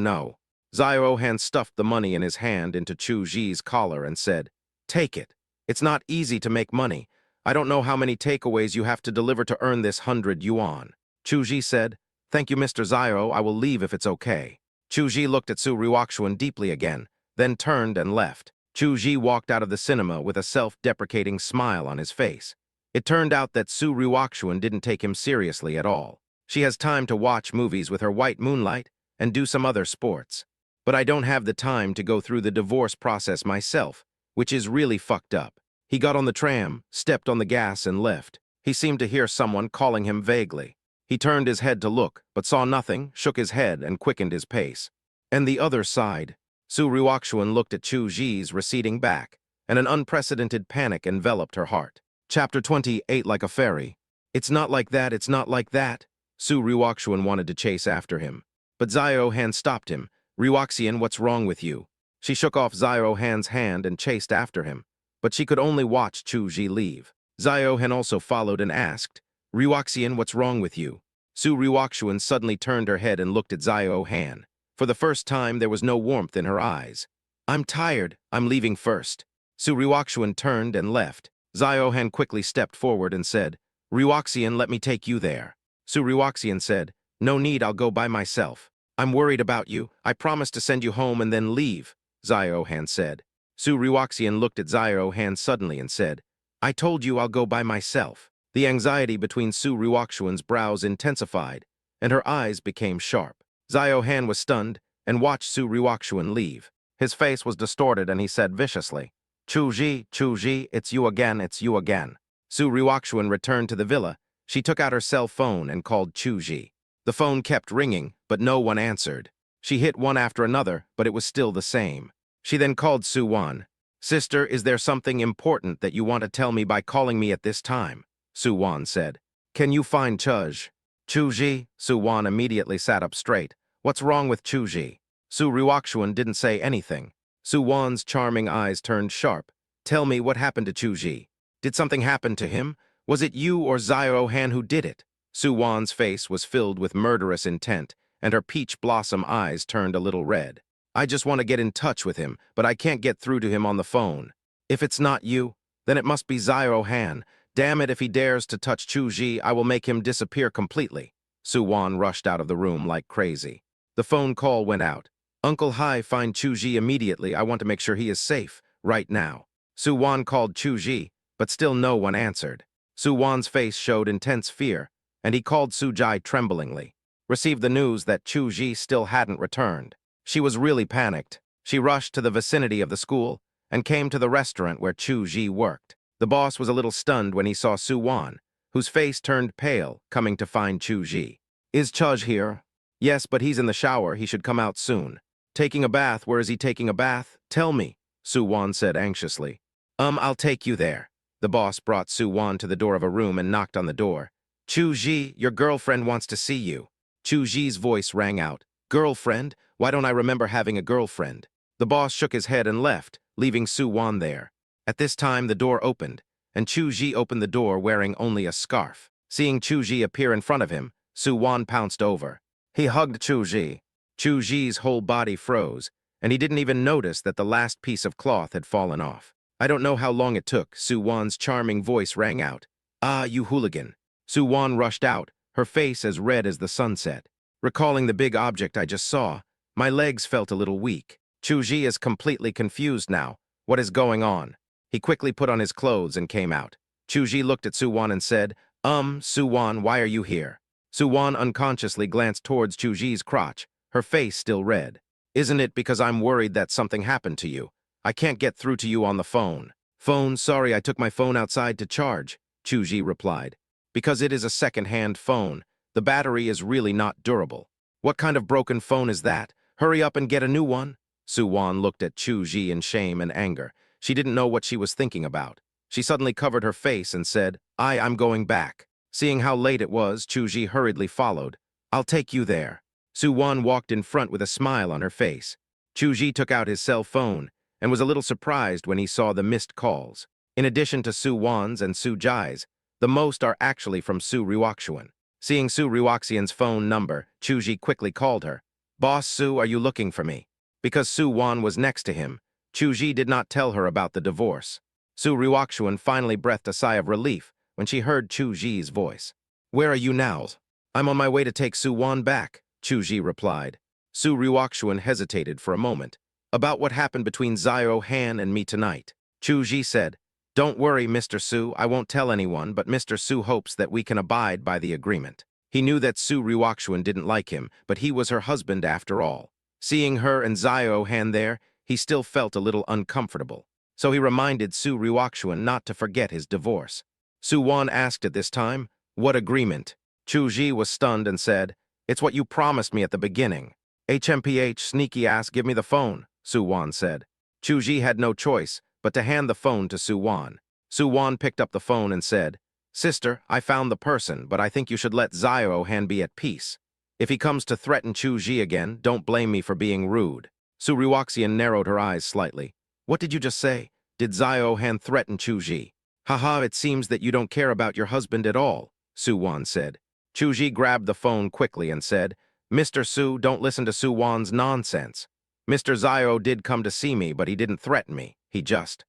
Xiao Han stuffed the money in his hand into Chu Ji's collar and said, Take it. It's not easy to make money. I don't know how many takeaways you have to deliver to earn this 100 yuan. Chu Ji said, Thank you, Mr. Xiao, I will leave if it's okay. Chu Ji looked at Su Ruoxuan deeply again, then turned and left. Chu Ji walked out of the cinema with a self-deprecating smile on his face. It turned out that Su Ruoxuan didn't take him seriously at all. She has time to watch movies with her white moonlight and do some other sports. But I don't have the time to go through the divorce process myself, which is really fucked up. He got on the tram, stepped on the gas, and left. He seemed to hear someone calling him vaguely. He turned his head to look, but saw nothing, shook his head, and quickened his pace. And the other side. Su Ruoxuan looked at Chu Ji's receding back, and an unprecedented panic enveloped her heart. Chapter 28, like a fairy. It's not like that, it's not like that. Su Ruoxuan wanted to chase after him. But Xiao Han stopped him. Ruoxian, what's wrong with you? She shook off Xiao Han's hand and chased after him, but she could only watch Chu Ji leave. Xiao Han also followed and asked, Ruoxian, what's wrong with you? Su Ruoxuan suddenly turned her head and looked at Xiao Han. For the first time, there was no warmth in her eyes. I'm tired, I'm leaving first. Su Ruoxuan turned and left. Xiao Han quickly stepped forward and said, Ruoxian, let me take you there. Su Ruoxian said, No need, I'll go by myself. I'm worried about you. I promised to send you home and then leave, Xiao Han said. Su Ryuxian looked at Zio Han suddenly and said, I told you I'll go by myself. The anxiety between Su Ryuxian's brows intensified, and her eyes became sharp. Zio Han was stunned and watched Su Ryuxian leave. His face was distorted and he said viciously, Chuji, it's you again, it's you again. Su Ryuxian returned to the villa. She took out her cell phone and called Chuji. The phone kept ringing, but no one answered. She hit one after another, but it was still the same. She then called Su-won. Sister, is there something important that you want to tell me by calling me at this time? Su-won said. Can you find Chuj? Chuji? Su-won immediately sat up straight. What's wrong with Chuji? Su Ryuxian didn't say anything. Su-won's charming eyes turned sharp. Tell me what happened to Chuji. Did something happen to him? Was it you or Zio Han who did it? Su-won's face was filled with murderous intent, and her peach blossom eyes turned a little red. I just want to get in touch with him, but I can't get through to him on the phone. If it's not you, then it must be Zio Han. Damn it, if he dares to touch Chuji, I will make him disappear completely. Su-won rushed out of the room like crazy. The phone call went out. Uncle Hai, find Chuji immediately. I want to make sure he is safe, right now. Su-won called Chuji, but still no one answered. Su-won's face showed intense fear, and he called Su-jai tremblingly. Received the news that Chuji still hadn't returned. She was really panicked. She rushed to the vicinity of the school and came to the restaurant where Chuji worked. The boss was a little stunned when he saw Su-won, whose face turned pale, coming to find Chuji. Is Chuj here? Yes, but he's in the shower. He should come out soon. Taking a bath? Where is he taking a bath? Tell me, Su-won said anxiously. I'll take you there. The boss brought Su-won to the door of a room and knocked on the door. Chuji, your girlfriend wants to see you. Chuji's voice rang out. Girlfriend? Why don't I remember having a girlfriend? The boss shook his head and left, leaving Su-won there. At this time, the door opened, and Chuji opened the door wearing only a scarf. Seeing Chuji appear in front of him, Su-won pounced over. He hugged Chuji. Chuji's whole body froze, and he didn't even notice that the last piece of cloth had fallen off. I don't know how long it took. Su-won's charming voice rang out. Ah, you hooligan. Su-won rushed out, her face as red as the sunset. Recalling the big object I just saw, my legs felt a little weak. Chuji is completely confused now. What is going on? He quickly put on his clothes and came out. Chuji looked at Su-won and said, Su-won, why are you here? Su-won unconsciously glanced towards Chuji's crotch, her face still red. Isn't it because I'm worried that something happened to you? I can't get through to you on the phone. Phone, sorry, I took my phone outside to charge, Chuji replied. Because it is a second-hand phone, the battery is really not durable. What kind of broken phone is that? Hurry up and get a new one. Su-won looked at Chuji in shame and anger. She didn't know what she was thinking about. She suddenly covered her face and said, I'm going back. Seeing how late it was, Chuji hurriedly followed. I'll take you there. Su-won walked in front with a smile on her face. Chuji took out his cell phone and was a little surprised when he saw the missed calls. In addition to Su-won's and Su-jai's, the most are actually from Su Ryuxian. Seeing Su Ryuxian's phone number, Chuji quickly called her. Boss Su, are you looking for me? Because Su-won was next to him, Chuji did not tell her about the divorce. Su Ryuxian finally breathed a sigh of relief when she heard Chuji's voice. Where are you now? I'm on my way to take Su-won back, Chuji replied. Su Ryuxian hesitated for a moment. About what happened between Zio Han and me tonight. Chuji said, Don't worry, Mr. Su, I won't tell anyone, but Mr. Su hopes that we can abide by the agreement. He knew that Su Ryuxian didn't like him, but he was her husband after all. Seeing her and Zio Han there, he still felt a little uncomfortable. So he reminded Su Ryuxian not to forget his divorce. Su-won asked at this time, What agreement? Chuji was stunned and said, It's what you promised me at the beginning. HMPH, sneaky ass, give me the phone, Su-won said. Chuji had no choice but to hand the phone to Su-won. Su-won picked up the phone and said, Sister, I found the person, but I think you should let Zio Han be at peace. If he comes to threaten Chuji again, don't blame me for being rude. Su Ryuxian narrowed her eyes slightly. What did you just say? Did Zio Han threaten Chuji? Haha, it seems that you don't care about your husband at all, Su-won said. Chuji grabbed the phone quickly and said, Mr. Su, don't listen to Su-won's nonsense. Mr. Zio did come to see me, but he didn't threaten me. He just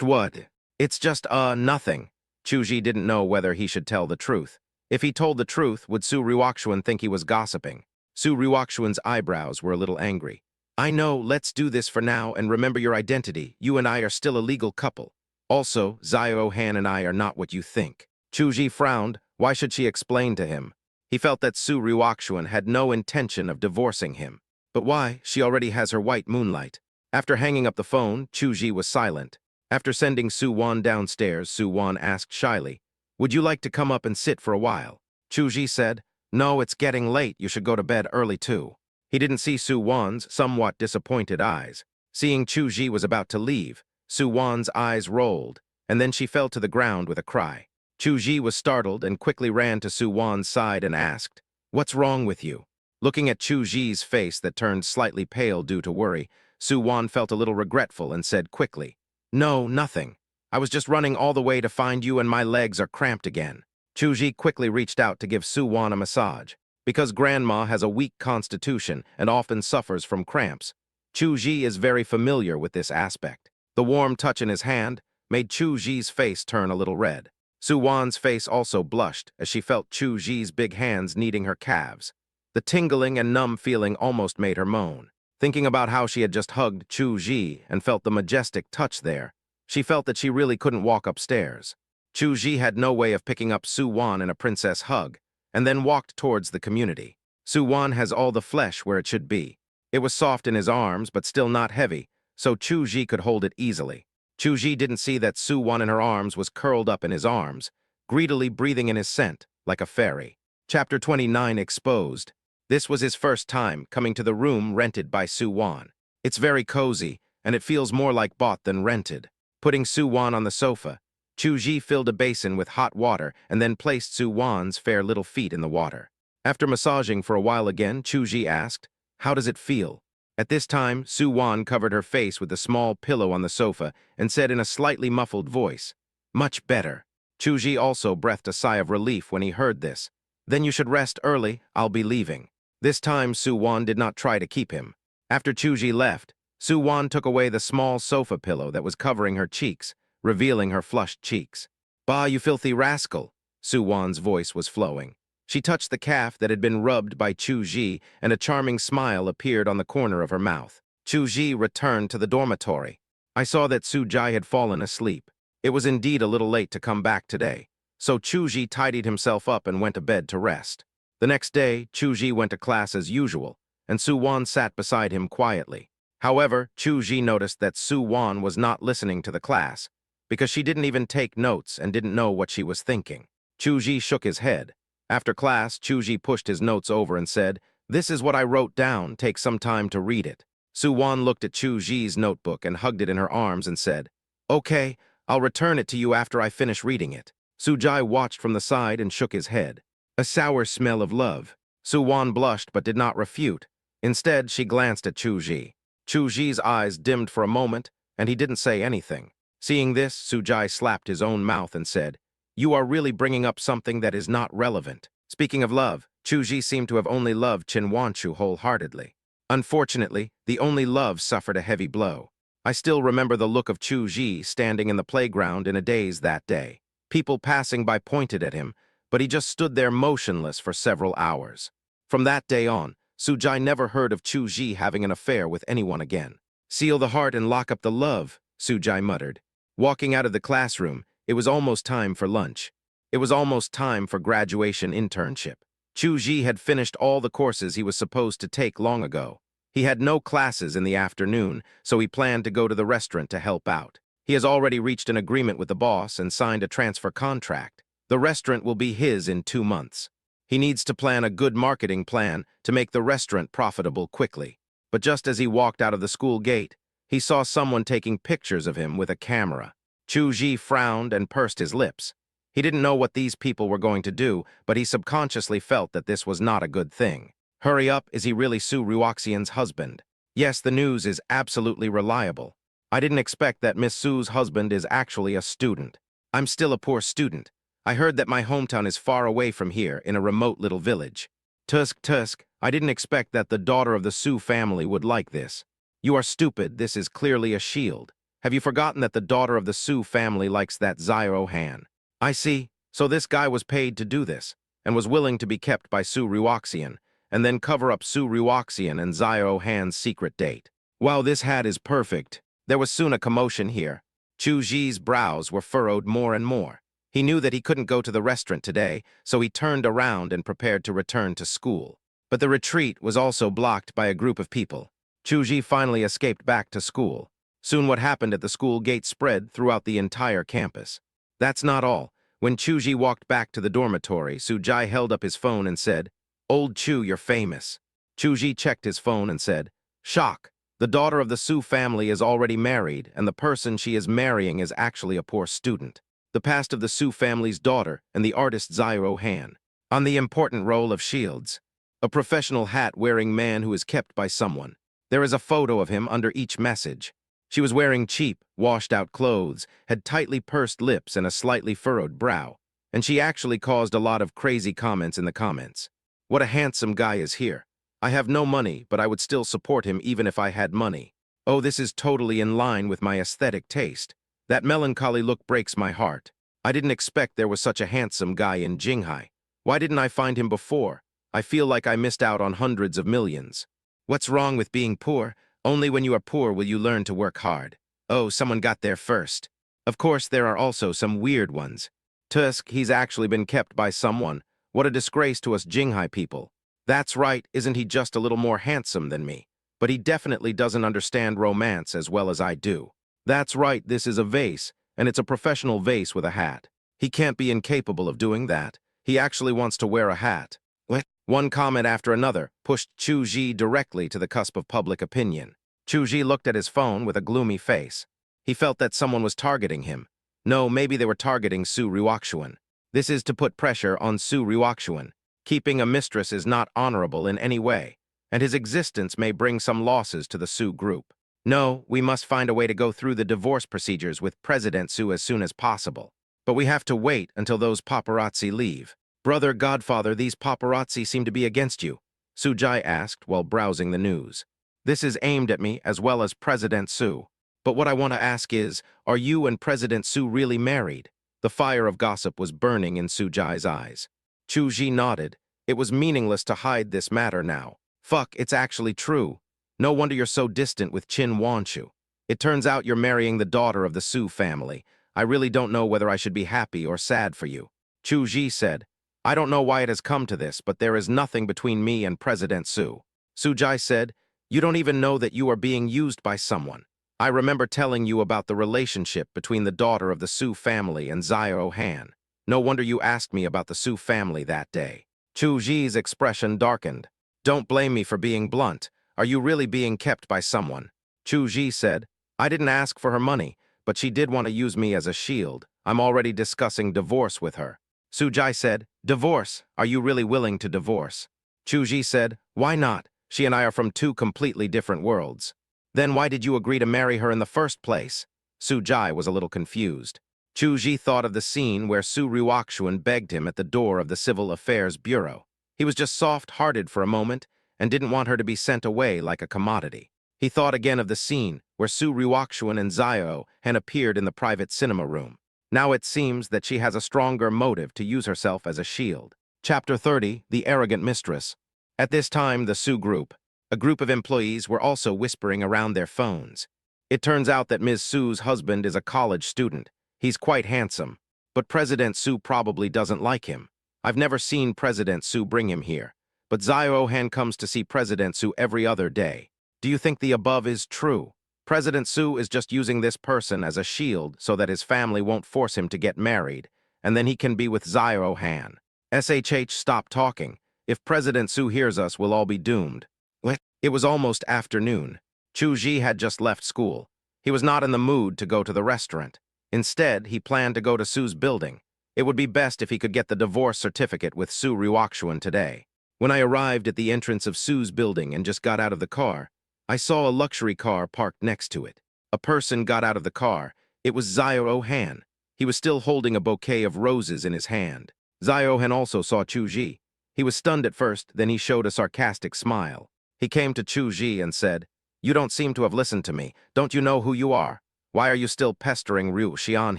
what? It's just, nothing. Chuji didn't know whether he should tell the truth. If he told the truth, would Su Ryuxian think he was gossiping? Su Ryuxian's eyebrows were a little angry. I know, let's do this for now and remember your identity. You and I are still a legal couple. Also, Zio Han and I are not what you think. Chuji frowned. Why should she explain to him? He felt that Su Ryukshuan had no intention of divorcing him. But why? She already has her white moonlight. After hanging up the phone, Chuji was silent. After sending Su Wan downstairs, Su Wan asked shyly, "Would you like to come up and sit for a while?" Chuji said, "No, it's getting late. You should go to bed early too." He didn't see Su Wan's somewhat disappointed eyes. Seeing Chuji was about to leave, Su Wan's eyes rolled, and then she fell to the ground with a cry. Chuji was startled and quickly ran to Su Wan's side and asked, "What's wrong with you?" Looking at Chuji's face that turned slightly pale due to worry, Su Wan felt a little regretful and said quickly, "No, nothing. I was just running all the way to find you and my legs are cramped again." Chuji quickly reached out to give Su Wan a massage. Because Grandma has a weak constitution and often suffers from cramps, Chuji is very familiar with this aspect. The warm touch in his hand made Chuji's face turn a little red. Su Wan's face also blushed as she felt Chuji's big hands kneading her calves. The tingling and numb feeling almost made her moan. Thinking about how she had just hugged Chuji and felt the majestic touch there, she felt that she really couldn't walk upstairs. Chuji had no way of picking up Su Wan in a princess hug, and then walked towards the community. Su Wan has all the flesh where it should be. It was soft in his arms, but still not heavy, so Chuji could hold it easily. Chuji didn't see that Su Wan in her arms was curled up in his arms, greedily breathing in his scent, like a fairy. Chapter 29 Exposed. This was his first time coming to the room rented by Su Wan. It's very cozy, and it feels more like bought than rented. Putting Su Wan on the sofa, Chuji filled a basin with hot water and then placed Su Wan's fair little feet in the water. After massaging for a while again, Chuji asked, "How does it feel?" At this time, Su Wan covered her face with a small pillow on the sofa and said in a slightly muffled voice, "Much better." Chuji also breathed a sigh of relief when he heard this. "Then you should rest early. I'll be leaving." This time, Su Wan did not try to keep him. After Chuji left, Su Wan took away the small sofa pillow that was covering her cheeks, revealing her flushed cheeks. "Bah, you filthy rascal!" Su Wan's voice was flowing. She touched the calf that had been rubbed by Chuji, and a charming smile appeared on the corner of her mouth. Chuji returned to the dormitory. I saw that Sujai had fallen asleep. It was indeed a little late to come back today, so Chuji tidied himself up and went to bed to rest. The next day, Chuji went to class as usual, and Su Wan sat beside him quietly. However, Chuji noticed that Su Wan was not listening to the class, because she didn't even take notes and didn't know what she was thinking. Chuji shook his head. After class, Chuji pushed his notes over and said, "This is what I wrote down. Take some time to read it." Su Wan looked at Chuji's notebook and hugged it in her arms and said, "Okay, I'll return it to you after I finish reading it." Sujai watched from the side and shook his head. A sour smell of love. Su Wan blushed but did not refute. Instead, she glanced at Chuji. Chuji's eyes dimmed for a moment, and he didn't say anything. Seeing this, Sujai slapped his own mouth and said, "You are really bringing up something that is not relevant." Speaking of love, Chuji seemed to have only loved Chen Wanchu wholeheartedly. Unfortunately, the only love suffered a heavy blow. I still remember the look of Chuji standing in the playground in a daze that day. People passing by pointed at him, but he just stood there motionless for several hours. From that day on, Sujai never heard of Chuji having an affair with anyone again. "Seal the heart and lock up the love," Sujai muttered. Walking out of the classroom, it was almost time for lunch. It was almost time for graduation internship. Chuji had finished all the courses he was supposed to take long ago. He had no classes in the afternoon, so he planned to go to the restaurant to help out. He has already reached an agreement with the boss and signed a transfer contract. The restaurant will be his in 2 months. He needs to plan a good marketing plan to make the restaurant profitable quickly. But just as he walked out of the school gate, he saw someone taking pictures of him with a camera. Chuji frowned and pursed his lips. He didn't know what these people were going to do, but he subconsciously felt that this was not a good thing. Hurry up, is he really Su Ryukshuan's husband? Yes, the news is absolutely reliable. I didn't expect that Miss Su's husband is actually a student. I'm still a poor student. I heard that my hometown is far away from here, in a remote little village. Tusk, I didn't expect that the daughter of the Su family would like this. You are stupid, this is clearly a shield. Have you forgotten that the daughter of the Su family likes that Zio Han? I see, so this guy was paid to do this, and was willing to be kept by Su Ryukshuan, and then cover up Su Ryuxian and Xiao Han's secret date. While this hat is perfect, there was soon a commotion here. Chu Ji's brows were furrowed more and more. He knew that he couldn't go to the restaurant today, so he turned around and prepared to return to school. But the retreat was also blocked by a group of people. Chu Ji finally escaped back to school. Soon what happened at the school gate spread throughout the entire campus. That's not all. When Chu Ji walked back to the dormitory, Su Jai held up his phone and said, "Old Chu, you're famous." Chu Ji checked his phone and said, "Shock. The daughter of the Su family is already married, and the person she is marrying is actually a poor student. The past of the Su family's daughter and the artist Xiao Han. On the important role of Shields, a professional hat-wearing man who is kept by someone. There is a photo of him under each message. She was wearing cheap, washed-out clothes, had tightly pursed lips and a slightly furrowed brow, and she actually caused a lot of crazy comments in the comments. What a handsome guy is here. I have no money, but I would still support him even if I had money. Oh, this is totally in line with my aesthetic taste. That melancholy look breaks my heart. I didn't expect there was such a handsome guy in Jinghai. Why didn't I find him before? I feel like I missed out on hundreds of millions. What's wrong with being poor? Only when you are poor will you learn to work hard. Oh, someone got there first. Of course, there are also some weird ones. Tusk, he's actually been kept by someone. What a disgrace to us Jinghai people. That's right, isn't he just a little more handsome than me? But he definitely doesn't understand romance as well as I do. That's right, this is a vase, and it's a professional vase with a hat. He can't be incapable of doing that. He actually wants to wear a hat. What? One comment after another pushed Chu Ji directly to the cusp of public opinion. Chu Ji looked at his phone with a gloomy face. He felt that someone was targeting him. No, maybe they were targeting Su Ryuxian. This is to put pressure on Su Ryuxian. Keeping a mistress is not honorable in any way, and his existence may bring some losses to the Su group. No, we must find a way to go through the divorce procedures with President Su as soon as possible. But we have to wait until those paparazzi leave. Brother Godfather, these paparazzi seem to be against you, Su Jai asked while browsing the news. This is aimed at me as well as President Su. But what I want to ask is, are you and President Su really married? The fire of gossip was burning in Su Jai's eyes. Chu Ji nodded. It was meaningless to hide this matter now. Fuck, it's actually true. No wonder you're so distant with Qin Wanshu. It turns out you're marrying the daughter of the Su family. I really don't know whether I should be happy or sad for you. Chu Ji said, I don't know why it has come to this, but there is nothing between me and President Su. Su Jai said, you don't even know that you are being used by someone. I remember telling you about the relationship between the daughter of the Su family and Xiao Han. No wonder you asked me about the Su family that day. Chu Ji's expression darkened. Don't blame me for being blunt. Are you really being kept by someone? Chu Ji said, I didn't ask for her money, but she did want to use me as a shield. I'm already discussing divorce with her. Su Jai said, divorce? Are you really willing to divorce? Chu Ji said, why not? She and I are from two completely different worlds. Then why did you agree to marry her in the first place? Su Jai was a little confused. Chu Ji thought of the scene where Su Ryuxian begged him at the door of the Civil Affairs Bureau. He was just soft-hearted for a moment and didn't want her to be sent away like a commodity. He thought again of the scene where Su Ryuxian and Xiao Han appeared in the private cinema room. Now it seems that she has a stronger motive to use herself as a shield. Chapter 30, The Arrogant Mistress. At this time, the Su group, a group of employees, were also whispering around their phones. It turns out that Ms. Su's husband is a college student. He's quite handsome, but President Su probably doesn't like him. I've never seen President Su bring him here, but Xiao Han comes to see President Su every other day. Do you think the above is true? President Su is just using this person as a shield so that his family won't force him to get married, and then he can be with Xiao Han. SHH, stop talking. If President Su hears us, we'll all be doomed. What? It was almost afternoon. Chu Ji had just left school. He was not in the mood to go to the restaurant. Instead, he planned to go to Su's building. It would be best if he could get the divorce certificate with Su Ryuxian today. When I arrived at the entrance of Su's building and just got out of the car, I saw a luxury car parked next to it. A person got out of the car. It was Xiao Han. He was still holding a bouquet of roses in his hand. Xiao Han also saw Chu Ji. He was stunned at first, then he showed a sarcastic smile. He came to Chu Ji and said, You don't seem to have listened to me. Don't you know who you are? Why are you still pestering Ryu Xian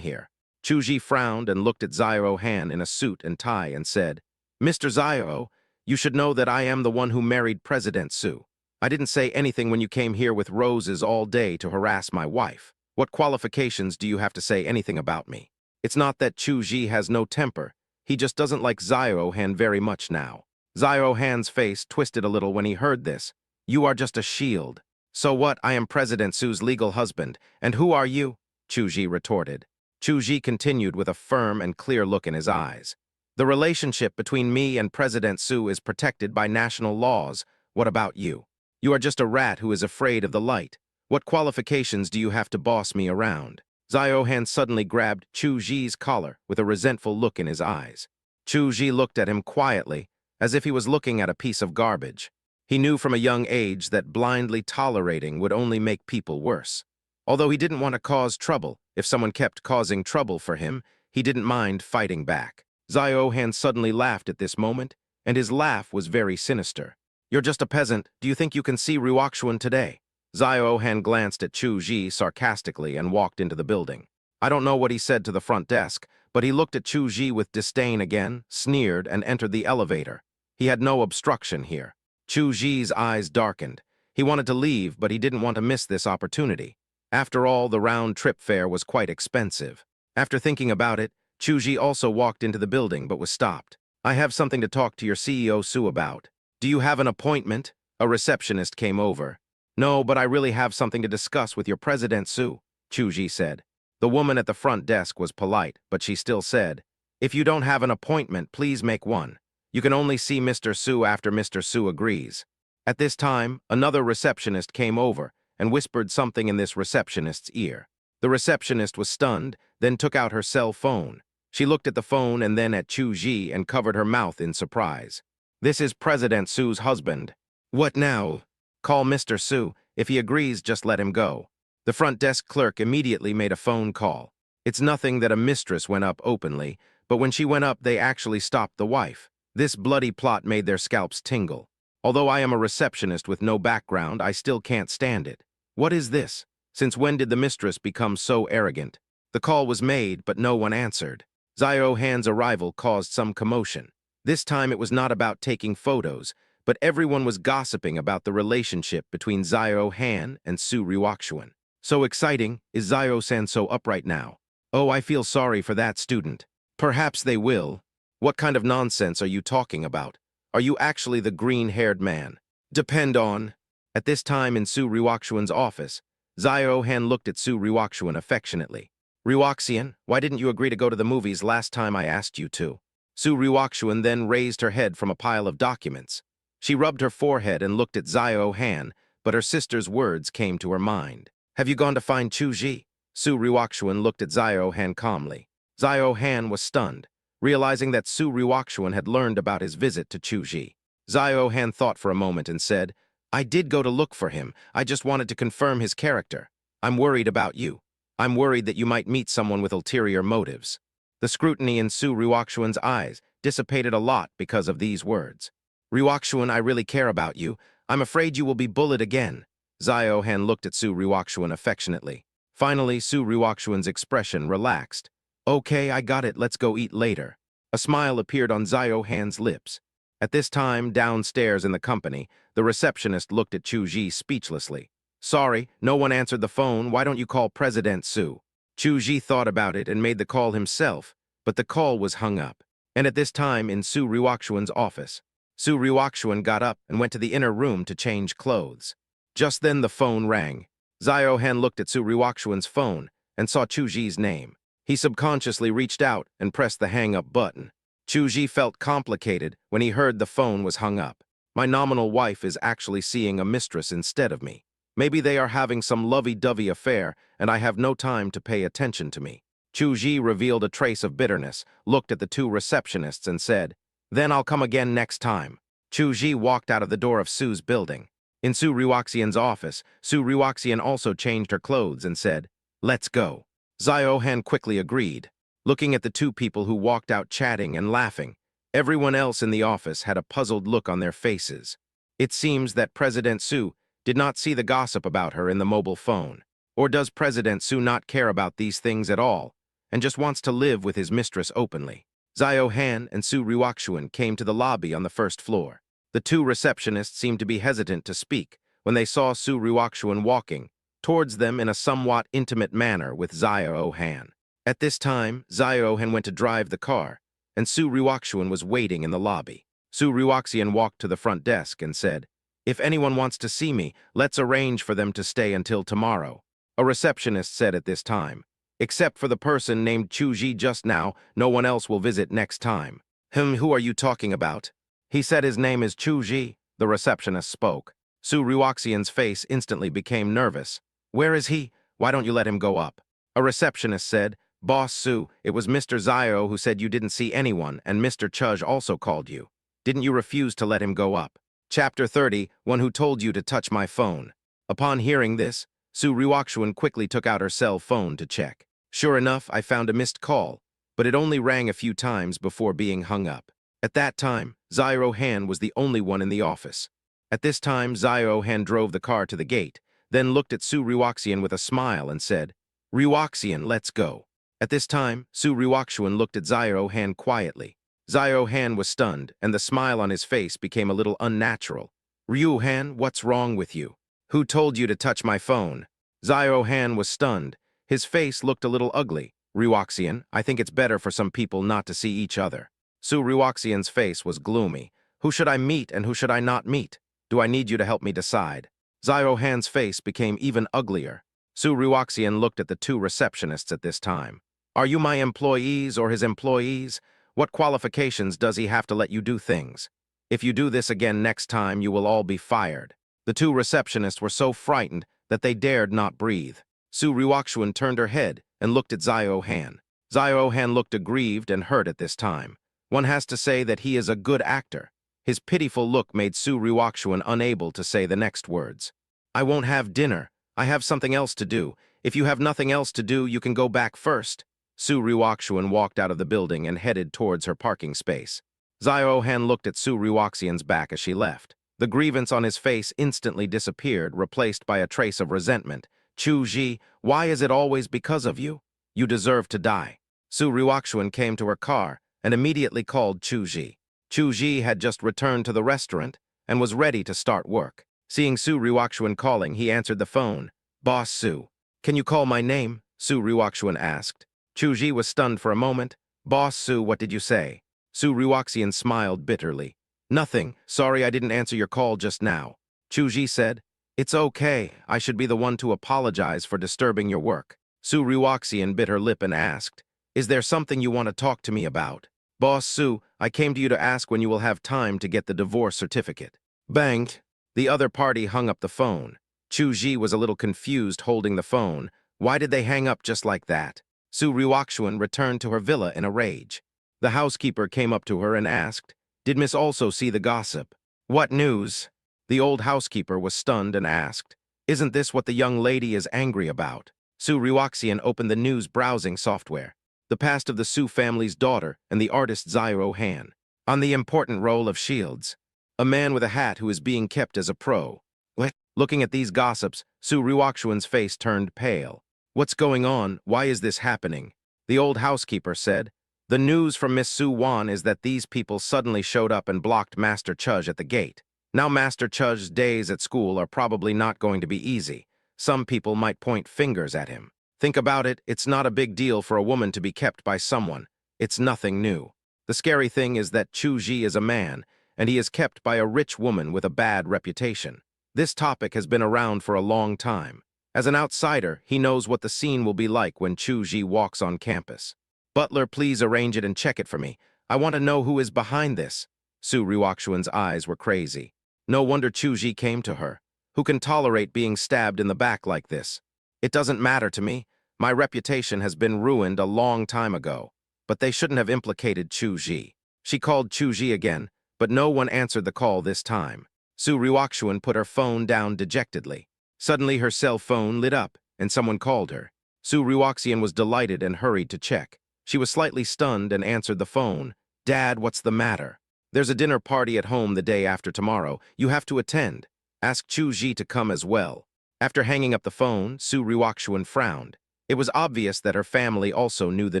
here? Chu Ji frowned and looked at Xiao Han in a suit and tie and said, Mr. Xiao, You should know that I am the one who married President Su. I didn't say anything when you came here with roses all day to harass my wife. What qualifications do you have to say anything about me? It's not that Chu Ji has no temper. He just doesn't like Xiao Han very much now. Xiao Han's face twisted a little when he heard this. You are just a shield. So what? I am President Su's legal husband. And who are you? Chu Ji retorted. Chu Ji continued with a firm and clear look in his eyes. The relationship between me and President Su is protected by national laws. What about you? You are just a rat who is afraid of the light. What qualifications do you have to boss me around? Xiao Han suddenly grabbed Chu Ji's collar with a resentful look in his eyes. Chu Ji looked at him quietly, as if he was looking at a piece of garbage. He knew from a young age that blindly tolerating would only make people worse. Although he didn't want to cause trouble, if someone kept causing trouble for him, he didn't mind fighting back. Xiao Han suddenly laughed at this moment, and his laugh was very sinister. You're just a peasant. Do you think you can see Ruoxuan today? Xiao Han glanced at Chu Ji sarcastically and walked into the building. I don't know what he said to the front desk, but he looked at Chu Ji with disdain again, sneered, and entered the elevator. He had no obstruction here. Chu Ji's eyes darkened. He wanted to leave, but he didn't want to miss this opportunity. After all, the round-trip fare was quite expensive. After thinking about it, Chu Ji also walked into the building but was stopped. I have something to talk to your CEO Su about. Do you have an appointment? A receptionist came over. No, but I really have something to discuss with your President Su, Chu Ji said. The woman at the front desk was polite, but she still said, if you don't have an appointment, please make one. You can only see Mr. Su after Mr. Su agrees. At this time, another receptionist came over and whispered something in this receptionist's ear. The receptionist was stunned, then took out her cell phone. She looked at the phone and then at Chu Ji and covered her mouth in surprise. This is President Su's husband. What now? Call Mr. Su. If he agrees, just let him go. The front desk clerk immediately made a phone call. It's nothing that a mistress went up openly, but when she went up, they actually stopped the wife. This bloody plot made their scalps tingle. Although I am a receptionist with no background, I still can't stand it. What is this? Since when did the mistress become so arrogant? The call was made, but no one answered. Xiao Han's arrival caused some commotion. This time it was not about taking photos, but everyone was gossiping about the relationship between Xiao Han and Su Ruoxuan. So exciting, is Xiao-san so upright now? Oh, I feel sorry for that student. Perhaps they will. What kind of nonsense are you talking about? Are you actually the green-haired man? Depend on. At this time in Su Ruoxuan's office, Xiao Han looked at Su Ruoxuan affectionately. Ruoxian, why didn't you agree to go to the movies last time I asked you to? Su Ruoxuan then raised her head from a pile of documents. She rubbed her forehead and looked at Xiao Han, but her sister's words came to her mind. Have you gone to find Chu Ji? Su Ruoxuan looked at Xiao Han calmly. Xiao Han was stunned, realizing that Su Ruoxuan had learned about his visit to Chu Ji. Xiao Han thought for a moment and said, I did go to look for him. I just wanted to confirm his character. I'm worried about you. I'm worried that you might meet someone with ulterior motives. The scrutiny in Su Ruoxuan's eyes dissipated a lot because of these words. Ruoxuan, I really care about you. I'm afraid you will be bullied again. Xiao Han looked at Su Ruoxuan affectionately. Finally, Su Ruoxuan's expression relaxed. Okay, I got it. Let's go eat later. A smile appeared on Xiao Han's lips. At this time, downstairs in the company, the receptionist looked at Chu Ji speechlessly. Sorry, no one answered the phone. Why don't you call President Su? Chu Ji thought about it and made the call himself, but the call was hung up. And at this time in Su Ruoxuan's office, Su Ruoxuan got up and went to the inner room to change clothes. Just then the phone rang. Xiao Han looked at Su Ruoxuan's phone and saw Chu Ji's name. He subconsciously reached out and pressed the hang-up button. Chu Ji felt complicated when he heard the phone was hung up. My nominal wife is actually seeing a mistress instead of me. Maybe they are having some lovey-dovey affair and I have no time to pay attention to me. Chu Ji revealed a trace of bitterness, looked at the two receptionists and said, Then I'll come again next time. Chu Ji walked out of the door of Su's building. In Su Ruoxian's office, Su Ruoxian also changed her clothes and said, Let's go. Xiao Han quickly agreed. Looking at the two people who walked out chatting and laughing, everyone else in the office had a puzzled look on their faces. It seems that President Su did not see the gossip about her in the mobile phone. Or does President Su not care about these things at all, and just wants to live with his mistress openly? Zio Han and Su Ryukshuan came to the lobby on the first floor. The two receptionists seemed to be hesitant to speak when they saw Su Ryukshuan walking towards them in a somewhat intimate manner with Zio Han. At this time, Zio Han went to drive the car, and Su Ryukshuan was waiting in the lobby. Su Ryukshuan walked to the front desk and said, "If anyone wants to see me, let's arrange for them to stay until tomorrow." A receptionist said at this time, "Except for the person named Chuji just now, no one else will visit next time." Who are you talking about?" "He said his name is Chuji," the receptionist spoke. Su Ryukshuan's face instantly became nervous. "Where is he? Why don't you let him go up?" A receptionist said, "Boss Su, it was Mr. Zio who said you didn't see anyone, and Mr. Chuj also called you. Didn't you refuse to let him go up?" Chapter 30, One Who Told You to Touch My Phone. Upon hearing this, Su Ryukshuan quickly took out her cell phone to check. Sure enough, I found a missed call, but it only rang a few times before being hung up. At that time, Zio Han was the only one in the office. At this time, Zio Han drove the car to the gate, then looked at Su Ryukshuan with a smile and said, "Ryukshuan, let's go." At this time, Su Ryukshuan looked at Zio Han quietly. Zio Han was stunned, and the smile on his face became a little unnatural. "Ryu Han, what's wrong with you? Who told you to touch my phone?" Zio Han was stunned. His face looked a little ugly. "Ryukshuan, I think it's better for some people not to see each other." Su Ryukshuan's face was gloomy. "Who should I meet and who should I not meet? Do I need you to help me decide?" Zio Han's face became even uglier. Su Ryukshuan looked at the two receptionists at this time. "Are you my employees or his employees? What qualifications does he have to let you do things? If you do this again next time, you will all be fired." The two receptionists were so frightened that they dared not breathe. Su Ryukshuan turned her head and looked at Zio Han. Zio Han looked aggrieved and hurt at this time. One has to say that he is a good actor. His pitiful look made Su Ryukshuan unable to say the next words. "I won't have dinner. I have something else to do. If you have nothing else to do, you can go back first." Su Ryukshuan walked out of the building and headed towards her parking space. Zio Han looked at Su Ryukshuan's back as she left. The grievance on his face instantly disappeared, replaced by a trace of resentment. "Chuji, why is it always because of you? You deserve to die." Su Ryukshuan came to her car and immediately called Chuji. Chuji had just returned to the restaurant and was ready to start work. Seeing Su Ryukshuan calling, he answered the phone. "Boss Su, can you call my name?" Su Ryukshuan asked. Chuji was stunned for a moment. "Boss Su, what did you say?" Su Ryukshuan smiled bitterly. "Nothing. Sorry I didn't answer your call just now." Chuji said, "It's okay. I should be the one to apologize for disturbing your work." Su Ryukshuan bit her lip and asked, "Is there something you want to talk to me about?" "Boss Su, I came to you to ask when you will have time to get the divorce certificate." Bang! The other party hung up the phone. Chuji was a little confused holding the phone. Why did they hang up just like that? Su Ryukshuan returned to her villa in a rage. The housekeeper came up to her and asked, "Did Miss also see the gossip?" "What news?" The old housekeeper was stunned and asked, "Isn't this what the young lady is angry about?" Su Ryukshuan opened the news browsing software. The past of the Su family's daughter and the artist Zio Han. On the important role of Shields. A man with a hat who is being kept as a pro. What? Looking at these gossips, Su Ryukshuan's face turned pale. "What's going on? Why is this happening?" The old housekeeper said, "The news from Miss Su Wan is that these people suddenly showed up and blocked Master Chuj at the gate. Now Master Chuj's days at school are probably not going to be easy. Some people might point fingers at him. Think about it, it's not a big deal for a woman to be kept by someone. It's nothing new. The scary thing is that Chuji is a man, and he is kept by a rich woman with a bad reputation. This topic has been around for a long time. As an outsider, he knows what the scene will be like when Chuji walks on campus. Butler, please arrange it and check it for me. I want to know who is behind this." Su Ryukshuan's eyes were crazy. No wonder Chuji came to her. Who can tolerate being stabbed in the back like this? "It doesn't matter to me. My reputation has been ruined a long time ago. But they shouldn't have implicated Chuji." She called Chuji again, but no one answered the call this time. Su Ryukshuan put her phone down dejectedly. Suddenly her cell phone lit up, and someone called her. Su Ryukshuan was delighted and hurried to check. She was slightly stunned and answered the phone. "Dad, what's the matter?" "There's a dinner party at home the day after tomorrow. You have to attend. Ask Chuji to come as well." After hanging up the phone, Su Ryukshuan frowned. It was obvious that her family also knew the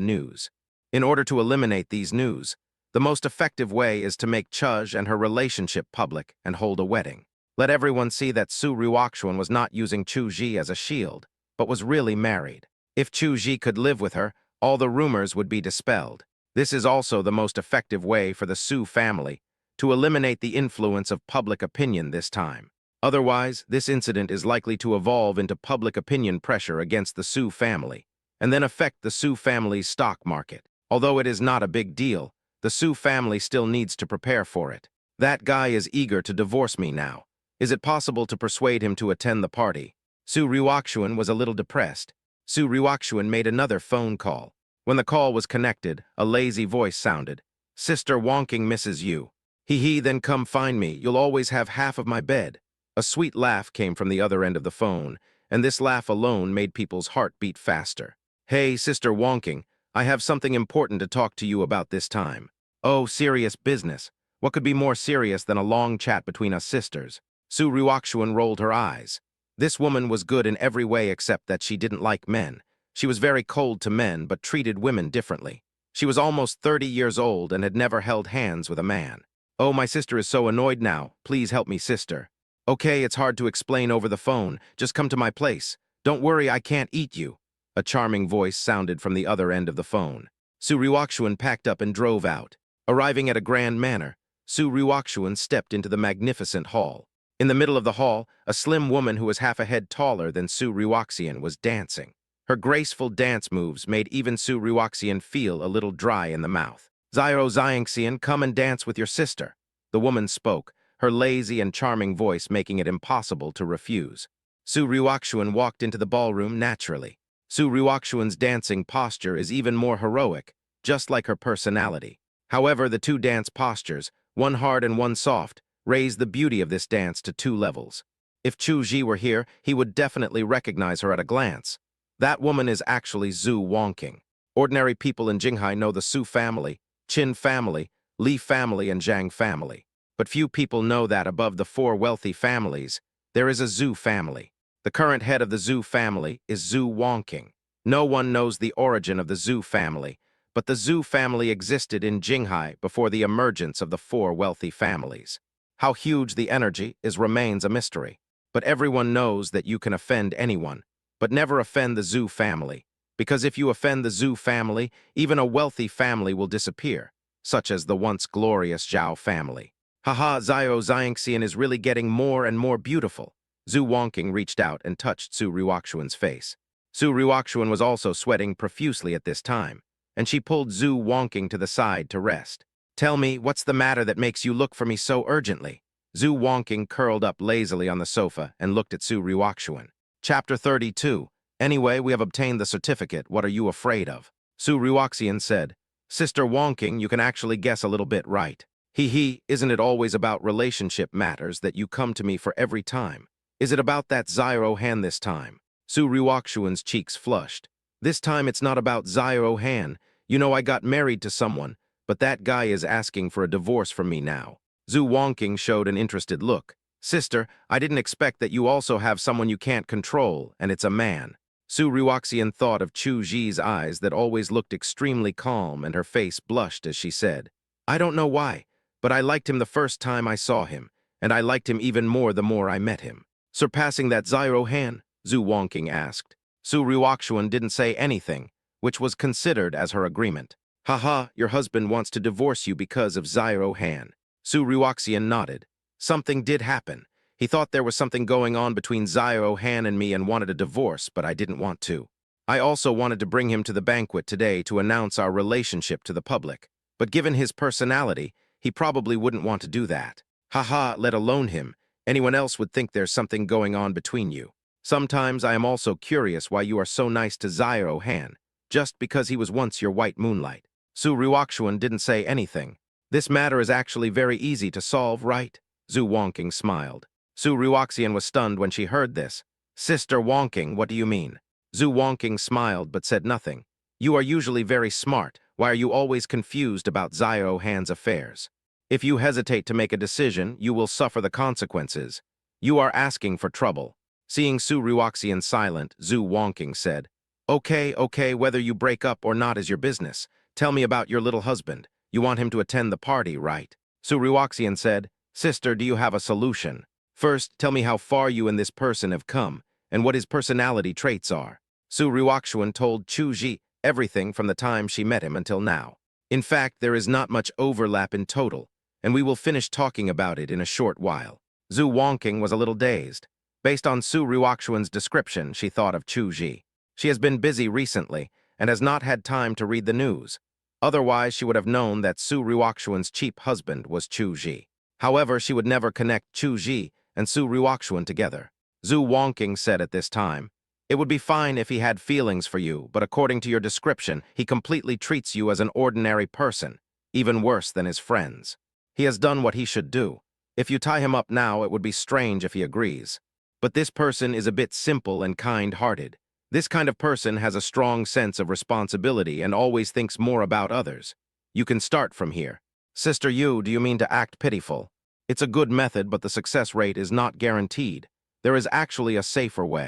news. In order to eliminate these news, the most effective way is to make Chuj and her relationship public and hold a wedding. Let everyone see that Su Ryukshuan was not using Chu Ji as a shield, but was really married. If Chu Ji could live with her, all the rumors would be dispelled. This is also the most effective way for the Su family to eliminate the influence of public opinion this time. Otherwise, this incident is likely to evolve into public opinion pressure against the Su family, and then affect the Su family's stock market. Although it is not a big deal, the Su family still needs to prepare for it. That guy is eager to divorce me now. Is it possible to persuade him to attend the party? Su Ryukshuan was a little depressed. Su Ryukshuan made another phone call. When the call was connected, a lazy voice sounded. Sister Wonking misses you. Hee, then come find me. You'll always have half of my bed. A sweet laugh came from the other end of the phone, and this laugh alone made people's heart beat faster. Hey, Sister Wonking, I have something important to talk to you about this time. Oh, serious business. What could be more serious than a long chat between us sisters? Su Ryukshuan rolled her eyes. This woman was good in every way except that she didn't like men. She was very cold to men but treated women differently. She was almost 30 years old and had never held hands with a man. Oh, my sister is so annoyed now. Please help me, sister. Okay, it's hard to explain over the phone. Just come to my place. Don't worry, I can't eat you. A charming voice sounded from the other end of the phone. Su Ryukshuan packed up and drove out. Arriving at a grand manor, Su Ryukshuan stepped into the magnificent hall. In the middle of the hall, a slim woman who was half a head taller than Su Ryukshuan was dancing. Her graceful dance moves made even Su Ryukshuan feel a little dry in the mouth. Zyro Xiangxian, come and dance with your sister. The woman spoke, her lazy and charming voice making it impossible to refuse. Su Ryukshuan walked into the ballroom naturally. Su Ryukshuan's dancing posture is even more heroic, just like her personality. However, the two dance postures, one hard and one soft, raise the beauty of this dance to 2 levels. If Chu Ji were here, he would definitely recognize her at a glance. That woman is actually Zhu Wongking. Ordinary people in Jinghai know the Su family, Qin family, Li family, and Zhang family. But few people know that above the 4 wealthy families, there is a Zhu family. The current head of the Zhu family is Zhu Wongking. No one knows the origin of the Zhu family, but the Zhu family existed in Jinghai before the emergence of the 4 wealthy families. How huge the energy remains a mystery. But everyone knows that you can offend anyone, but never offend the Zhu family, because if you offend the Zhu family, even a wealthy family will disappear, such as the once glorious Zhao family. Haha, Zyro Xiangxian is really getting more and more beautiful. Zhu Wongking reached out and touched Su Ryukshuan's face. Su Ryukshuan was also sweating profusely at this time, and she pulled Zhu Wongking to the side to rest. Tell me, what's the matter that makes you look for me so urgently? Zhu Wongking curled up lazily on the sofa and looked at Su Ryukshuan. Chapter 32. Anyway, we have obtained the certificate. What are you afraid of? Su Ryukshuan said. Sister Wongking, you can actually guess a little bit right. Hee, isn't it always about relationship matters that you come to me for every time? Is it about that Zyro Han this time? Su Ryukshuan's cheeks flushed. This time it's not about Zyro Han. You know I got married to someone, but that guy is asking for a divorce from me now. Zhu Wongking showed an interested look. Sister, I didn't expect that you also have someone you can't control, and it's a man. Su Ryukshuan thought of Chu Ji's eyes that always looked extremely calm, and her face blushed as she said, I don't know why, but I liked him the first time I saw him, and I liked him even more the more I met him. Surpassing that Zyro Han? Zhu Wongking asked. Su Ryukshuan didn't say anything, which was considered as her agreement. Haha, your husband wants to divorce you because of Zyro Han. Su Ryukshuan nodded. Something did happen. He thought there was something going on between Zyro Han and me and wanted a divorce, but I didn't want to. I also wanted to bring him to the banquet today to announce our relationship to the public, but given his personality, he probably wouldn't want to do that. Haha, let alone him. Anyone else would think there's something going on between you. Sometimes I am also curious why you are so nice to Zyro Han, just because he was once your white moonlight. Su Ryukshuan didn't say anything. This matter is actually very easy to solve, right? Zhu Wongking smiled. Su Ryukshuan was stunned when she heard this. Sister Wongking, what do you mean? Zhu Wongking smiled but said nothing. You are usually very smart. Why are you always confused about Zyro Han's affairs? If you hesitate to make a decision, you will suffer the consequences. You are asking for trouble. Seeing Su Ryukshuan silent, Zhu Wongking said, Okay, whether you break up or not is your business. Tell me about your little husband. You want him to attend the party, right? Su Ryuaxian said, Sister, do you have a solution? First, tell me how far you and this person have come, and what his personality traits are. Su Ryuaxian told Chu Ji everything from the time she met him until now. In fact, there is not much overlap in total, and we will finish talking about it in a short while. Zhu Wongking was a little dazed. Based on Su Ryuaxian's description, she thought of Chu Ji. She has been busy recently and has not had time to read the news. Otherwise, she would have known that Su Ryuaxian's cheap husband was Chu Ji. However, she would never connect Chu Ji and Su Ryuaxian together. Zhu Wongking said at this time, It would be fine if he had feelings for you, but according to your description, he completely treats you as an ordinary person, even worse than his friends. He has done what he should do. If you tie him up now, it would be strange if he agrees. But this person is a bit simple and kind-hearted. This kind of person has a strong sense of responsibility and always thinks more about others. You can start from here. Sister Yu, do you mean to act pitiful? It's a good method, but the success rate is not guaranteed. There is actually a safer way.